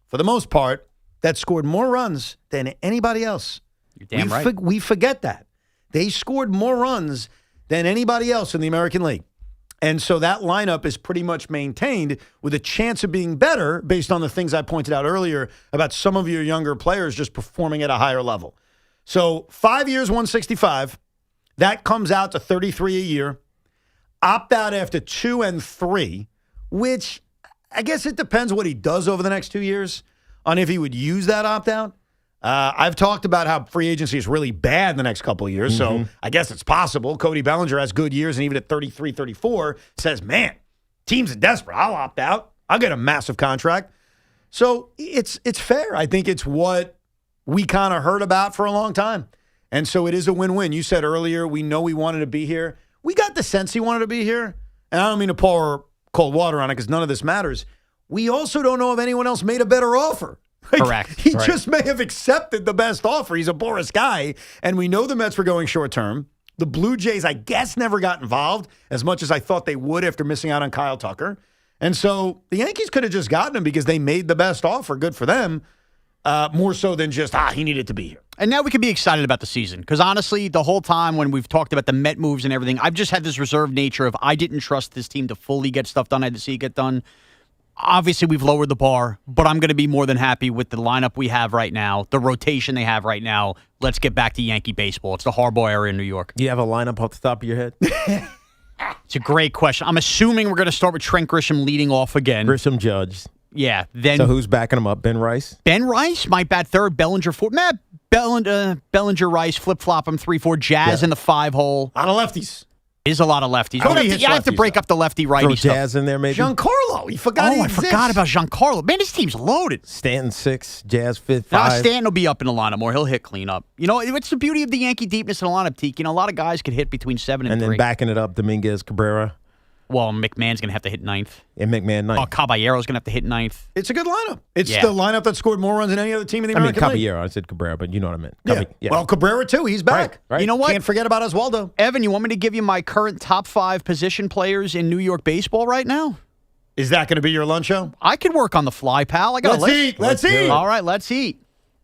Speaker 3: for the most part, that scored more runs than anybody else.
Speaker 7: You're damn right.
Speaker 3: We forget that. They scored more runs than anybody else in the American League. And so that lineup is pretty much maintained with a chance of being better based on the things I pointed out earlier about some of your younger players just performing at a higher level. So 5 years, 165. That comes out to 33 a year. Opt out after 2 and 3, which I guess it depends what he does over the next 2 years on if he would use that opt out. I've talked about how free agency is really bad the next couple of years, so I guess it's possible. Cody Bellinger has good years, and even at 33, 34, says, man, teams are desperate. I'll opt out. I'll get a massive contract. So it's fair. I think it's what we kind of heard about for a long time. And so it is a win-win. You said earlier, we know we wanted to be here. We got the sense he wanted to be here. And I don't mean to pour cold water on it because none of this matters. We also don't know if anyone else made a better offer.
Speaker 7: Correct.
Speaker 3: He just may have accepted the best offer. He's a Boris guy, and we know the Mets were going short term. The Blue Jays, I guess, never got involved as much as I thought they would after missing out on Kyle Tucker. And so the Yankees could have just gotten him because they made the best offer. Good for them. More so than just, he needed to be here.
Speaker 7: And now we can be excited about the season. Because honestly, the whole time when we've talked about the Met moves and everything, I've just had this reserved nature of I didn't trust this team to fully get stuff done. I had to see it get done. Obviously, we've lowered the bar, but I'm going to be more than happy with the lineup we have right now, the rotation they have right now. Let's get back to Yankee baseball. It's the Harbaugh era in New York.
Speaker 4: Do you have a lineup off the top of your head?
Speaker 7: It's a great question. I'm assuming we're going to start with Trent Grisham leading off again.
Speaker 4: Grisham, Judge.
Speaker 7: Yeah. Then
Speaker 4: so who's backing him up? Ben Rice?
Speaker 7: Ben Rice might bat third. Bellinger fourth. Bellinger, Rice, flip-flop him 3-4. Jazz in the 5 hole.
Speaker 3: A lot of lefties.
Speaker 7: Is a lot of lefties. I have to break up the lefty-righty
Speaker 4: Throw
Speaker 7: stuff.
Speaker 4: Jazz in there, maybe?
Speaker 3: Giancarlo. You forgot he
Speaker 7: I
Speaker 3: exists.
Speaker 7: forgot about Giancarlo. Man, this team's loaded.
Speaker 4: Stanton 6, Jazz 5, 5.
Speaker 7: Now, Stanton will be up in the lineup more. He'll hit cleanup. What's the beauty of the Yankee deepness in the lineup, Tiki? A lot of guys could hit between 7 and 3.
Speaker 4: And then backing it up, Dominguez, Cabrera.
Speaker 7: Well, McMahon's going to have to hit 9th.
Speaker 4: And McMahon 9th.
Speaker 7: Caballero's going to have to hit 9th.
Speaker 3: It's a good lineup. It's the lineup that scored more runs than any other team in the American League.
Speaker 4: Caballero. I said Cabrera, but you know what I meant.
Speaker 3: Yeah. Well, Cabrera, too. He's back.
Speaker 4: Right.
Speaker 7: You know what?
Speaker 3: Can't forget about Oswaldo.
Speaker 7: Evan, you want me to give you my current top 5 position players in New York baseball right now?
Speaker 3: Is that going to be your lunch show?
Speaker 7: I can work on the fly, pal. I got
Speaker 3: Let's eat. Let's eat.
Speaker 7: All right, let's eat.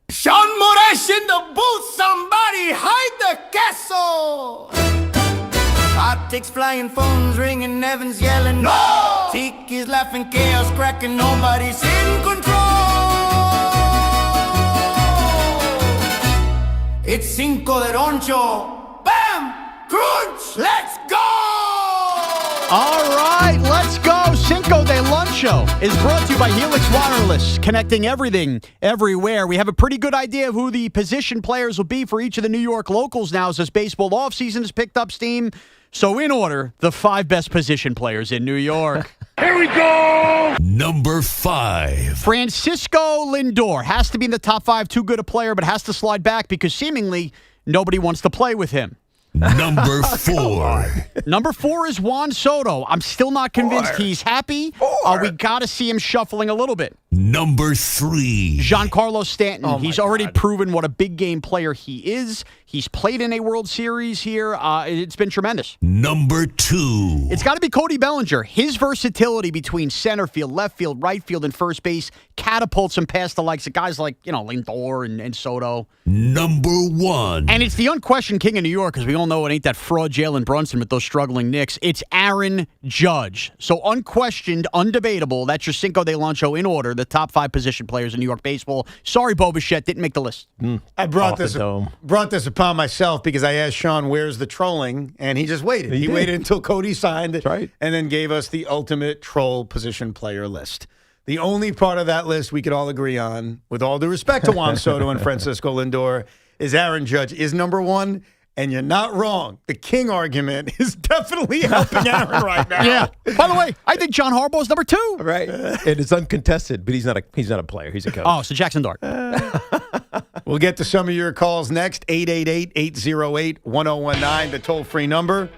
Speaker 20: Sean Moraes in the booth. Somebody hide the castle. Optics flying, phones ringing, Evans yelling. No! Tiki's laughing, chaos cracking, nobody's in control. It's Cinco de Roncho. Bam! Crunch! Let's go!
Speaker 7: All right, let's go. Cinco de Luncho is brought to you by Helix Wireless, connecting everything, everywhere. We have a pretty good idea of who the position players will be for each of the New York locals now as this baseball offseason has picked up steam. So in order, the 5 best position players in New York.
Speaker 1: Here we go! Number 5.
Speaker 7: Francisco Lindor has to be in the top 5. Too good a player, but has to slide back because seemingly nobody wants to play with him.
Speaker 1: Number 4.
Speaker 7: Number 4 is Juan Soto. I'm still not convinced he's happy. We got to see him shuffling a little bit.
Speaker 1: Number 3.
Speaker 7: Giancarlo Stanton.
Speaker 3: Oh,
Speaker 7: He's
Speaker 3: my
Speaker 7: already
Speaker 3: God.
Speaker 7: proven what a big game player he is. He's played in a World Series here. It's been tremendous.
Speaker 1: Number 2.
Speaker 7: It's got to be Cody Bellinger. His versatility between center field, left field, right field, and first base catapults him past the likes of guys like, Lindor and Soto.
Speaker 1: Number 1.
Speaker 7: And it's the unquestioned king of New York, because we all know it ain't that fraud Jalen Brunson with those struggling Knicks. It's Aaron Judge. So unquestioned, undebatable, that's your Cinco de Lancho in order, the top 5 position players in New York baseball. Sorry, Bo Bichette, didn't make the list.
Speaker 3: I brought this upon myself because I asked Sean, where's the trolling? And he just waited. He waited until Cody signed it and then gave us the ultimate troll position player list. The only part of that list we could all agree on, with all due respect to Juan Soto and Francisco Lindor, is Aaron Judge is number 1. And you're not wrong. The king argument is definitely helping Aaron right now.
Speaker 7: Yeah. By the way, I think John Harbaugh is number 2.
Speaker 4: Right. And it's uncontested, but he's not a player. He's a coach.
Speaker 7: Oh, so Jackson Dart.
Speaker 3: We'll get to some of your calls next. 888-808-1019, the toll-free number.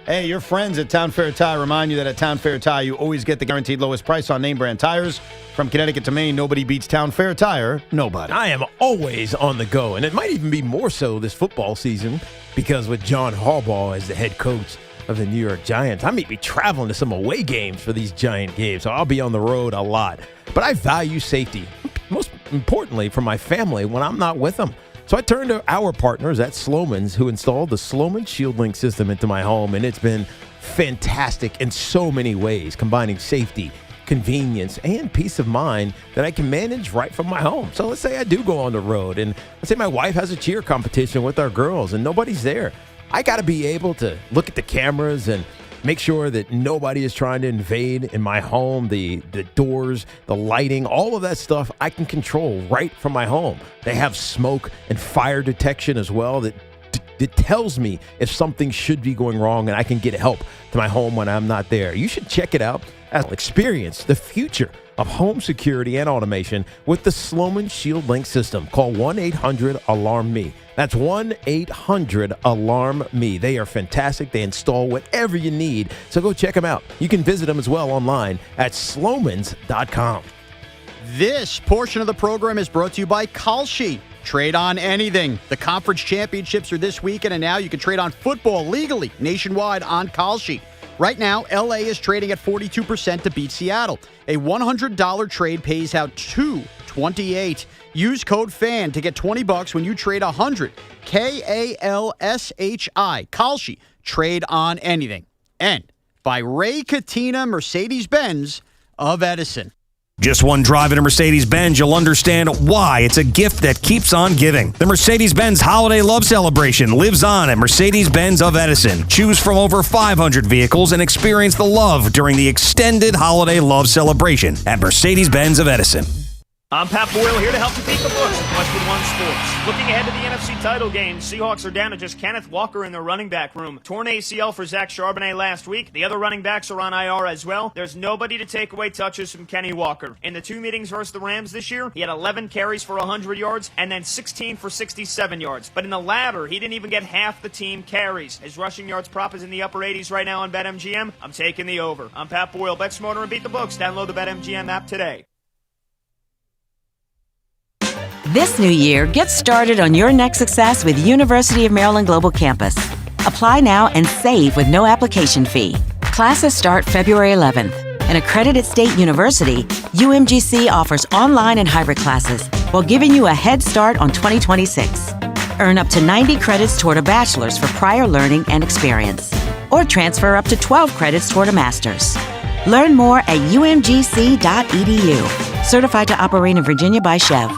Speaker 3: Hey, your friends at Town Fair Tire remind you that at Town Fair Tire, you always get the guaranteed lowest price on name brand tires. From Connecticut to Maine, nobody beats Town Fair Tire. Nobody.
Speaker 4: I am always on the go, and it might even be more so this football season because with John Harbaugh as the head coach of the New York Giants, I may be traveling to some away games for these Giant games, so I'll be on the road a lot. But I value safety, most importantly for my family when I'm not with them. So I turned to our partners at Sloman's, who installed the Sloman Shield Link system into my home, and it's been fantastic in so many ways, combining safety, convenience, and peace of mind that I can manage right from my home. So let's say I do go on the road, and let's say my wife has a cheer competition with our girls, and nobody's there. I got to be able to look at the cameras and make sure that nobody is trying to invade in my home, the doors, the lighting, all of that stuff I can control right from my home. They have smoke and fire detection as well that tells me if something should be going wrong, and I can get help to my home when I'm not there. You should check it out. Experience the future of home security and automation with the Sloman Shield Link system. Call 1-800-ALARM-ME. That's 1-800-ALARM-ME. They are fantastic. They install whatever you need. So go check them out. You can visit them as well online at slomans.com.
Speaker 7: This portion of the program is brought to you by Kalshi. Trade on anything. The conference championships are this weekend, and now you can trade on football legally nationwide on Kalshi. Right now, LA is trading at 42% to beat Seattle. A $100 trade pays out $228. Use code FAN to get $20 when you trade $100. Kalshi. Kalshi. Trade on anything. And by Ray Katina Mercedes-Benz of Edison.
Speaker 18: Just one drive in a Mercedes-Benz, you'll understand why it's a gift that keeps on giving. The Mercedes-Benz Holiday Love Celebration lives on at Mercedes-Benz of Edison. Choose from over 500 vehicles and experience the love during the extended Holiday Love Celebration at Mercedes-Benz of Edison.
Speaker 19: I'm Pat Boyle here to help you beat the books with Westwood One Sports. Looking ahead to the NFC title game, Seahawks are down to just Kenneth Walker in their running back room. Torn ACL for Zach Charbonnet last week. The other running backs are on IR as well. There's nobody to take away touches from Kenny Walker. In the 2 meetings versus the Rams this year, he had 11 carries for 100 yards and then 16 for 67 yards. But in the latter, he didn't even get half the team carries. His rushing yards prop is in the upper 80s right now on BetMGM. I'm taking the over. I'm Pat Boyle. Bet smarter and beat the books. Download the BetMGM app today.
Speaker 21: This new year, get started on your next success with University of Maryland Global Campus. Apply now and save with no application fee. Classes start February 11th. An accredited state university, UMGC offers online and hybrid classes while giving you a head start on 2026. Earn up to 90 credits toward a bachelor's for prior learning and experience, or transfer up to 12 credits toward a master's. Learn more at umgc.edu. Certified to operate in Virginia by Chev.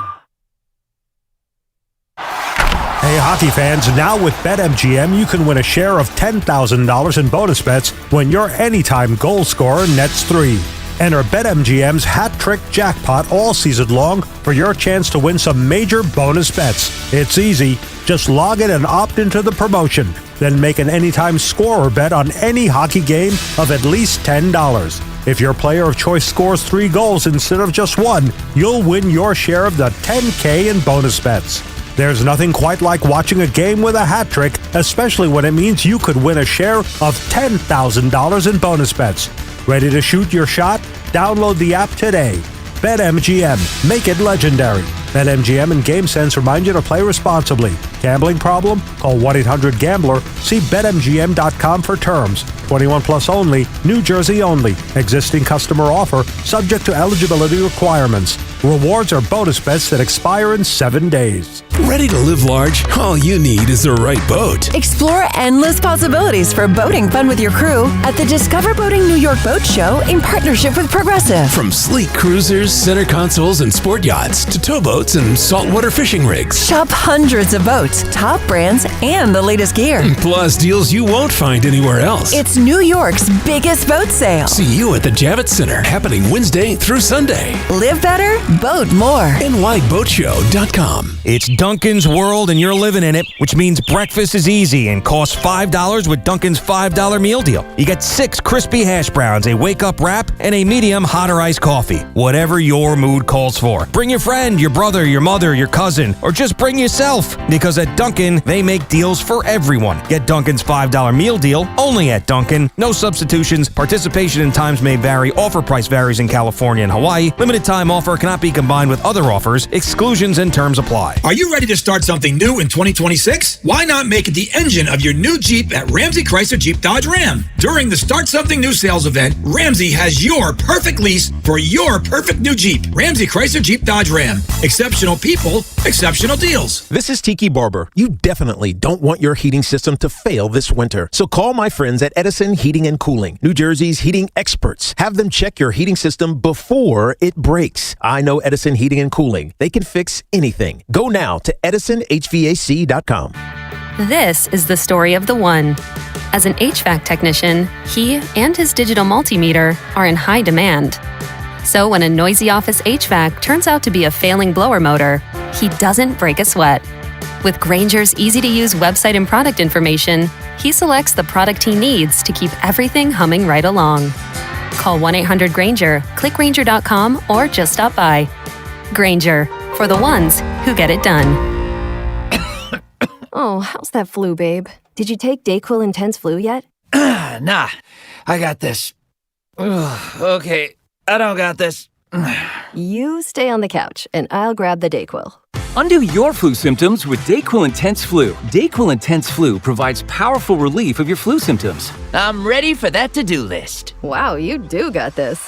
Speaker 22: Hey, hockey fans, now with BetMGM, you can win a share of $10,000 in bonus bets when your anytime goal scorer nets 3. Enter BetMGM's Hat Trick Jackpot all season long for your chance to win some major bonus bets. It's easy. Just log in and opt into the promotion. Then make an anytime scorer bet on any hockey game of at least $10. If your player of choice scores 3 goals instead of just 1, you'll win your share of the $10K in bonus bets. There's nothing quite like watching a game with a hat trick, especially when it means you could win a share of $10,000 in bonus bets. Ready to shoot your shot? Download the app today. BetMGM. Make it legendary. BetMGM and GameSense remind you to play responsibly. Gambling problem? Call 1-800-GAMBLER. See BetMGM.com for terms. 21 plus only. New Jersey only. Existing customer offer. Subject to eligibility requirements. Rewards are bonus bets that expire in 7 days.
Speaker 1: Ready to live large? All you need is the right boat.
Speaker 6: Explore endless possibilities for boating fun with your crew at the Discover Boating New York Boat Show in partnership with Progressive.
Speaker 1: From sleek cruisers, center consoles, and sport yachts to towboats and saltwater fishing rigs.
Speaker 6: Shop hundreds of boats, top brands, and the latest gear.
Speaker 1: Plus deals you won't find anywhere else.
Speaker 6: It's New York's biggest boat sale.
Speaker 1: See you at the Javits Center, happening Wednesday through Sunday.
Speaker 6: Live better, boat more.
Speaker 1: NYBoatShow.com.
Speaker 18: It's Dunkin's world and you're living in it, which means breakfast is easy and costs $5 with Dunkin's $5 meal deal. You get 6 crispy hash browns, a wake-up wrap, and a medium hot or iced coffee. Whatever your mood calls for. Bring your friend, your brother, your mother, your cousin, or just bring yourself. Because at Dunkin', they make deals for everyone. Get Dunkin's $5 meal deal only at Dunkin'. No substitutions. Participation in times may vary. Offer price varies in California and Hawaii. Limited time offer cannot be combined with other offers. Exclusions and terms apply.
Speaker 9: Are you ready to start something new in 2026? Why not make it the engine of your new Jeep at Ramsey Chrysler Jeep Dodge Ram? During the Start Something New sales event, Ramsey has your perfect lease for your perfect new Jeep. Ramsey Chrysler Jeep Dodge Ram. Exceptional people, exceptional deals.
Speaker 4: This is Tiki Barber. You definitely don't want your heating system to fail this winter. So call my friends at Edison Heating and Cooling, New Jersey's heating experts. Have them check your heating system before it breaks. I know Edison Heating and Cooling. They can fix anything. Go now to EdisonHVAC.com.
Speaker 23: This is the story of the one. As an HVAC technician, he and his digital multimeter are in high demand. So when a noisy office HVAC turns out to be a failing blower motor, he doesn't break a sweat. With Grainger's easy-to-use website and product information, he selects the product he needs to keep everything humming right along. Call 1-800-GRAINGER, click Grainger.com, or just stop by. Grainger, for the ones who get it done.
Speaker 24: Oh, how's that flu, babe? Did you take DayQuil Intense Flu yet?
Speaker 25: Nah, I got this. Ugh, okay, I don't got this.
Speaker 24: You stay on the couch, and I'll grab the DayQuil.
Speaker 26: Undo your flu symptoms with DayQuil Intense Flu. DayQuil Intense Flu provides powerful relief of your flu symptoms.
Speaker 25: I'm ready for that to-do list.
Speaker 24: Wow, you do got this.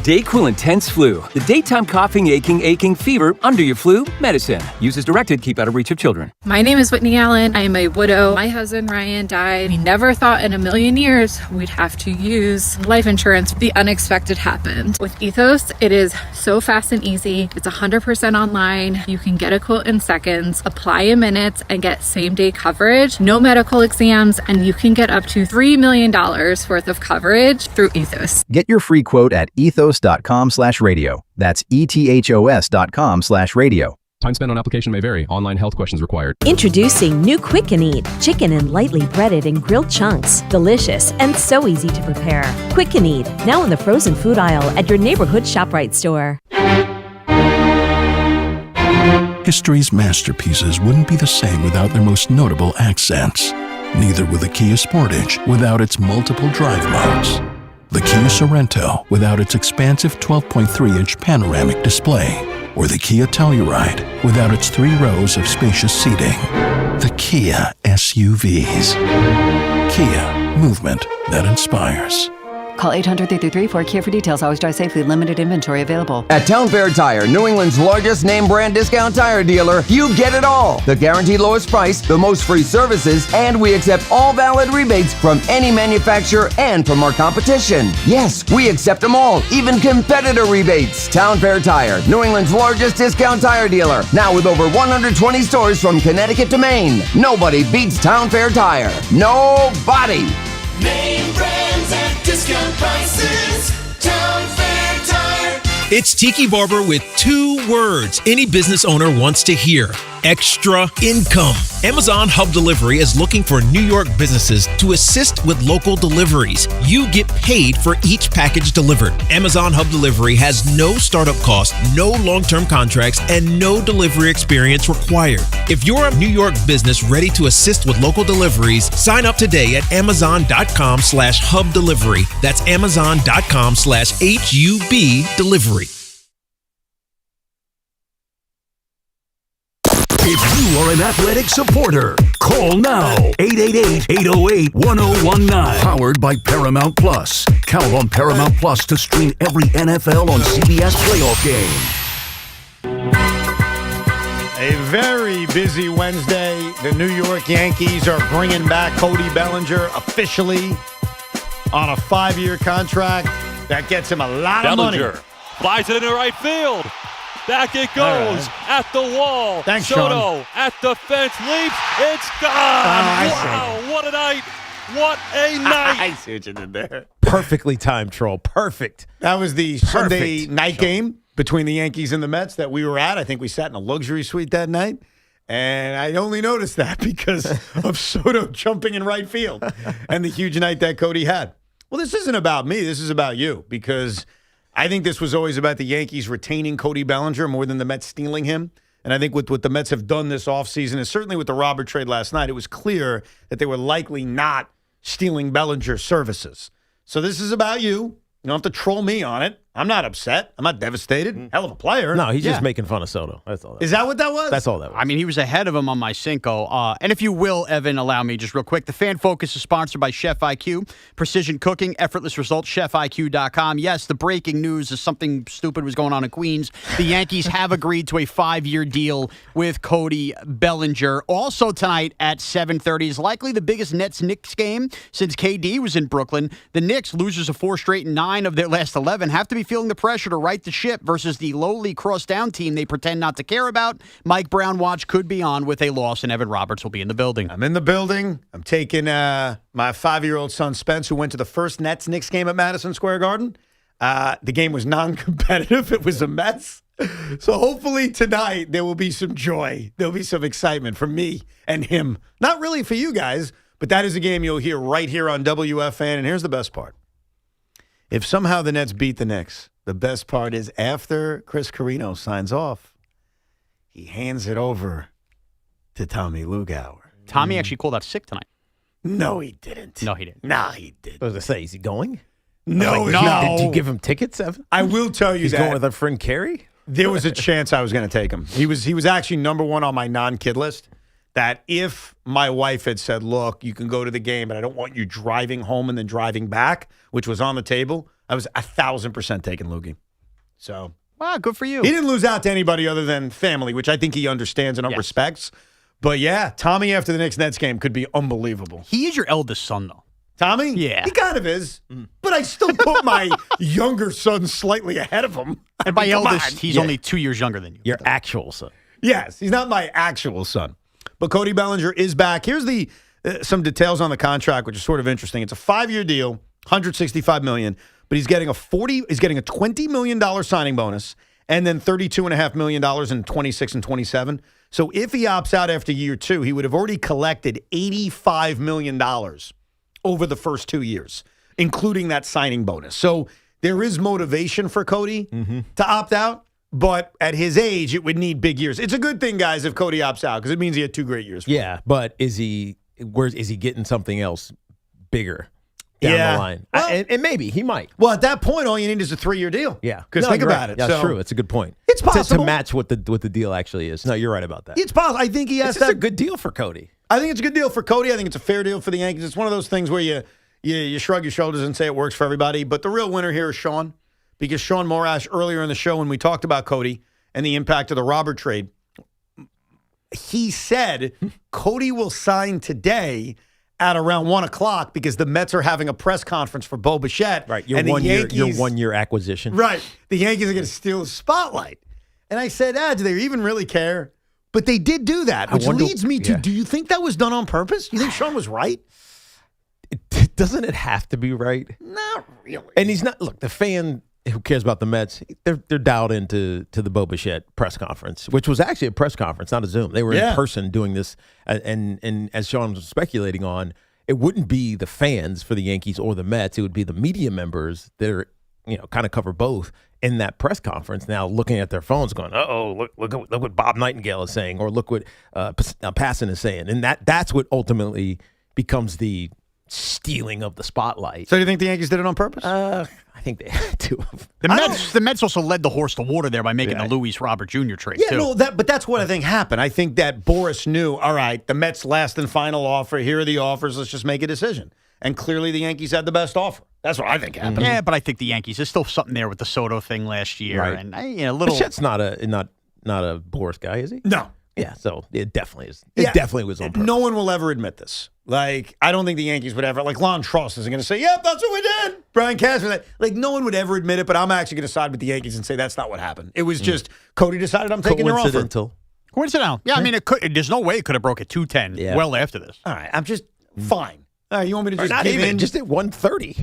Speaker 26: DayQuil Intense Flu. The daytime coughing, aching, fever, under your flu, medicine. Use as directed, keep out of reach of children.
Speaker 27: My name is Whitney Allen. I am a widow. My husband, Ryan, died. We never thought in a million years we'd have to use life insurance. The unexpected happened. With Ethos, it is so fast and easy. It's 100% online. You can get a quote in seconds, apply in minutes, and get same-day coverage. No medical exams, and you can get up to $3 million worth of coverage through Ethos.
Speaker 28: Get your free quote at ethos.com/radio. That's ethos.com/radio.
Speaker 29: Time spent on application may vary. Online health questions required.
Speaker 30: Introducing new Quick and Eat. Chicken in lightly breaded and grilled chunks. Delicious and so easy to prepare. Quick and Eat. Now in the frozen food aisle at your neighborhood ShopRite store.
Speaker 12: History's masterpieces wouldn't be the same without their most notable accents. Neither would the Kia Sportage without its multiple drive modes. The Kia Sorento without its expansive 12.3-inch panoramic display. Or the Kia Telluride without its 3 rows of spacious seating. The Kia SUVs. Kia, movement that inspires.
Speaker 31: Call 800-333-4KIA for details. Always drive safely. Limited inventory available.
Speaker 32: At Town Fair Tire, New England's largest name brand discount tire dealer, you get it all. The guaranteed lowest price, the most free services, and we accept all valid rebates from any manufacturer and from our competition. Yes, we accept them all, even competitor rebates. Town Fair Tire, New England's largest discount tire dealer, now with over 120 stores from Connecticut to Maine. Nobody beats Town Fair Tire. Nobody.
Speaker 20: Name brands at discount prices. Town Fair Tire.
Speaker 33: It's Tiki Barber with 2 words any business owner wants to hear. Extra income. Amazon Hub Delivery is looking for New York businesses to assist with local deliveries. You get paid for each package delivered. Amazon Hub Delivery has no startup cost, no long-term contracts, and no delivery experience required. If you're a New York business ready to assist with local deliveries, sign up today at Amazon.com/Hub Delivery. That's Amazon.com/HUB Delivery.
Speaker 1: If you are an athletic supporter, call now. 888-808-1019. Powered by Paramount Plus. Count on Paramount Plus to stream every NFL on CBS playoff game.
Speaker 2: A very busy Wednesday. The New York Yankees are bringing back Cody Bellinger officially on a 5-year contract. That gets him a lot of money.
Speaker 3: Bellinger flies it into right field. Back it goes at the wall.
Speaker 2: Thanks,
Speaker 3: Soto
Speaker 2: Sean.
Speaker 3: at the fence, leaps. It's gone. Wow, what a night. What a night.
Speaker 2: I see what you did there.
Speaker 4: Perfectly timed, Troll. Perfect.
Speaker 2: That was the Sunday night game between the Yankees and the Mets that we were at. I think we sat in a luxury suite that night. And I only noticed that because of Soto jumping in right field and the huge night that Cody had. Well, this isn't about me. This is about you because I think this was always about the Yankees retaining Cody Bellinger more than the Mets stealing him. And I think with what the Mets have done this offseason, and certainly with the Robert trade last night, it was clear that they were likely not stealing Bellinger's services. So this is about you. You don't have to troll me on it. I'm not upset. I'm not devastated. Hell of a player.
Speaker 4: No, he's just making fun of Soto. That's all.
Speaker 2: Is that what that was?
Speaker 4: That's all that was.
Speaker 5: I mean, he was ahead of him on my Cinco. And if you will, Evan, allow me just real quick. The Fan Focus is sponsored by Chef IQ. Precision cooking, effortless results, chefiq.com. Yes, the breaking news is something stupid was going on in Queens. The Yankees have agreed to a 5-year deal with Cody Bellinger. Also tonight at 7:30 is likely the biggest Nets-Knicks game since KD was in Brooklyn. The Knicks, losers of 4 straight and 9 of their last 11, have to be feeling the pressure to right the ship versus the lowly cross-down team they pretend not to care about. Mike Brown watch could be on with a loss, and Evan Roberts will be in the building.
Speaker 2: I'm in the building. I'm taking my 5-year-old son, Spence, who went to the first Nets-Knicks game at Madison Square Garden. The game was non-competitive. It was a mess. So hopefully tonight there will be some joy. There'll be some excitement for me and him. Not really for you guys, but that is a game you'll hear right here on WFAN. And here's the best part. If somehow the Nets beat the Knicks, the best part is after Chris Carino signs off, he hands it over to Tommy Lugauer.
Speaker 5: Tommy actually called out sick tonight.
Speaker 2: No, he didn't.
Speaker 5: No, he didn't.
Speaker 2: Nah, he did.
Speaker 4: I was going to say, is he going?
Speaker 2: No,
Speaker 4: no. Did you give him tickets, Evan?
Speaker 2: I will tell you
Speaker 4: He's
Speaker 2: that.
Speaker 4: going with our friend Kerry?
Speaker 2: There was a chance I was going to take him. He was actually number one on my non-kid list. That if my wife had said, look, you can go to the game, but I don't want you driving home and then driving back, which was on the table, I was 1,000% taking Loogie. So,
Speaker 5: wow, good for you.
Speaker 2: He didn't lose out to anybody other than family, which I think he understands and respects. But yeah, Tommy after the Knicks-Nets game could be unbelievable.
Speaker 5: He is your eldest son, though.
Speaker 2: Tommy?
Speaker 5: Yeah.
Speaker 2: He kind of is. But I still put my younger son slightly ahead of him.
Speaker 5: And by eldest, he's only 2 years younger than you.
Speaker 4: Your actual son.
Speaker 2: Yes, he's not my actual son. But Cody Bellinger is back. Here's the some details on the contract, which is sort of interesting. It's a 5-year deal, $165 million, but he's getting a $20 million signing bonus, and then $32.5 million in 26 and 27. So if he opts out after year 2, he would have already collected $85 million over the first 2 years, including that signing bonus. So there is motivation for Cody to opt out. But at his age, it would need big years. It's a good thing, guys, if Cody opts out because it means he had 2 great years.
Speaker 4: Yeah, but is he getting something else bigger down the line?
Speaker 2: Well,
Speaker 4: and maybe he might.
Speaker 2: Well, at that point, all you need is a 3-year deal.
Speaker 4: Yeah,
Speaker 2: because think about it.
Speaker 4: Yeah,
Speaker 2: That's
Speaker 4: true. It's a good point.
Speaker 2: It's possible
Speaker 4: to match what the deal actually is. No, you're right about that.
Speaker 2: It's possible. I think he has
Speaker 4: It's a good deal for Cody.
Speaker 2: I think it's a good deal for Cody. I think it's a fair deal for the Yankees. It's one of those things where you shrug your shoulders and say it works for everybody. But the real winner here is Sean, because Sean Morash earlier in the show when we talked about Cody and the impact of the Robert trade, he said Cody will sign today at around 1 o'clock because the Mets are having a press conference for Bo Bichette.
Speaker 4: Right, your 1 year acquisition.
Speaker 2: Right, the Yankees are going to steal the spotlight. And I said, do they even really care? But they did do that, which leads me to, do you think that was done on purpose? Do you think Sean was right?
Speaker 4: Doesn't it have to be right?
Speaker 2: Not really.
Speaker 4: And he's not. Look, the fan who cares about the Mets, they're dialed into the Bo Bichette press conference, which was actually a press conference, not a Zoom. They were in person doing this, and as Sean was speculating on, it wouldn't be the fans for the Yankees or the Mets. It would be the media members that are, kind of cover both in that press conference. Now looking at their phones, going, look what Bob Nightingale is saying, or look what Passan is saying, and that's what ultimately becomes the stealing of the spotlight.
Speaker 2: So do you think the Yankees did it on purpose?
Speaker 4: I think they had to.
Speaker 5: The Mets also led the horse to water there by making the Luis Robert Jr. trade,
Speaker 2: Yeah,
Speaker 5: too.
Speaker 2: no, but that's what I think happened. I think that Boris knew, all right, the Mets' last and final offer, here are the offers, let's just make a decision. And clearly the Yankees had the best offer. That's what I think happened.
Speaker 5: Yeah, but I think the Yankees, there's still something there with the Soto thing last year.
Speaker 4: Right.
Speaker 5: And a little.
Speaker 4: Bichette's not a Boris guy, is he?
Speaker 2: No.
Speaker 4: Yeah, so it definitely is. It definitely was on purpose.
Speaker 2: No one will ever admit this. Like, I don't think the Yankees would ever, like, Lon Trost isn't going to say, yep, that's what we did. Brian Cashman, like, no one would ever admit it, but I'm actually going to side with the Yankees and say that's not what happened. It was just Cody decided I'm taking their offer.
Speaker 5: Coincidental. Yeah, I mean, there's no way it could have broke at 210 well after this.
Speaker 2: All right, I'm just fine. All right, you want me to just
Speaker 4: not
Speaker 2: give
Speaker 4: even,
Speaker 2: in?
Speaker 4: just at 130.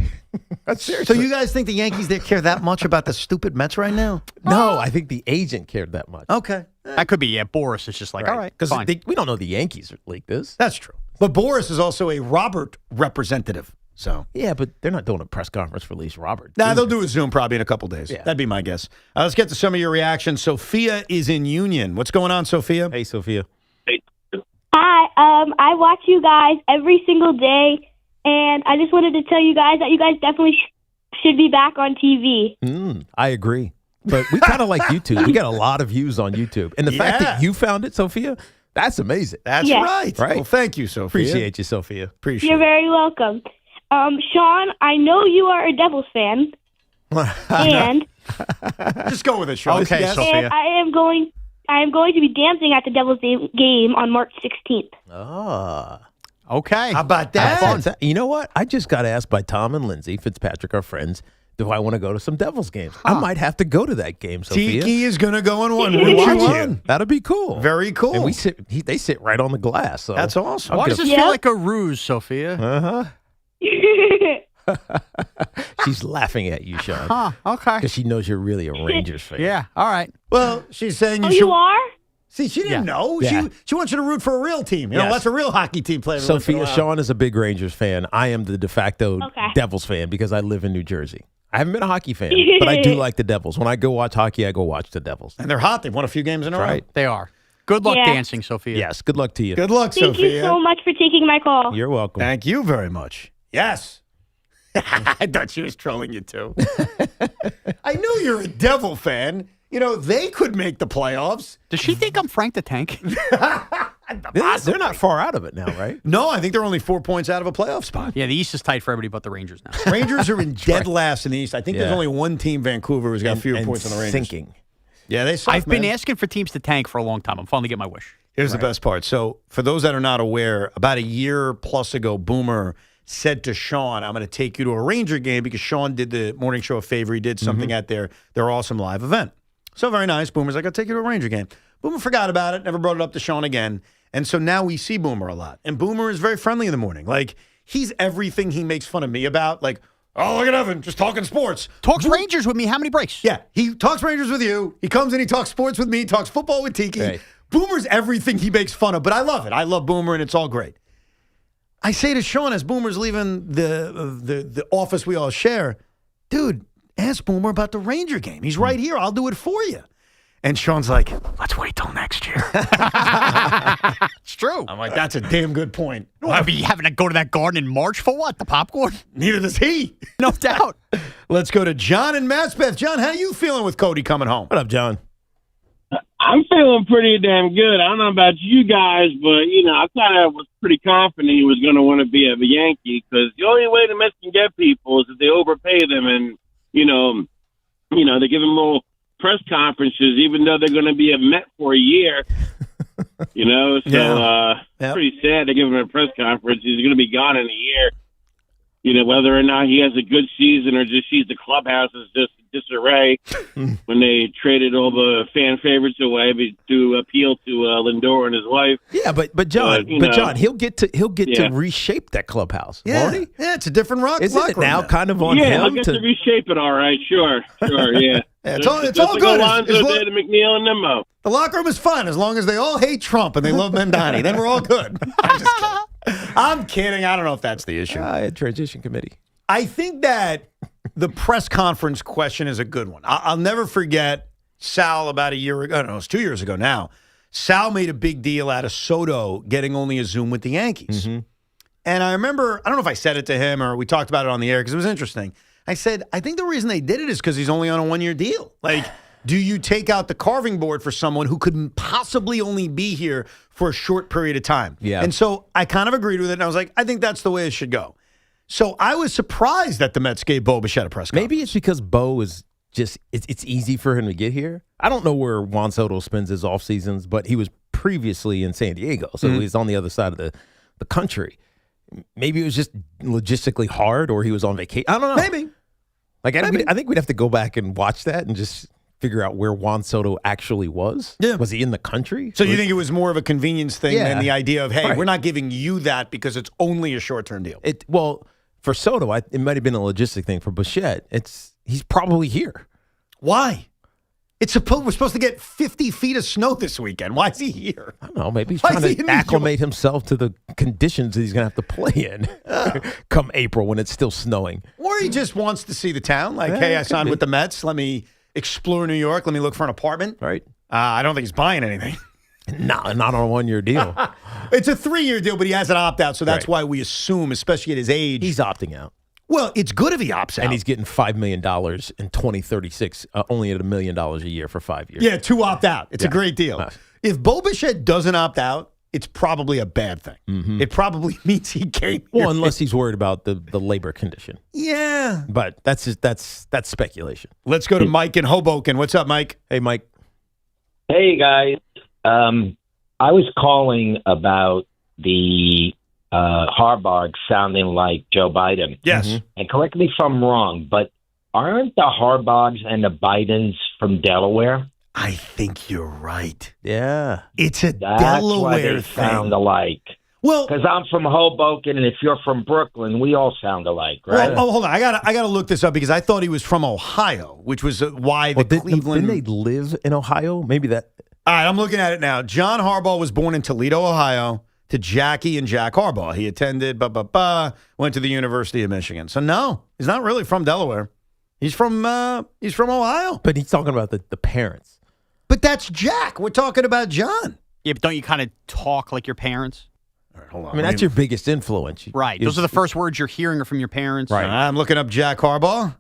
Speaker 4: That's serious.
Speaker 2: So you guys think the Yankees they care that much about the stupid Mets right now?
Speaker 4: No, I think the agent cared that much.
Speaker 2: Okay.
Speaker 5: That could be, Boris is just like, all right,
Speaker 4: Because
Speaker 5: fine.
Speaker 4: we don't know the Yankees are like this.
Speaker 2: That's true. But Boris is also a Robert representative. So
Speaker 4: Yeah, but they're not doing a press conference for at least Robert.
Speaker 2: Nah, they'll do a Zoom probably in a couple days.
Speaker 4: Yeah.
Speaker 2: That'd be my guess. Let's get to some of your reactions. Sophia is in Union. What's going on, Sophia?
Speaker 4: Hey, Sophia.
Speaker 6: Hi, I watch you guys every single day, and I just wanted to tell you guys that you guys definitely should be back on TV.
Speaker 4: I agree. But we kind of like YouTube. We got a lot of views on YouTube. And the fact that you found it, Sophia, that's amazing.
Speaker 2: That's
Speaker 6: Yes.
Speaker 2: right. Well, thank you, Sophia.
Speaker 4: Appreciate you, Sophia.
Speaker 2: Appreciate
Speaker 6: You're very welcome. Sean, I know you are a Devils fan, and
Speaker 2: Just go with it, Sean.
Speaker 5: Okay,
Speaker 2: Yes.
Speaker 5: Sophia.
Speaker 6: and I am going to be dancing at the Devils game on March 16th.
Speaker 4: Ah.
Speaker 5: Okay.
Speaker 2: How about
Speaker 4: Have
Speaker 2: that?
Speaker 4: fun. You know what? I just got asked by Tom and Lindsay Fitzpatrick, our friends, do I want to go to some Devils games? I might have to go to that game, Sophia.
Speaker 2: Tiki is going to go in one.
Speaker 4: We'll
Speaker 2: Watch
Speaker 4: watch
Speaker 2: it.
Speaker 4: it. That'll be cool.
Speaker 2: Very cool.
Speaker 4: And they sit right on the glass. So
Speaker 2: That's awesome.
Speaker 5: Why does this feel like a ruse, Sophia?
Speaker 4: She's laughing at you, Sean.
Speaker 5: Huh, okay.
Speaker 4: Because she knows you're really a Rangers fan.
Speaker 5: Yeah, all right.
Speaker 2: Well, she's saying you
Speaker 6: Oh,
Speaker 2: should.
Speaker 6: you are?
Speaker 2: See, she didn't know.
Speaker 4: Yeah.
Speaker 2: She wants you to root for a real team. You know,
Speaker 4: Yes.
Speaker 2: that's a real hockey team player. every once in a
Speaker 4: Sophia,
Speaker 2: while.
Speaker 4: Sean is a big Rangers fan. I am the de facto
Speaker 6: Okay.
Speaker 4: Devils fan because I live in New Jersey. I haven't been a hockey fan, but I do like the Devils. When I go watch hockey, I go watch the Devils.
Speaker 2: And they're hot. They've won a few games in a row.
Speaker 4: Right.
Speaker 5: They are. Good luck
Speaker 6: Yeah.
Speaker 5: dancing, Sophia.
Speaker 4: Yes. Good luck to you.
Speaker 2: Good luck,
Speaker 6: Thank
Speaker 2: Sophia.
Speaker 6: you so much for taking my call.
Speaker 4: You're welcome.
Speaker 2: Thank you very much. Yes. I thought she was trolling you too. I know you're a Devil fan. You know, they could make the playoffs.
Speaker 5: Does she think I'm Frank the Tank?
Speaker 4: They're not far out of it now, right?
Speaker 2: No, I think they're only 4 points out of a playoff spot.
Speaker 5: Yeah, the East is tight for everybody but the Rangers now.
Speaker 2: Rangers are in dead last in the East. I think there's
Speaker 4: Yeah.
Speaker 2: only one team, Vancouver, who's got fewer
Speaker 4: And
Speaker 2: points than the Rangers.
Speaker 4: sinking.
Speaker 2: Yeah, they suck,
Speaker 5: I've been
Speaker 2: man.
Speaker 5: asking for teams to tank for a long time. I'm finally getting my wish.
Speaker 2: Here's the best part. So, for those that are not aware, about a year plus ago, Boomer said to Sean, I'm going to take you to a Ranger game because Sean did the morning show a favor. He did something at their awesome live event. So, very nice. Boomer's like, I'll take you to a Ranger game. Boomer forgot about it, never brought it up to Sean again. And so now we see Boomer a lot. And Boomer is very friendly in the morning. Like, he's everything he makes fun of me about. Like, oh, look at Evan, just talking sports.
Speaker 5: Talks Rangers with me. How many breaks?
Speaker 2: Yeah, he talks Rangers with you. He comes in, he talks sports with me, talks football with Tiki.
Speaker 4: Right.
Speaker 2: Boomer's everything he makes fun of, but I love it. I love Boomer, and it's all great. I say to Sean as Boomer's leaving the office we all share, dude, ask Boomer about the Ranger game. He's right here. I'll do it for you. And Sean's like, let's wait till next year.
Speaker 5: It's true.
Speaker 2: I'm like, that's a damn good point.
Speaker 5: I'll be having to go to that garden in March for what? The popcorn?
Speaker 2: Neither does he.
Speaker 5: No doubt.
Speaker 2: Let's go to John and Maspeth. John, how you feeling with Cody coming home?
Speaker 4: What up, John?
Speaker 7: I'm feeling pretty damn good. I don't know about you guys, but, I kind of was pretty confident he was going to want to be a Yankee because the only way the Mets can get people is if they overpay them and, they give them little press conferences, even though they're going to be a Met for a year. Pretty sad they give him a press conference. He's going to be gone in a year. Whether or not he has a good season or just sees the clubhouse is just disarray when they traded all the fan favorites away to appeal to Lindor and his wife.
Speaker 4: Yeah, but John, John, he'll get to reshape that clubhouse.
Speaker 2: Yeah,
Speaker 4: won't he?
Speaker 2: Yeah, it's a different rock.
Speaker 4: Isn't it now kind of on
Speaker 7: Yeah,
Speaker 4: him
Speaker 7: I'll get to reshape it. All right, sure, yeah.
Speaker 2: It's all good.
Speaker 7: Alonso did to McNeil and Nimmo.
Speaker 2: The locker room is fun as long as they all hate Trump and they love Mandani. Then we're all good. I'm kidding. I don't know if that's the issue.
Speaker 4: Transition committee.
Speaker 2: I think that the press conference question is a good one. I'll never forget Sal about a year ago. No, it's 2 years ago now. Sal made a big deal out of Soto getting only a Zoom with the Yankees. And I remember, I don't know if I said it to him or we talked about it on the air because it was interesting. I said, I think the reason they did it is because he's only on a 1-year deal. Like, do you take out the carving board for someone who could possibly only be here for a short period of time?
Speaker 4: Yeah.
Speaker 2: And so I kind of agreed with it, and I was like, I think that's the way it should go. So I was surprised that the Mets gave Bo Bichette a press conference.
Speaker 4: Maybe it's because Bo is just, it's easy for him to get here. I don't know where Juan Soto spends his off seasons, but he was previously in San Diego, so he's on the other side of the country. Maybe it was just logistically hard, or he was on vacation. I don't know.
Speaker 2: Maybe.
Speaker 4: Like, I think we'd have to go back and watch that and just figure out where Juan Soto actually was.
Speaker 2: Yeah.
Speaker 4: Was he in the country?
Speaker 2: So you think it was more of a convenience thing than the idea of, hey,
Speaker 4: Right.
Speaker 2: we're not giving you that because it's only a short-term deal?
Speaker 4: Well, for Soto, it might have been a logistic thing. For Bichette, he's probably here.
Speaker 2: Why? We're supposed to get 50 feet of snow this weekend. Why is he here?
Speaker 4: I don't know. Maybe he's
Speaker 2: Why
Speaker 4: trying
Speaker 2: is he
Speaker 4: to
Speaker 2: in New
Speaker 4: acclimate himself to the conditions that he's going to have to play in come April when it's still snowing.
Speaker 2: Or he just wants to see the town. Like, hey, I signed with the Mets. Let me explore New York. Let me look for an apartment.
Speaker 4: Right.
Speaker 2: I don't think he's buying anything.
Speaker 4: No, not on a 1-year deal.
Speaker 2: It's a 3-year deal, but he has an opt-out, so that's
Speaker 4: Right.
Speaker 2: why we assume, especially at his age.
Speaker 4: He's opting out.
Speaker 2: Well, it's good if he opts out.
Speaker 4: And he's getting $5 million in 2036, only at $1 million a year for 5 years.
Speaker 2: Yeah, to opt out. It's a great deal.
Speaker 4: Nice.
Speaker 2: If Bo Bichette doesn't opt out, it's probably a bad thing. It probably means he can't.
Speaker 4: Well, unless he's worried about the labor condition.
Speaker 2: Yeah.
Speaker 4: But that's speculation.
Speaker 2: Let's go to Mike in Hoboken. What's up, Mike?
Speaker 4: Hey, Mike.
Speaker 8: Hey, guys. I was calling about the Harbaugh sounding like Joe Biden.
Speaker 2: Yes.
Speaker 8: And correct me if I'm wrong, but aren't the Harbaughs and the Bidens from Delaware?
Speaker 2: I think you're right.
Speaker 4: Yeah.
Speaker 2: It's a
Speaker 8: That's
Speaker 2: Delaware
Speaker 8: why they
Speaker 2: thing.
Speaker 8: sound alike.
Speaker 2: Well,
Speaker 8: because I'm from Hoboken, and if you're from Brooklyn, we all sound alike, right?
Speaker 2: Well, hold on. I gotta look this up because I thought he was from Ohio, which was why the Cleveland.
Speaker 4: Didn't they live in Ohio? Maybe that.
Speaker 2: All right, I'm looking at it now. John Harbaugh was born in Toledo, Ohio, to Jackie and Jack Harbaugh. He attended, went to the University of Michigan. So no, he's not really from Delaware. He's from Ohio.
Speaker 4: But he's talking about the parents.
Speaker 2: But that's Jack. We're talking about John.
Speaker 5: Yeah, but don't you kind of talk like your parents?
Speaker 2: All right, hold on.
Speaker 4: I mean, that's your biggest influence.
Speaker 5: Right. Those are the first words you're hearing are from your parents.
Speaker 2: Right. I'm looking up Jack Harbaugh.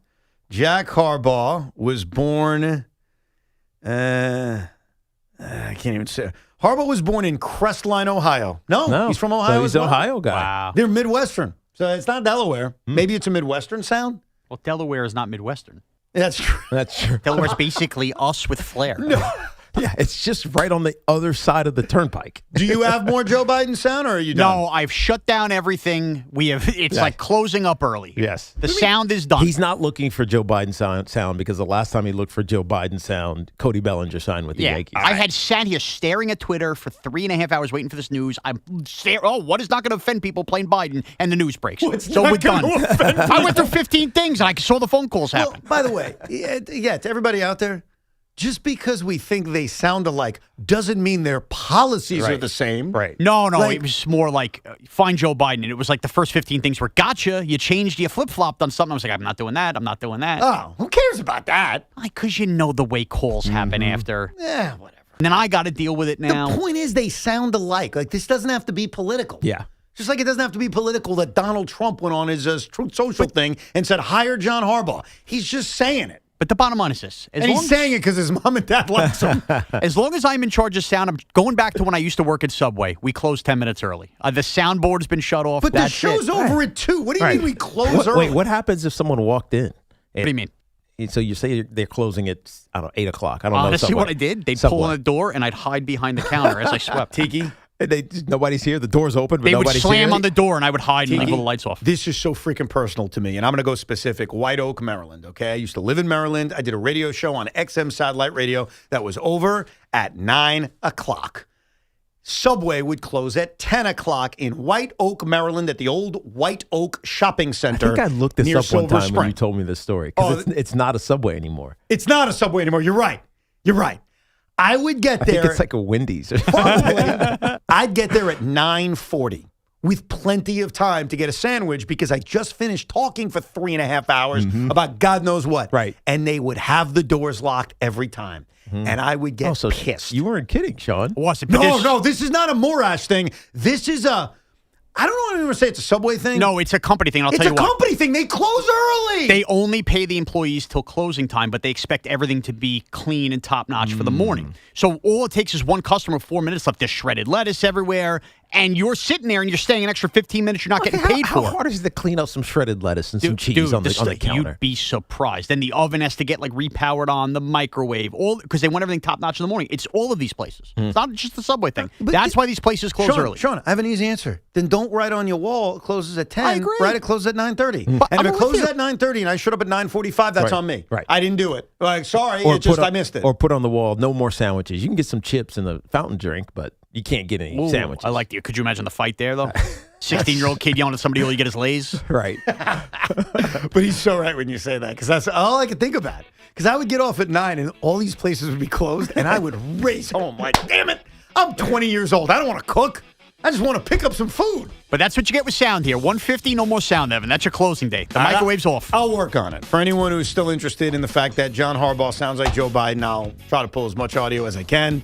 Speaker 2: Jack Harbaugh was born. I can't even say. Harbaugh was born in Crestline, Ohio. No, he's from Ohio.
Speaker 4: So he's
Speaker 2: as well.
Speaker 4: an Ohio guy.
Speaker 5: Wow.
Speaker 2: They're Midwestern, so it's not Delaware. Maybe it's a Midwestern sound.
Speaker 5: Well, Delaware is not Midwestern.
Speaker 2: That's true.
Speaker 4: That's true.
Speaker 5: Delaware's basically us with flair.
Speaker 4: Yeah, it's just right on the other side of the turnpike.
Speaker 2: Do you have more Joe Biden sound, or are you done?
Speaker 5: No, I've shut down everything. It's like closing up early.
Speaker 4: Yes.
Speaker 5: The sound is done.
Speaker 4: He's not looking for Joe Biden sound because the last time he looked for Joe Biden sound, Cody Bellinger signed with the Yankees.
Speaker 5: I had sat here staring at Twitter for 3.5 hours waiting for this news. I'm staring, what is not going to offend people playing Biden? And the news breaks. So we're done. I went through 15 things and I saw the phone calls happen.
Speaker 2: By the way, to everybody out there, just because we think they sound alike doesn't mean their policies are the same.
Speaker 4: Right.
Speaker 5: No, it was more like, find Joe Biden. And it was like the first 15 things were, gotcha, you changed, you flip-flopped on something. I was like, I'm not doing that.
Speaker 2: Oh, who cares about that?
Speaker 5: Because you know the way calls happen after.
Speaker 2: Yeah, whatever.
Speaker 5: And then I got to deal with it now.
Speaker 2: The point is they sound alike. Like, this doesn't have to be political.
Speaker 4: Yeah.
Speaker 2: Just like it doesn't have to be political that Donald Trump went on his Truth Social thing and said, hire John Harbaugh. He's just saying it.
Speaker 5: But the bottom line is this.
Speaker 2: He's saying it because his mom and dad likes him.
Speaker 5: As long as I'm in charge of sound, I'm going back to when I used to work at Subway. We close 10 minutes early. The soundboard's been shut off.
Speaker 2: But the show's over at 2. What do you mean we close early?
Speaker 4: Wait, what happens if someone walked in?
Speaker 5: What do you mean?
Speaker 4: So you say they're closing at, 8 o'clock. I don't know.
Speaker 5: Honestly, what I did, they'd pull on the door and I'd hide behind the counter as I swept.
Speaker 2: Tiki?
Speaker 4: Nobody's here. The door's open, but
Speaker 5: they would
Speaker 4: nobody's
Speaker 5: slam
Speaker 4: here.
Speaker 5: on the door and I would hide and leave all the lights off.
Speaker 2: This is so freaking personal to me, and I'm going to go specific. White Oak, Maryland, okay? I used to live in Maryland. I did a radio show on XM Satellite Radio that was over at 9 o'clock. Subway would close at 10 o'clock in White Oak, Maryland at the old White Oak Shopping Center.
Speaker 4: I think I looked this
Speaker 2: near
Speaker 4: up
Speaker 2: Silver
Speaker 4: one time when
Speaker 2: Spring.
Speaker 4: you told me this story. Because it's not a Subway anymore.
Speaker 2: It's not a Subway anymore. You're right. I would get there.
Speaker 4: I think it's like a Wendy's.
Speaker 2: Probably. I'd get there at 9:40 with plenty of time to get a sandwich because I just finished talking for 3.5 hours about God knows what.
Speaker 4: Right.
Speaker 2: And they would have the doors locked every time. And I would get pissed.
Speaker 4: You weren't kidding, Sean.
Speaker 5: Was it?
Speaker 2: No, this is not a Morash thing. This is I don't want to say it's a Subway thing.
Speaker 5: No, it's a company thing. I'll tell you what.
Speaker 2: It's a company thing. They close early.
Speaker 5: They only pay the employees till closing time, but they expect everything to be clean and top-notch for the morning. So all it takes is one customer with 4 minutes left. There's shredded lettuce everywhere, and you're sitting there and you're staying an extra 15 minutes you're not getting paid for.
Speaker 4: How hard is it to clean up some shredded lettuce and some cheese on the counter?
Speaker 5: You'd be surprised. Then the oven has to get repowered on, the microwave, all because they want everything top-notch in the morning. It's all of these places. It's not just the Subway thing. That's why these places close early.
Speaker 2: Sean, I have an easy answer. Then don't write on your wall it closes at 10.
Speaker 5: I agree.
Speaker 2: Write it closes at 9:30. And if it closes at 9:30 and I showed up at 9:45, that's on me.
Speaker 4: Right.
Speaker 2: I didn't do it. Sorry, I missed it.
Speaker 4: Or put on the wall, no more sandwiches. You can get some chips and the fountain drink, but you can't get any sandwiches.
Speaker 5: I like you. Could you imagine the fight there, though? 16-year-old kid yelling at somebody, will you get his Lays?
Speaker 4: Right.
Speaker 2: But he's so right when you say that, because that's all I could think about. Because I would get off at 9 and all these places would be closed, and I would race home like, damn it, I'm 20 years old. I don't want to cook. I just want to pick up some food.
Speaker 5: But that's what you get with sound here. 1:50, no more sound, Evan. That's your closing date. The microwave's off.
Speaker 2: I'll work on it. For anyone who's still interested in the fact that John Harbaugh sounds like Joe Biden, I'll try to pull as much audio as I can.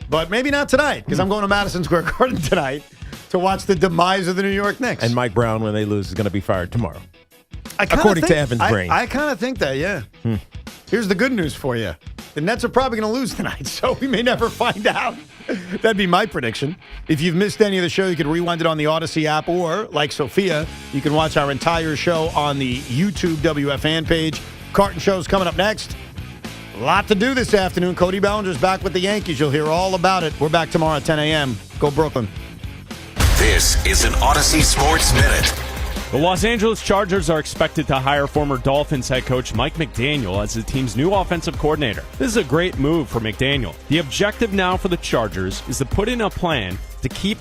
Speaker 2: But maybe not tonight, because I'm going to Madison Square Garden tonight to watch the demise of the New York Knicks.
Speaker 4: And Mike Brown, when they lose, is going to be fired tomorrow. According to Evan's brain.
Speaker 2: I kind of think that, yeah. Here's the good news for you. The Nets are probably going to lose tonight, so we may never find out. That'd be my prediction. If you've missed any of the show, you can rewind it on the Odyssey app, or, like Sophia, you can watch our entire show on the YouTube WFAN page. Carton Show's coming up next. A lot to do this afternoon. Cody Bellinger's back with the Yankees. You'll hear all about it. We're back tomorrow at 10 a.m. Go Brooklyn.
Speaker 1: This is an Odyssey Sports Minute.
Speaker 3: The Los Angeles Chargers are expected to hire former Dolphins head coach Mike McDaniel as the team's new offensive coordinator. This is a great move for McDaniel. The objective now for the Chargers is to put in a plan to keep